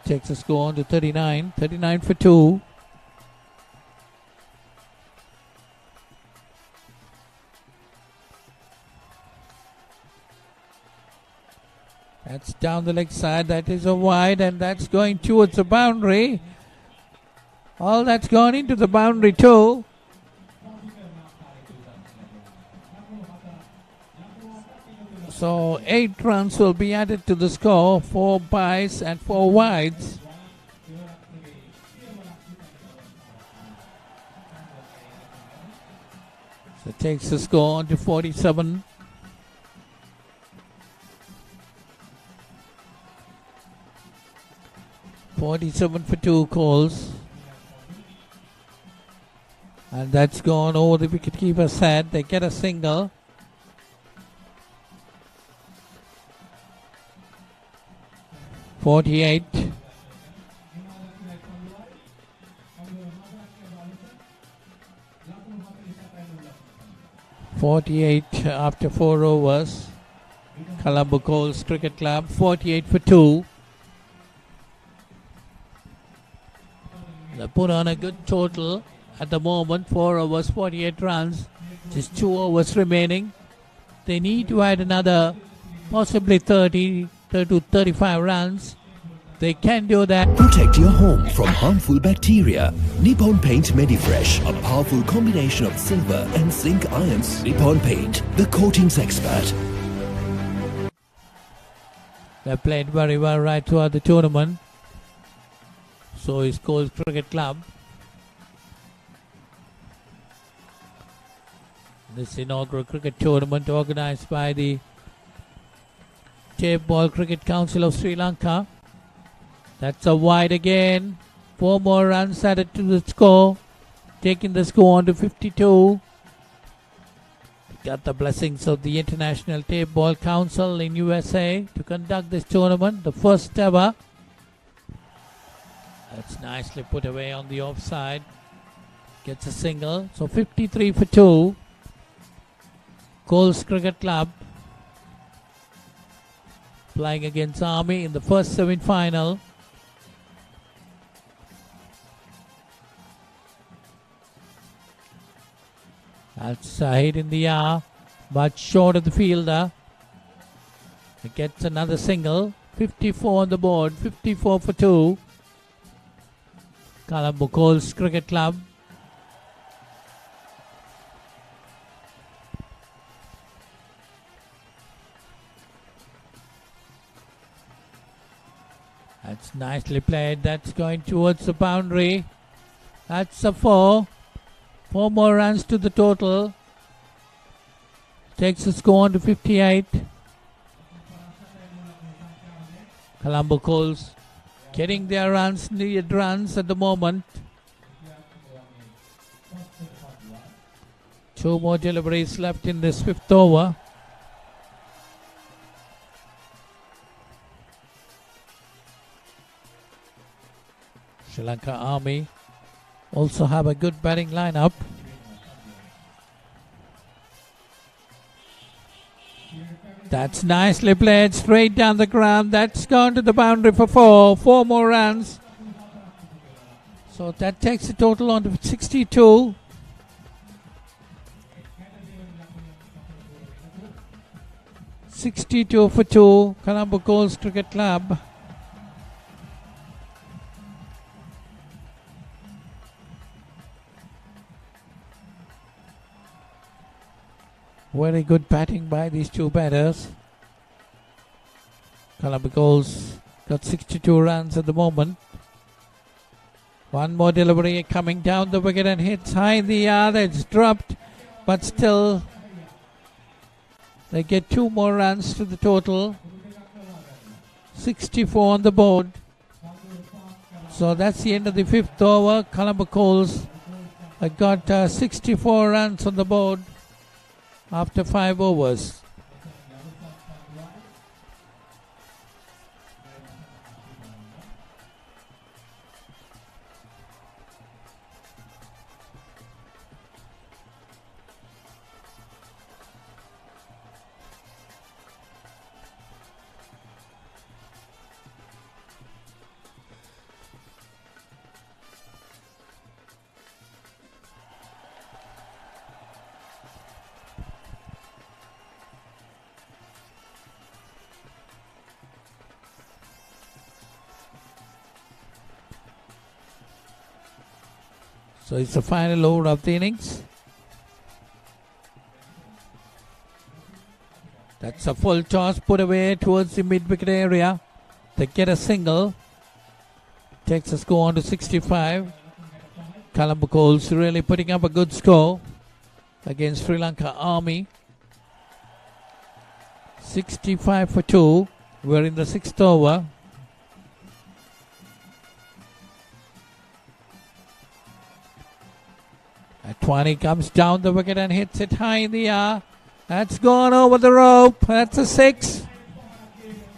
Takes the score on to 39. 39 for 2. That's down the leg side. That is a wide, and that's going towards the boundary. All that's gone into the boundary too. So 8 runs will be added to the score. 4 byes and 4 wides. So it takes the score on to 47. .47 for 2 Coles. And that's gone over the wicketkeeper's head. They get a single. .48. .48 after 4 overs. Colombo Coles Cricket Club. 48 for 2. They put on a good total at the moment. 4 overs, 48 runs. Just 2 overs remaining. They need to add another possibly 30 to 35 runs. They can do that. Protect your home from harmful bacteria. Nippon Paint Medifresh, a powerful combination of silver and zinc ions. Nippon Paint, the coatings expert. They played very well right throughout the tournament. So is Coles Cricket Club. This inaugural cricket tournament organized by the Tapeball Cricket Council of Sri Lanka. That's a wide again. 4 more runs added to the score, taking the score on to 52. Got the blessings of the International Tapeball Council in USA to conduct this tournament, the first ever. That's nicely put away on the offside. Gets a single. So 53 for 2. Coles Cricket Club. playing against Army in the first semi-final. That's a hit in the air, but short of the fielder. He gets another single. 54 on the board, 54 for 2. Colombo Coles Cricket Club. That's nicely played. That's going towards the boundary. That's a 4. 4 more runs to the total. Takes the score on to 58. Colombo Coles getting their runs, needed runs at the moment. 2 more deliveries left in this 5th over. Sri Lanka Army also have a good batting lineup. That's nicely played, straight down the ground. That's gone to the boundary for 4. 4 more runs. So that takes the total on to 62. (62 for 2). Colombo Coles Cricket Club. Very good batting by these two batters. Colombo Coles got 62 runs at the moment. 1 more delivery coming down the wicket and hits high in the air. It's dropped, but still they get 2 more runs to the total. 64 on the board. So that's the end of the 5th over. Colombo Coles got 64 runs on the board after 5 overs. So it's the final over of the innings. That's a full toss put away towards the mid-wicket area. They get a single. Takes the score on to 65. Colombo Coles really putting up a good score against Sri Lanka Army. 65 for 2. We're in the 6th over. Twani comes down the wicket and hits it high in the air. That's gone over the rope. That's a 6.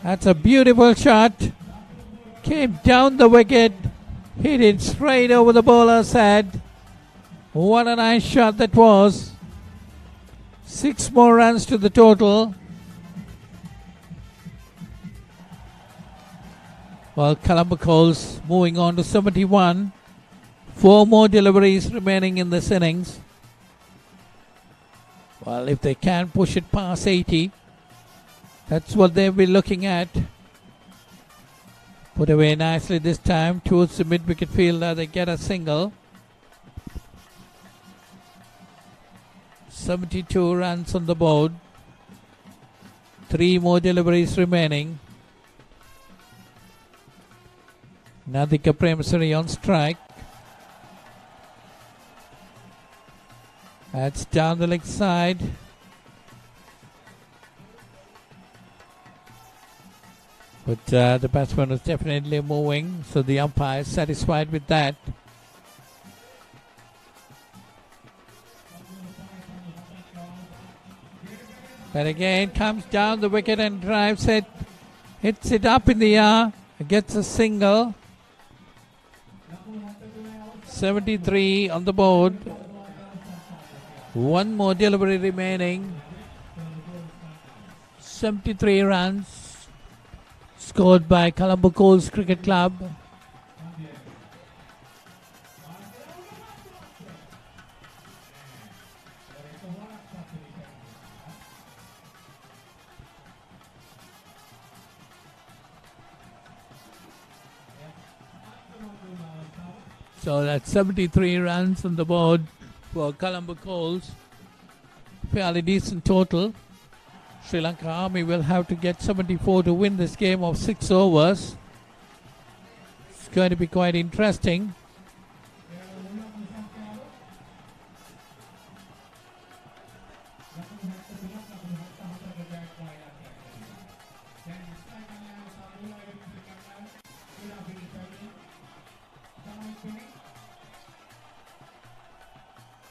That's a beautiful shot. Came down the wicket. Hit it straight over the bowler's head. What a nice shot that was. 6 more runs to the total. Well, Colombo Coles moving on to 71. 4 more deliveries remaining in this innings. Well, if they can push it past 80, that's what they'll be looking at. Put away nicely this time towards the mid-wicket fielder. They get a single. 72 runs on the board. 3 more deliveries remaining. Nadika Premasari on strike. That's down the leg side. But the batsman was definitely moving, so the umpire is satisfied with that. But again, comes down the wicket and drives it. Hits it up in the air. Gets a single. 73 on the board. 1 more delivery remaining. 73 runs. scored by Colombo Coles Cricket Club. So that's 73 runs on the board for Colombo Coles. Fairly decent total. Sri Lanka Army will have to get 74 to win this game of 6 overs. It's going to be quite interesting.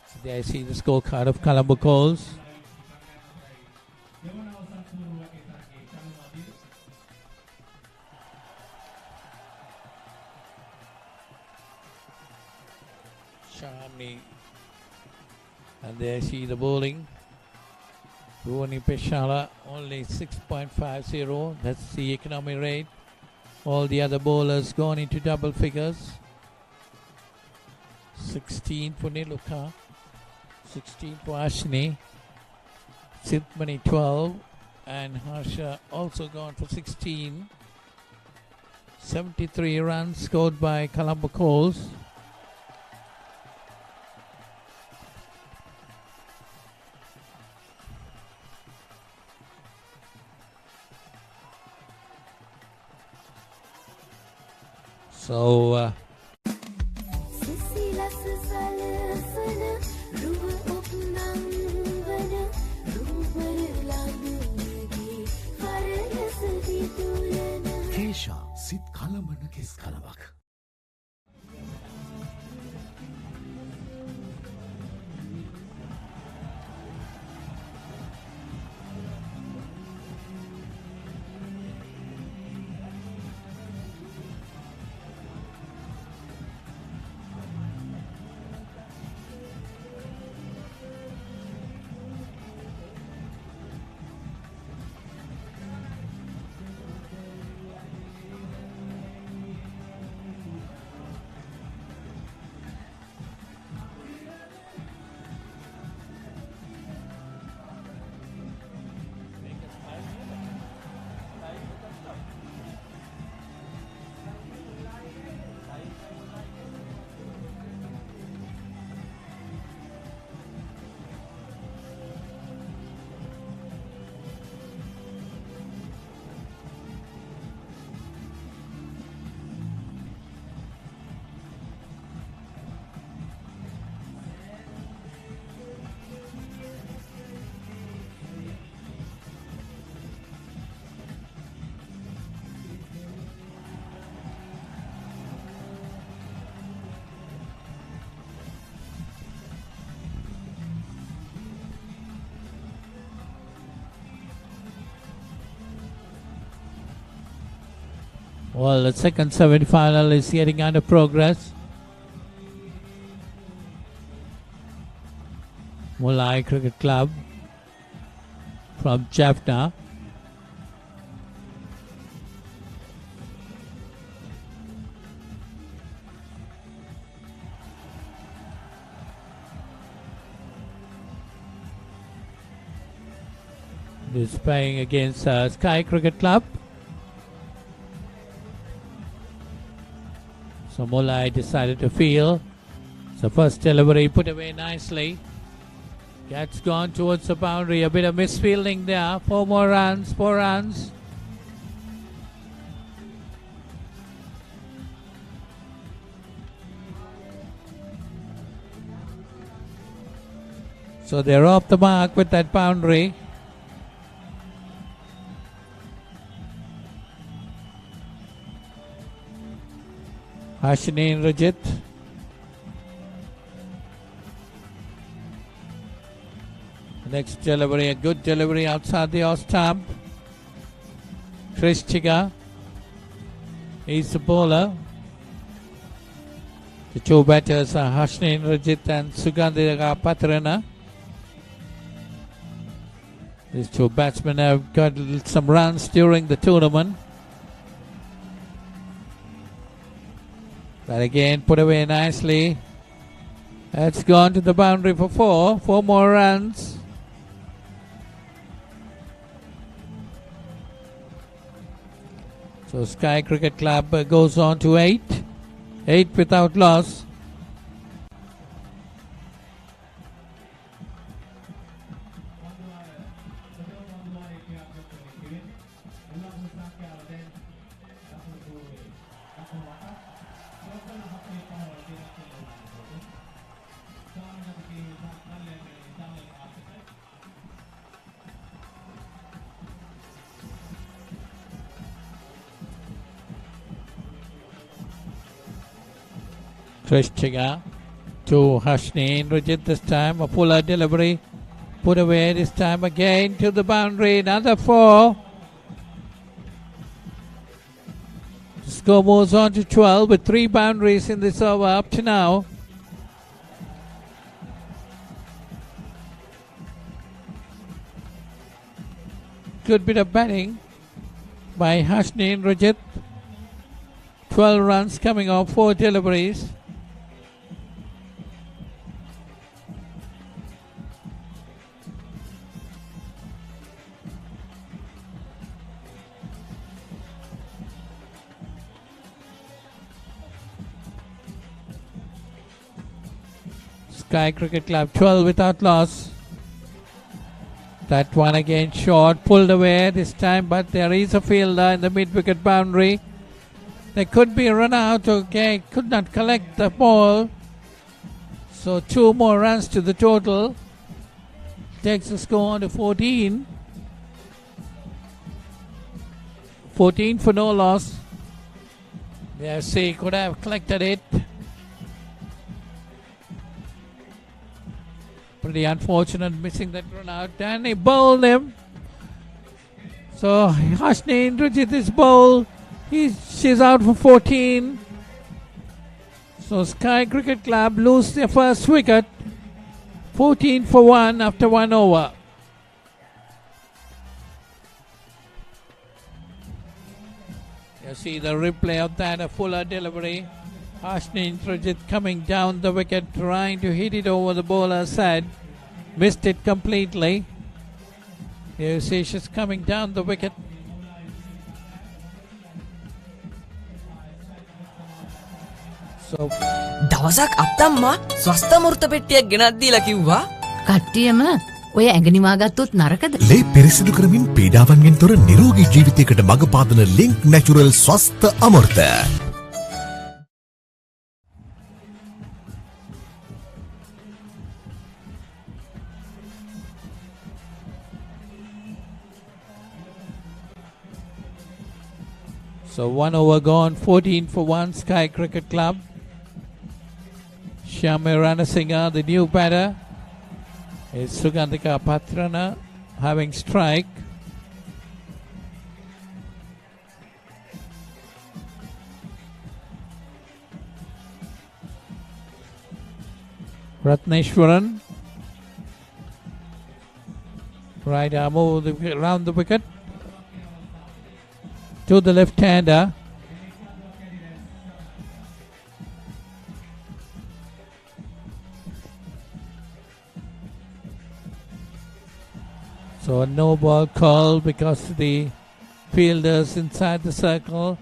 So there you see the scorecard of Colombo Coles. Shamni, and there see the bowling. Bhuwani Peshala only 6.50. That's the economy rate. All the other bowlers gone into double figures. 16 for Niluka, 16 for Ashni, Sidmani 12, and Harsha also gone for 16. 73 runs scored by Colombo Coles. So Kesha sit kalamana kes kalawak. well, the second semi-final is getting under progress. Mulai Cricket Club from Jaffna. Is playing against Sky Cricket Club. So Mulai decided to field. So first delivery put away nicely. Gets gone towards the boundary. A bit of misfielding there. 4 more runs. 4 runs. So they're off the mark with that boundary. Ashini and Rajit. Next delivery, a good delivery outside the off stump. Chris Chiga. He's the bowler. The two batters are Ashini and Rajit and Sugandhira Patrana. These two batsmen have got some runs during the tournament. That again put away nicely. That's gone to the boundary for 4. 4 more runs. So Sky Cricket Club goes on to 8. 8 without loss. Krishtiga to Hashni Indrajit this time. A fuller delivery. Put away this time again to the boundary. Another 4. The score moves on to 12 with 3 boundaries in this over up to now. Good bit of batting by Hashni Indrajit. 12 runs coming off 4 deliveries. Sky Cricket Club 12 without loss. That one again short, pulled away this time, but there is a fielder in the mid-wicket boundary. There could be a run out, okay, could not collect the ball. So 2 more runs to the total. Takes the score on to 14. 14 for no loss. The FC could have collected it. Pretty unfortunate missing that run out. And he bowled him. So Hashni Indrajit is bowled. She's out for 14. So Sky Cricket Club lose their first wicket. 14 for 1 after 1 over. You see the replay of that, a fuller delivery. Hashni Indrajit coming down the wicket, trying to hit it over the bowler's head. Missed it completely. You see she's coming down the wicket. So දවසක් අත්තම්මා ස්වස්ථමෘත පෙට්ටියක් ගෙනත් දීලා කිව්වා කට්ටියම ඔය ඇඟනිවා ගත්තොත් නරකද? ලේ පිරිසිදු කරමින් පීඩාවන්ගෙන් තොර නිරෝගී ජීවිතයකට මඟ පාදන ලින්ක් නැචරල් ස්වස්ථ අමෘත. So 1 over gone, 14 for 1, Sky Cricket Club. Shyame Ranasinghe, the new batter, is Sugandhika Patrana having strike. Ratneshwaran, right arm over around the wicket. To the left-hander. So a no ball call because the fielders inside the circle.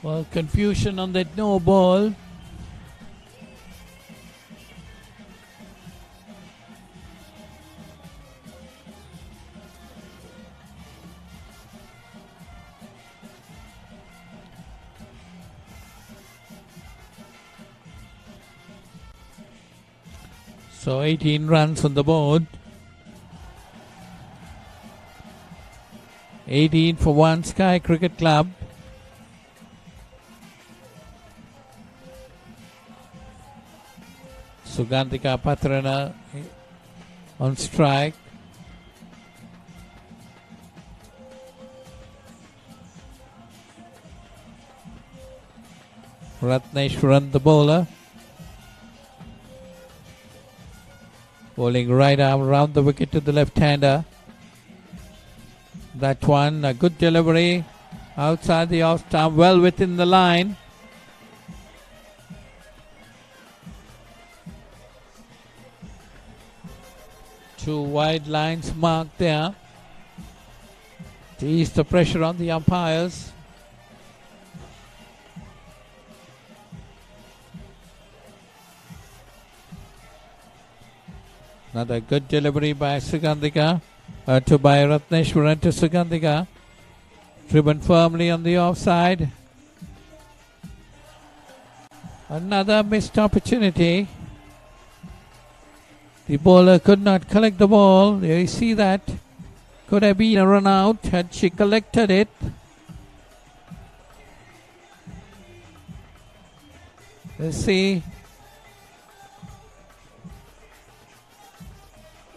Well, confusion on that no ball. So 18 runs on the board. 18 for 1 Sky Cricket Club. Sugandhika Patrana on strike. Ratneshwaran the bowler. Bowling right arm round the wicket to the left-hander. That one, a good delivery outside the off stump, well within the line. Two wide lines marked there to ease the pressure on the umpires. Another good delivery by Sugandhika, by Ratneshwaran to Sugandhika. Driven firmly on the offside. Another missed opportunity. The bowler could not collect the ball. You see that. Could have been a run out had she collected it. Let's see.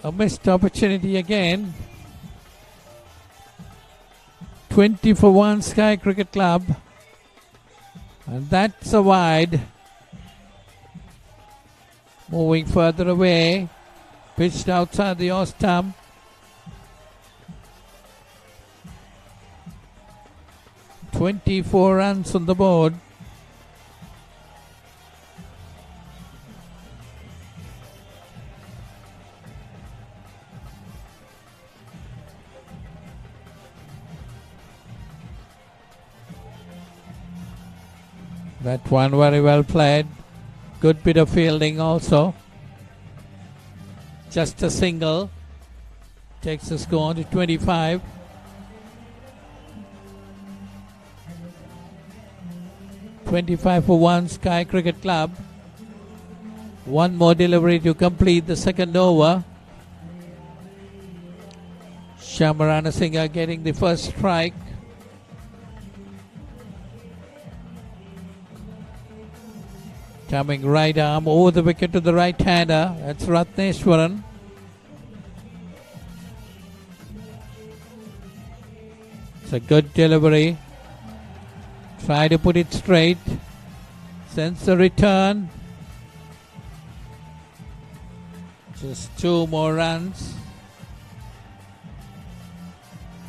A missed opportunity again. 20 for 1 Sky Cricket Club. And that's a wide. Moving further away. Pitched outside the off stump. "24 runs on the board. That one very well played. Good bit of fielding also. Just a single. Takes the score to 25. "25 for 1 Sky Cricket Club. One more delivery to complete the second over. Shamarana Singh getting the first strike. Coming right arm over the wicket to the right hander. That's Ratneshwaran. It's a good delivery. Try to put it straight. Sends the return. Just 2 more runs.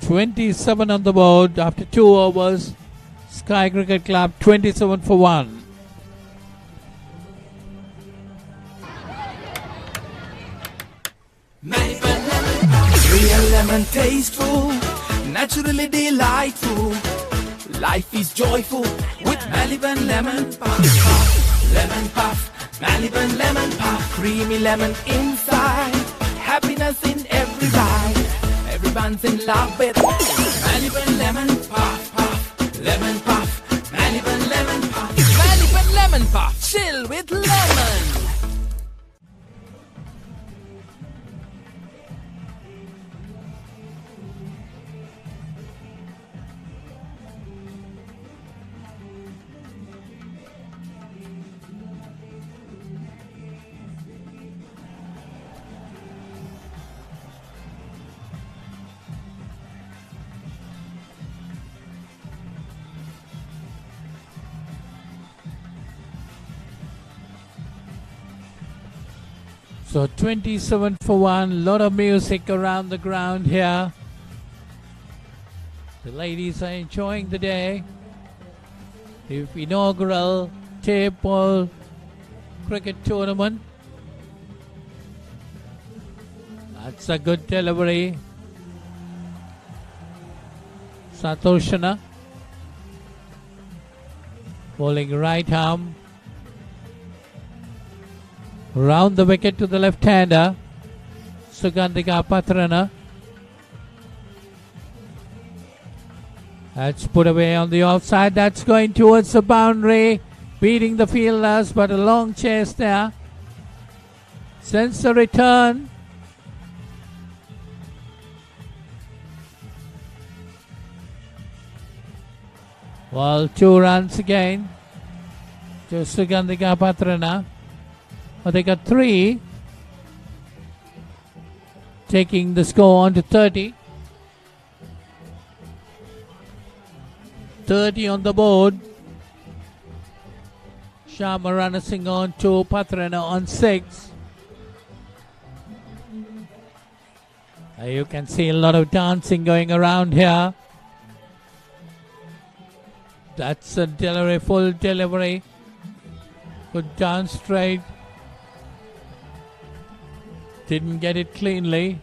27 on the board after 2 overs. Sky Cricket Club 27 for 1. Real lemon tasteful, naturally delightful. Life is joyful with Maliban lemon puff. Lemon puff, Maliban lemon puff. Creamy lemon inside, happiness in every bite. Everyone's in love with Maliban lemon puff, puff. Lemon puff, Maliban lemon puff. Maliban lemon puff, chill with lemon. So 27 for 1, lot of music around the ground here. The ladies are enjoying the day. The inaugural Tapeball cricket tournament. That's a good delivery. Satoshana bowling right arm. Round the wicket to the left-hander. Sugandhika Patrana. That's put away on the offside. That's going towards the boundary. Beating the fielders, but a long chase there. Sends the return. Well, 2 runs again to Sugandhika Patrana. But they got 3, taking the score on to 30. 30 on the board. Sharma Ranasinghe on 2, Patrana on 6. You can see a lot of dancing going around here. That's a delivery, full delivery. Good down straight. Didn't get it cleanly.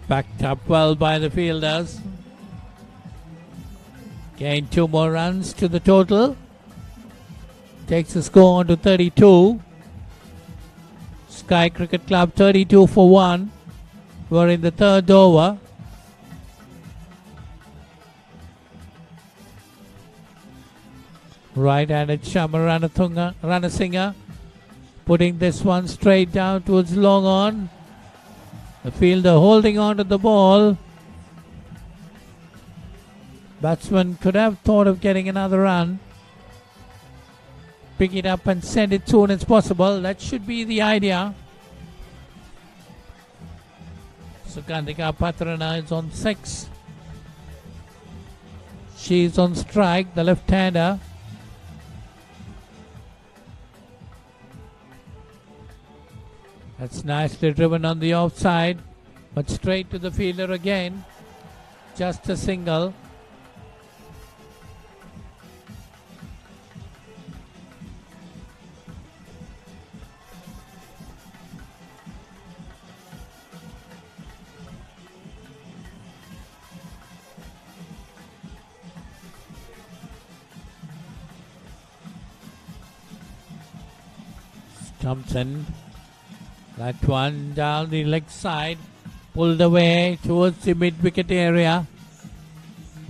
Backed up well by the fielders. Gained 2 more runs to the total. Takes the score on to 32. Sky Cricket Club 32 for 1. We're in the 3rd over. Right-handed Sharma Ranasinghe putting this one straight down towards long on. The fielder holding on to the ball. Batsman could have thought of getting another run. Pick it up and send it soon as possible. That should be the idea. Sugandhika Patrana is on 6. She's on strike, the left-hander. That's nicely driven on the offside, but straight to the fielder again. Just a single. Thompson, that one down the leg side, pulled away towards the mid-wicket area.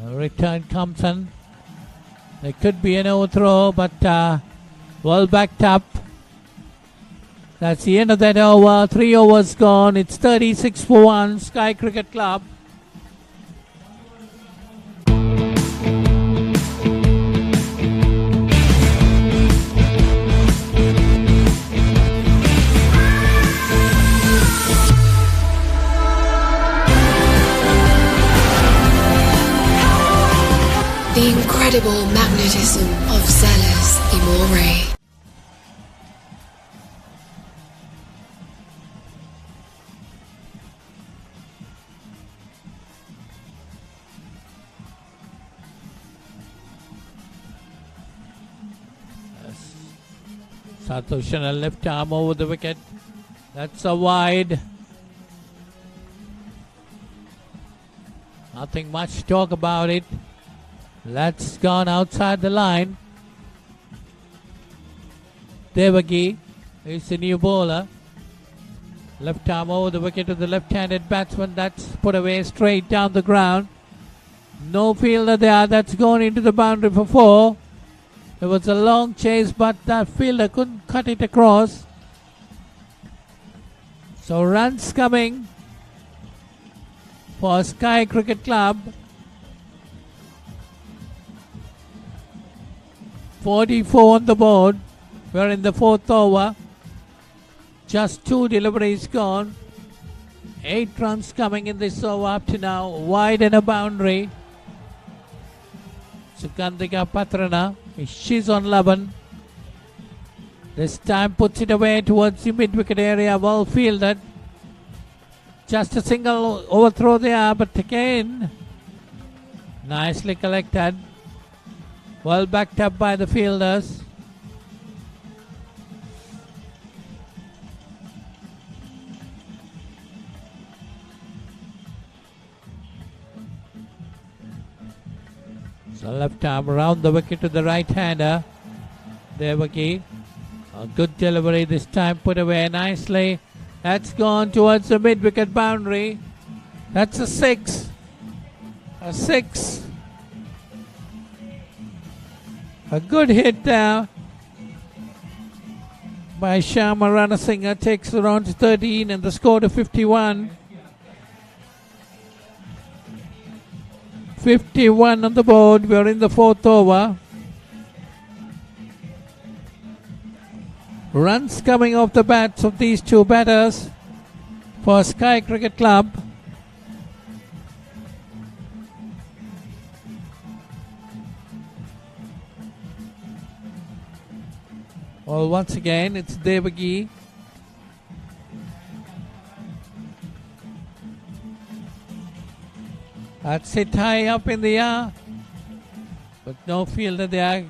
A return comes in. There could be an overthrow, but well backed up. That's the end of that over. 3 overs gone. It's 36 for 1. Sky Cricket Club. The incredible magnetism of Zealous Imore. Satoshana left arm over the wicket. That's a wide. Nothing much to talk about it. That's gone outside the line. Devagi is the new bowler. Left arm over the wicket to the left-handed batsman. That's put away straight down the ground. No fielder there. That's gone into the boundary for 4. It was a long chase, but that fielder couldn't cut it across. So runs coming for Sky Cricket Club. 44 on the board. We're in the 4th over. Just 2 deliveries gone. 8 runs coming in this over up to now. Wide and a boundary. Sugandhika Patrana, she's on 11. This time puts it away towards the mid-wicket area. Well fielded. Just a single overthrow there, but again, nicely collected. Well backed up by the fielders. So left arm around the wicket to the right-hander. Devagi. A good delivery this time, put away nicely. That's gone towards the mid-wicket boundary. That's a 6. A 6. A good hit there by Sharma Ranasinghe. Takes the round to 13 and the score to 51. 51 on the board. We're in the fourth over. Runs coming off the bats of these two batters for Sky Cricket Club. Well, once again, it's Devagi. That's it high up in the air, but no fielder there.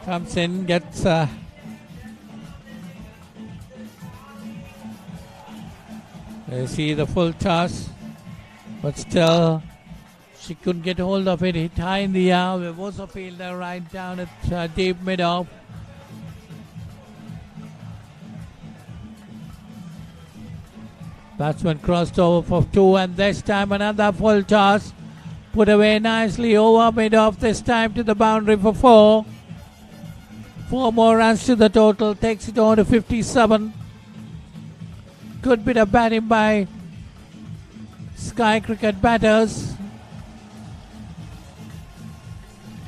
Comes in, gets you see the full toss, but still she couldn't get hold of it. Hit high in the air. There was a fielder right down at deep mid-off. Batsman crossed over for 2, and this time another full toss. Put away nicely over mid-off, this time to the boundary for 4. 4 more runs to the total, takes it on to 57. Good bit of batting by Sky Cricket batters.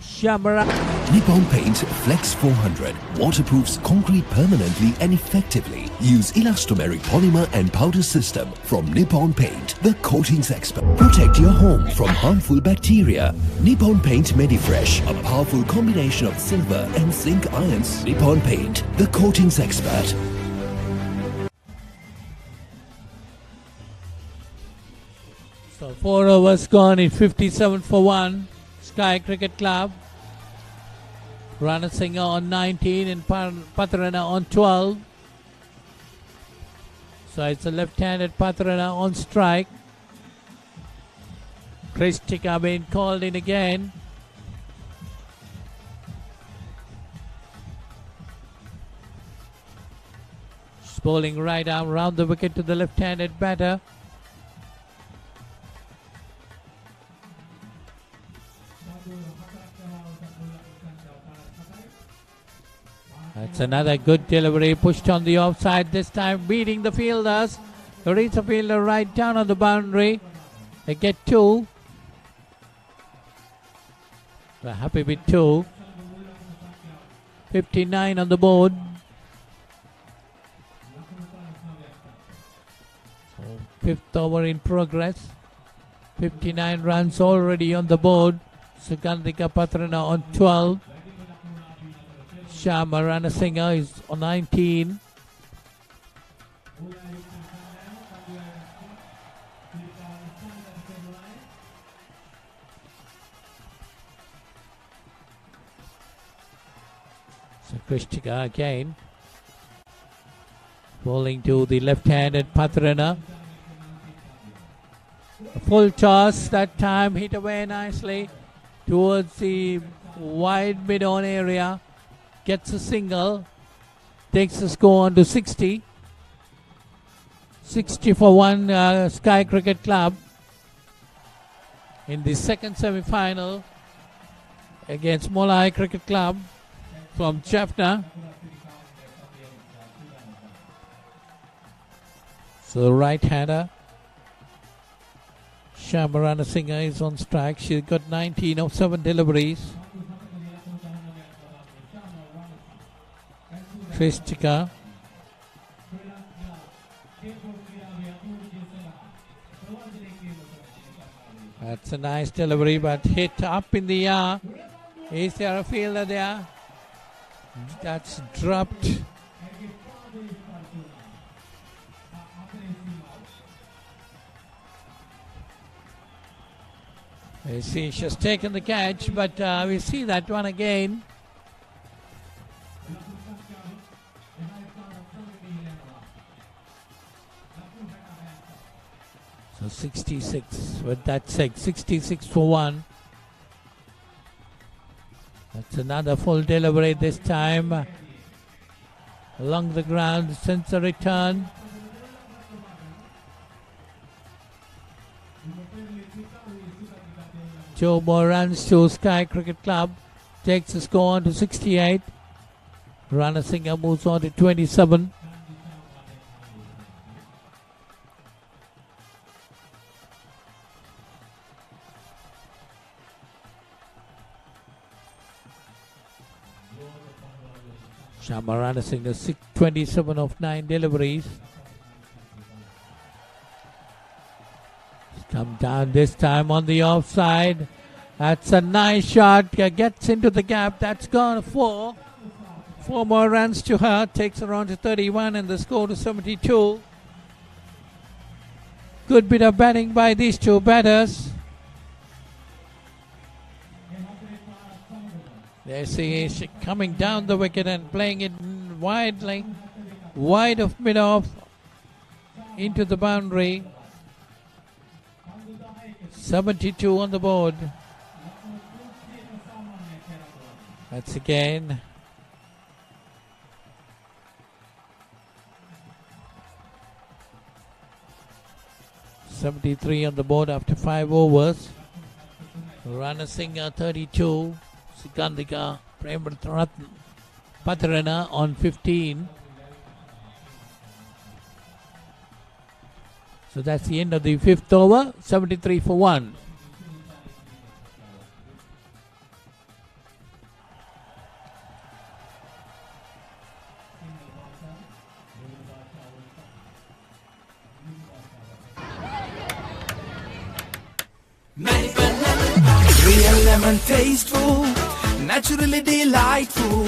Shamara. Nippon Paint Flex 400 waterproofs concrete permanently and effectively. Use elastomeric polymer and powder system from Nippon Paint, the coatings expert. Protect your home from harmful bacteria. Nippon Paint Medifresh, a powerful combination of silver and zinc ions. Nippon Paint, the coatings expert. So 4 overs gone in 57 for 1. Sky Cricket Club. Ranasinghe on 19 and Pathrana on 12. So it's a left-handed Pathrana on strike. Kristika being called in again. She's bowling right arm round the wicket to the left-handed batter. That's another good delivery, pushed on the offside, this time beating the fielders. There is a fielder right down on the boundary. They get 2. They're happy with 2. 59 on the board. So 5th over in progress. 59 runs already on the board. Sugandhika Pathrana on 12. Shyama Ranasinghe is on 19. So Kristika again. Bowling to the left-handed Pathrana. A full toss that time, hit away nicely towards the wide mid-on area. Gets a single, takes the score on to 60. 60 for 1 Sky Cricket Club in the second semi-final against Molai Cricket Club from Jaffna. So right-hander Shyama Ranasinghe is on strike. She's got 19 of 7 deliveries. Kristika. That's a nice delivery, but hit up in the air. Is there a fielder there? That's dropped. You see, she's taken the catch, but we see that one again. So 66 with that 66 for 1. That's another full delivery this time. Along the ground since the return. Two more runs to Sky Cricket Club. Takes the score on to 68. Ranasinghe moves on to 27. Shamarana Singh 627 of 9 deliveries. Come down this time on the offside. That's a nice shot. Gets into the gap. That's gone 4. 4 more runs to her. Takes her on to 31 and the score to 72. Good bit of batting by these two batters. There she is coming down the wicket and playing it widely. Wide of mid-off into the boundary. 72 on the board. That's again. $73 on the board after 5 overs. Rana Singh 32. Sikandika Premratna Patrana on 15. So that's the end of the 5th over. 73 for 1. Real lemon tasteful, naturally delightful.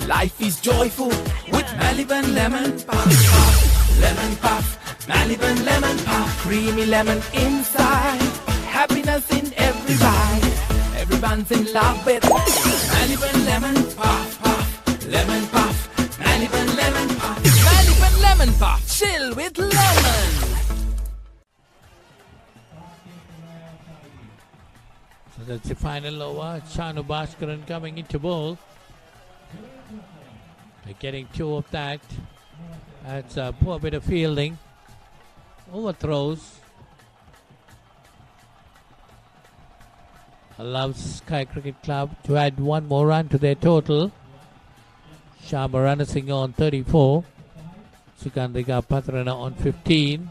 Life is joyful with Maliban lemon puff. Lemon puff, Maliban lemon puff. Creamy lemon inside, happiness in every bite. Everyone's in love with Maliban lemon puff, puff. Lemon puff, Maliban lemon puff. Maliban lemon puff, chill with lemon. So that's the final over. Chanu Bhaskaran coming into bowl. They're getting 2 of that. That's a poor bit of fielding. Overthrows. Allows Sky Cricket Club to add 1 more run to their total. Shamarana Singh on 34. Sikandika Patrana on 15.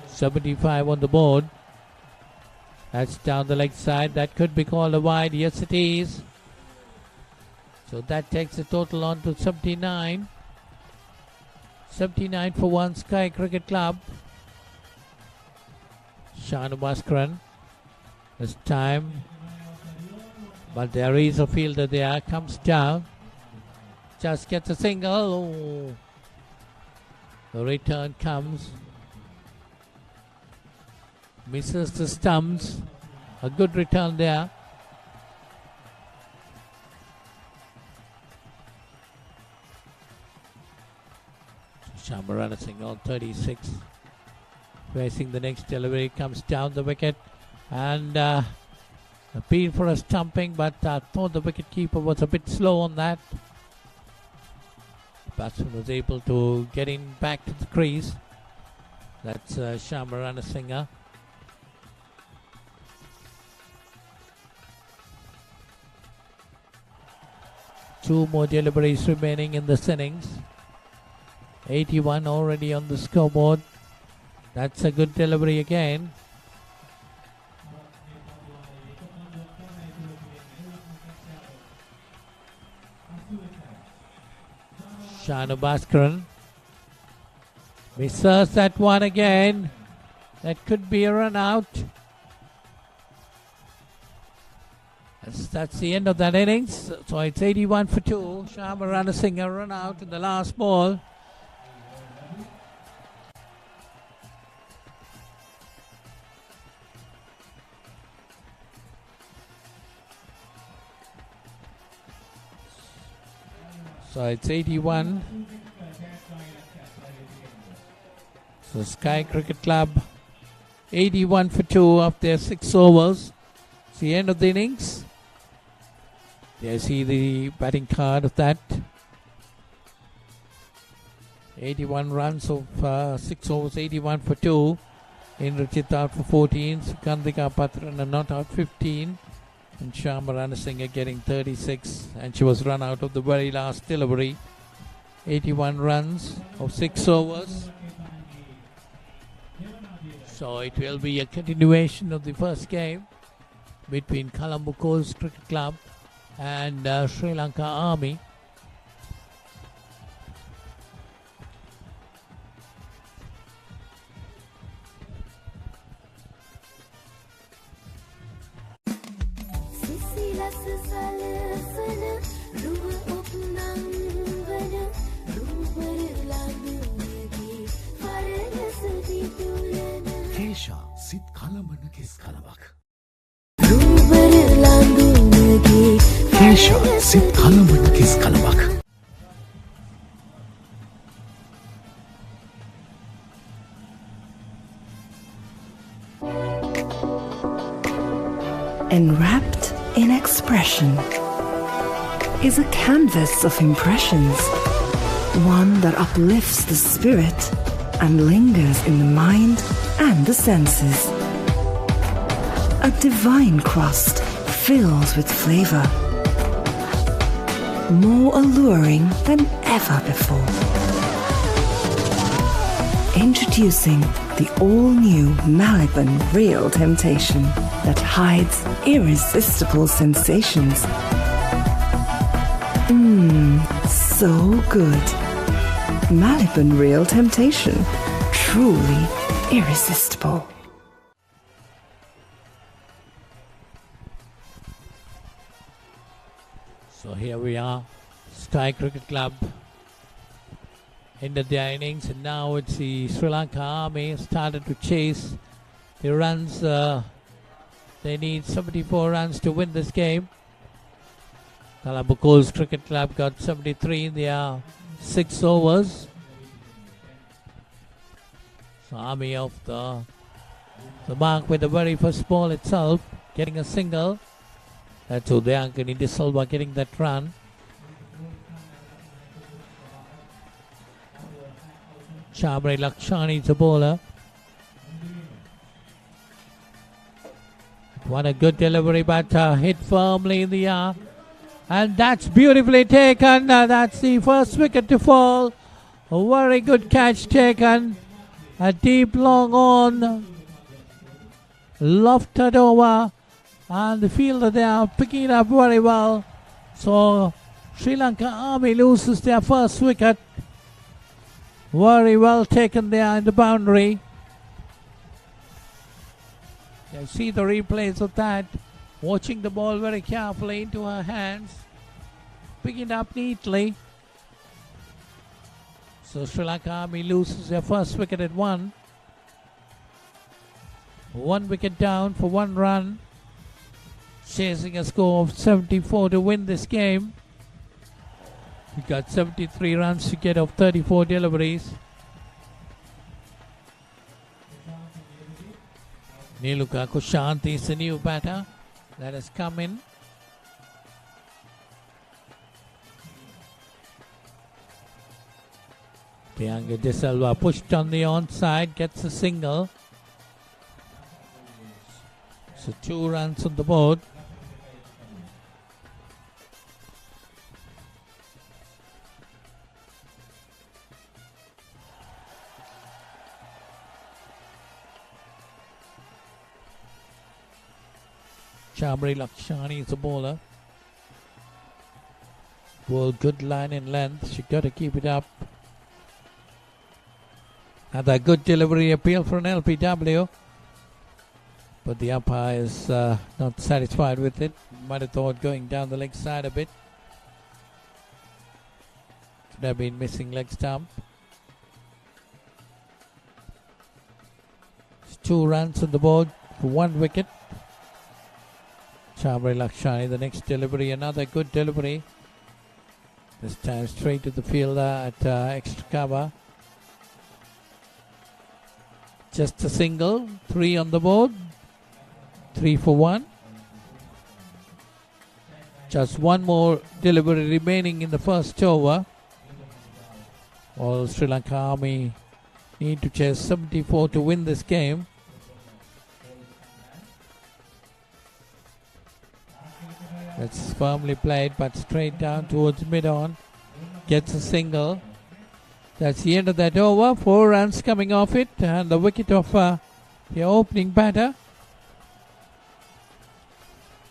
75 on the board. That's down the leg side. That could be called a wide. Yes, it is. So that takes the total on to 79. 79 for 1 Sky Cricket Club. Shanu Bhaskaran. This time. But there is a fielder there. Comes down. Just gets a single. Oh. The return comes. Misses the stumps. A good return there. Shamarana Singh on 36. Facing the next delivery. Comes down the wicket. And appeal for a stumping. But I thought the wicket keeper was a bit slow on that. Batsman was able to get in back to the crease. That's Shamarana Singh. 2 more deliveries remaining in this innings. 81 already on the scoreboard. That's a good delivery again. Shanu Bhaskaran misses that one again. That could be a run out. That's the end of that innings. So it's 81 for 2. Shamarana Singh a run out in the last ball. So it's 81. So Sky Cricket Club 81 for 2 of their 6 overs. It's the end of the innings. There you see the batting card of that. 81 runs of 6 overs, 81 for 2. Indrajit out for 14. Sikandika Patrana not out 15. And Shamarana Singh getting 36. And she was run out of the very last delivery. 81 runs of 6 overs. So it will be a continuation of the first game between Colombo Coast Cricket Club and Sri Lanka Army. Kesha sit kalamana kis kalamak. Kesha sit kalamana kis kalamak. Enwrapped in expression is a canvas of impressions, one that uplifts the spirit and lingers in the mind and the senses. A divine crust filled with flavor, more alluring than ever before. Introducing the all-new Maliban Real Temptation that hides irresistible sensations. So good. Maliban Real Temptation, truly irresistible. So here we are, Sky Cricket Club ended their innings, and now it's the Sri Lanka Army started to chase the runs. They need 74 runs to win this game. Colombo Coast Cricket Club got 73 in their 6 overs. So Army off the mark with the very first ball itself, getting a single. That's Udayankani De Silva getting that run. Chabri Lakshani is a bowler. What a good delivery, but hit firmly in the air. And that's beautifully taken. That's the first wicket to fall. A very good catch taken. A deep long on. Lofted over. And the fielder they are picking it up very well. So Sri Lanka Army loses their first wicket. Very well taken there in the boundary. You see the replays of that. Watching the ball very carefully into her hands. Picking it up neatly. So Sri Lanka Army loses their first wicket at 1. 1 wicket down for 1 run. Chasing a score of 74 to win this game. We got 73 runs to get off 34 deliveries. Niluka Kushanti is the new batter that has come in. Priyanka De Silva pushed on the onside, gets a single. So 2 runs on the board. Chabri Lakshani is a bowler. Ball good line in length. She got to keep it up. Had a good delivery appeal for an LPW. But the umpire is not satisfied with it. Might have thought going down the leg side a bit. Should have been missing leg stump. It's 2 runs on the board for 1 wicket. Chabri Lakshani, the next delivery, another good delivery. This time straight to the fielder at extra cover. Just a single, 3 on the board. 3 for 1. Just 1 more delivery remaining in the first over. All Sri Lanka Army need to chase 74 to win this game. That's firmly played, but straight down towards mid-on. Gets a single. That's the end of that over. 4 runs coming off it, and the wicket of the opening batter.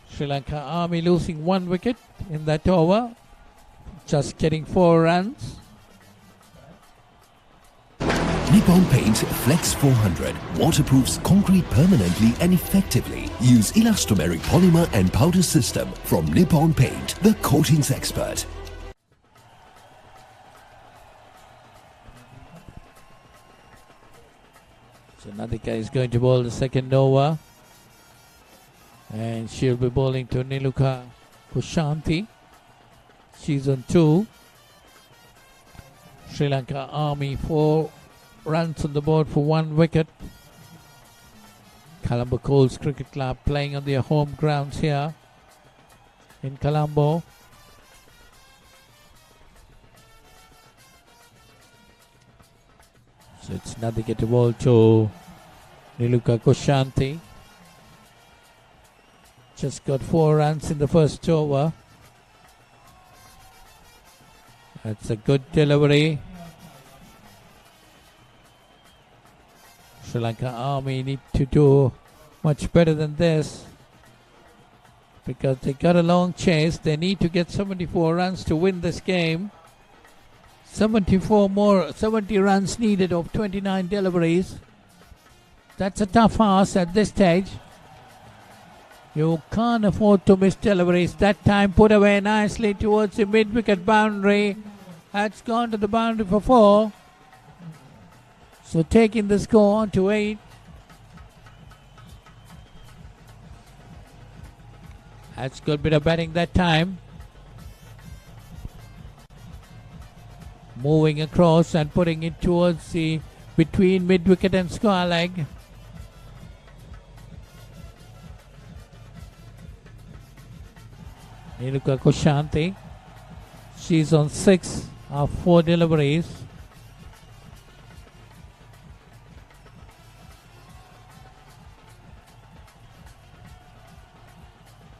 Sri Lanka Army losing 1 wicket in that over. Just getting 4 runs. Nippon Paint Flex 400 waterproofs concrete permanently and effectively Use elastomeric polymer and powder system from Nippon Paint, the coatings expert. So Nadika is going to bowl the second over. And she'll be bowling to Niluka Kushanti. She's on 2. Sri Lanka Army 4 runs on the board for 1 wicket. Colombo Coles Cricket Club playing on their home grounds here in Colombo. So it's Nadika to bowl to Niluka Kushanti. Just got 4 runs in the first over. That's a good delivery. Sri Lanka Army need to do much better than this because they got a long chase. They need to get 74 runs to win this game. 70 runs needed of 29 deliveries. That's a tough ask at this stage. You can't afford to miss deliveries. That time put away nicely towards the mid-wicket boundary. That's gone to the boundary for 4. So taking the score on to 8. That's good bit of batting that time. Moving across and putting it towards the between mid-wicket and square leg. Niluka Kushanti. She's on 6 of 4 deliveries.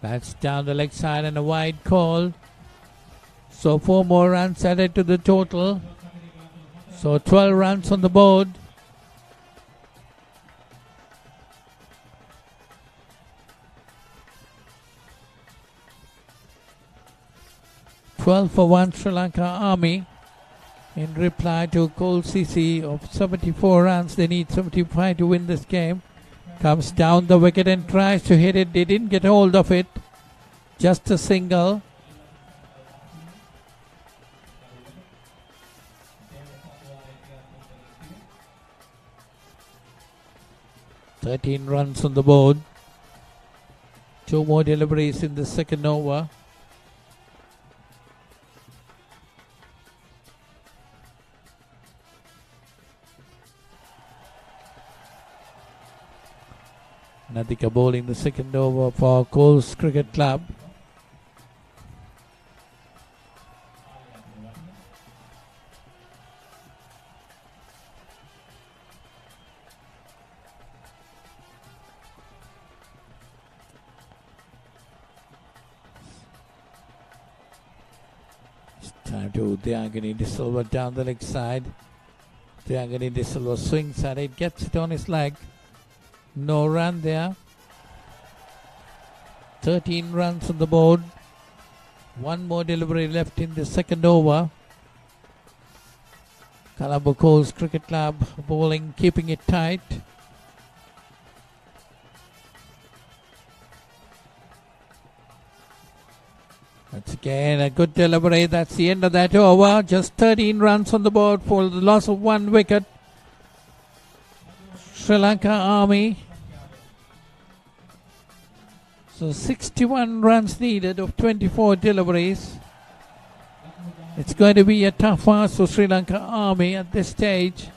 That's down the leg side and a wide call. So 4 more runs added to the total. So 12 runs on the board. For 1 Sri Lanka Army in reply to Cole CC of 74 runs. They need 75 to win this game. Comes down the wicket and tries to hit it. They didn't get hold of it. Just a single. "13 runs on the board. 2 more deliveries in the second over. Nadika bowling the second over for Coles Cricket Club. It's time to Dyangani De Silva down the leg side. Dyangani De Silva swings at it, gets it on his leg. No run there. 13 runs on the board. 1 more delivery left in the second over. Colombo Coles Cricket Club bowling, keeping it tight. That's again a good delivery. That's the end of that over. Just 13 runs on the board for the loss of 1 wicket. Sri Lanka Army. So 61 runs needed of 24 deliveries. It's going to be a tough ask for Sri Lanka Army at this stage.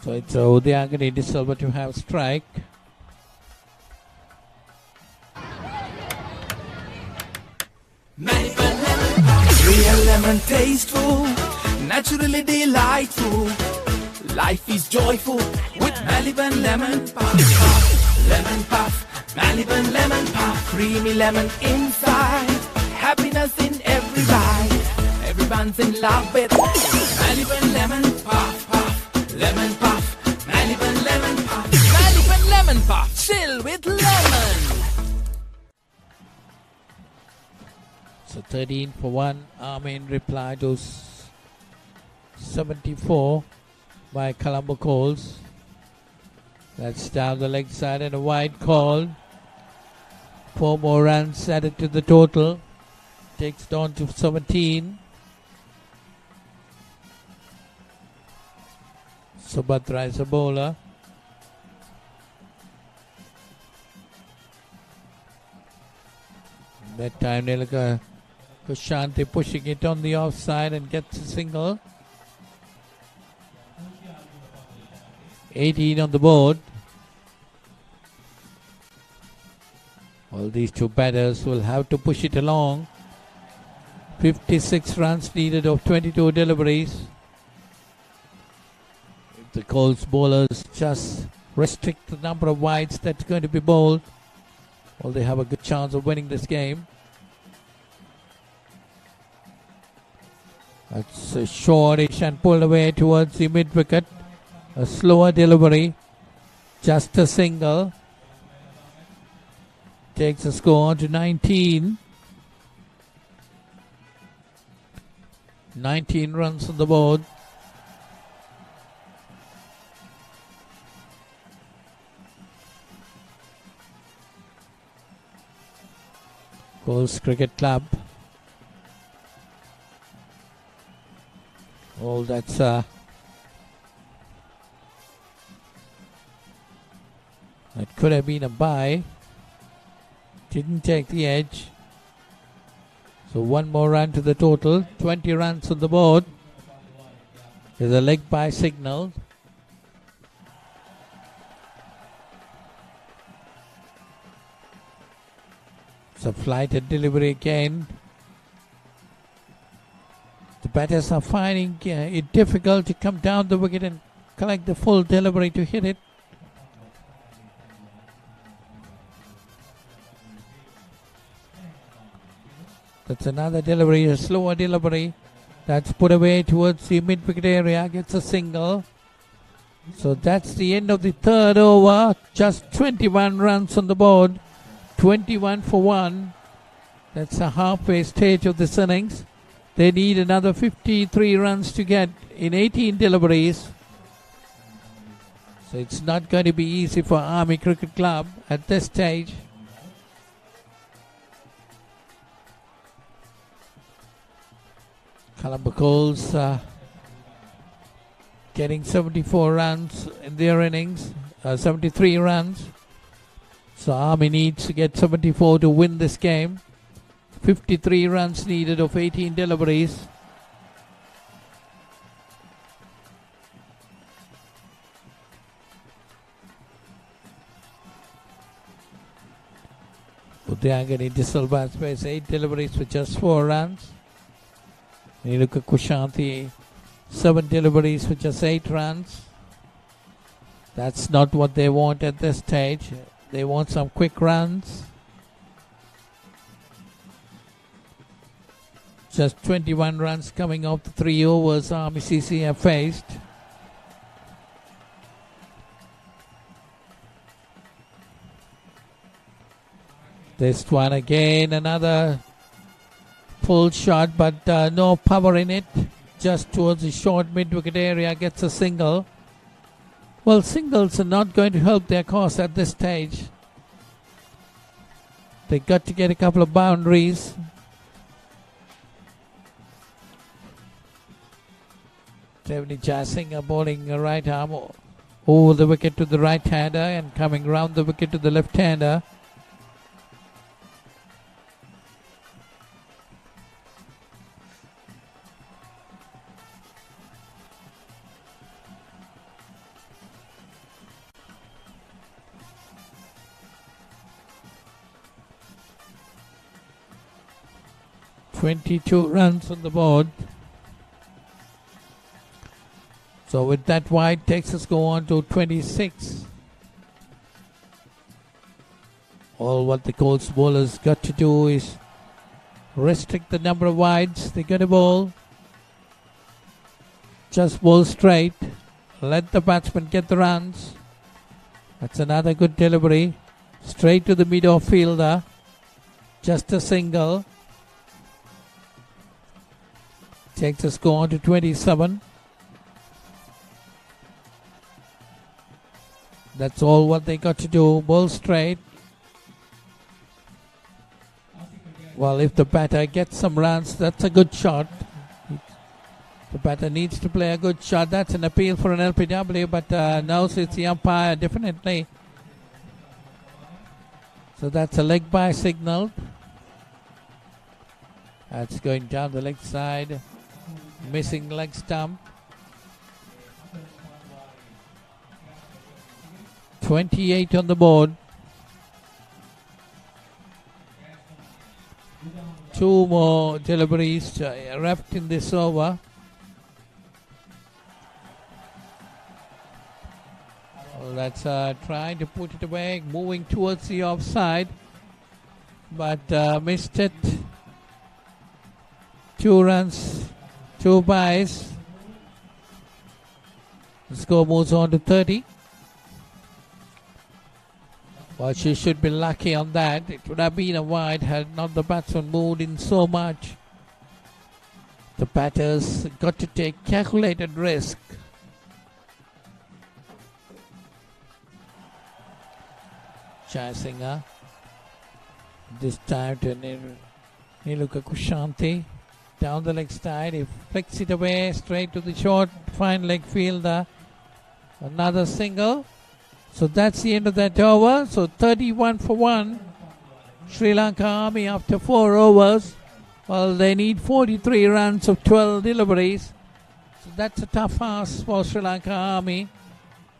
So it's Udyangani De Silva to have strike. Real lemon tasteful, naturally delightful. Life is joyful with Maliban lemon puff. Lemon puff, Maliban lemon puff. Creamy lemon inside, happiness in every bite. Everyone's in love with Maliban lemon puff, puff. Lemon puff, Maliban lemon puff. Maliban lemon puff, chill with lemon. So 13 for 1. Army in reply to 74 by Colombo Coles. That's down the leg side and a wide call. 4 more runs added to the total. Takes it on to 17. Subhadra is a bowler. That time Nilaka Kushanti pushing it on the offside and gets a single. 18 on the board. All these two batters will have to push it along. 56 runs needed of 22 deliveries. If the Coles bowlers just restrict the number of wides that's going to be bowled, well, they have a good chance of winning this game. That's a shortish and pulled away towards the mid-wicket. A slower delivery. Just a single. Takes the score on to 19. 19 runs on the board. Coles Cricket Club. Oh, that's that could have been a bye. Didn't take the edge. So 1 more run to the total. 20 runs on the board. There's a leg bye signal. It's a flighted delivery again. The batters are finding it difficult to come down the wicket and collect the full delivery to hit it. That's another delivery, a slower delivery. That's put away towards the mid-wicket area, gets a single. So that's the end of the third over. Just 21 runs on the board. 21 for 1. That's a halfway stage of this innings. They need another 53 runs to get in 18 deliveries. So it's not going to be easy for Army Cricket Club at this stage. Colombo Coles getting 74 runs in their innings, 73 runs. So Army needs to get 74 to win this game. 53 runs needed of 18 deliveries. Udyangani De Silva space 8 deliveries for just 4 runs. Niluka Kushanti 7 deliveries for just 8 runs. That's not what they want at this stage. They want some quick runs. Just 21 runs coming off the 3 overs Army CC have faced. This one again, another full shot, but no power in it. Just towards the short mid-wicket area, gets a single. Well, singles are not going to help their cause at this stage. They got to get a couple of boundaries. Devni Jayasinghe bowling a right arm over the wicket to the right-hander and coming round the wicket to the left-hander. $22 runs on the board. So with that wide, Texas go on to 26. All what the Coles bowlers got to do is restrict the number of wides they got to bowl. Just bowl straight. Let the batsman get the runs. That's another good delivery. Straight to the mid-off fielder. Just a single. Takes the score to 27. That's all what they got to do. Ball straight. Well, if the batter gets some runs, that's a good shot. The batter needs to play a good shot. That's an appeal for an LPW, but knows it's the umpire, definitely. So that's a leg by signal. That's going down the leg side. Missing leg stump. 28 on the board. 2 more deliveries left in this over. Well, that's trying to put it away, moving towards the offside, but missed it. 2 runs, 2 byes. The score moves on to 30. Well, she should be lucky on that. It would have been a wide had not the batsman moved in so much. The batters got to take calculated risk. Jayasinghe. This time to Niluka Kushanti. Down the leg side. He flicks it away straight to the short fine leg fielder. Another single. So that's the end of that over. So 31 for 1. Sri Lanka Army after 4 overs. Well, they need 43 runs of 12 deliveries. So that's a tough ask for Sri Lanka Army.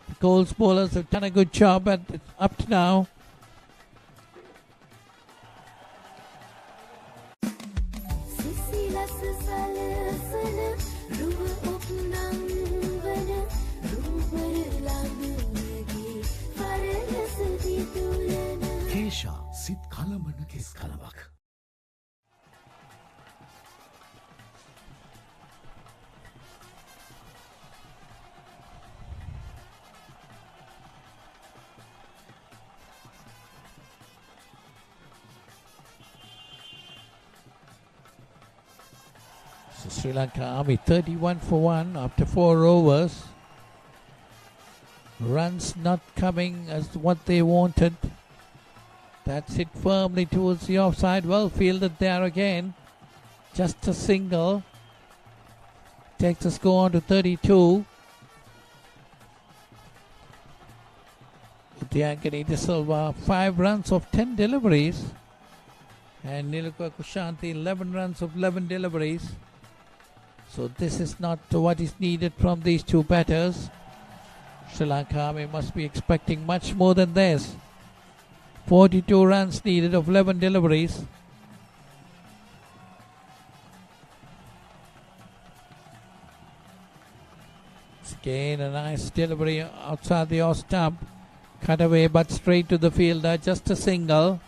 The Coles bowlers have done a good job up to now. Kesha sit kalamana kes kalawak. So Sri Lanka Army 31 for 1 after 4 overs. Runs not coming as what they wanted. That's hit firmly towards the offside. Well fielded there again. Just a single. Takes the score on to 32. Udyankani De Silva 5 runs of 10 deliveries. And Niluka Kushanti 11 runs of 11 deliveries. So this is not what is needed from these 2 batters. Sri Lanka Army must be expecting much more than this. 42 runs needed of 11 deliveries. Again a nice delivery outside the off stump. Cut away but straight to the fielder. Just a single.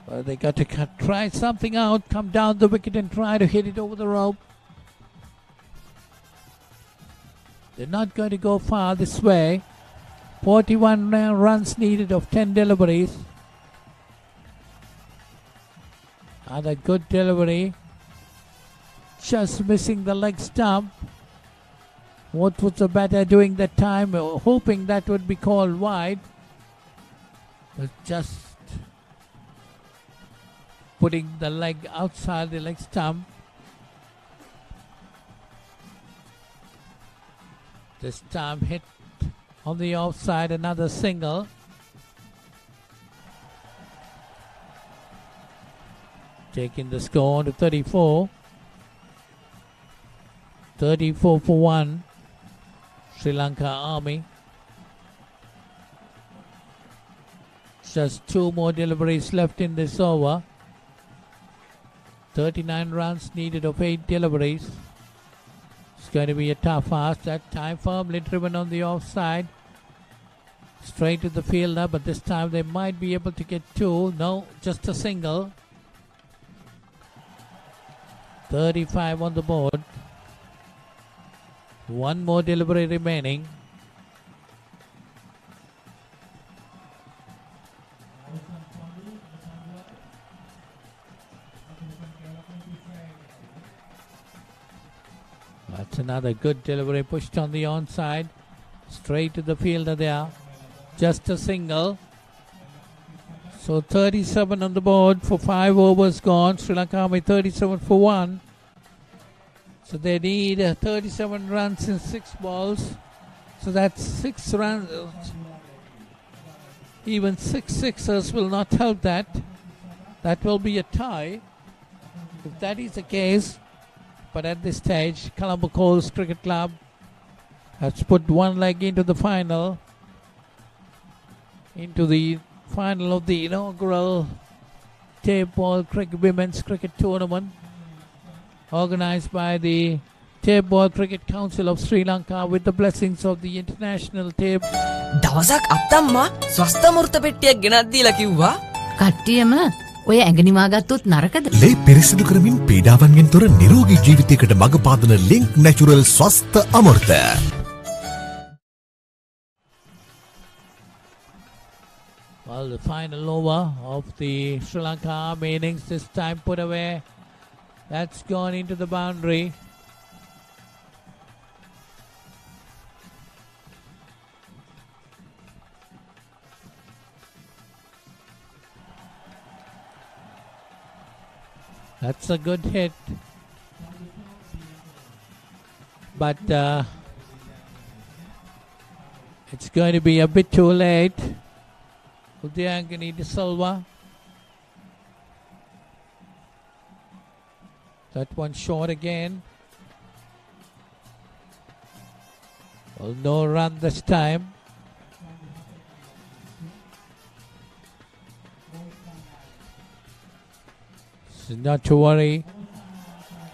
Well, they got to try something out. Come down the wicket and try to hit it over the rope. They're not going to go far this way. 41 runs needed of 10 deliveries. Another good delivery. Just missing the leg stump. What was the batter doing that time? Hoping that would be called wide. But just putting the leg outside the leg stump. This time hit on the offside, another single. Taking the score to 34. 34 for 1. Sri Lanka Army. Just 2 more deliveries left in this over. 39 runs needed of 8 deliveries. It's going to be a tough ask. That time firmly driven on the offside. Straight to the fielder, but this time they might be able to get 2. No, just a single. 35 on the board. 1 more delivery remaining. That's another good delivery, pushed on the onside. Straight to the fielder there. Just a single. So 37 on the board for 5 overs gone. Sri Lanka Army 37 for 1. So they need 37 runs in 6 balls. So that's 6 runs. Even 6 sixers will not help that. That will be a tie. If that is the case, but at this stage, Colombo Coast Cricket Club has put one leg into the final. Into the final of the inaugural Tapeball Women's Cricket Tournament, organized by the Tapeball Cricket Council of Sri Lanka with the blessings of the International Tape. දවසක් අත්තම්මා ස්වස්ථමෘත පෙට්ටියක් ගෙනත් දීලා කිව්වා කට්ටියම ඔය ඇඟනිවා ගත්තොත් නරකද? ලේ පිරිසිදු කරමින් පීඩාවන්ගෙන් තොර නිරෝගී ජීවිතයකට මඟ පාදන ලින්ක් නැචරල් ස්වස්ථ අමෘත. Well, the final over of the Sri Lanka Army innings, this time put away. That's gone into the boundary. That's a good hit. But it's going to be a bit too late. Udayangani De Silva. That one short again. Well, no run this time. So not to worry.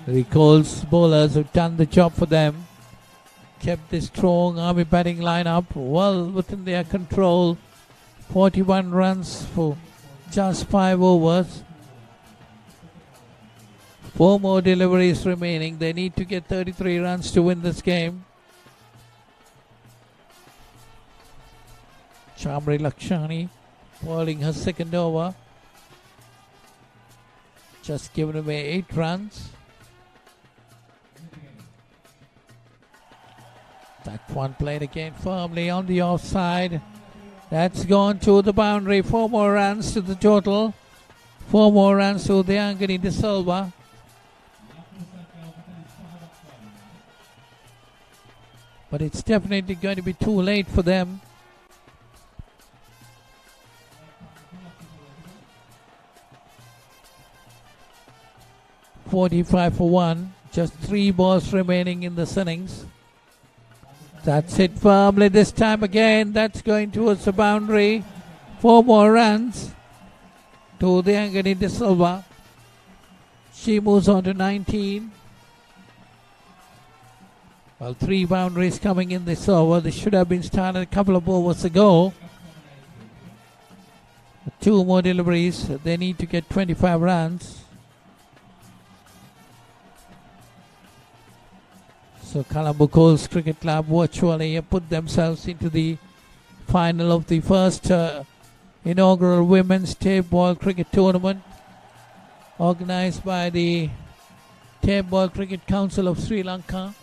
Recalls bowlers who've done the job for them. Kept the strong Army batting lineup well within their control. 41 runs for just 5 overs. 4 more deliveries remaining. They need to get 33 runs to win this game. Chamri Lakshani bowling her second over. Just given away 8 runs. That one played again firmly on the offside. That's gone to the boundary. 4 more runs to the total. 4 more runs to the Angani De Silva. But it's definitely going to be too late for them. .45 for 1. Just 3 balls remaining in this innings. That's it firmly this time again. That's going towards the boundary. 4 more runs to the Angani De Silva. She moves on to 19. Well, 3 boundaries coming in this over. This should have been started a couple of overs ago. 2 more deliveries. They need to get 25 runs. So Colombo Coast Cricket Club virtually put themselves into the final of the first inaugural Women's Tapeball Cricket Tournament, organized by the Tapeball Cricket Council of Sri Lanka.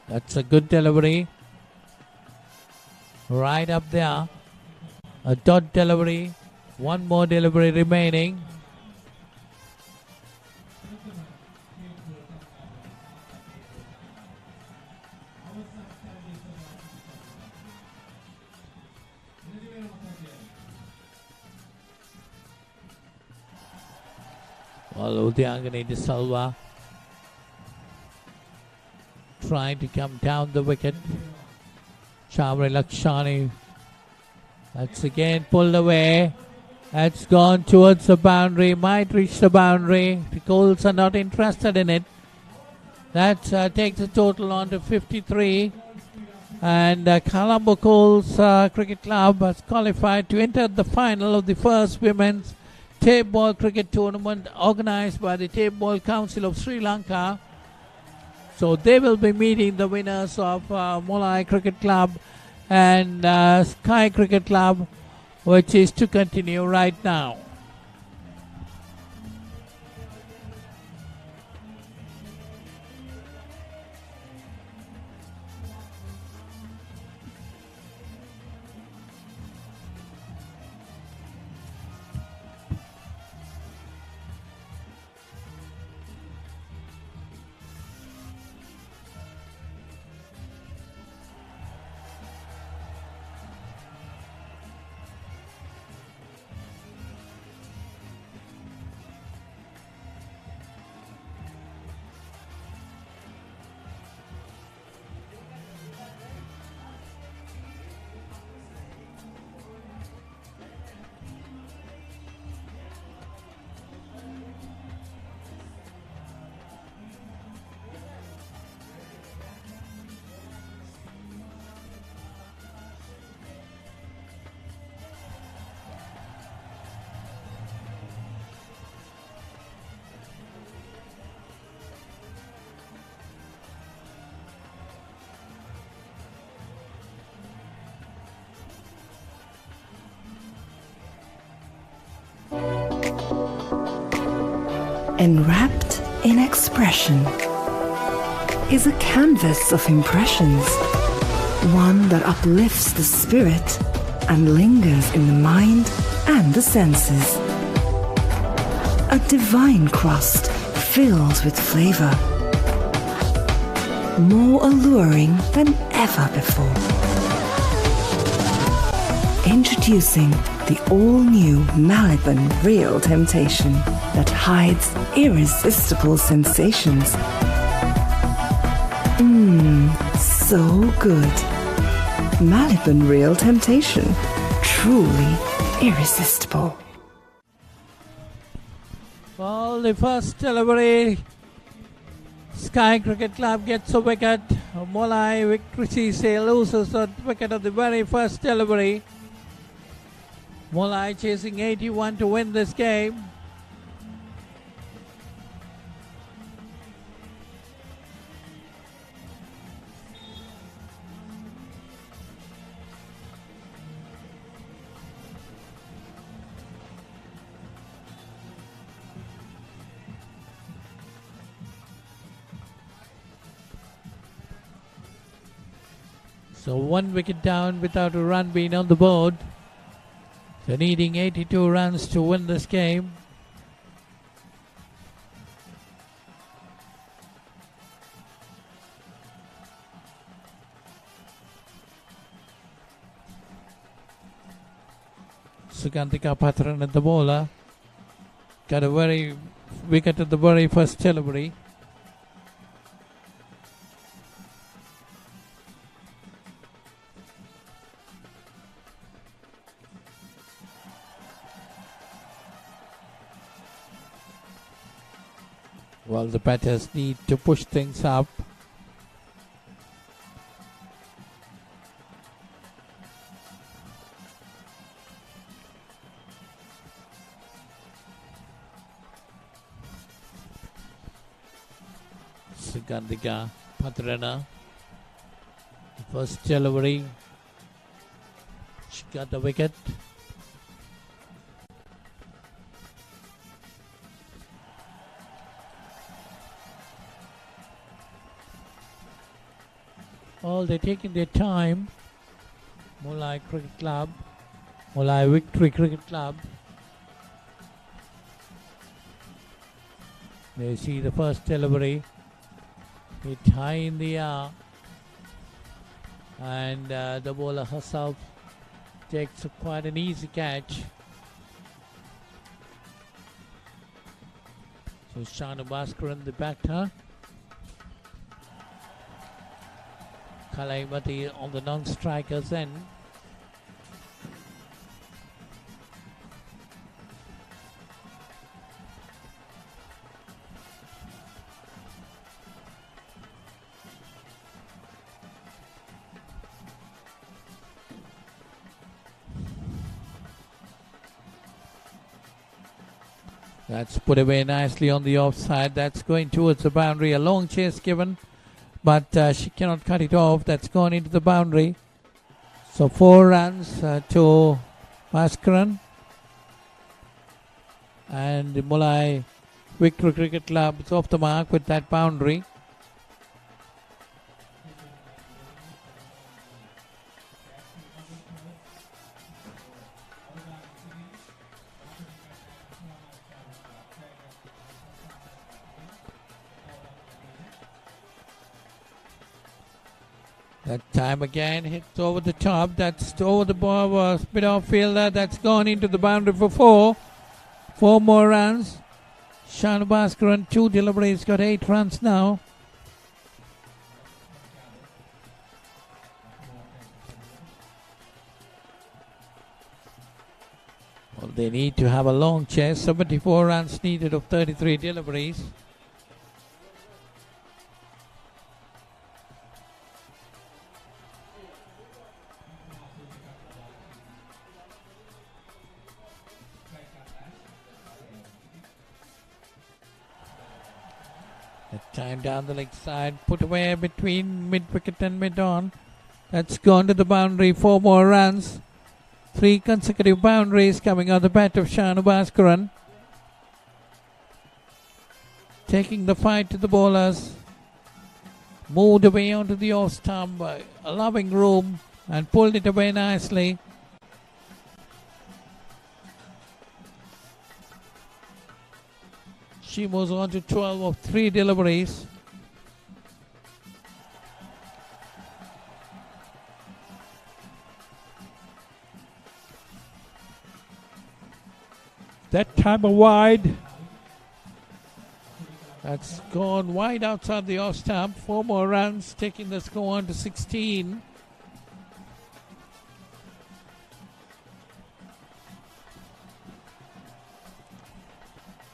That's a good delivery. Right up there. A dot delivery. 1 more delivery remaining. Well, Udayangani De Silva trying to come down the wicket. Chamri Lakshani. That's again pulled away. That's gone towards the boundary. Might reach the boundary. The Colts are not interested in it. That takes the total on to 53. And Colombo Colts Cricket Club has qualified to enter the final of the first Women's Tapeball Cricket Tournament organized by the Tapeball Council of Sri Lanka. So they will be meeting the winners of Molai Cricket Club and Sky Cricket Club, which is to continue right now. enwrapped in expression, is a canvas of impressions, one that uplifts the spirit and lingers in the mind and the senses. A divine crust filled with flavor, more alluring than ever before. Introducing the all-new Maliban Real Temptation that hides irresistible sensations. So good. Maliban Real Temptation, truly irresistible. Well, the first delivery, Sky Cricket Club gets a wicket. Molai Victory loses the wicket of the very first delivery. Molai chasing 81 to win this game. So 1 wicket down without a run being on the board. They're needing 82 runs to win this game. Sugantika Patran at the bowler. Got a very wicket at the very first delivery. Well, the batters need to push things up. Sugandhika Patrana. First delivery. She got the wicket. Well, they're taking their time. Molai Cricket Club, Molai Victory Cricket Club. They see the first delivery. Hit high in the air. And the bowler herself takes quite an easy catch. So Shanu Bhaskaran, the batter. Kalaimati on the non-strikers end. That's put away nicely on the offside. That's going towards the boundary. A long chase given, but she cannot cut it off. That's gone into the boundary. So 4 runs to Bhaskaran. And the Molai Victory Cricket Club is off the mark with that boundary. That time again hits over the top. That's over the ball, spin off fielder. That's gone into the boundary for 4. 4 more runs. Shanu Bhaskaran, 2 deliveries, got 8 runs now. Well, they need to have a long chase. 74 runs needed of 33 deliveries. That time down the leg side, put away between mid-wicket and mid-on. That's gone to the boundary, 4 more runs. 3 consecutive boundaries coming on the bat of Shanu Bhaskaran. taking the fight to the bowlers. Moved away onto the off stump, allowing room and pulled it away nicely. She moves on to 12 of 3 deliveries. That time a wide. That's gone wide outside the off stump. 4 more runs, taking the score on to 16.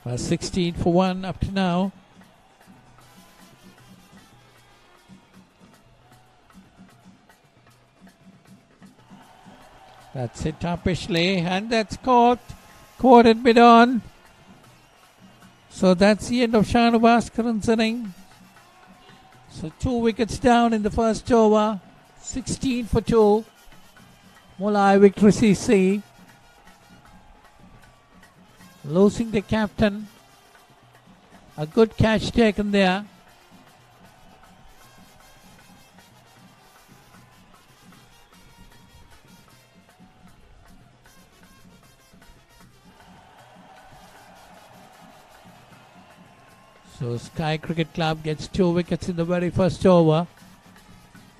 Well, 16 for 1 up to now. That's hit uppishly, and that's caught and mid on. So that's the end of Shanu Bhaskaran's inning. So 2 wickets down in the first over. 16 for 2. Mulai victory CC. Losing the captain. A good catch taken there. So Sky Cricket Club gets 2 wickets in the very first over.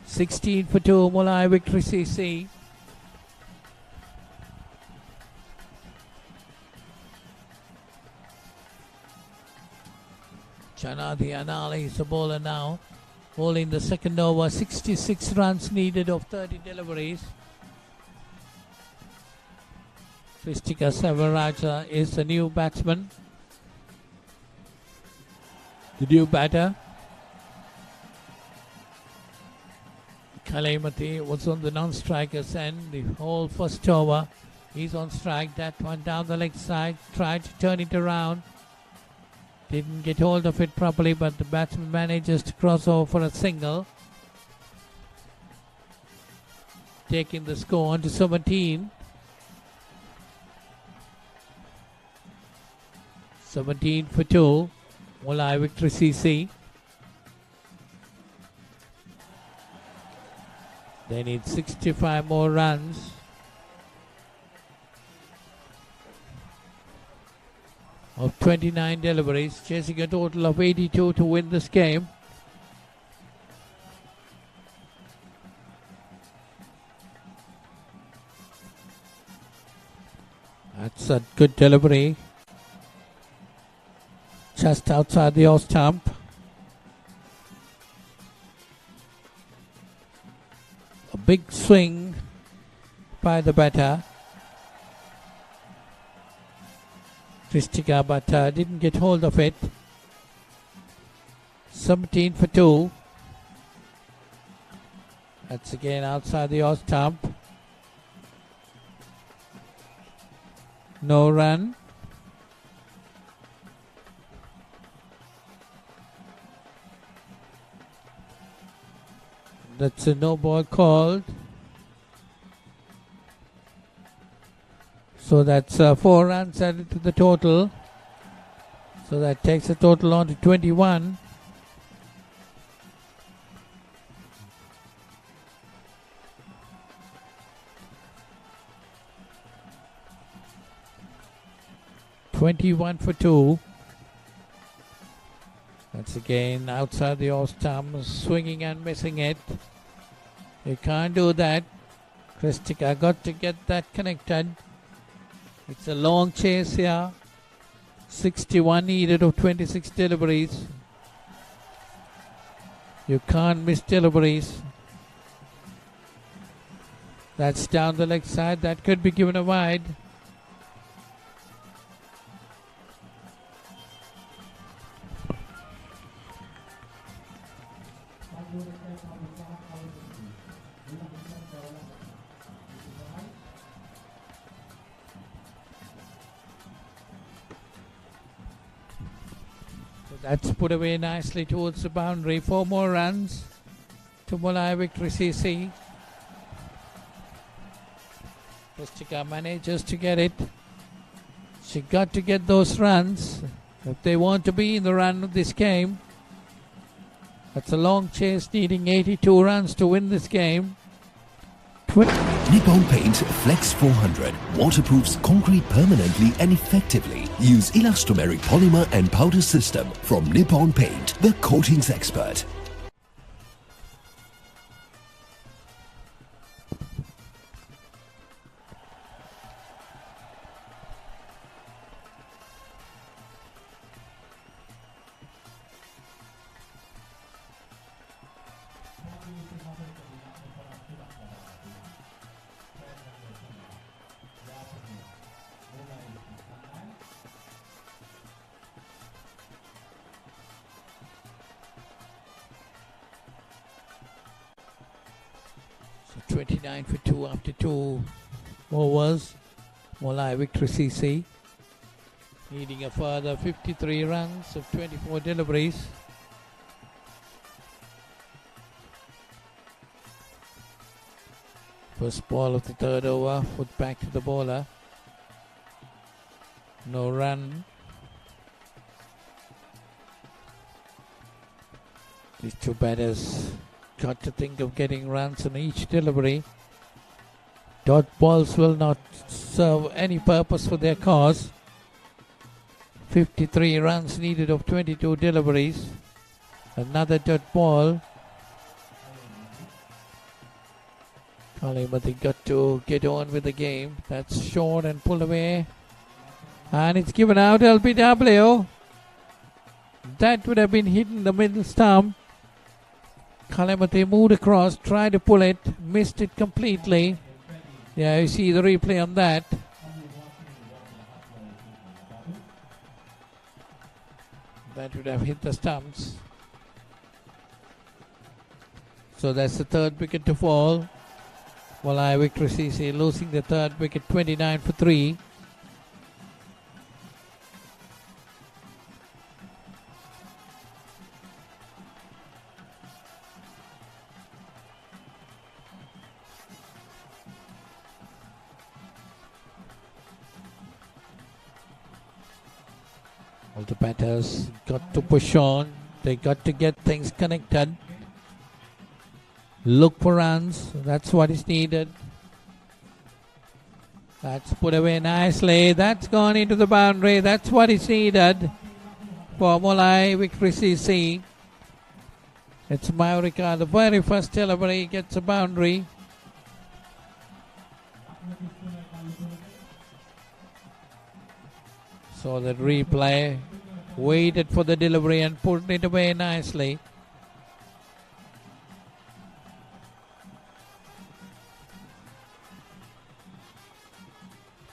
16 for 2, Mulai victory CC. Chanadi Anali is the bowler now. Bowling the second over, 66 runs needed of 30 deliveries. Kristika Savaraja is the new batsman. The new batter. Kalaimati was on the non-strikers end the whole first over. He's on strike. That one down the leg side. Tried to turn it around. Didn't get hold of it properly, but the batsman manages to cross over for a single. Taking the score on to 17. 17 for 2. Mulai victory CC. They need 65 more runs. Of 29 deliveries, chasing a total of 82 to win this game. That's a good delivery. Just outside the off stump. A big swing by the batter. Kristika, but didn't get hold of it. 17 for 2. That's again outside the off stump. No run. That's a no ball called. So that's 4 runs added to the total. So that takes the total on to 21. (21 for 2). That's again outside the off stump, swinging and missing it. You can't do that. Kristika got to get that connected. It's a long chase here. 61 needed of 26 deliveries. You can't miss deliveries. That's down the leg side. That could be given a wide. That's put away nicely towards the boundary. 4 more runs to Mulai victory CC. Kristika manages to get it. She got to get those runs. if they want to be in the run of this game. That's a long chase, needing 82 runs to win this game. Nippon Paint Flex 400 waterproofs concrete permanently and effectively. Use elastomeric polymer and powder system from Nippon Paint, the coatings expert. So 29 for 2 after 2 overs. Molai Victory CC needing a further 53 runs of 24 deliveries. First ball of the third over, put back to the bowler. No run. These two batters got to think of getting runs on each delivery. Dot balls will not serve any purpose for their cause. 53 runs needed of 22 deliveries. Another dot ball. But they got to get on with the game. That's short and pulled away. And it's given out, LBW. That would have been hitting the middle stump. Kalimati moved across, tried to pull it, missed it completely. Yeah, you see the replay on that. That would have hit the stumps. So that's the third wicket to fall. Molai Victory CC losing the third wicket, 29 for 3. All the batters got to push on. They got to get things connected. Look for runs. That's what is needed. That's put away nicely. That's gone into the boundary. That's what is needed for Molai Victory CC. It's Maurika. The very first delivery gets a boundary. So the replay waited for the delivery and put it away nicely.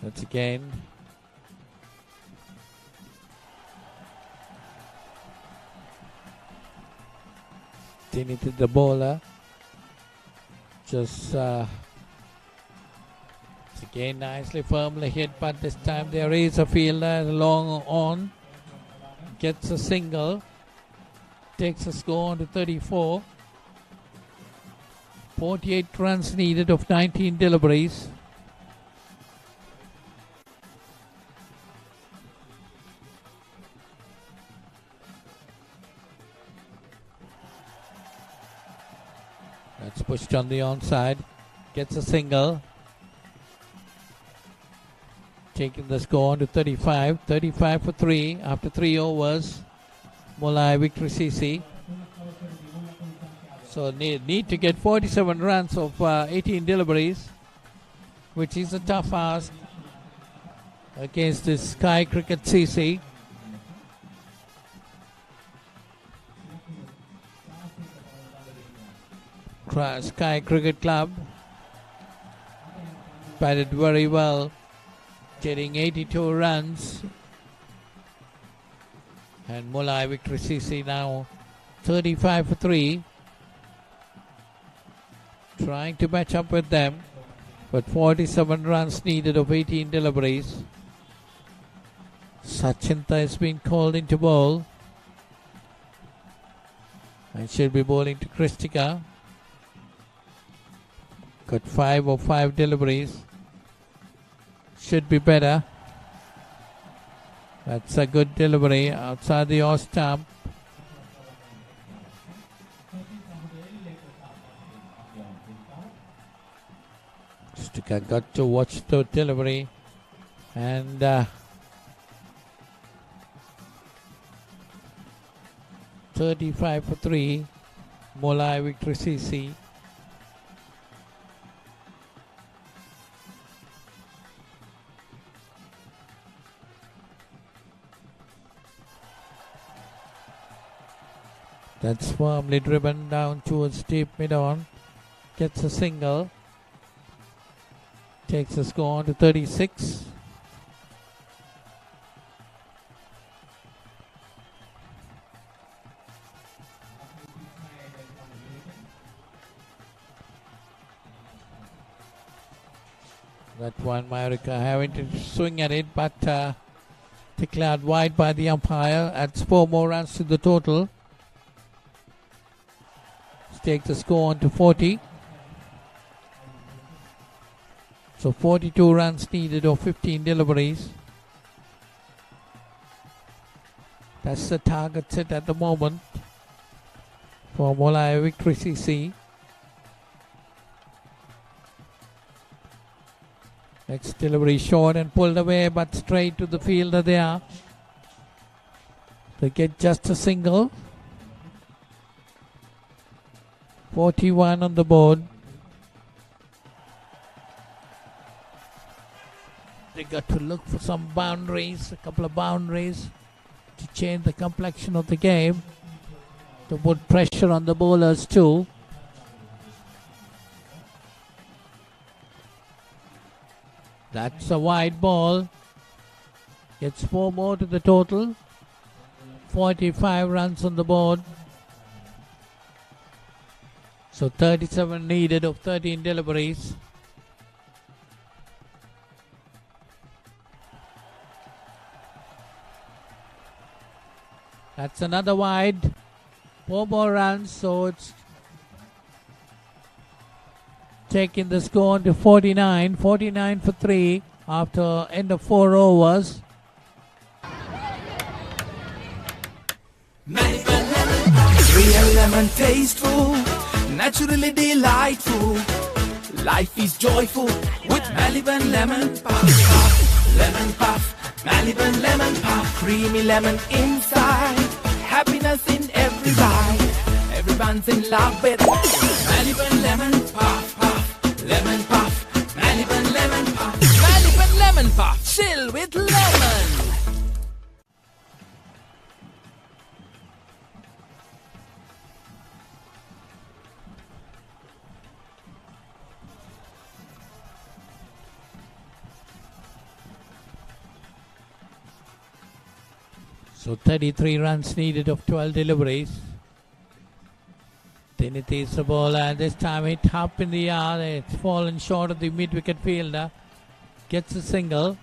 That's again. Tinted the bowler. Just it's again nicely firmly hit, but this time there is a fielder long on. Gets a single. Takes a score on to 34. 48 runs needed of 19 deliveries. That's pushed on the onside. Gets a single. Taking the score on to 35. 35 for 3 after 3 overs. Molai Victory CC. So need to get 47 runs of 18 deliveries, which is a tough ask against this Sky Cricket CC. Sky Cricket Club batted very well, getting 82 runs. And Molai Victory CC now 35 for 3. Trying to match up with them, but 47 runs needed of 18 deliveries. Sachinta has been called into bowl and should be bowling to Kristika. Got 5 of 5 deliveries. Should be better. That's a good delivery outside the off stump. Sticker got to watch the delivery, and 35 for 3, Molai victory CC. That's firmly driven down towards deep mid-on. Gets a single. Takes a score on to 36. That one, Myrica having to swing at it, but declared wide by the umpire. Adds 4 more runs to the total. Takes the score on to 40. So 42 runs needed or 15 deliveries. That's the target set at the moment for Molai Victory CC. Next delivery short and pulled away, but straight to the fielder there. They get just a single. 41 on the board. They got to look for some boundaries, a couple of boundaries to change the complexion of the game, to put pressure on the bowlers too. That's a wide ball. Gets 4 more to the total. 45 runs on the board. So 37 needed of 13 deliveries. That's another wide. 4 more runs, so it's taking the score to 49. 49 for 3 after end of 4 overs. Real lemon tasteful, naturally delightful. Life is joyful with Maliban lemon puff. Lemon puff, Maliban lemon puff. Creamy lemon inside, happiness in every bite. Everyone's in love with Maliban lemon puff, puff. Lemon puff, Maliban lemon puff. Maliban lemon puff, chill with lemon. So 33 runs needed of 12 deliveries. Tinity is the ball, and this time hit up in the air. It's fallen short of the mid-wicket fielder. Gets a single.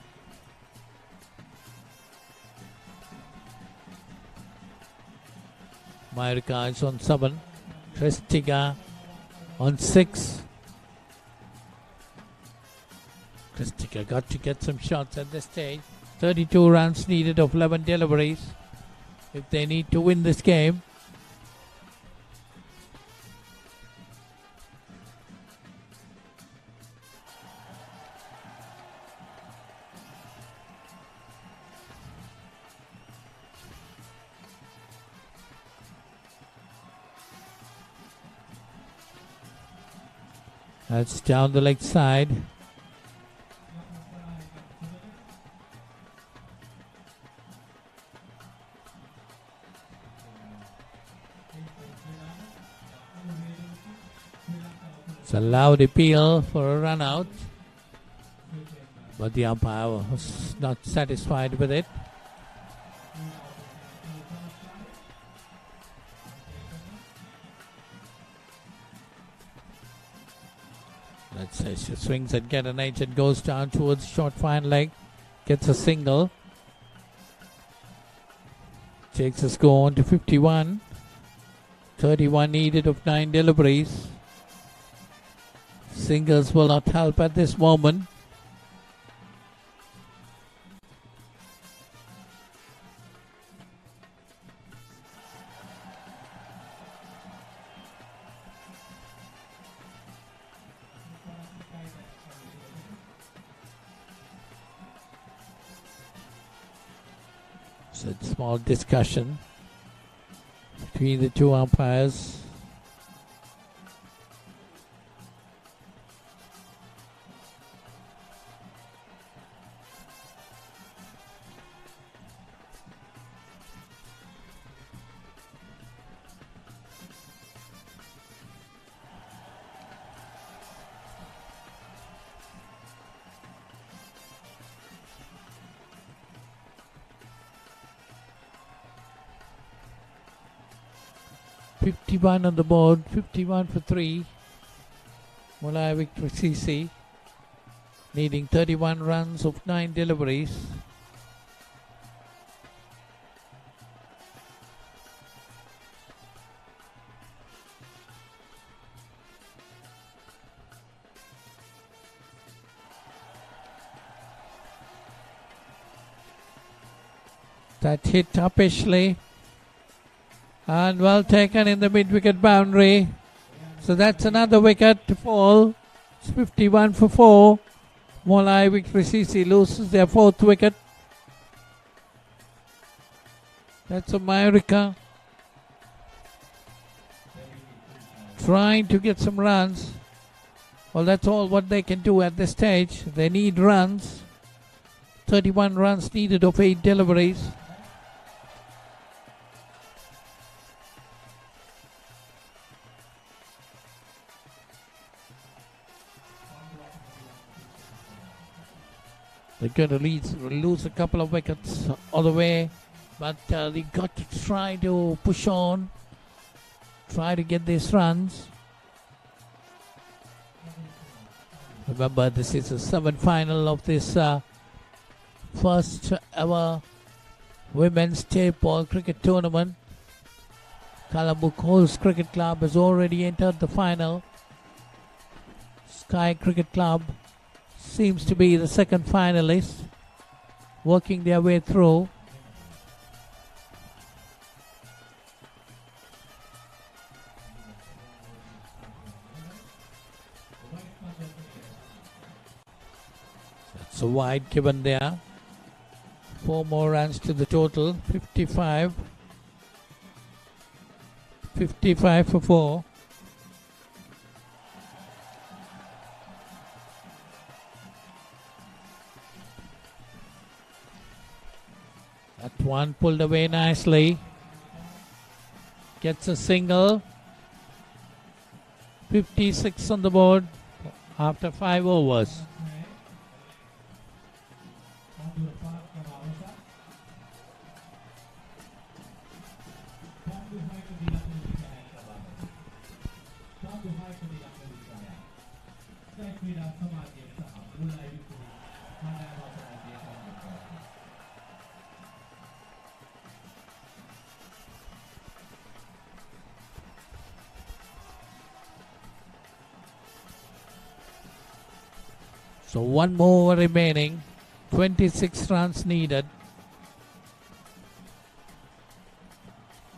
Myrica is on 7. Christiga on 6. Christiga got to get some shots at this stage. 32 runs needed of 11 deliveries if they need to win this game. That's down the leg side. It's a loud appeal for a run out, but the umpire was not satisfied with it. Let's say she swings and get an edge and goes down towards short fine leg, gets a single, takes a score on to 51. 31 needed of 9 deliveries. Singles will not help at this moment. So a small discussion between the two umpires. .51 on the board, 51 for 3. Mulai victory CC, needing 31 runs of 9 deliveries. That hit uppishly. And well taken in the mid-wicket boundary. So that's another wicket to fall. It's 51 for 4. Mulai victory CC loses their 4th wicket. That's America trying to get some runs. Well, that's all what they can do at this stage. They need runs. 31 runs needed of 8 deliveries. They're going to lose a couple of wickets all the way, but they got to try to push on, try to get these runs. Remember, this is the 7th final of this first ever women's Tapeball cricket tournament. Colombo Coast Cricket Club has already entered the final. Sky Cricket Club seems to be the 2nd finalist, working their way through. That's a wide given there. 4 more runs to the total. 55. 55 for 4. That one pulled away nicely. Gets a single. 56 on the board after 5 overs. So 1 more remaining, 26 runs needed.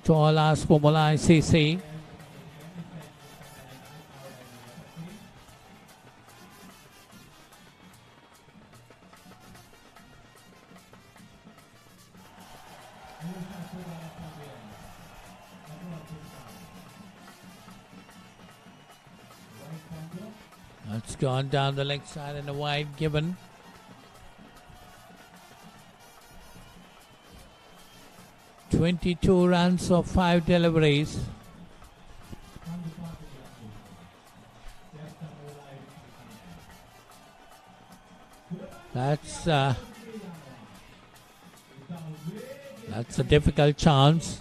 To all ask for Mulai CC. It's gone down the leg side and a wide given. .22 runs of 5 deliveries. That's a difficult chance,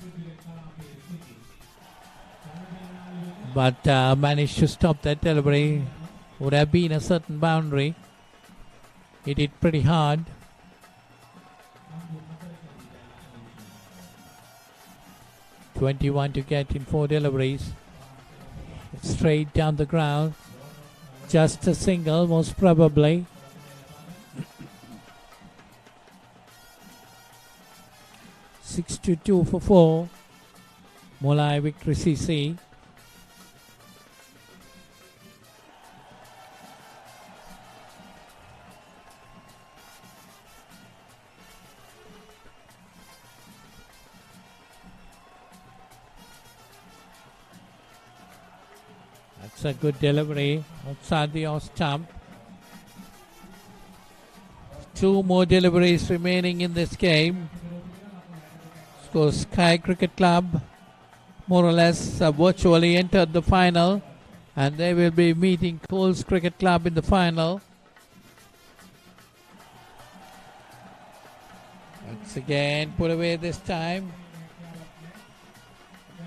but managed to stop that delivery. Would have been a certain boundary. Hit it pretty hard. .21 to get in 4 deliveries. Straight down the ground. Just a single, most probably. .62 for 4. Mulai victory CC. That's a good delivery outside the off stump. 2 more deliveries remaining in this game. So Sky Cricket Club more or less virtually entered the final, and they will be meeting Coles Cricket Club in the final. Once again put away this time.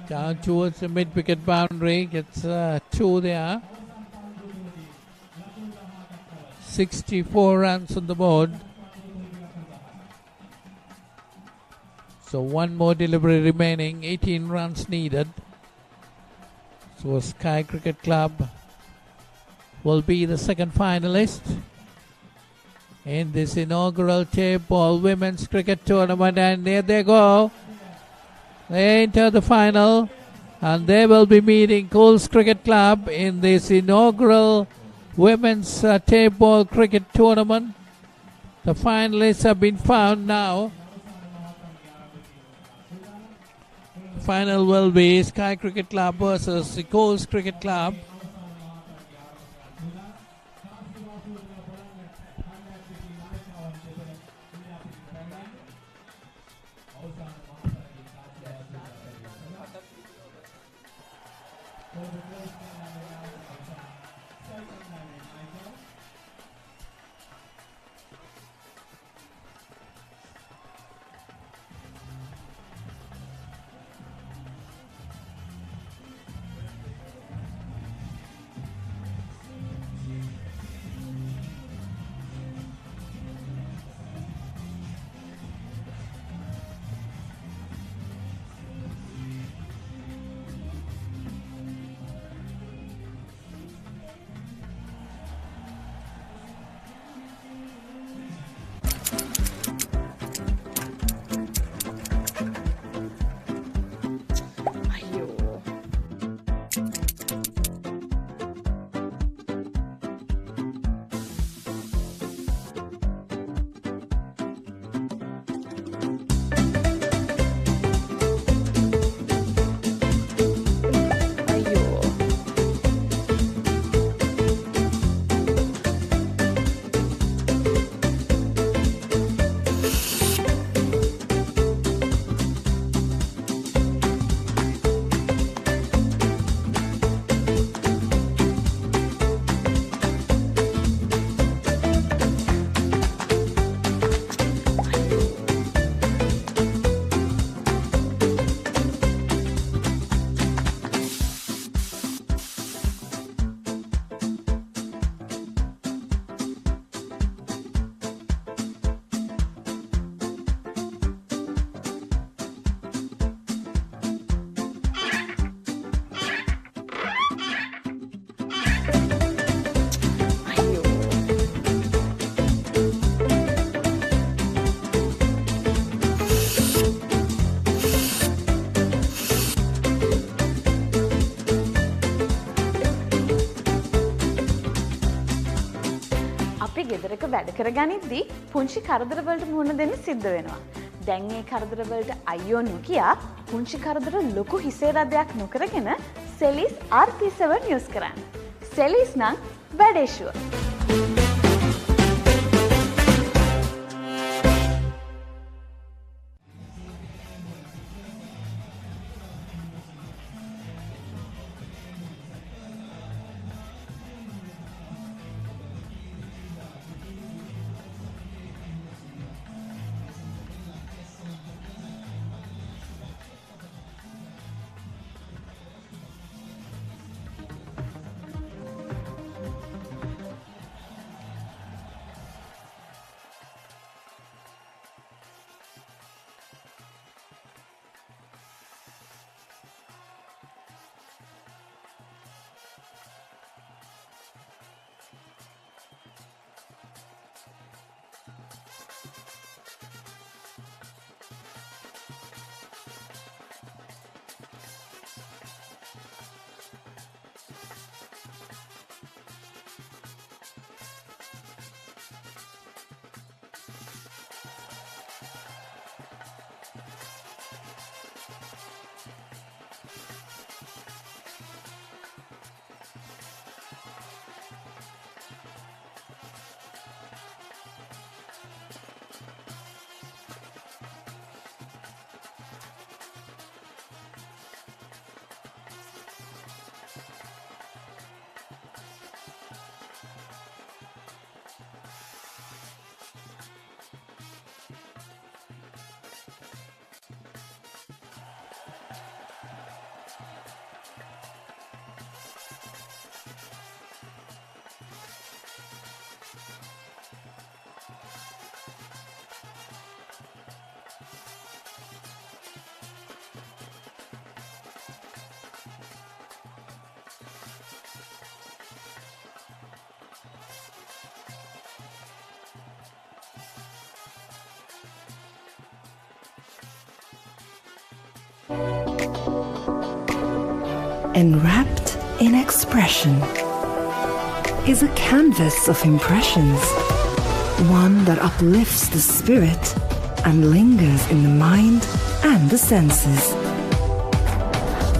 Down towards the mid-wicket boundary, gets 2 there. 64 runs on the board. So 1 more delivery remaining, 18 runs needed. So Sky Cricket Club will be the second finalist in this inaugural Tapeball Women's Cricket Tournament, and there they go. They enter the final, and they will be meeting Coles Cricket Club in this inaugural Women's Tapeball Cricket Tournament. The finalists have been found now. Final will be Sky Cricket Club versus the Coles Cricket Club. අපි ගෙදරක වැඩ කරගනිද්දී පුංචි කරදරවලට මුහුණ දෙන්න සිද්ධ වෙනවා. දැන් ඒ කරදරවලට අයියෝ නොකියා පුංචි කරදර ලොකු හිසේරදයක් නොකරගෙන සෙලිස් RP7 යූස් කරන්න. සෙලිස් නම් වැඩේ sure. Enwrapped in expression is a canvas of impressions, one that uplifts the spirit and lingers in the mind and the senses.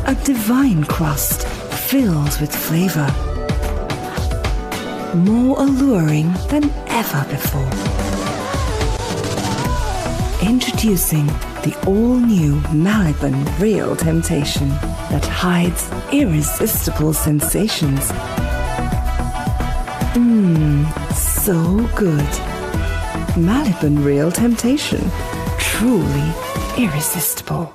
A divine crust filled with flavor, more alluring than ever before. Introducing the all-new Maliban Real Temptation that hides irresistible sensations. So good. Maliban Real Temptation, truly irresistible.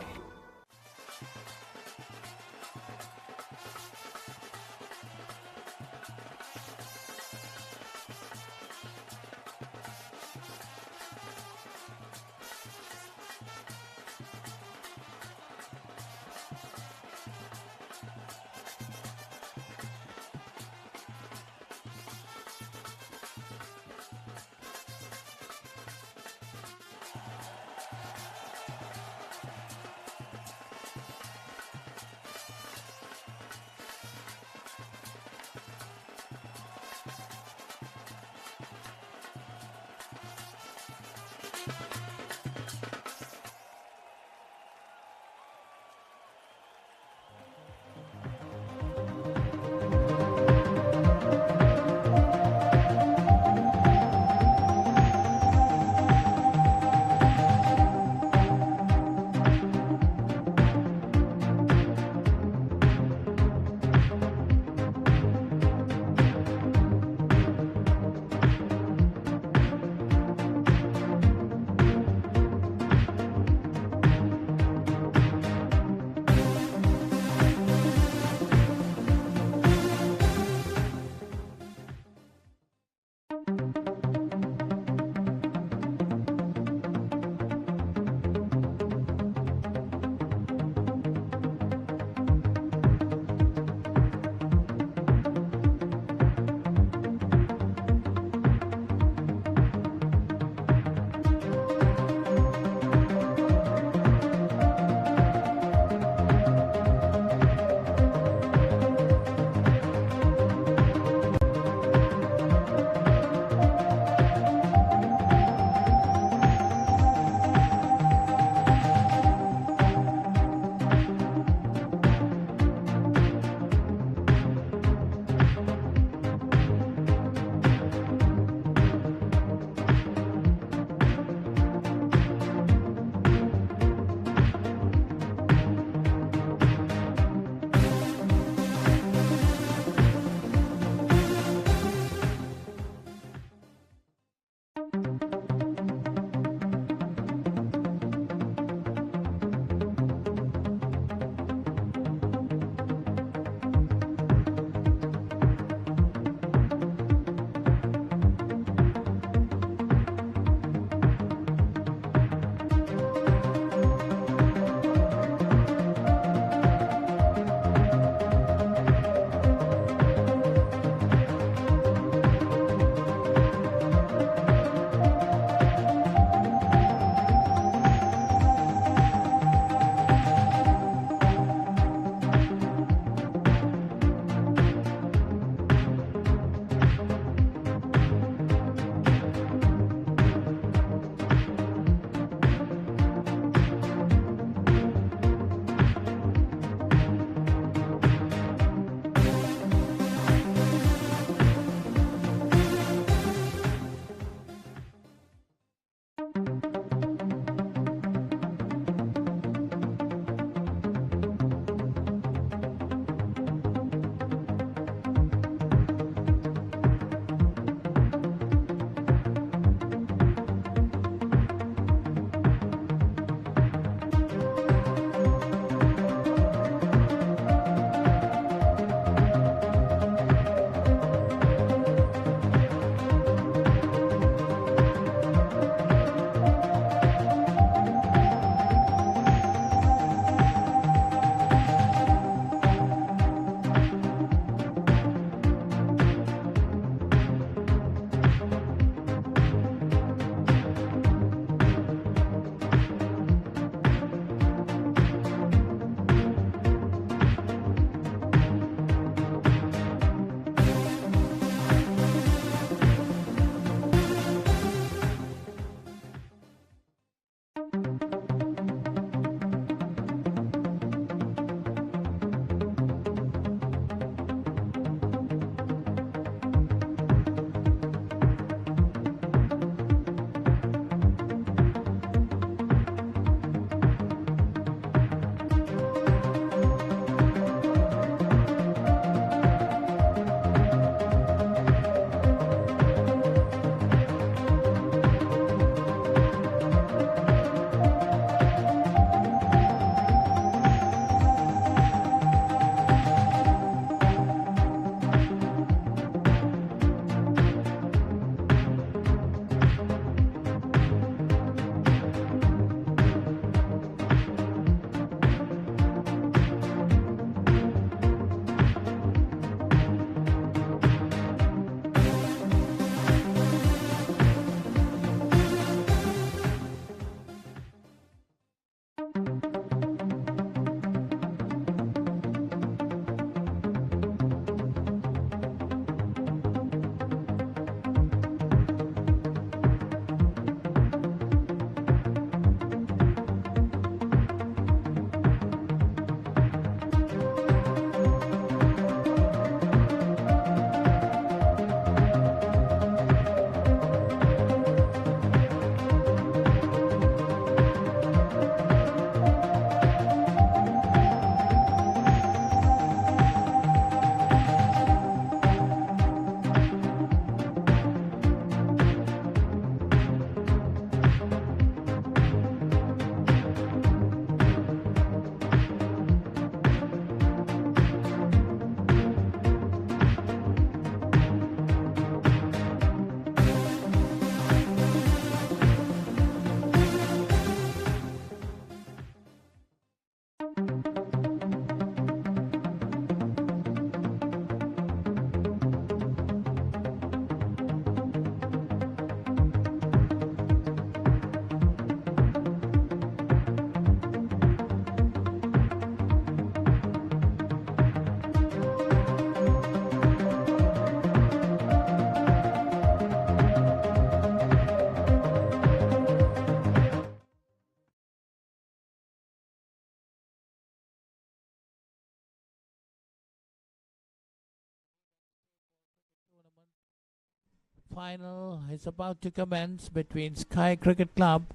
final is about to commence between Sky Cricket Club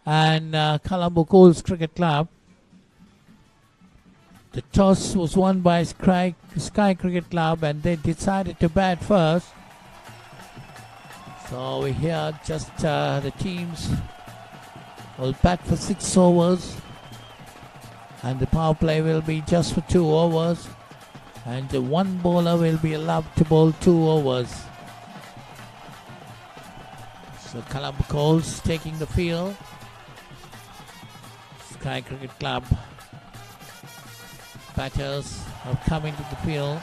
and Colombo Coles Cricket Club. The toss was won by Sky Cricket Club and they decided to bat first. So we hear just the teams will bat for 6 overs and the power play will be just for 2 overs and the one bowler will be allowed to bowl 2 overs. So Colombo Coles taking the field. Sky Cricket Club batters have come into the field.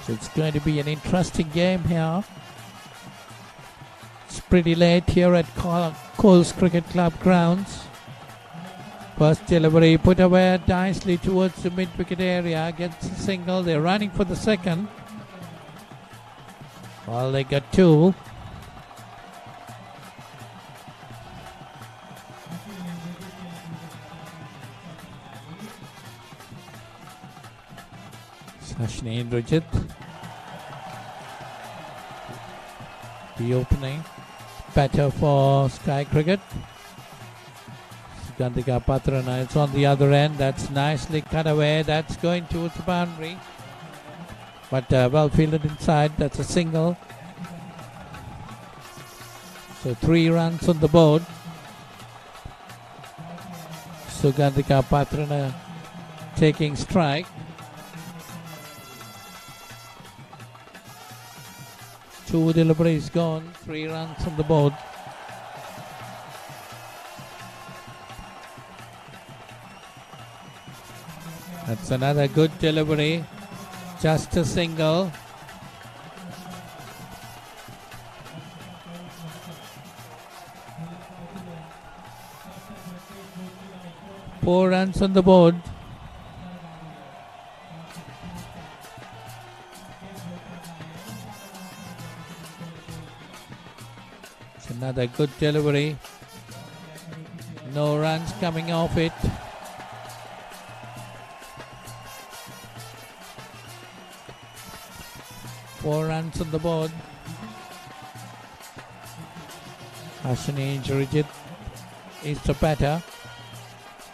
So it's going to be an interesting game here. It's pretty late here at Coles Cricket Club grounds. First delivery put away nicely towards the mid-wicket area. Gets a single. They're running for the second. Well, they got 2. Sashni Indrajit, the opening batter for Sky Cricket. Sugandhika Patrana, it's on the other end. That's nicely cut away. That's going towards the boundary. But well fielded inside. That's a single. So 3 runs on the board. Sugandhika Patrana taking strike. Two deliveries gone, 3 runs on the board. That's another good delivery, just a single. Four runs on the board. Another good delivery. No runs coming off it. Four runs on the board. Ashwini Indrajit is the batter.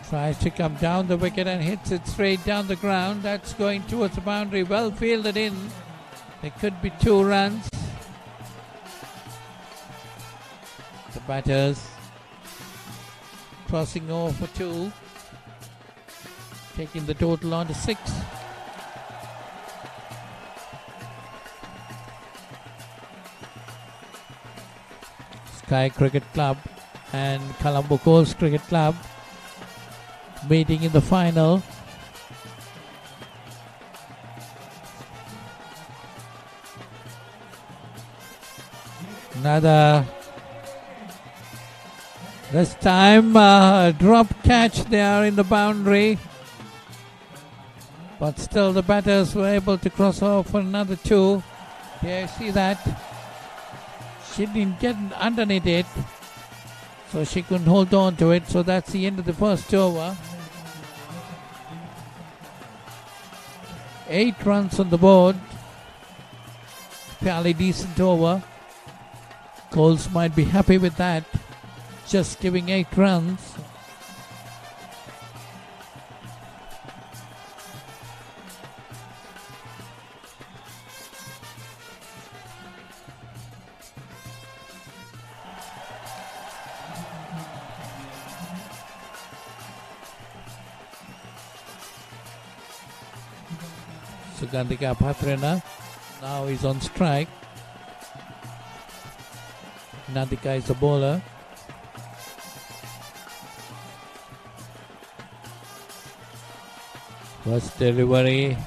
Tries to come down the wicket and hits it straight down the ground. That's going towards the boundary. Well fielded in. There could be 2 runs. The batters crossing over for 2, taking the total on to 6. Sky Cricket Club and Colombo Coles Cricket Club meeting in the final. Another this time drop catch there in the boundary, but still the batters were able to cross over for another 2. Yeah, you see that? She didn't get underneath it, so she couldn't hold on to it. So that's the end of the first over. 8 runs on the board. Fairly decent over. Coles might be happy with that. Just giving 8 runs. Sugandhika Patrana now is on strike. Nandika is the bowler. First delivery,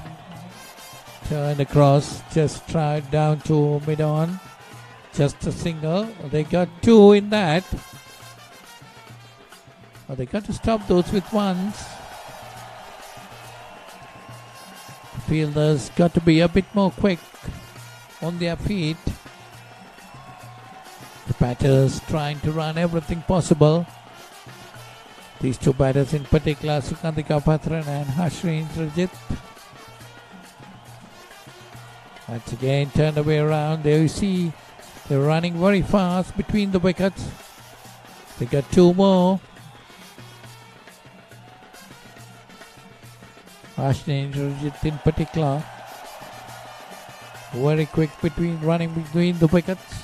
turn across, just tried down to mid-on, just a single. They got 2 in that. Well, they got to stop those with ones. Fielders got to be a bit more quick on their feet. The batters trying to run everything possible. These 2 batters in particular, Sugandhika Patrana and Ashwini Indrajit. That's again turned away around. There you see they're running very fast between the wickets. They got two more. Ashton Indrajit in particular. Very quick running between the wickets.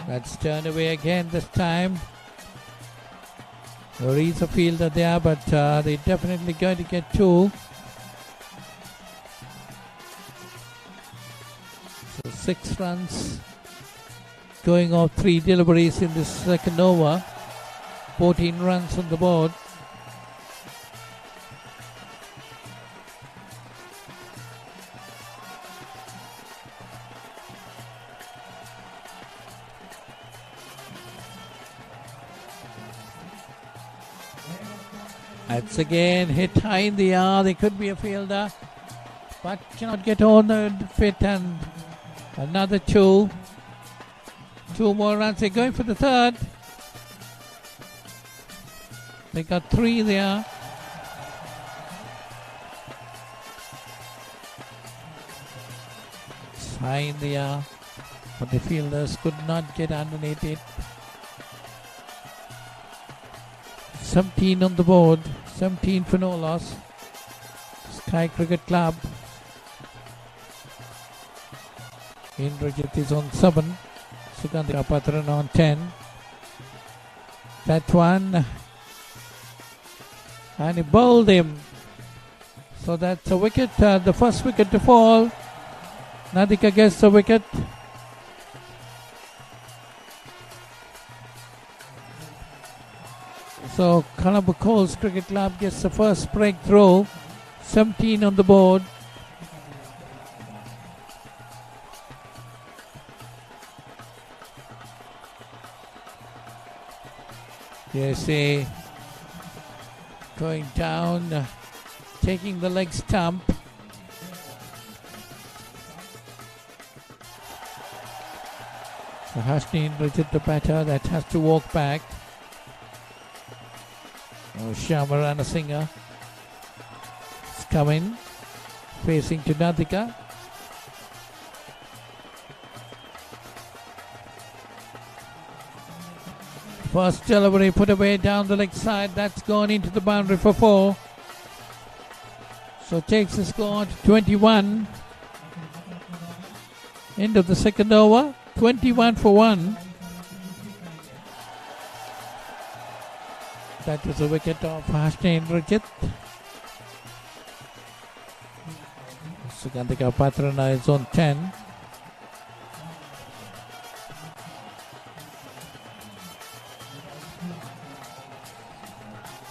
That's turned away again this time. There is a fielder there, but they're definitely going to get two. So 6 runs going off 3 deliveries in this second over. 14 runs on the board. That's again hit high in the air. They could be a fielder, but cannot get on the fit, and another 2. 2 more runs. They're going for the third. They got 3 there. It's high in the air, but the fielders could not get underneath it. 17 on the board. 17 for no loss. Sky Cricket Club. Indrajit is on 7. Sugandhika Patran on 10. That one. And he bowled him. So that's a wicket. The first wicket to fall. Nadika gets the wicket. So Colombo Coles Cricket Club gets the first breakthrough. 17 on the board. USA going down, taking the leg stump. So Hashni Indrajit, the batter, that has to walk back. Shyama Singh is coming, facing to Nadika. First delivery put away down the leg side. That's gone into the boundary for 4. So takes the score to 21. End of the second over. 21 for 1. That was a wicket of Hashni Indrajit. Sugandhika Patrana is on 10.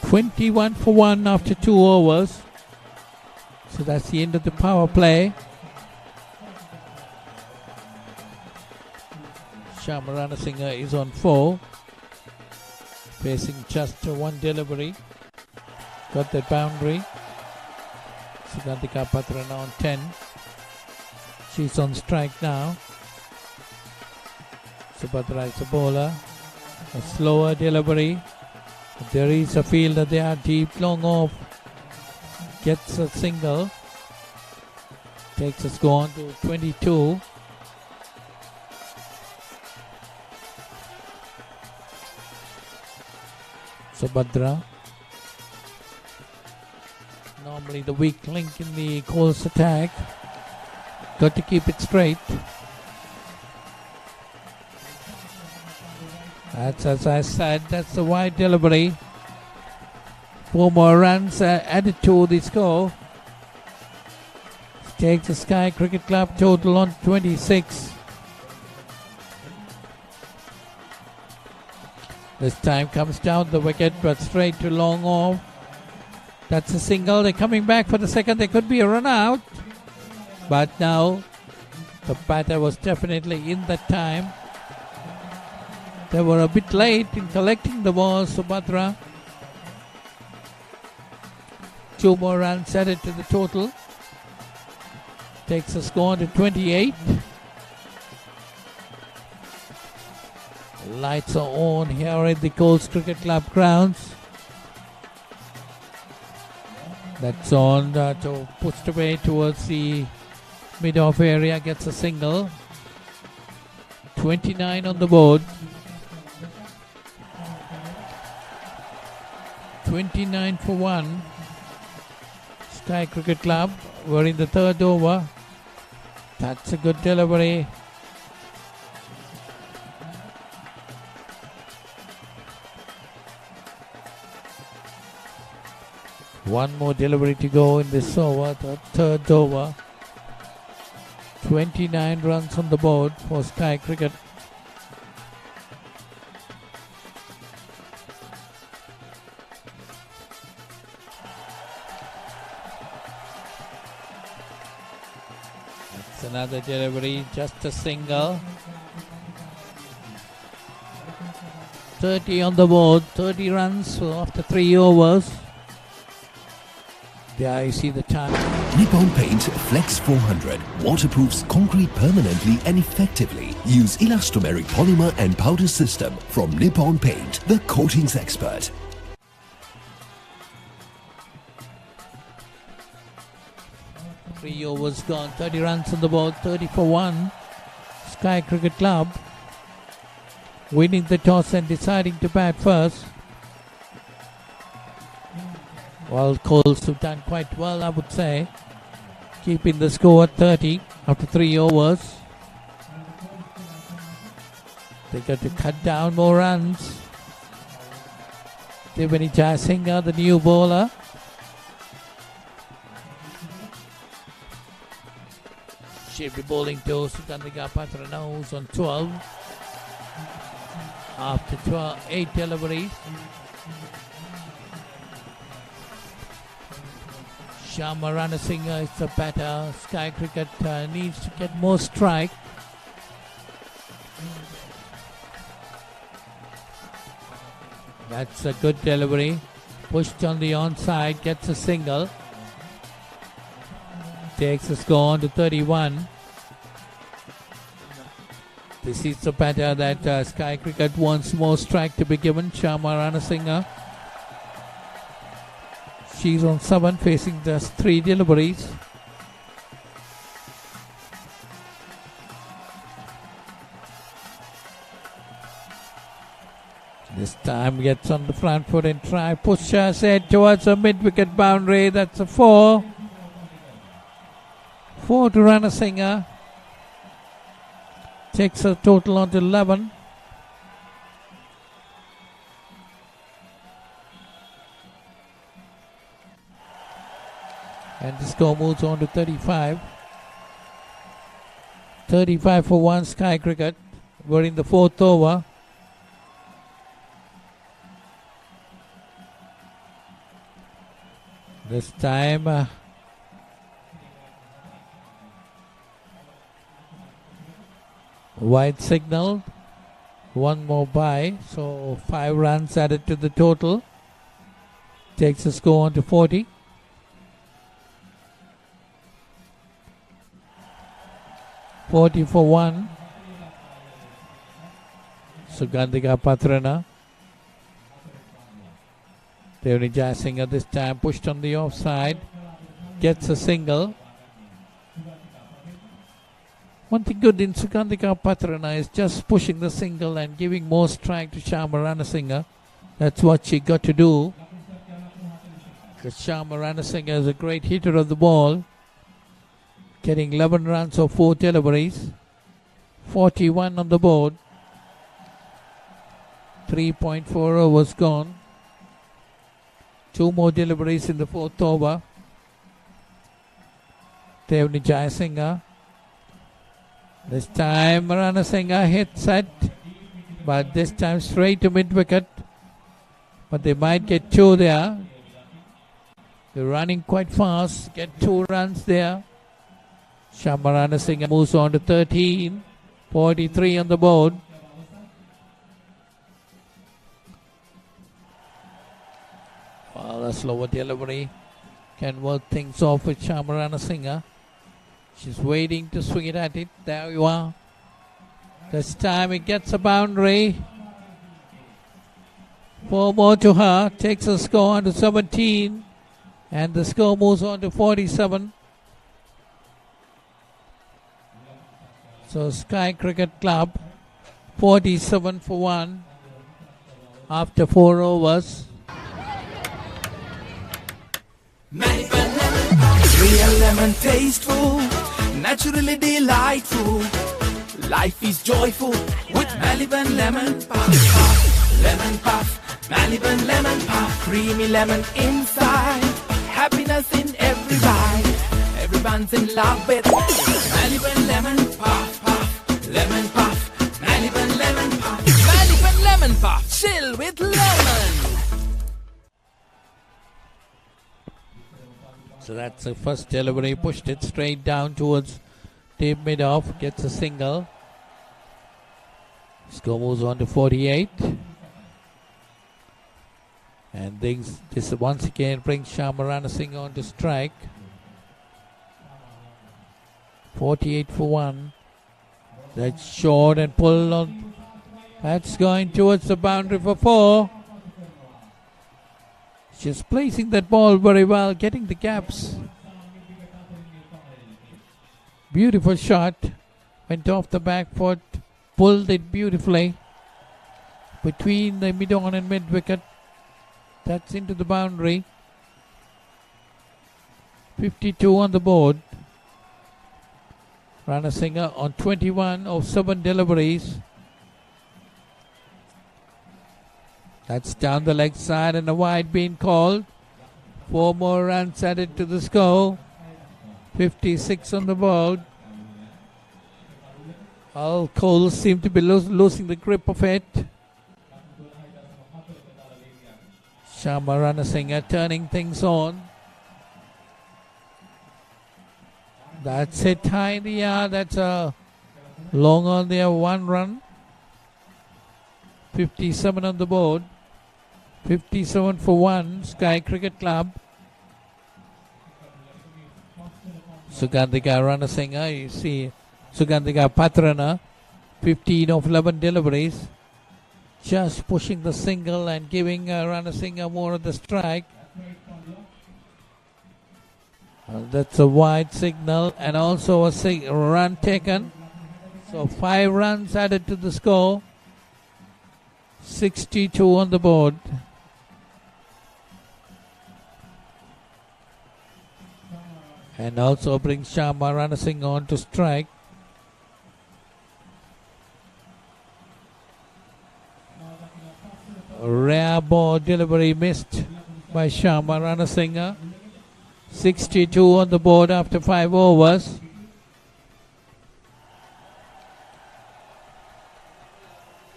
$21 for 1 after 2 overs. So that's the end of the power play. Shyama Singh is on 4. Facing just 1 delivery. Got that boundary. Sugandhika Patrana on 10. She's on strike now. Subhadra is a bowler. A slower delivery. There is a fielder there, deep, long off. Gets a single. Takes a score on to 22. Subhadra. Normally the weak link in the Coles attack. Got to keep it straight. That's, as I said, that's the wide delivery. 4 more runs added to the score. Takes the Sky Cricket Club total on 26. This time comes down the wicket, but straight to long off. That's a single. They're coming back for the second. There could be a run out. But now the batter was definitely in that time. They were a bit late in collecting the ball, Subhadra. 2 more runs added to the total. Takes the score to 28. lights are on here at the Coles Cricket Club grounds. That's on to pushed away towards the mid-off area, gets a single. 29 on the board. 29 for 1. Sky Cricket Club. We're in the third over. That's a good delivery. One more delivery to go in this over, the third over. 29 runs on the board for Sky Cricket. That's another delivery, just a single. 30 on the board, 30 runs after 3 overs. There you see the time. Nippon Paint Flex 400 waterproofs concrete permanently and effectively. Use elastomeric polymer and powder system from Nippon Paint, the coatings expert. Three overs gone, 30 runs on the board, 30 for 1. Sky Cricket Club winning the toss and deciding to bat first. Well, Coles have done quite well, I would say, keeping the score at 30 after 3 overs. They got to cut down more runs. Devani Jayasinghe, the new bowler. She'll be bowling to Sugandhika Patrana, who's on 12. After 8 deliveries. Shyama Ranasinghe is the batter. Sky Cricket needs to get more strike. That's a good delivery. Pushed on the onside, gets a single. Takes a score on to 31. This is the batter that Sky Cricket wants more strike to be given. Shyama Ranasinghe. She's on 7, facing just 3 deliveries. This time gets on the front foot and try push her head towards a mid-wicket boundary. That's a 4. 4 to Ranasinghe. Takes a total on to 11. And the score moves on to 35. 35 for 1 Sky Cricket. We're in the 4th over. This time wide signal. One more by. So 5 runs added to the total. Takes the score on to 40. 40 for 1. Sugandhika Patrana. Devani Jayasinghe this time pushed on the offside. Gets a single. One thing good in Sugandhika Patrana is just pushing the single and giving more strike to Shyama Ranasinghe. That's what she got to do. Because Shyama Ranasinghe is a great hitter of the ball. Getting 11 runs or 4 deliveries. 41 on the board. 3.4 overs gone. 2 more deliveries in the 4th over. Devani Jayasinghe. This time Ranasinghe hits it. But this time straight to mid-wicket. But they might get 2 there. They're running quite fast. Get 2 runs there. Shyama Ranasinghe moves on to 13. 43 on the board. Well, a slower delivery can work things off with Shyama Ranasinghe. She's waiting to swing it at it. There you are. This time it gets a boundary. 4 more to her. Takes a score on to 17. And the score moves on to 47. So Sky Cricket Club 47 for 1 after 4 overs. Real lemon tasteful, naturally delightful. Life is joyful with Maliban lemon puff. Lemon puff, Maliban lemon puff. Creamy lemon inside, happiness in every bite. Everyone's in love with Maliban lemon puff, puff. Lemon puff, Maliban lemon puff. Maliban lemon puff, chill with lemon. So that's the first delivery. Pushed it straight down towards deep mid-off. Gets a single. Score moves on to 48. And this once again brings Shyam Singh on to strike. 48 for 1. That's short and pulled on. That's going towards the boundary for 4. Just placing that ball very well, getting the gaps. Beautiful shot. Went off the back foot. Pulled it beautifully. Between the mid-on and mid-wicket. That's into the boundary. 52 on the board. Ranasinghe on 21 of 7 deliveries. That's down the leg side and a wide being called. 4 more runs added to the score. 56 on the board. Al Cole seemed to be losing the grip of it. Shyam Ranasinghe turning things on. That's it high in the air. That's a long on there, 1 run. 57 on the board. 57 for 1, Sky Cricket Club. Sugandhika Ranasinghe, you see Sugandhika Pathrana, 15 of 11 deliveries. Just pushing the single and giving Ranasinghe more of the strike. That's a wide signal and also a run taken. So 5 runs added to the score. 62 on the board. And also brings Shyam Ranasinghe on to strike. Rare ball delivery missed by Shyam Ranasinghe. 62 on the board after 5 overs.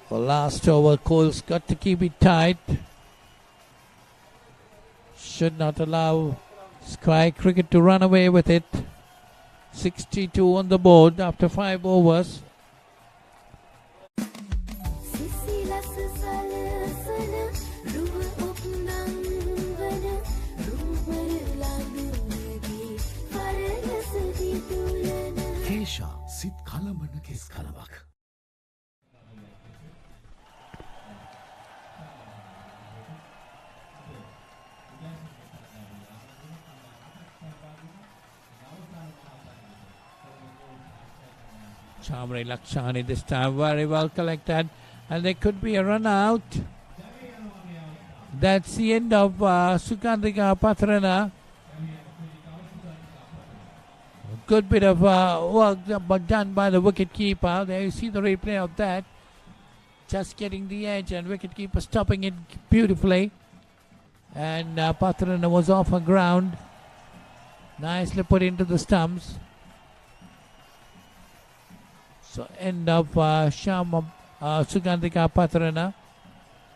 The last over, Cole's got to keep it tight. Should not allow Sky Cricket to run away with it. 62 on the board after 5 overs. Kesha sit kalamana kes kalawak. Chamre Lakshani this time very well collected, and there could be a run out. That's the end of Sugandhika Pathrana. Good bit of work done by the wicket keeper. There you see the replay of that. Just getting the edge and wicket keeper stopping it beautifully. And Pathrana was off on ground. Nicely put into the stumps. So end of Sugandhika Pathrana.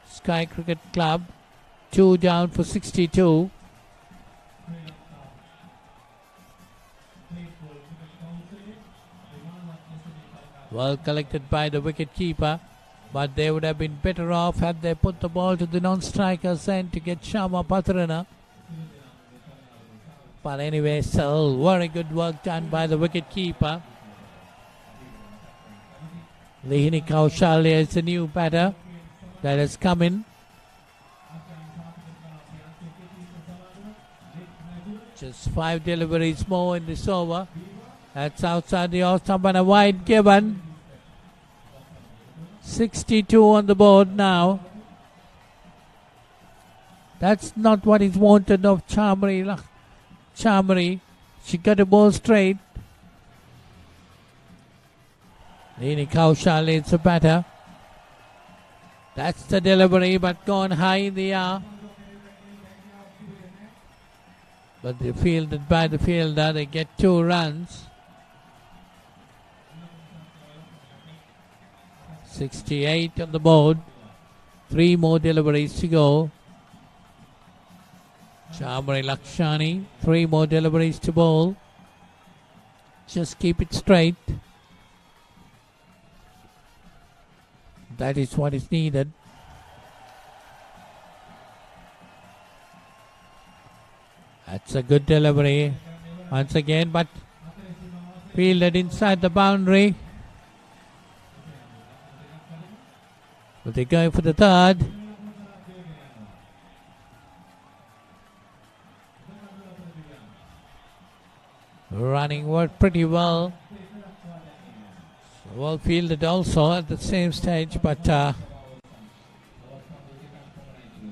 Sky Cricket Club. 2 down for 62. Well collected by the wicket keeper, but they would have been better off had they put the ball to the non-striker's end to get Shyam Pathrana. But anyway, still very good work done by the wicket keeper. Lihini Kaushalya is the new batter that has come in. Just 5 deliveries more in this over. That's outside the off stump and a wide given. 62 on the board now. That's not what is wanted of Chamri. She got the ball straight. Lini Kaushal leads the batter. That's the delivery, but gone high in the air. But they fielded by the fielder. They get 2 runs. 68 on the board. 3 more deliveries to go. Chamri Lakshani, 3 more deliveries to bowl. Just keep it straight. That is what is needed. That's a good delivery once again, but fielded inside the boundary. But they're going for the third. Running worked pretty well. Well fielded also at the same stage, but I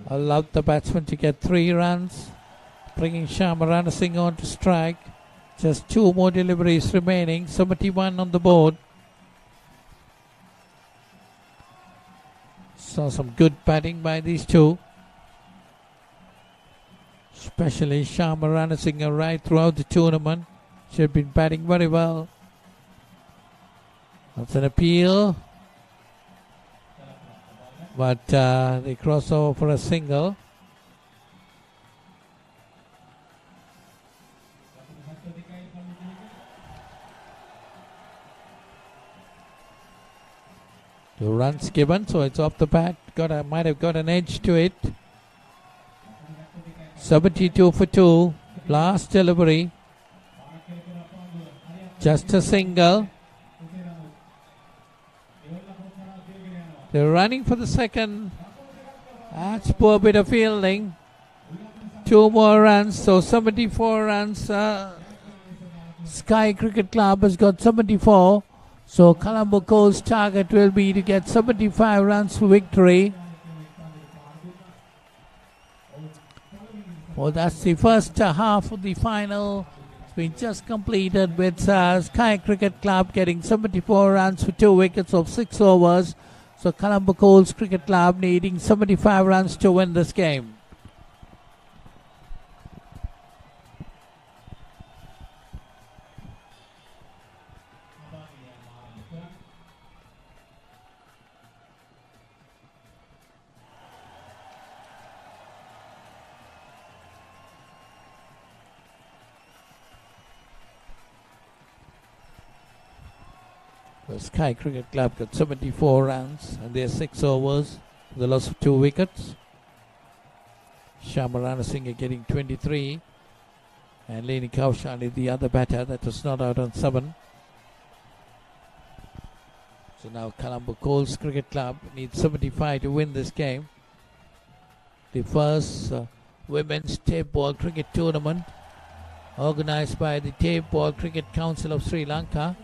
allowed the batsman to get 3 runs, bringing Shyama Ranasinghe on to strike. Just 2 more deliveries remaining, 71 on the board. Saw some good batting by these two, especially Shyama Ranasinghe right throughout the tournament. She had been batting very well. That's an appeal, but they cross over for a single. The runs given, so it's off the bat. Might have got an edge to it. 72 for 2. Last delivery. Just a single. They're running for the second. That's poor bit of fielding. 2 more runs, so 74 runs. Sky Cricket Club has got 74. So Colombo Coal's target will be to get 75 runs for victory. Well, that's the first half of the final. It's been just completed with Sky Cricket Club getting 74 runs for 2 wickets of 6 overs. So Colombo Coal's Cricket Club needing 75 runs to win this game. The Sky Cricket Club got 74 runs and their 6 overs, the loss of 2 wickets. Shyama Ranasinghe getting 23, and Lini Kaushal, the other batter that was not out on 7. So now Colombo Coal's Cricket Club needs 75 to win this game. The first women's Tapeball cricket tournament organized by the Tapeball Cricket Council of Sri Lanka.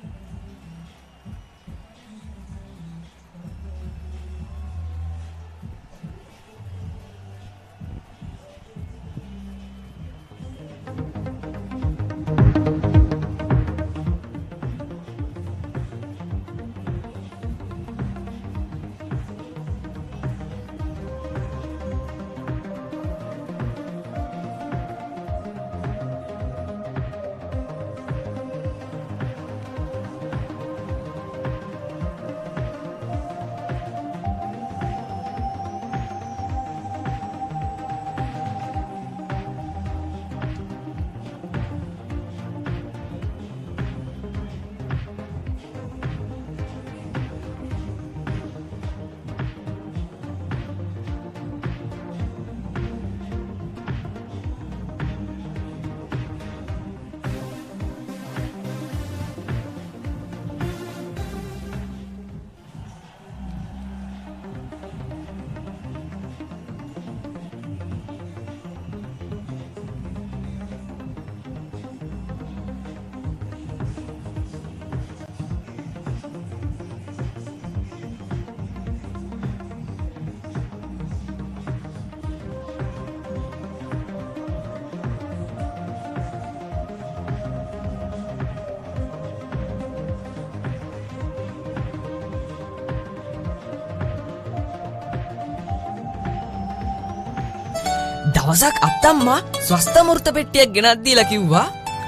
වසක් අත්තම්මා ස්වස්ථමෘත පෙට්ටියක් ගෙනත් දීලා කිව්වා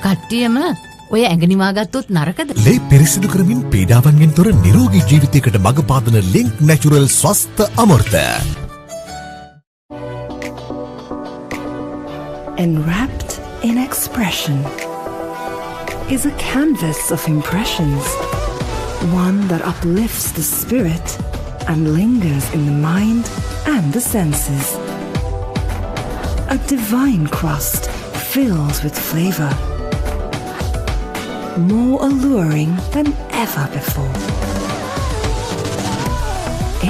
කට්ටියම ඔය ඇඟනිවාගත්තොත් නරකද? ලේ පිරිසිදු කරමින් පීඩාවන්ගෙන් තොර නිරෝගී ජීවිතයකට මඟ පාදන ලින්ක් නැචරල් ස්වස්ථ අමෘත. Enwrapped in expression is a canvas of impressions, one that uplifts the spirit and lingers in the mind and the senses. A divine crust filled with flavor, more alluring than ever before.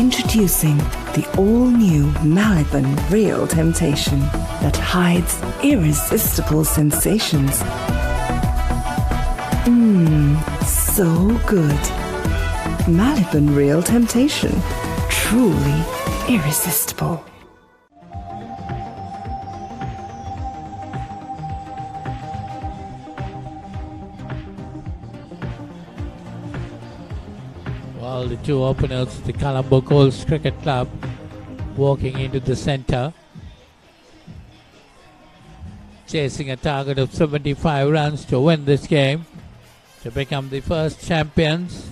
Introducing the all-new Maliban Real Temptation that hides irresistible sensations. So good. Maliban Real Temptation, truly irresistible. Well, the two openers, the Colombo Coast Cricket Club, walking into the centre, chasing a target of 75 runs to win this game, to become the first champions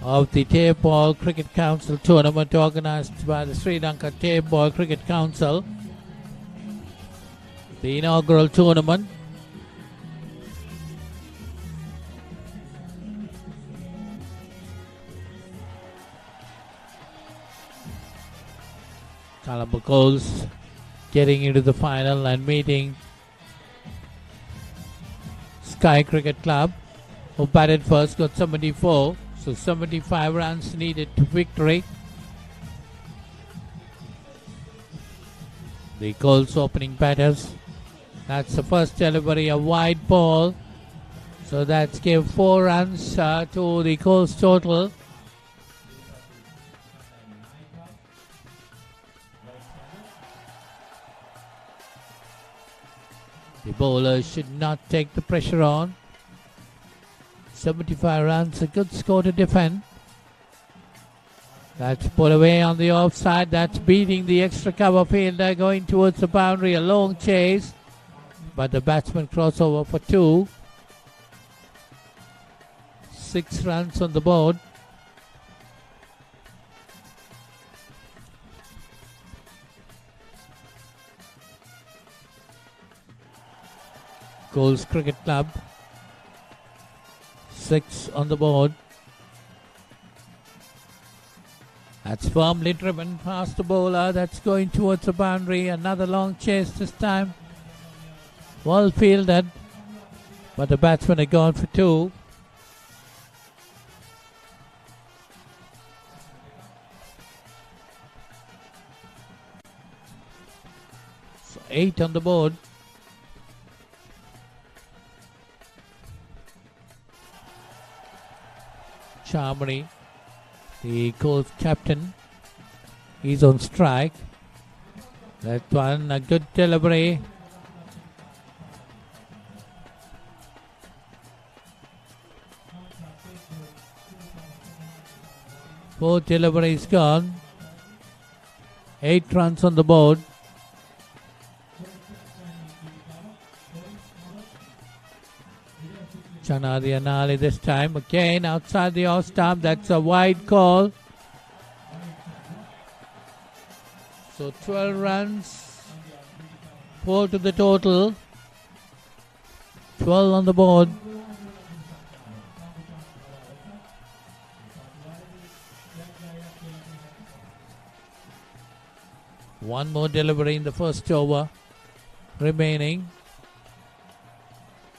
of the Tapeball Cricket Council tournament organised by the Sri Lanka Tapeball Cricket Council, the inaugural tournament. Colombo Coast getting into the final and meeting Sky Cricket Club, who batted first, got 74, so 75 runs needed to victory. The Colts opening batters, that's the first delivery, a wide ball, so that's gave 4 runs to the Colts total. The bowlers should not take the pressure on. 75 runs, a good score to defend. That's put away on the offside. That's beating the extra cover fielder, going towards the boundary. A long chase, but the batsman crossover for 2. 6 runs on the board. Goals Cricket Club, 6 on the board. That's firmly driven past the bowler. That's going towards the boundary. Another long chase this time. Well fielded, but the batsman had gone for 2. So 8 on the board. Charmony, the Colts captain, he's on strike. That one, a good delivery. Four deliveries gone. 8 runs on the board. Chanadi Anali this time again outside the off stump. That's a wide call. So 12 runs, 4 to the total. 12 on the board. One more delivery in the first over remaining.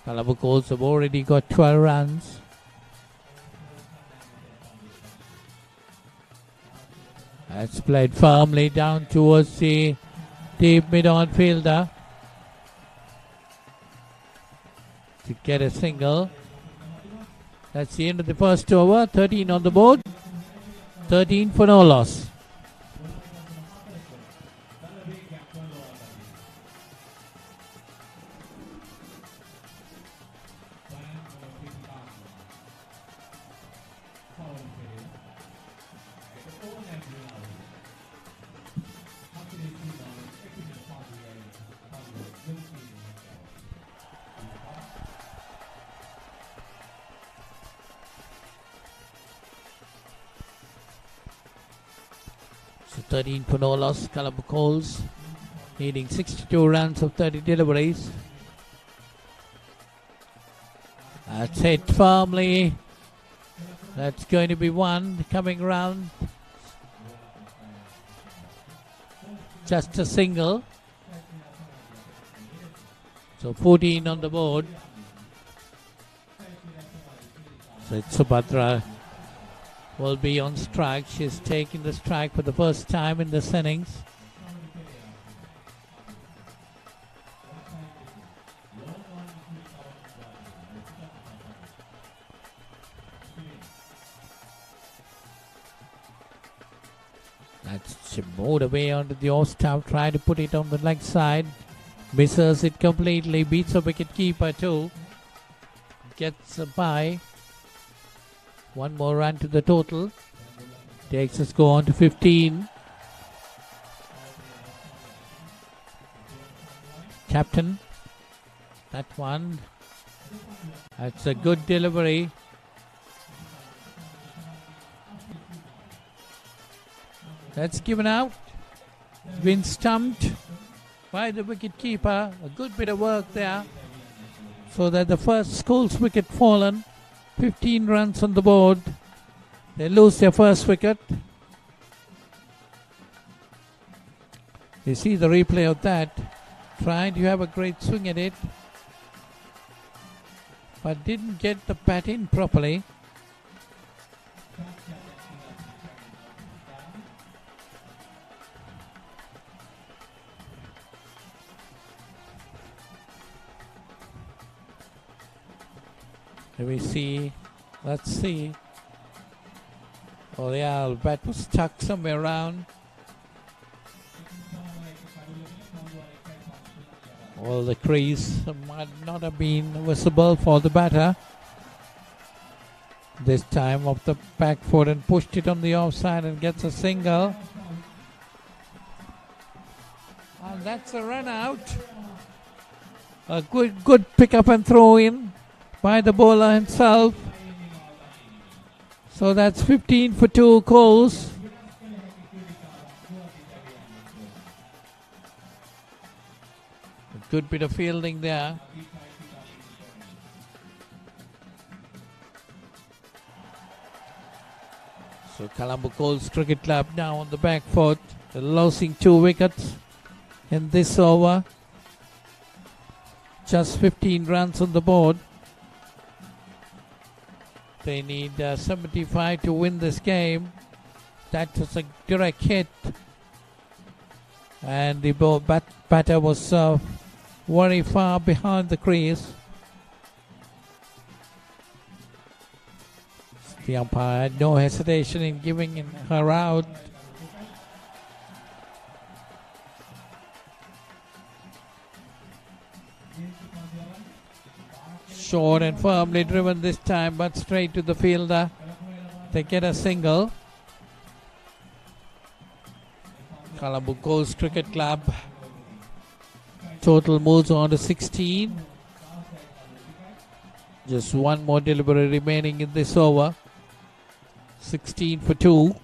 Colombo Colts have already got 12 runs. That's played firmly down towards the deep mid-on fielder to get a single. That's the end of the first over. 13 on the board. 13 for no loss. 13 for no loss. Colombo Coles needing 62 runs of 30 deliveries. That's hit firmly. That's going to be one coming round. Just a single. So 14 on the board. So Subhadra will be on strike. She's taking the strike for the first time in this innings. She moved away onto the off stump, tried to put it on the leg side. Misses it completely, beats a wicket keeper too. Gets a bye. One more run to the total. Takes a score on to 15. Captain. That one. That's a good delivery. That's given out. Been stumped by the wicket keeper. A good bit of work there. So that the first School's wicket fallen. 15 runs on the board. They lose their first wicket. You see the replay of that. Trying to have a great swing at it. But didn't get the bat in properly. Let me see. Let's see. Oh yeah, the bat was stuck somewhere around. Well, the crease might not have been visible for the batter. This time off the back foot and pushed it on the offside and gets a single. And that's a run out. A good pick up and throw in by the bowler himself. So that's 15 for 2 Coles. A good bit of fielding there. So Colombo Coles Cricket Club now on the back foot. They're losing 2 wickets in this over. Just 15 runs on the board. They need 75 to win this game. That was a direct hit. And the batter was very far behind the crease. The umpire had no hesitation in giving her out. Short and firmly driven this time, but straight to the fielder. They get a single. Colombo Coles Cricket Club. Total moves on to 16. Just one more delivery remaining in this over. 16 for 2.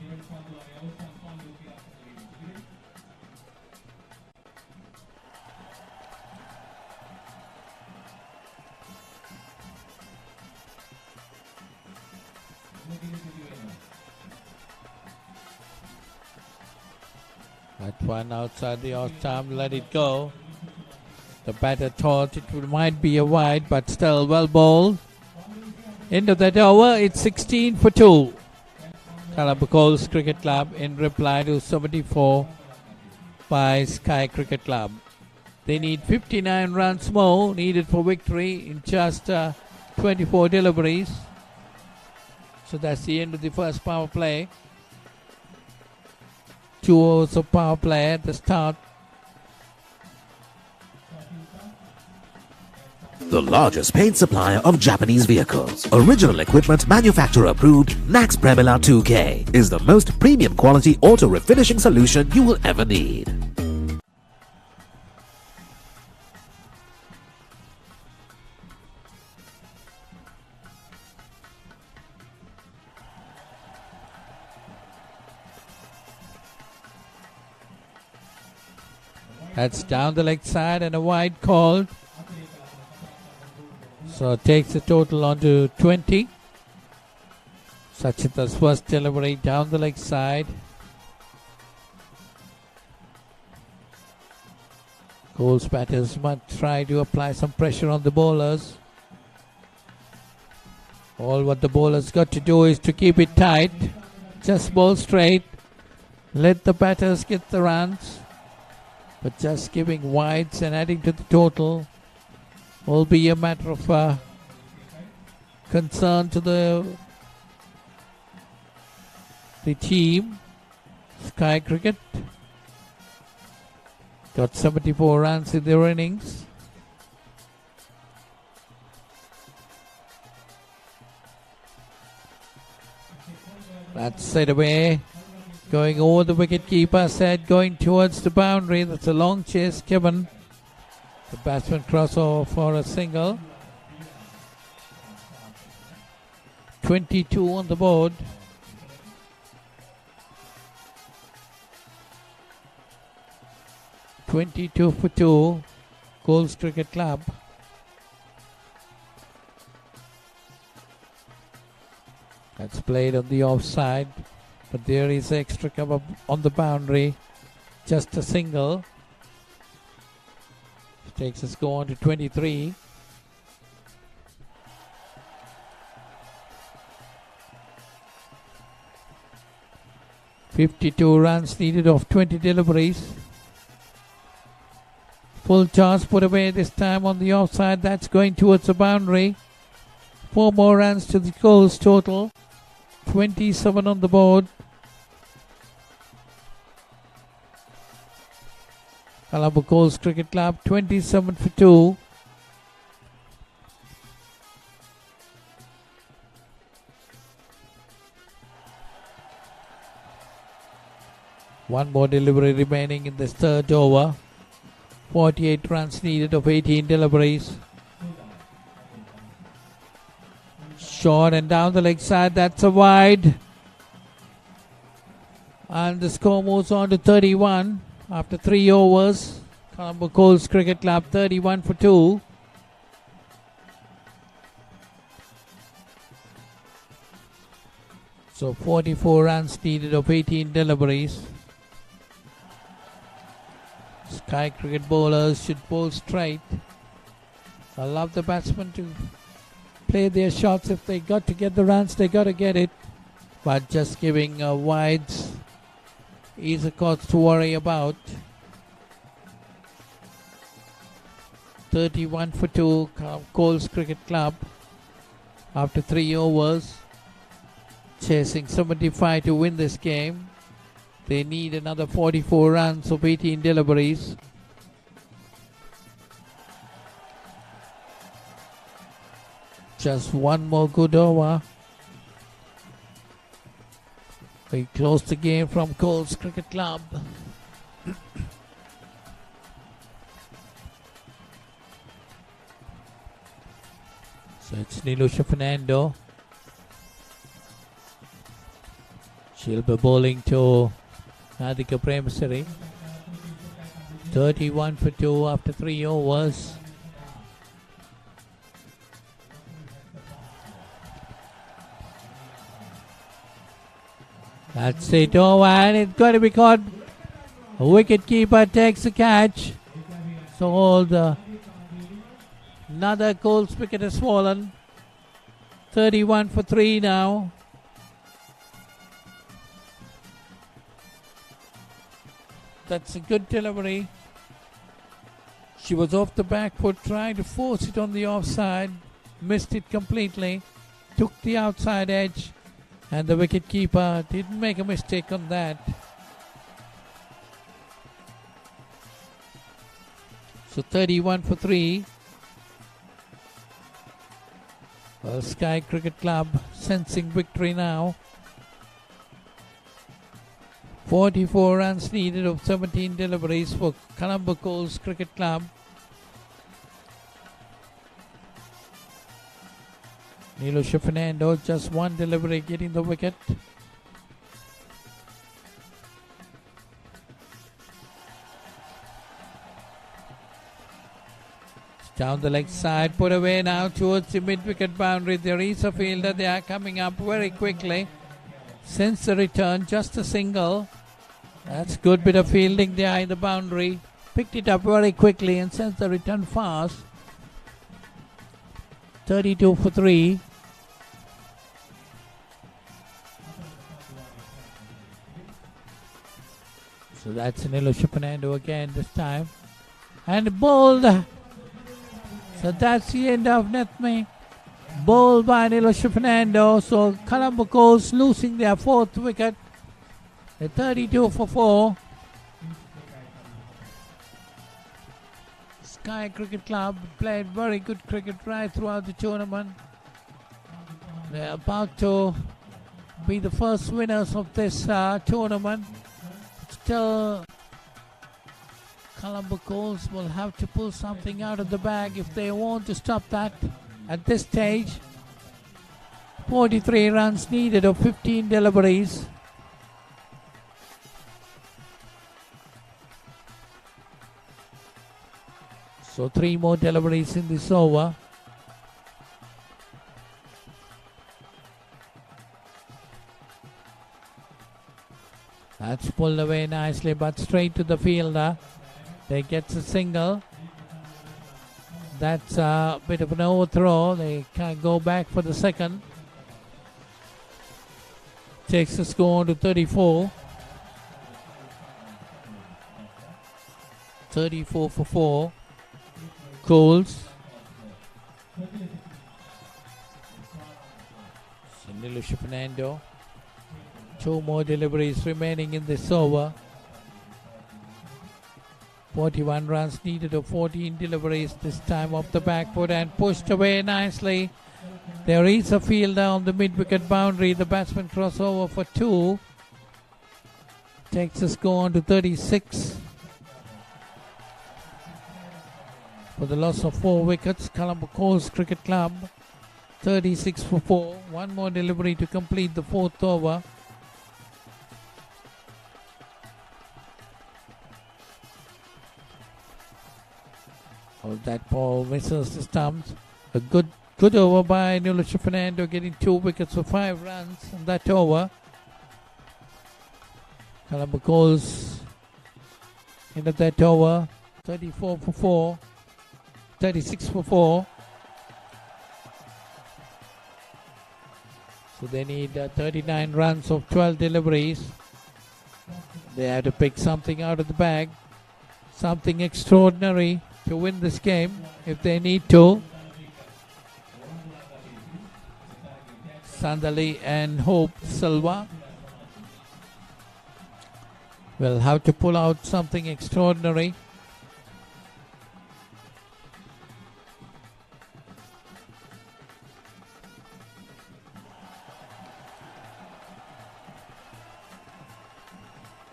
That one outside the off stump, let it go. The batter thought it might be a wide, but still well bowled. End of that over, it's 16 for 2. Colombo Coles Cricket Club in reply to 74 by Sky Cricket Club. They need 59 runs more needed for victory in just 24 deliveries. So that's the end of the first power play. 2 overs of power play at the start. The largest paint supplier of Japanese vehicles, original equipment manufacturer approved, Nax Premila 2K is the most premium quality auto refinishing solution you will ever need. That's down the leg side and a wide called. So it takes the total on to 20. Sachita's first delivery down the leg side. Cole's batters might try to apply some pressure on the bowlers. All what the bowlers got to do is to keep it tight. Just bowl straight. Let the batters get the runs. But just giving wides and adding to the total will be a matter of concern to the team. Sky Cricket got 74 runs in their innings. That's set away. Going over the wicket keeper's head, going towards the boundary. That's a long chase given. The batsman crossover for a single. 22 on the board. (22 for 2), Goals Cricket Club. That's played on the offside, but there is extra cover on the boundary. Just a single. Takes a score on to 23. (52 runs needed off 20 deliveries. Full chance put away this time on the offside. That's going towards the boundary. 4 more runs to the goals total. 27 on the board. Colombo Coles Cricket Club 27 for 2. One more delivery remaining in this third over. 48 runs needed of 18 deliveries. Short and down the leg side. That's a wide. And the score moves on to 31 after 3 overs. Colombo Coles Cricket Club 31 for 2. So 44 runs needed of 18 deliveries. Sky Cricket bowlers should bowl straight. Allow the batsmen to play their shots. If they got to get the runs, they got to get it. But just giving wides is a cause to worry about. 31 for 2, Coles Cricket Club after 3 overs. Chasing 75 to win this game. They need another 44 runs of 18 deliveries. Just one more good over. We close the game from Coles Cricket Club. So it's Nilusha Fernando. She'll be bowling to Adhika Premasari. 31 for 2 after 3 overs. That's it over, and it's got to be caught. A wicket keeper takes the catch. So all the another Coles wicket has fallen. 31 for 3 now. That's a good delivery. She was off the back foot, trying to force it on the offside. Missed it completely. Took the outside edge. And the wicket-keeper didn't make a mistake on that. So 31 for 3. Well, Sky Cricket Club sensing victory now. 44 runs needed of 17 deliveries for Colombo Coles Cricket Club. Nilusha Fernando, just one delivery getting the wicket. Down the leg side, put away now towards the mid-wicket boundary. There is a fielder. They are coming up very quickly. Since the return, just a single. That's good bit of fielding there in the boundary. Picked it up very quickly and sends the return fast. 32 for 3. So that's Nilusha Fernando again this time. And bowled. So that's the end of Netme. Bowled by Nilusha Fernando. So Colombo Coast losing their 4th wicket. The 32 for 4. Sky Cricket Club played very good cricket right throughout the tournament. They're about to be the first winners of this tournament. Still, Colombo Coast will have to pull something out of the bag if they want to stop that at this stage. 43 runs needed of 15 deliveries. So 3 more deliveries in this over. That's pulled away nicely, but straight to the fielder. They gets a single. That's a bit of an overthrow. They can't go back for the second. Takes the score to 34. 34 for 4. Coles. Nilusha Fernando. 2 more deliveries remaining in this over. 41 runs needed of 14 deliveries this time off the back foot and pushed away nicely. There is a fielder on the mid-wicket boundary. The batsman crossover for 2. Takes the score on to 36. For the loss of 4 wickets, Colombo Coast Cricket Club 36 for 4. 1 more delivery to complete the 4th over. Oh, that ball misses the stumps. A good over by Nilusha Fernando, getting 2 wickets for 5 runs on that over. Colombo Coast into that over. 34 for 4. 36 for 4. So they need 39 runs of 12 deliveries. They have to pick something out of the bag. Something extraordinary to win this game if they need to. Sandali and Hope Silva will have to pull out something extraordinary.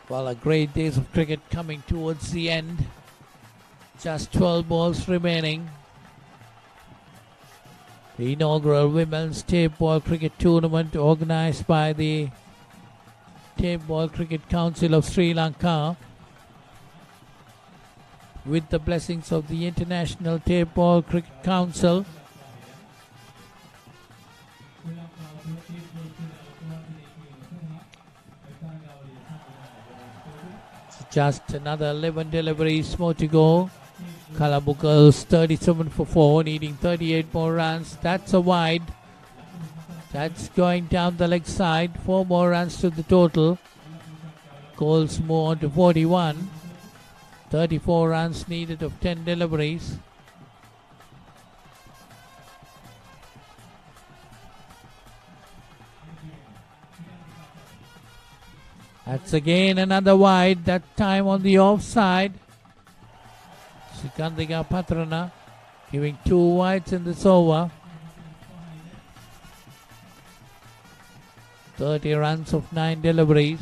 Well, a great days of cricket coming towards the end. Just 12 balls remaining. The inaugural Women's Tapeball Cricket Tournament organized by the Tapeball Cricket Council of Sri Lanka with the blessings of the International Tapeball Cricket Council. Just another 11 deliveries more to go. Colombo Girls 37 for 4, needing 38 more runs. That's a wide. That's going down the leg side. 4 more runs to the total. Goals move on to 41. 34 runs needed of 10 deliveries. That's again another wide, that time on the offside. Sikandika Patrana giving 2 wides in this over. 30 runs of 9 deliveries.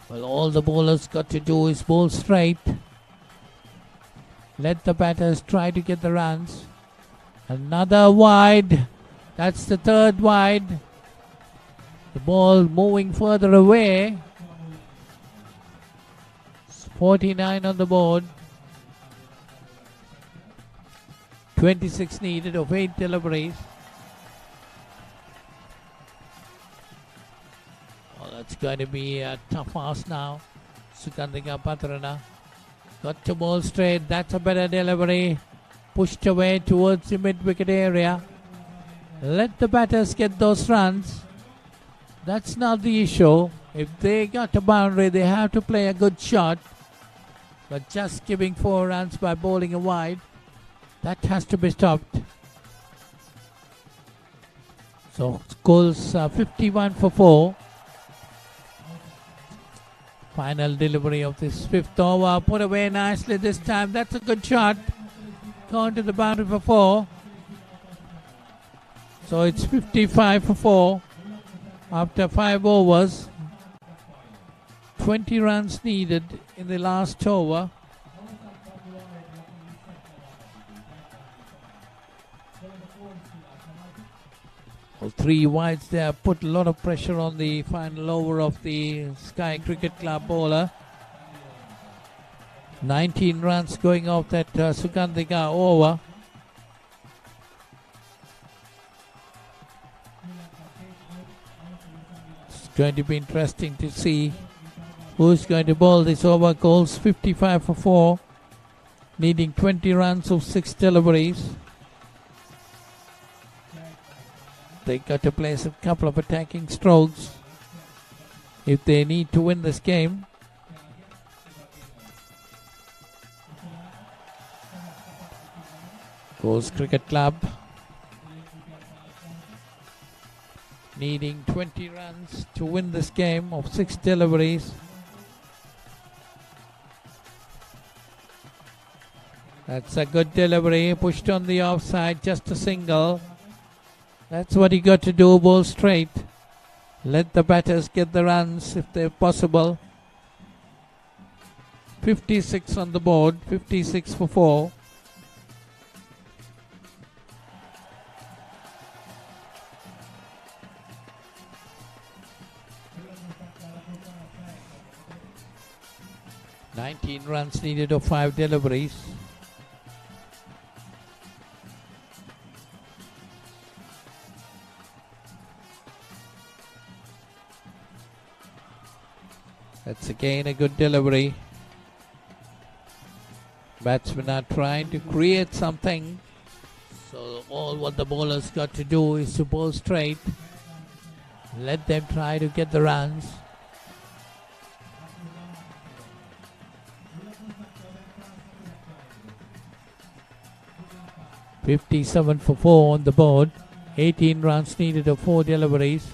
Well, all the bowlers got to do is bowl straight. Let the batters try to get the runs. Another wide. That's the 3rd wide. The ball moving further away. 49 on the board. 26 needed of 8 deliveries. Oh, that's going to be a tough ask now. Sukandika Patrana got to ball straight. That's a better delivery. Pushed away towards the mid-wicket area. Let the batters get those runs. That's not the issue. If they got a boundary, they have to play a good shot. But just giving 4 runs by bowling a wide, that has to be stopped. So goals 51 for 4. Final delivery of this 5th over. Put away nicely this time. That's a good shot. Going to the boundary for 4. So it's 55 for 4 after 5 overs. 20 runs needed in the last over. Well, 3 wides there put a lot of pressure on the final over of the Sky Cricket Club bowler. 19 runs going off that Sukandika over. It's going to be interesting to see who's going to bowl this over. Goals 55 for 4, needing 20 runs of 6 deliveries. They got to place a couple of attacking strokes if they need to win this game. Goes Cricket Club, needing 20 runs to win this game of 6 deliveries. That's a good delivery, pushed on the offside, just a single. That's what you got to do, bowl straight. Let the batters get the runs if they're possible. 56 on the board, 56 for 4. $19 runs needed of 5 deliveries. That's again a good delivery. Batsmen are trying to create something. So all what the bowlers got to do is to bowl straight. Let them try to get the runs. $57 for 4 on the board. 18 runs needed of 4 deliveries.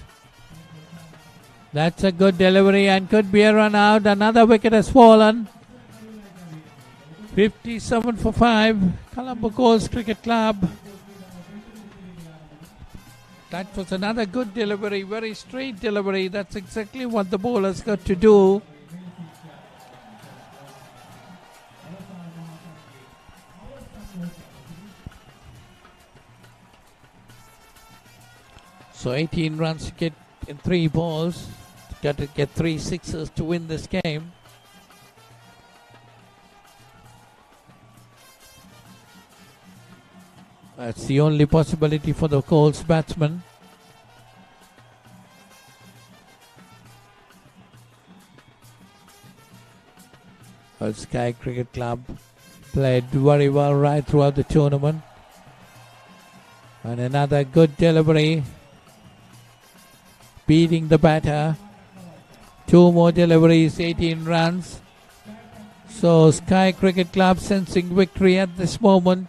That's a good delivery and could be a run out. Another wicket has fallen. 57 for 5. Colombo Coast Cricket Club. That was another good delivery, very straight delivery. That's exactly what the bowlers got to do. So 18 runs to get in 3 balls. Got to get 3 sixes to win this game. That's the only possibility for the Coles batsman. Sky Cricket Club played very well right throughout the tournament. And another good delivery. Beating the batter. 2 more deliveries, 18 runs. So Sky Cricket Club sensing victory at this moment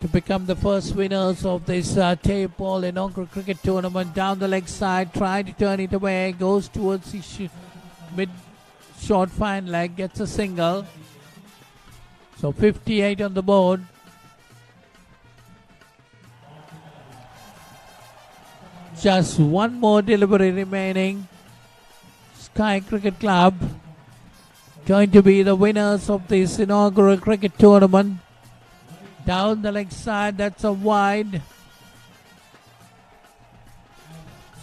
to become the first winners of this Tapeball inaugural cricket tournament. Down the leg side, trying to turn it away, goes towards the mid short fine leg, gets a single. So 58 on the board. Just 1 more delivery remaining. Sky Cricket Club going to be the winners of this inaugural cricket tournament. Down the leg side, that's a wide.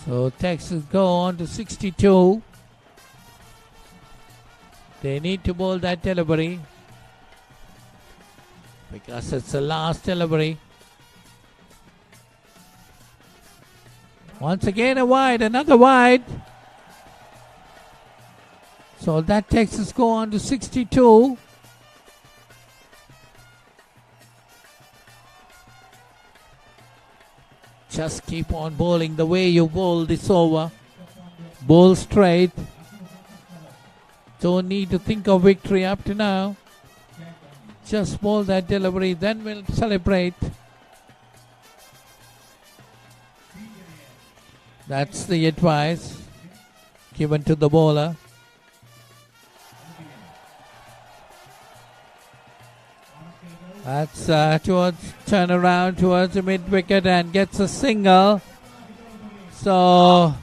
So Texas go on to 62. They need to bowl that delivery. because it's the last delivery. Once again a wide, another wide. So that takes the score on to 62. Just keep on bowling the way you bowl this over. Bowl straight. Don't need to think of victory up to now. Just bowl that delivery, then we'll celebrate. That's the advice given to the bowler. That's turn around towards the mid wicket and gets a single. So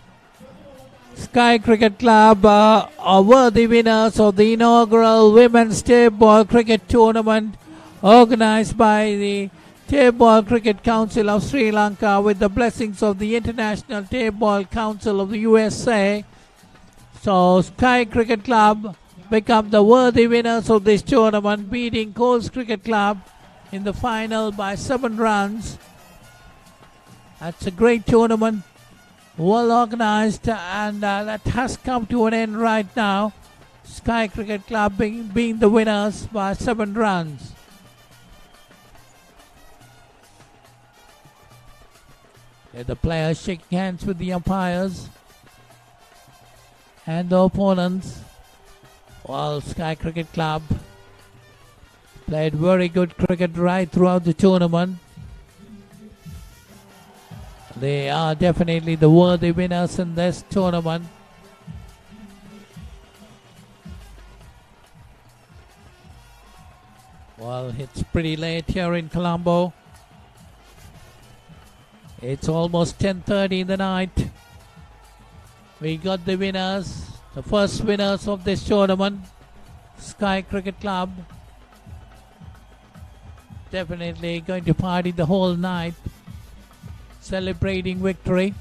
Sky Cricket Club are worthy winners of the inaugural Women's Tapeball Cricket Tournament organized by the Tapeball Cricket Council of Sri Lanka with the blessings of the International Tapeball Council of the USA. So Sky Cricket Club become the worthy winners of this tournament, beating Coles Cricket Club in the final by 7 runs. That's a great tournament, well organized, and that has come to an end right now. Sky Cricket Club being the winners by 7 runs. The players shaking hands with the umpires and the opponents. While Sky Cricket Club played very good cricket right throughout the tournament. They are definitely the worthy winners in this tournament. Well, it's pretty late here in Colombo. It's almost 10:30 in the night. We got the winners, the first winners of this tournament, Sky Cricket Club. Definitely going to party the whole night, celebrating victory.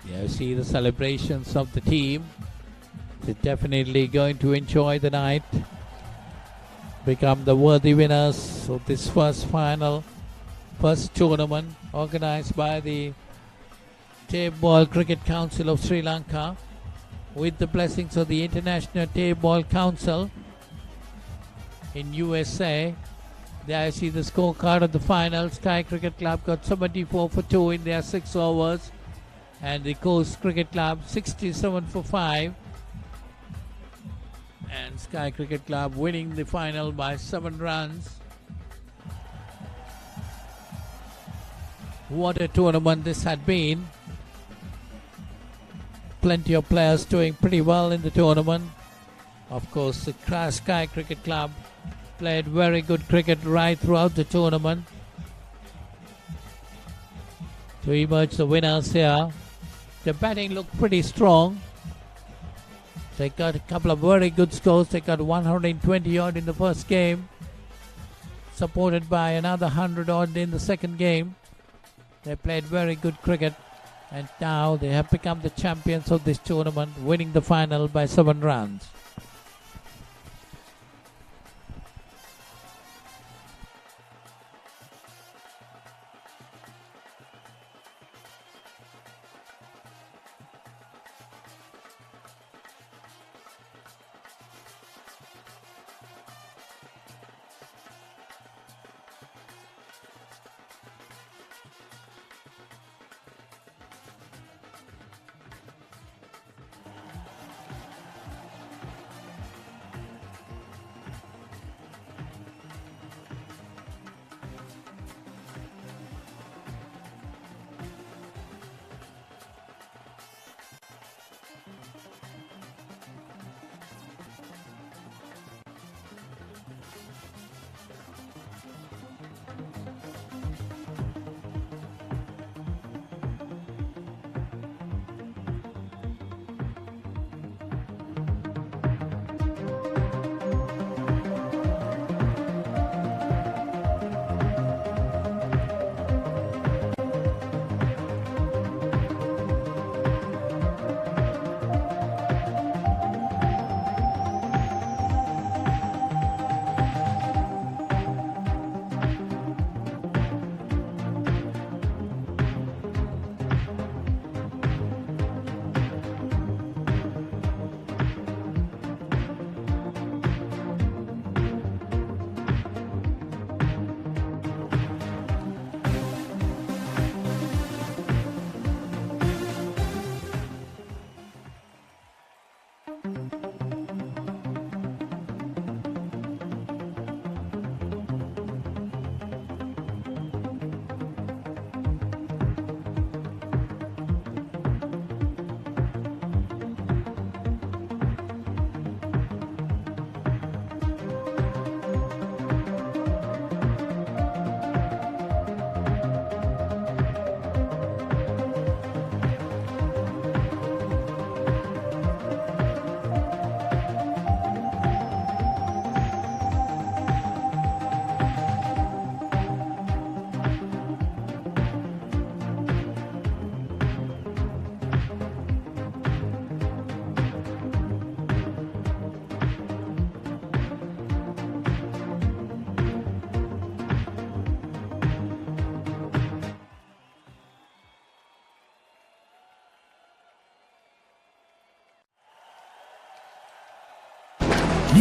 You see the celebrations of the team. They're definitely going to enjoy the night, become the worthy winners of this first tournament organized by the Tapeball Cricket Council of Sri Lanka with the blessings of the International Tapeball Council in USA. There you see the scorecard of the final. Sky Cricket Club got 74 for 2 in their 6 overs. And the Coast Cricket Club 67 for 5. And Sky Cricket Club winning the final by 7 runs. What a tournament this had been. Plenty of players doing pretty well in the tournament. Of course, the Sky Cricket Club played very good cricket right throughout the tournament to emerge the winners here. The batting looked pretty strong. They got a couple of very good scores. They got 120 odd in the first game, supported by another 100 odd in the second game. They played very good cricket, and now they have become the champions of this tournament, winning the final by 7 runs.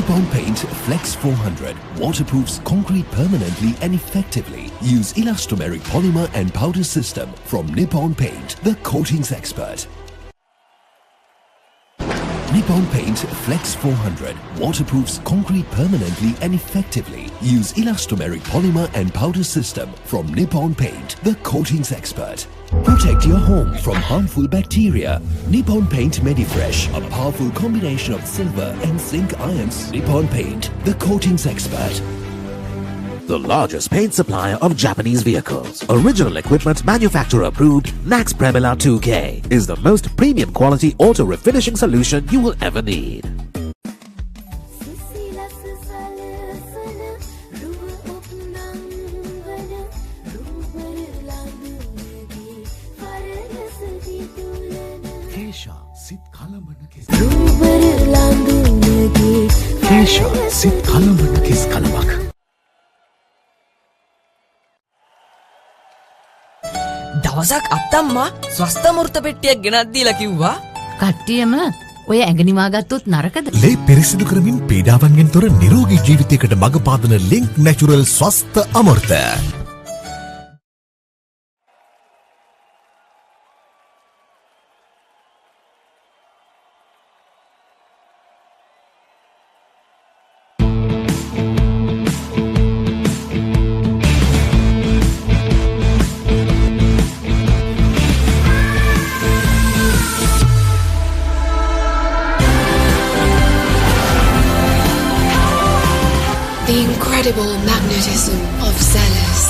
Nippon Paint Flex 400 waterproofs concrete permanently and effectively. Use elastomeric polymer and powder system from Nippon Paint, the coatings expert. Nippon Paint Flex 400 waterproofs concrete permanently and effectively. Use elastomeric polymer and powder system from Nippon Paint, the coatings expert. Protect your home from harmful bacteria. Nippon Paint Medifresh, a powerful combination of silver and zinc ions. Nippon Paint, the coatings expert. The largest paint supplier of Japanese vehicles. Original equipment manufacturer approved, Nax Premila 2K is the most premium quality auto refinishing solution you will ever need. Kesha sit kalamana kis kalamak. දවසක් අත්තම්මා ස්වස්ථමෘත පෙට්ටියක් ගෙනත් දීලා කිව්වා කට්ටියම ඔය ඇඟනිවා ගත්තොත් නරකද? ලේ පිරිසිදු කරමින් පීඩාවන්ගෙන් තොර නිරෝගී ජීවිතයකට මඟ පාදන ලින්ක් නැචරල් ස්වස්ථ අමෘත. The incredible magnetism of Zealous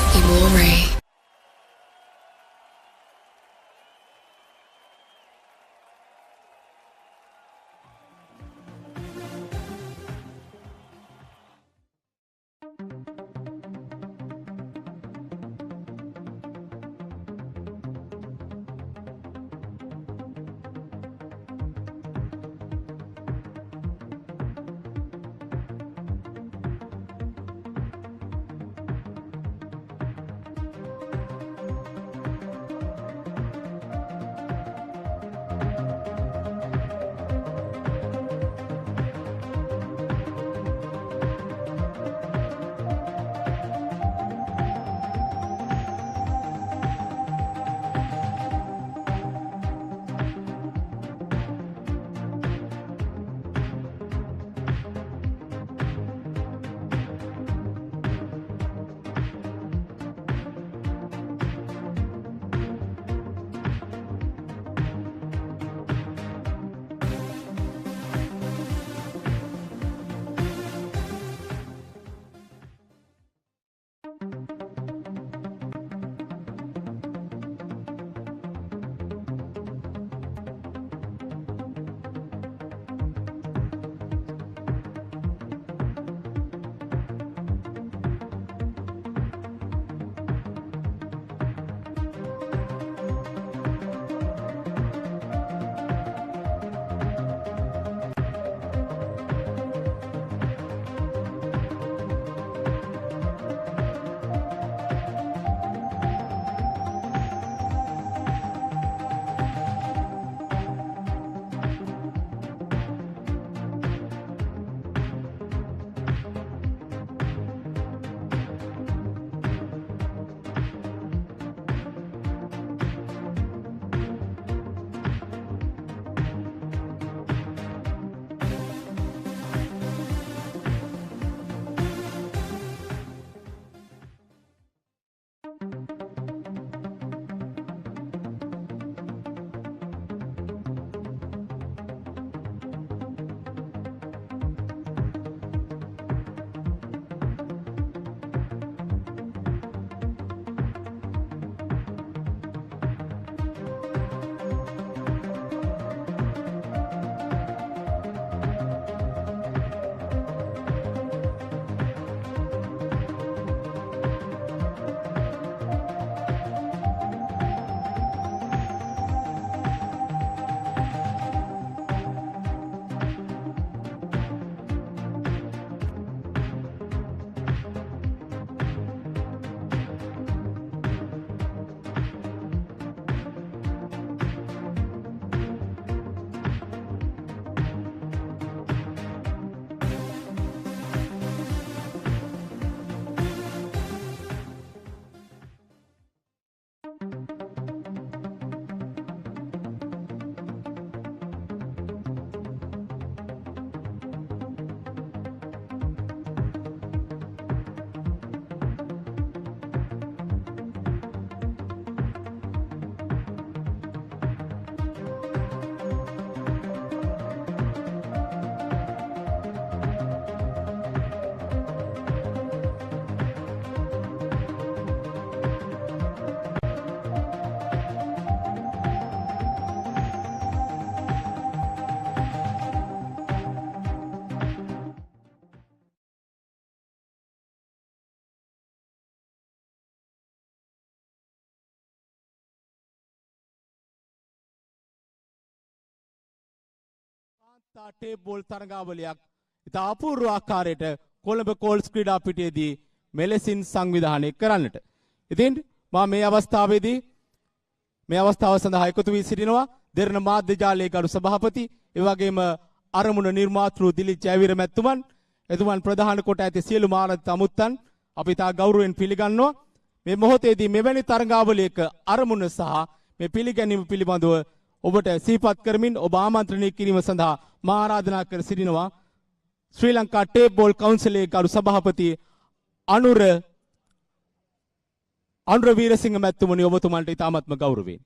අවස්ථා ටේප් බෝල් තරඟාවලියක් ඉතා අපූර්ව ආකාරයට කොළඹ කෝල්ස් ක්‍රීඩා පිටියේදී මෙලෙසින් සංවිධානය කරන්නට. ඉතින් මා මේ අවස්ථාවේදී මේ අවස්ථාව සඳහා එකතු වී සිටිනවා දෙරණ මාධ්‍ය ජාලයේ ගරු සභාපති ඒ වගේම අරමුණ නිර්මාතෘ දිලිත් ජයවීර මැතිතුමන් එතුමන් ප්‍රධාන කොට ඇති සියලු ආරාධිත අමුත්තන් අපි තා ගෞරවයෙන් පිළිගන්නවා. මේ මොහොතේදී මෙවැනි තරඟාවලියක අරමුණ සහ මේ පිළිගැනීම පිළිබඳව ඔබට සිහිපත් කරමින් ඔබ ආමන්ත්‍රණය කිරීම සඳහා මා ආරාධනා කර සිටිනවා ශ්‍රී ලංකා ටේප් බෝල් කවුන්සිලේ ගරු සභාපති අනුර වීරසිංහ මැතිතුමනි ඔබතුමන්ට ඉතාමත්ම ගෞරවයෙන්.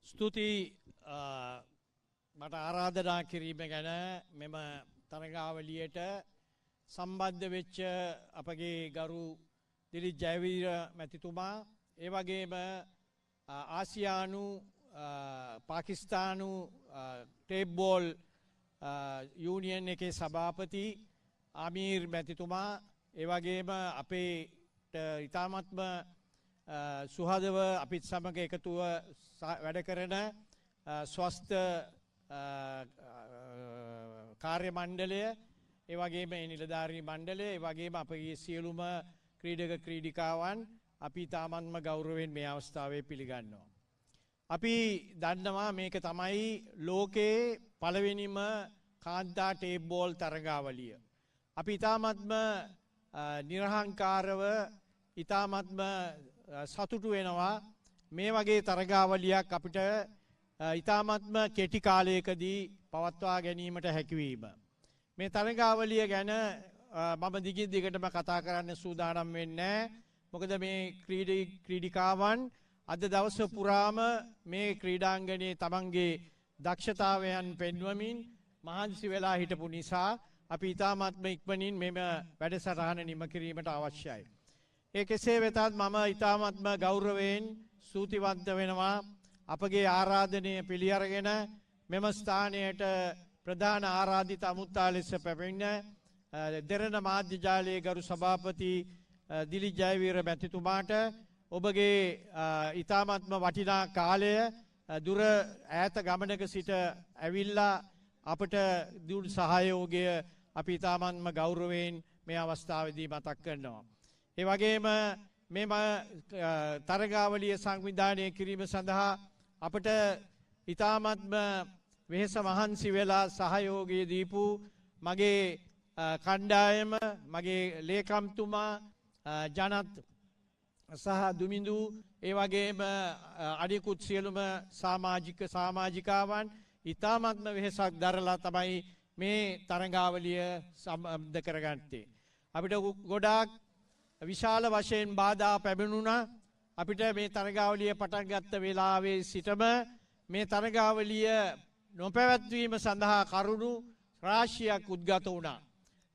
ස්තුතියි මට ආරාධනා කිරීම ගැන මෙම තරඟාවලියට සම්බන්ධ වෙච්ච අපගේ ගරු දිලිත් ජයවීර මැතිතුමා ඒ වගේම ආසියානු පාකිස්තානු ටේප් බෝල් යූනියන් එකේ සභාපති ආමීර් මැතිතුමා ඒ වගේම අපේ ඉතාමත්ම සුහදව අපිත් සමග එකතුව වැඩ කරන ස්වස්ථ කාර්ය මණ්ඩලය ඒ වගේම නිලධාරී මණ්ඩලය ඒ වගේම අපගේ සියලුම ක්‍රීඩක ක්‍රීඩිකාවන් අපි තාමත්ම ගෞරවයෙන් මේ අවස්ථාවේ පිළිගන්නවා. අපි දන්නවා මේක තමයි ලෝකයේ පළවෙනිම කාන්තා ටේප් බෝල් තරඟාවලිය. අපි ඉතාමත්ම නිර්හංකාරව ඉතාමත්ම සතුටු වෙනවා මේ වගේ තරඟාවලියක් අපිට ඉතාමත්ම කෙටි කාලයකදී පවත්වා ගැනීමට හැකිවීම. මේ තරඟාවලිය ගැන මම දිගින් දිගටම කතා කරන්න සූදානම් වෙන්නේ. මොකද මේ ක්‍රීඩිකාවන් අද දවස පුරාම මේ ක්‍රීඩාංගණයේ තමන්ගේ දක්ෂතාවයන් පෙන්වමින් මහන්සි වෙලා හිටපු නිසා අපි ඉතාමත්ම ඉක්මනින් මෙම වැඩසටහන නිම කිරීමට අවශ්‍යයි. ඒ කෙසේ වෙතත් මම ඉතාමත්ම ගෞරවයෙන් ස්තුතිවන්ත වෙනවා අපගේ ආරාධනය පිළි අරගෙන මෙම ස්ථානයට ප්‍රධාන ආරාධිත අමුත්තා ලෙස පැමිණ දෙරණ මාධ්‍ය ජාලයේ ගරු සභාපති දිලිත් ජයවීර මැතිතුමාට ඔබගේ ඉතාමත්ම වටිනා කාලය දුර ඈත ගමනක සිට ඇවිල්ලා අපට දුන් සහයෝගය අපි ඉතාමත්ම ගෞරවයෙන් මේ අවස්ථාවේදී මතක් කරනවා. ඒ වගේම මෙම තරඟාවලිය සංවිධානය කිරීම සඳහා අපට ඉතාමත්ම වෙහෙස මහන්සි වෙලා සහයෝගය දීපු මගේ කණ්ඩායම මගේ ලේකම්තුමා ජනත් සහ දුමිඳු ඒ වගේම අනිකුත් සියලුම සමාජිකාවන් ඉතාමත්ම වෙහෙසක් දරලා තමයි මේ තරඟාවලිය සම්බන්ධ කරගත්තේ. අපිට ගොඩාක් විශාල වශයෙන් බාධා පැමිණුණා. අපිට මේ තරඟාවලිය පටන් ගත්ත වෙලාවේ සිටම මේ තරඟාවලිය නොපැවැත්වීම සඳහා කරුණු රාශියක් උද්ගත වුණා.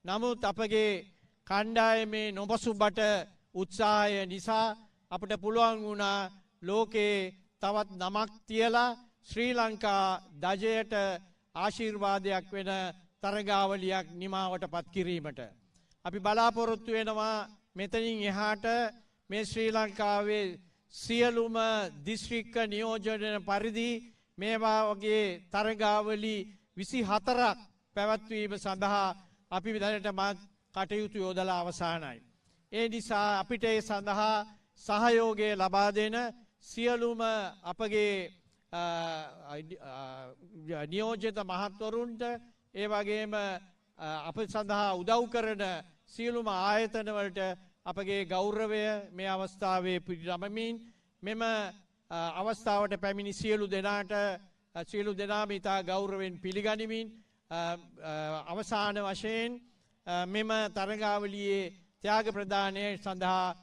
නමුත් අපගේ කණ්ඩායමේ නොපසුබට උත්සාහය නිසා අපට පුළුවන් වුණා ලෝකේ තවත් නමක් තියලා ශ්‍රී ලංකා දජයට ආශිර්වාදයක් වෙන තරඟාවලියක් නිමාවට පත් කිරීමට. අපි බලාපොරොත්තු වෙනවා මෙතනින් එහාට මේ ශ්‍රී ලංකාවේ සියලුම දිස්ත්‍රික්ක නියෝජන පරිදි මේවා වගේ තරඟාවලි 24ක් පැවැත්වීම සඳහා අපි දැනටමත් කටයුතු යොදලා අවසానයි. ඒ නිසා අපිට ඒ සඳහා සහයෝගය ලබා දෙන සියලුම අපගේ නියෝජිත මහත්වරුන්ට ඒ වගේම අප සඳහා උදව් කරන සියලුම ආයතන වලට අපගේ ගෞරවය මේ අවස්ථාවේ පිරිනමමින් මෙම අවස්ථාවට පැමිණි සියලු දෙනාම ඉතා ගෞරවයෙන් පිළිගනිමින් අවසාන වශයෙන් මෙම තරඟාවලියේ ත්‍යාග ප්‍රදානය සඳහා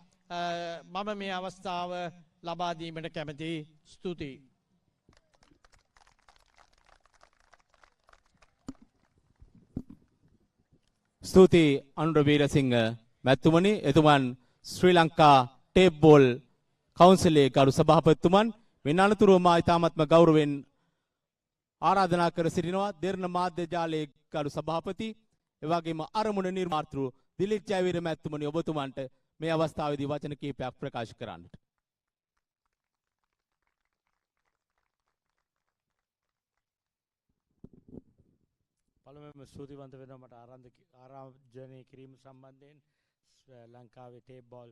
මම මේ අවස්ථාව ලබා දීමට කැමැති. ස්තුතියි. ස්තුතියි අනුර වීරසිංහ මැතිතුමනි. එතුමන් ශ්‍රී ලංකා ටේප් බෝල් කවුන්සිලේ ගරු සභාපතිතුමන් මෙන්න අනතුරුව මා ඉතාමත්ම ගෞරවයෙන් ආරාධනා කර සිටිනවා දෙරණ මාධ්‍ය ජාලයේ ගරු සභාපති එවැගේම අරමුණ නිර්මාතෘ දිලිත් ජයවීර මැතිතුමනි ඔබතුමන්ට මේ අවස්ථාවේදී වචන කීපයක් ප්‍රකාශ කරන්නට. පළමුවෙන්ම ස්තුතිවන්ත වෙනවා මට ආරාධනය කිරීම සම්බන්ධයෙන් ලංකාවේ ටේප් බෝල්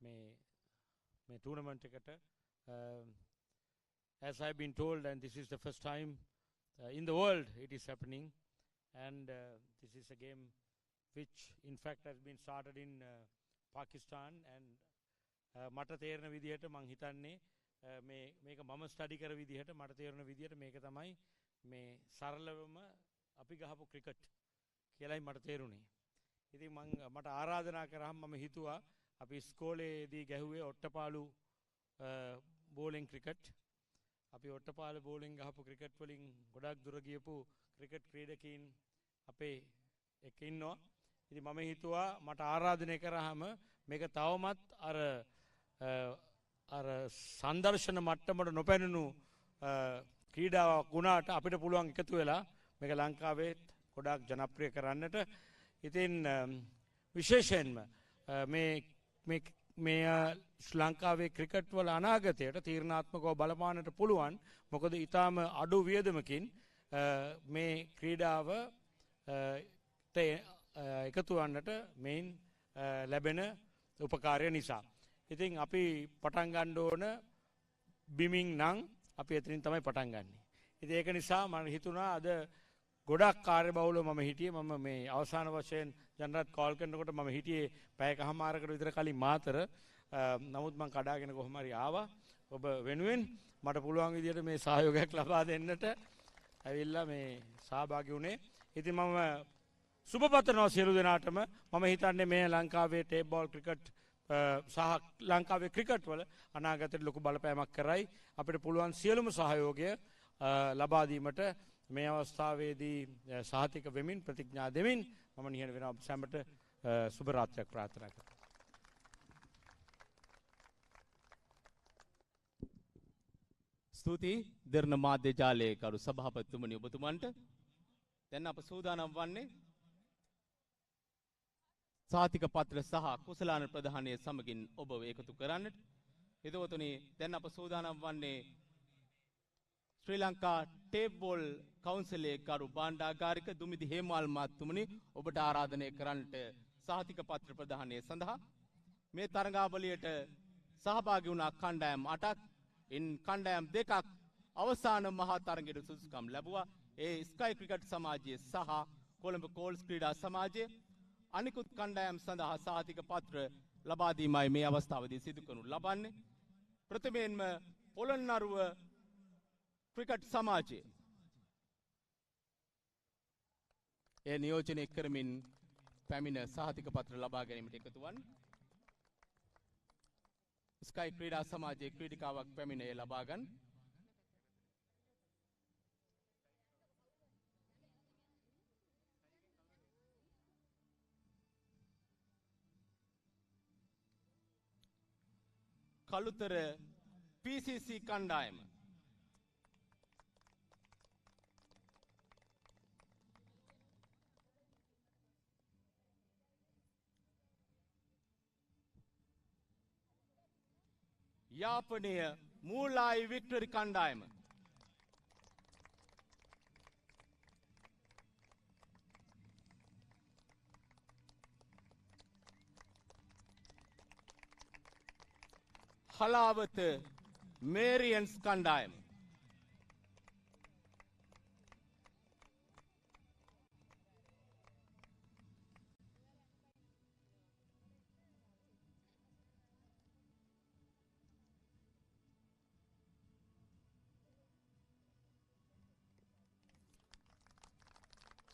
මේ ටූර්නමන්ට් එකට as I've been told, and this is the first time in the world it is happening, and this is a game which in fact has been started in Pakistan, and මට තේරෙන විදිහට මං හිතන්නේ මේක මම study කර විදිහට මට තේරෙන විදිහට මේක තමයි මේ සරලවම අපි ගහපු ක්‍රිකට් කියලායි මට තේරුණේ. ඉතින් මට ආරාධනා කරාම මම හිතුවා අපි ඉස්කෝලේදී ගැහුවේ ඔට්ටපාලු බෝලින් ක්‍රිකට්. අපි ඔට්ටපාලු බෝලින් ගහපු ක්‍රිකට් වලින් ගොඩක් දුර ගියපු ක්‍රිකට් ක්‍රීඩකයින් අපේ එක ඉන්නවා. ඉතින් මම හිතුවා මට ආරාධනය කරාම මේක තවමත් අර සංදර්ශන මට්ටමට නොපැනුණු ක්‍රීඩාවක් වුණාට අපිට පුළුවන් එකතු වෙලා මේක ලංකාවේ ගොඩාක් ජනප්‍රිය කරන්නට. ඉතින් විශේෂයෙන්ම මේ ශ්‍රී ලංකාවේ ක්‍රිකට් වල අනාගතයට තීරණාත්මකව බලපාන්නට පුළුවන්. මොකද ඊටාම අඩු වියදමකින් මේ ක්‍රීඩාව එකතු වන්නට මේන් ලැබෙන උපකාරය නිසා. ඉතින් අපි පටන් ගන්න ඕන බිමින් නම් අපි එතනින් තමයි පටන් ගන්නෙ. ඉතින් ඒක නිසා මම හිතුණා අද ගොඩක් කාර්යබහුලව මම හිටියේ. මම මේ අවසාන වශයෙන් ජනරත් කෝල් කරනකොට මම හිටියේ පැයකමාරකට විතර කලින් මාතර. නමුත් මම කඩාගෙන කොහොම හරි ආවා. ඔබ වෙනුවෙන් මට පුළුවන් විදිහට මේ සහයෝගයක් ලබා දෙන්නට ඇවිල්ලා මේ සහභාගී වුණේ. ඉතින් මම සුබ පතනවා සියලු දෙනාටම. මම හිතන්නේ මේ ලංකාවේ ටේප් බෝල් ක්‍රිකට් සහ ලංකාවේ ක්‍රිකට් වල අනාගතයට ලොකු බලපෑමක් කරයි. අපිට පුළුවන් සියලුම සහයෝගය ලබා දීමට මේ අවස්ථාවේදී සහතික වෙමින් ප්‍රතිඥා දෙමින් මම නිහඬ වෙනවා. සැමට සුබ රාත්‍රියක් ප්‍රාර්ථනා කරනවා. ස්තුතියි දර්ණ මාධ්‍ය ජාලයේ කරු සභාපතිතුමනි ඔබතුමන්ට. දැන් අප සූදානම් වන්නේ සාතික පත්‍ර සහ කුසලාන ප්‍රධානය සමගින් ඔබව එකතු කරන්නට. හිතවතුනි දැන් අප සූදානම් වන්නේ ශ්‍රී ලංකා ටේප් බෝල් කවුන්සිලේ කරු බණ්ඩාගාරික දුමිදි හේමාල් මහත්තුමනි ඔබට ආරාධනය කරන්නට සාතික පත්‍ර ප්‍රධානය සඳහා. මේ තරඟාවලියට සහභාගී වුණ කණ්ඩායම් 8ක් ඉන් කණ්ඩායම් 2ක් අවසාන මහා තරඟයට සුදුසුකම් ලැබුවා. ඒ ස්කයි ක්‍රිකට් සමාජය සහ කොළඹ කෝල්ස් ක්‍රීඩා සමාජය. අනිකුත් කණ්ඩායම් සඳහා සාතික පත්‍ර ලබා දීමයි මේ අවස්ථාවේදී සිදු කරනු ලබන්නේ. ප්‍රථමයෙන්ම පොළොන්නරුව ක්‍රිකට් සමාජය ඒ නියෝජනය කරමින් පැමිණ සහතික පත්‍ර ලබා ගැනීමට එකතු වන්නේ. ස්කයි ක්‍රීඩා සමාජයේ ක්‍රීඩිකාවක් පැමිණ එය ලබා ගන්න. කළුතර PCC කණ්ඩායම යාපනය මූලායි වික්ටරි කණ්ඩායම හලාවත මේරියන්ස් කණ්ඩායම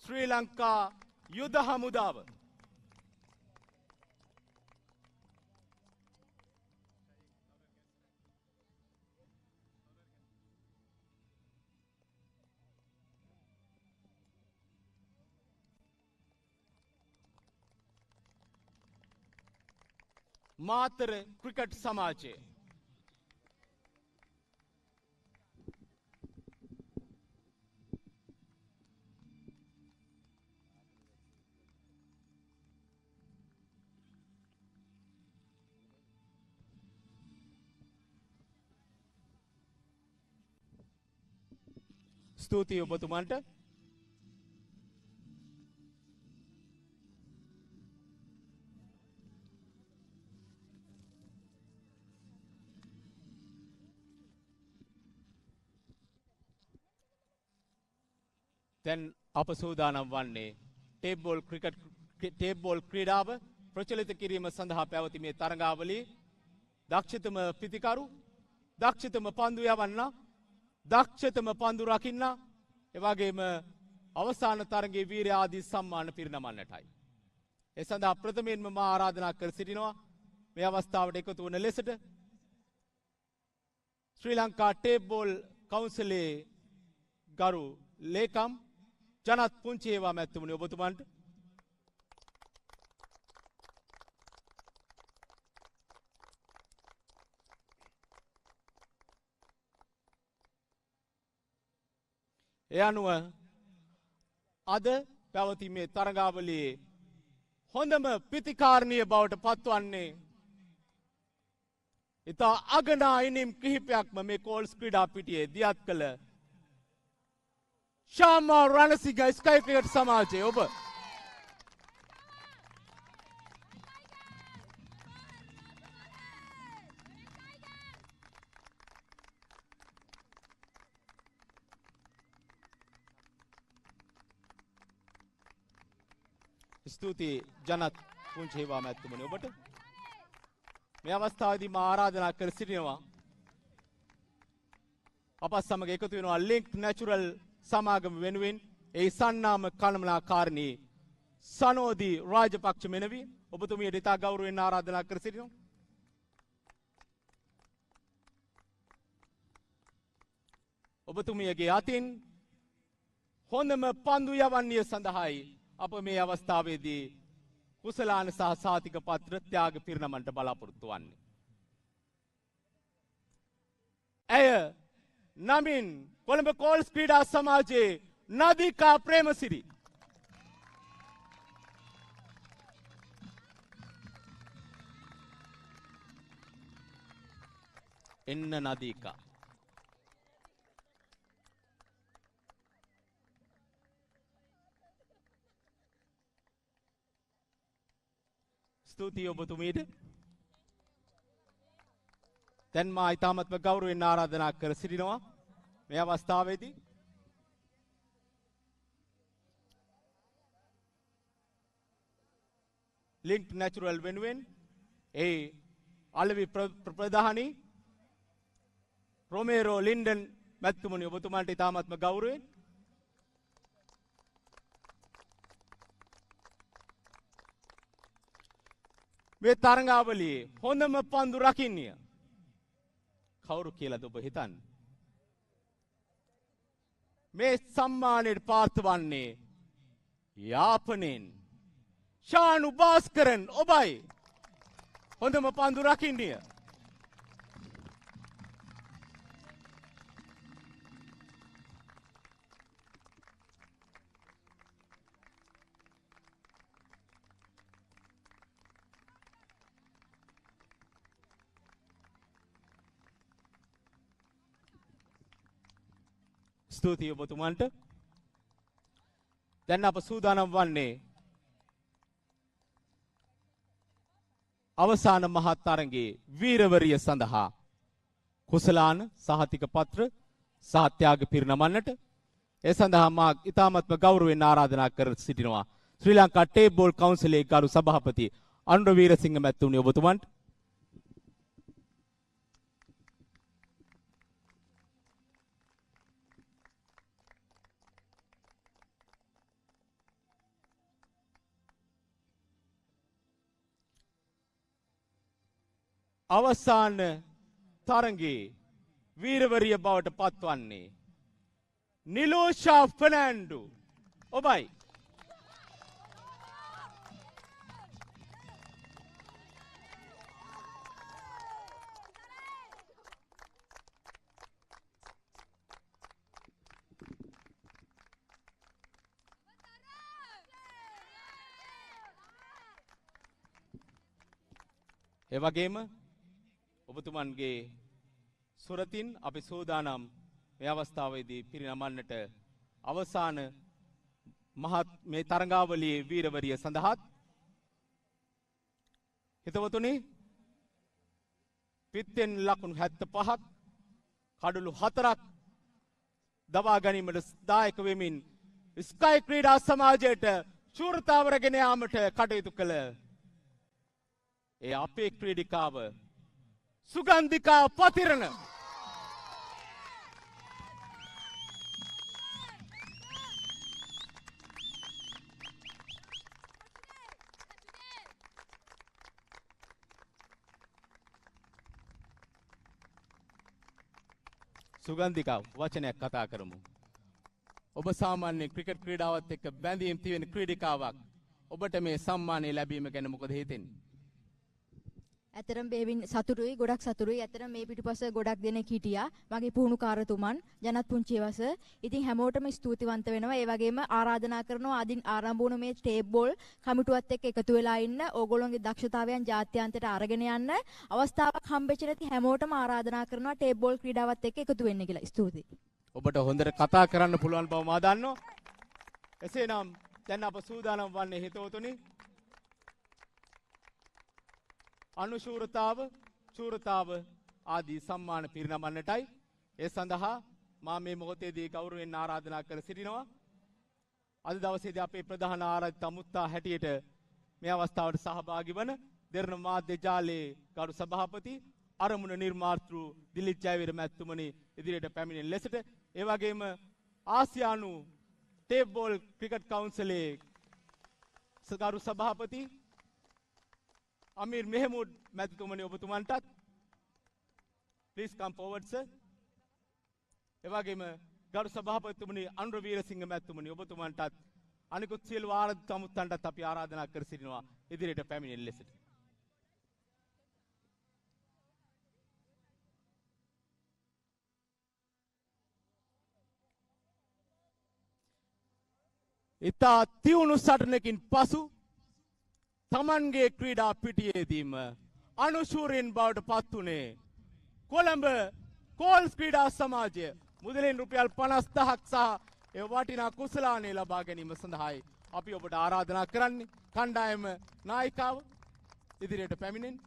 ශ්‍රී ලංකා යුද හමුදාව මාතර ක්‍රිකට් සමාජය ස්තුතියි ඔබතුමන්ට. දැන් අප සූදානම් වන්නේ ටේබ්බෝල් ක්‍රීඩාව ප්‍රචලිත කිරීම සඳහා පැවති මේ තරඟාවලියේ දක්ෂතම පිතිකරු, දක්ෂතම පන්දු යවන්න, දක්ෂතම පන්දු රකින්න, එවැගේම අවසාන තරඟයේ වීර ආදී සම්මාන පිරිනමන්නටයි. ඒ සඳහා ප්‍රථමයෙන්ම මා ආරාධනා කර සිටිනවා මේ අවස්ථාවට එකතු වන ලෙසට ශ්‍රී ලංකා ටේබ්බෝල් කවුන්සිලේ ගරු ලේකම් ජනත් පුංචේවා මැතිතුමනි ඔබතුමන්ට ඒ අනුව අද පැවති මේ තරඟාවලියේ හොඳම ප්‍රතිකාරණීය බවට පත්වන්නේ ඉතා අගනා ඉනිම් කිහිපයක්ම මේ කෝල්ස් ක්‍රීඩා පිටියේ දියත් කළ ශාමා රණසිංහ ස්කයි ක්‍රිකට් සමාජයේ ඔබ ස්තුතියි ජනත් පුංචේවා මැතිතුමනි ඔබට. මේ අවස්ථාවේදී මා ආරාධනා කර සිටිනවා අපත් සමග එකතු වෙනවා ලින්ක් නැචරල් සමාගම වෙනුවෙන් ඒ සන්නාම කළමනාකාරණී සනෝදී රාජපක්ෂ මෙනවි ඔබතුමියට ඉතා ගෞරවයෙන් ආරාධනා කර සිටිනවා. ඔබතුමියගේ අතින් හොඳම පන්දු යවන්නය සඳහායි අප මේ අවස්ථාවේදී කුසලාන සහ සාතික පත්‍ර ත්‍යාග පිරිනමන්නට බලාපොරොත්තු වන්නේ. ඇය නමින් කොළඹ කෝල්ස් ක්‍රීඩා සමාජයේ නදිකා ප්‍රේමසිරි. එන්න නදිකා. ස්තුතියි ඔබතුමීට. දැන් මා ඉතාමත්ම ගෞරවයෙන් ආරාධනා කර සිටිනවා මේ අවස්ථාවේදී ලින්ක් නැචරල් වෙනුවෙන් ඒ අලවි ප්‍රධානී රොමේරෝ ලින්ඩන් මැතිතුමනි ඔබතුමාට ඉතාමත්ම ගෞරවයෙන් මේ තරඟාවලියේ හොඳම පන්දු රකින්නය කවුරු කියලාද ඔබ හිතන්නේ? මේ සම්මානයට පාත්‍ර වන්නේ යාපනයෙන් ශානු භාස්කරන් ඔබයි. හොඳම පන්දු රකින්නය. ස්තුතියි ඔබතුමන්ට. දැන් අප සූදානම් වන්නේ අවසාන මහත් තරඟයේ වීරවරිය සඳහා කුසලාන සහතික පත්‍ර සහත්‍යාග පිරිනමන්නට. ඒ සඳහා මා ඉතාමත්ම ගෞරවයෙන් ආරාධනා කර සිටිනවා ශ්‍රී ලංකා ටේබ්බෝල් කවුන්සිලේ ගරු සභාපති අනුර වීරසිංහ මැතිතුමනි ඔබතුමන්ට. අවසාන තරඟේ වීරවරිය බවට පත්වන්නේ නිලෝෂා ෆර්නෑන්ඩෝ ඔබයි. එවැගේම ඔබතුමන්ගේ සුරතින් අපි සෝදානම් මේ අවස්ථාවේදී පිරිනමන්නට අවසාන මහත් මේ තරඟාවලියේ වීරවරිය සඳහාත් හිතවතුනි පිත්තෙන් ලකුණු 75ක් කඩලු 4ක් දවා ගැනීමට දායක වෙමින් ස්කයි ක්‍රීඩා සමාජයට ශූරතාව රැගෙන යාමට කටයුතු කළ ඒ අපේ ක්‍රීඩිකාව සුගන්ධිකා පතිරණ සුගන්ධිකා වචනයක් කතා කරමු. ඔබ සාමාන්‍ය ක්‍රිකට් ක්‍රීඩාවත් එක්ක බැඳීම් තියෙන ක්‍රීඩිකාවක්. ඔබට මේ සම්මානය ලැබීම ගැන මොකද හිතෙන්නේ? ඇතරම් බේවින් සතුටුයි, ගොඩක් සතුටුයි. ඇතරම් මේ පිටුපස ගොඩක් දෙනෙක් හිටියා. මගේ පුහුණුකාරතුමන් ජනත් පුංචිවස. ඉතින් හැමෝටම ස්තුතිවන්ත වෙනවා. ඒ වගේම ආරාධනා කරනවා අදින් ආරම්භ වුණු මේ ටේප් බෝල් කමිටුවත් එක්ක එකතු වෙලා ඉන්න. ඕගොල්ලෝගේ දක්ෂතාවයන් ජාත්‍යන්තයට අරගෙන යන්න අවස්ථාවක් හම්බෙච්ච නැති හැමෝටම ආරාධනා කරනවා ටේප් බෝල් ක්‍රීඩාවත් එක්ක එකතු වෙන්න කියලා. ස්තුතියි. ඔබට හොඳට කතා කරන්න පුළුවන් බව මා දන්නවා. එසේනම් දැන් අප සූදානම් වන්නේ හිතවතුනි අනුශූරතාව, ශූරතාව ආදී සම්මාන පිරිනමන්නටයි. ඒ සඳහා මා මේ මොහොතේදී ගෞරවයෙන් ආරාධනා කර සිටිනවා. අද දවසේදී අපේ ප්‍රධාන ආරාධිත අමුත්තා හැටියට මේ අවස්ථාවට සහභාගී වන දෙරණ මාධ්‍ය ජාලයේ ගරු සභාපති අරමුණ නිර්මාතෘ දිලිත් ජයවීර මැතිතුමනි ඉදිරියට පැමිණෙන ලෙසට, ඒ වගේම ආසියානු ටේප් බෝල් ක්‍රිකට් කවුන්සිලේ ගරු සභාපති Aamir මෙහමුඩ් මැතිතුමනි ඔබතුමන්ටත් please come forward sir. ඒ වගේම ගරු සභාපතිතුමනි අනුර වීරසිංහ මැතිතුමනි ඔබතුමන්ටත් අනිකුත් සියලු ආරාධිත අමුත්තන්ටත් අපි ආරාධනා කර සිටිනවා ඉදිරියට පැමිණෙන ලෙසට. ඉතා තියුණු සටනකින් පසු තමන්ගේ ක්‍රීඩා පිටියේදීම අනුශූරයෙන් බවට පත් වුණේ කොළඹ කෝල්ස් ක්‍රීඩා සමාජය. මුදලින් රුපියල් 50,000ක් සහ ඒ වටිනා කුසලානේ ලබා ගැනීම සඳහායි අපි ඔබට ආරාධනා කරන්නේ. කණ්ඩායම නායිකාව ඉදිරියට පැමිණෙන්න.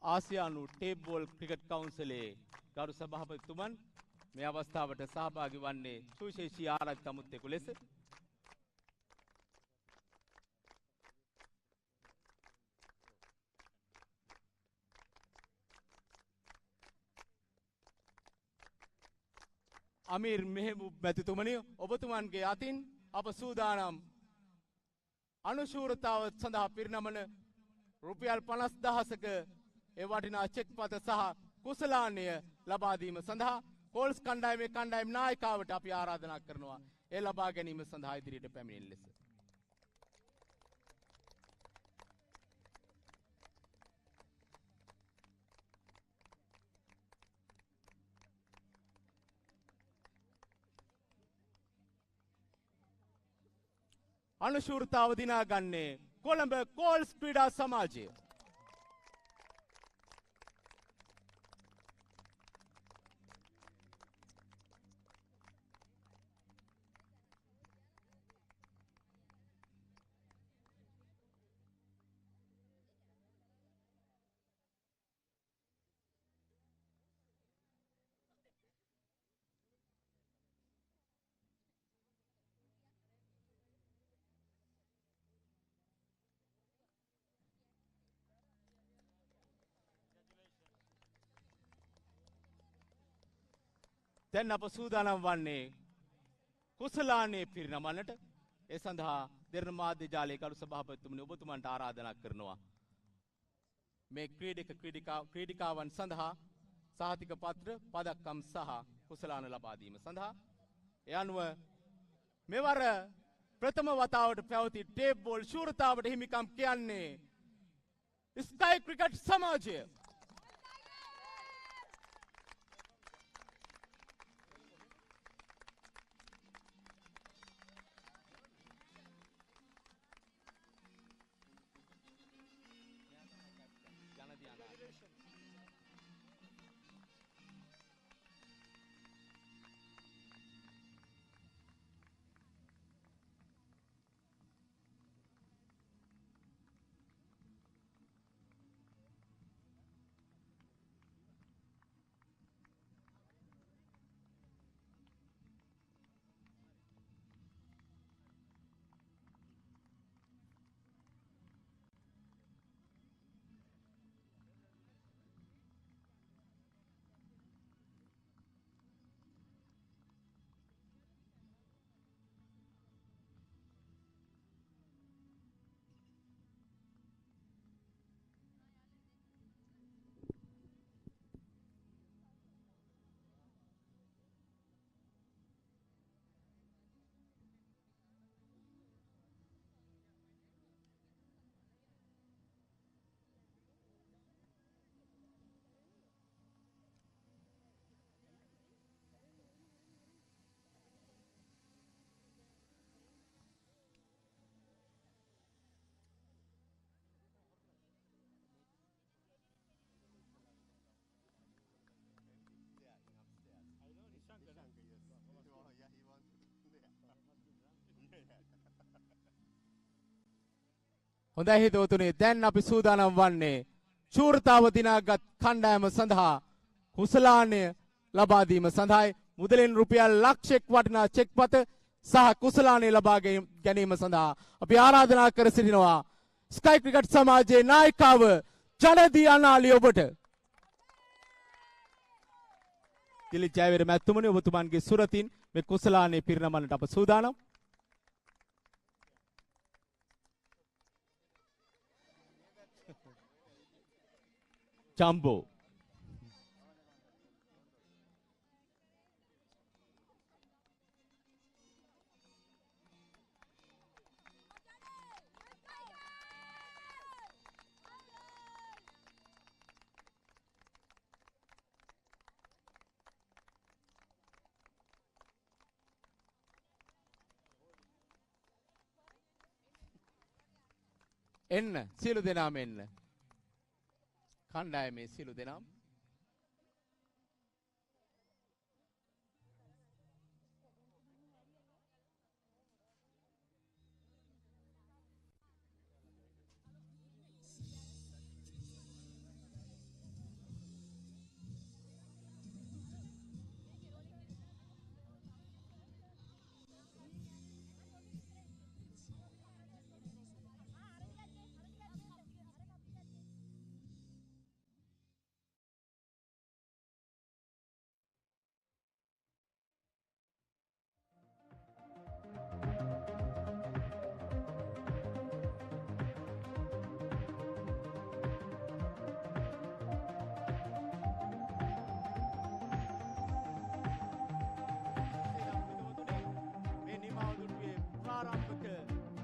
ආසියානු ටේප් බෝල් ක්‍රිකට් කවුන්සිලේ ගරු සභාපතිතුමන් මේ අවස්ථාවට සහභාගී වන්නේ සුවිශේෂී ආරාධිත අමුත්තෙකු ලෙස. අමීර් මෙහෙමුබ් මැතිතුමනි ඔබතුමන්ගේ අතින් අප සූදානම් අනුශූරතාව සඳහා පිරිනමන රුපියල් 50,000ක ඒ වටිනා චෙක් පත සහ කුසලානය ලබා දීම සඳහා කෝල්ස් කණ්ඩායමේ කණ්ඩායම් නායකාවට අපි ආරාධනා කරනවා ඒ ලබා ගැනීම සඳහා ඉදිරියට පැමිණෙන ලෙස. අනුශූරතාව දිනාගන්නේ කොළඹ කෝල්ස් ක්‍රීඩා සමාජය. දැන් අප සූදානම් වන්නේ කුසලානේ පිරිනමන්නට. ඒ සඳහා දෙරණ මාධ්‍ය ජාලයේ කරු සභාපතිතුමනි ඔබතුමන්ට ආරාධනා කරනවා මේ ක්‍රීඩිකාවන් සඳහා සහතික පත්‍ර පදක්කම් සහ කුසලාන ලබා දීම සඳහා ඒ අනුව මෙවර ප්‍රථම වතාවට පැවති ටේප් බෝල් ශූරතාවට හිමිකම් කියන්නේ ස්කයි ක්‍රිකට් සමාජය. හොඳයි හිතවතුනි දැන් අපි සූදානම් වන්නේ ශූරතාව දිනාගත් කණ්ඩායම සඳහා කුසලානය ලබා දීම සඳහායි මුදලින් රුපියල් ලක්ෂයක් වටිනා චෙක්පත සහ කුසලානය ලබා ගැනීම සඳහා අපි ආරාධනා කර සිටිනවා ස්කයි ක්‍රිකට් සමාජයේ නායිකාව ජනදී අනාලි ඔබට. දිලිත් ජයවීර මැතිතුමනි ඔබතුමන්ගේ සුරතින් මේ කුසලානය පිරිනමන්නට අප සූදානම්. Jumbo. එන්න සියලු දෙනාම එන්න. කණ්ඩායමේ සියලු දෙනාම ආරම්භක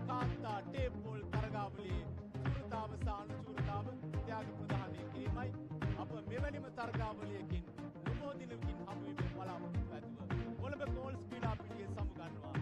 කාන්තා ටේප් බෝල් තරගාවලියේ සුරතාව සහ අනුචූරතාව ත්‍යාග ප්‍රදානය කිරීමයි අප මෙවැනිම තරගාවලියකින් නොබෝ දිනකින් හමුවීමේ බලාපොරොත්තු ඇතුව කොළඹ ගෝල්ස් ක්‍රීඩා පිටියේ සමුගන්නවා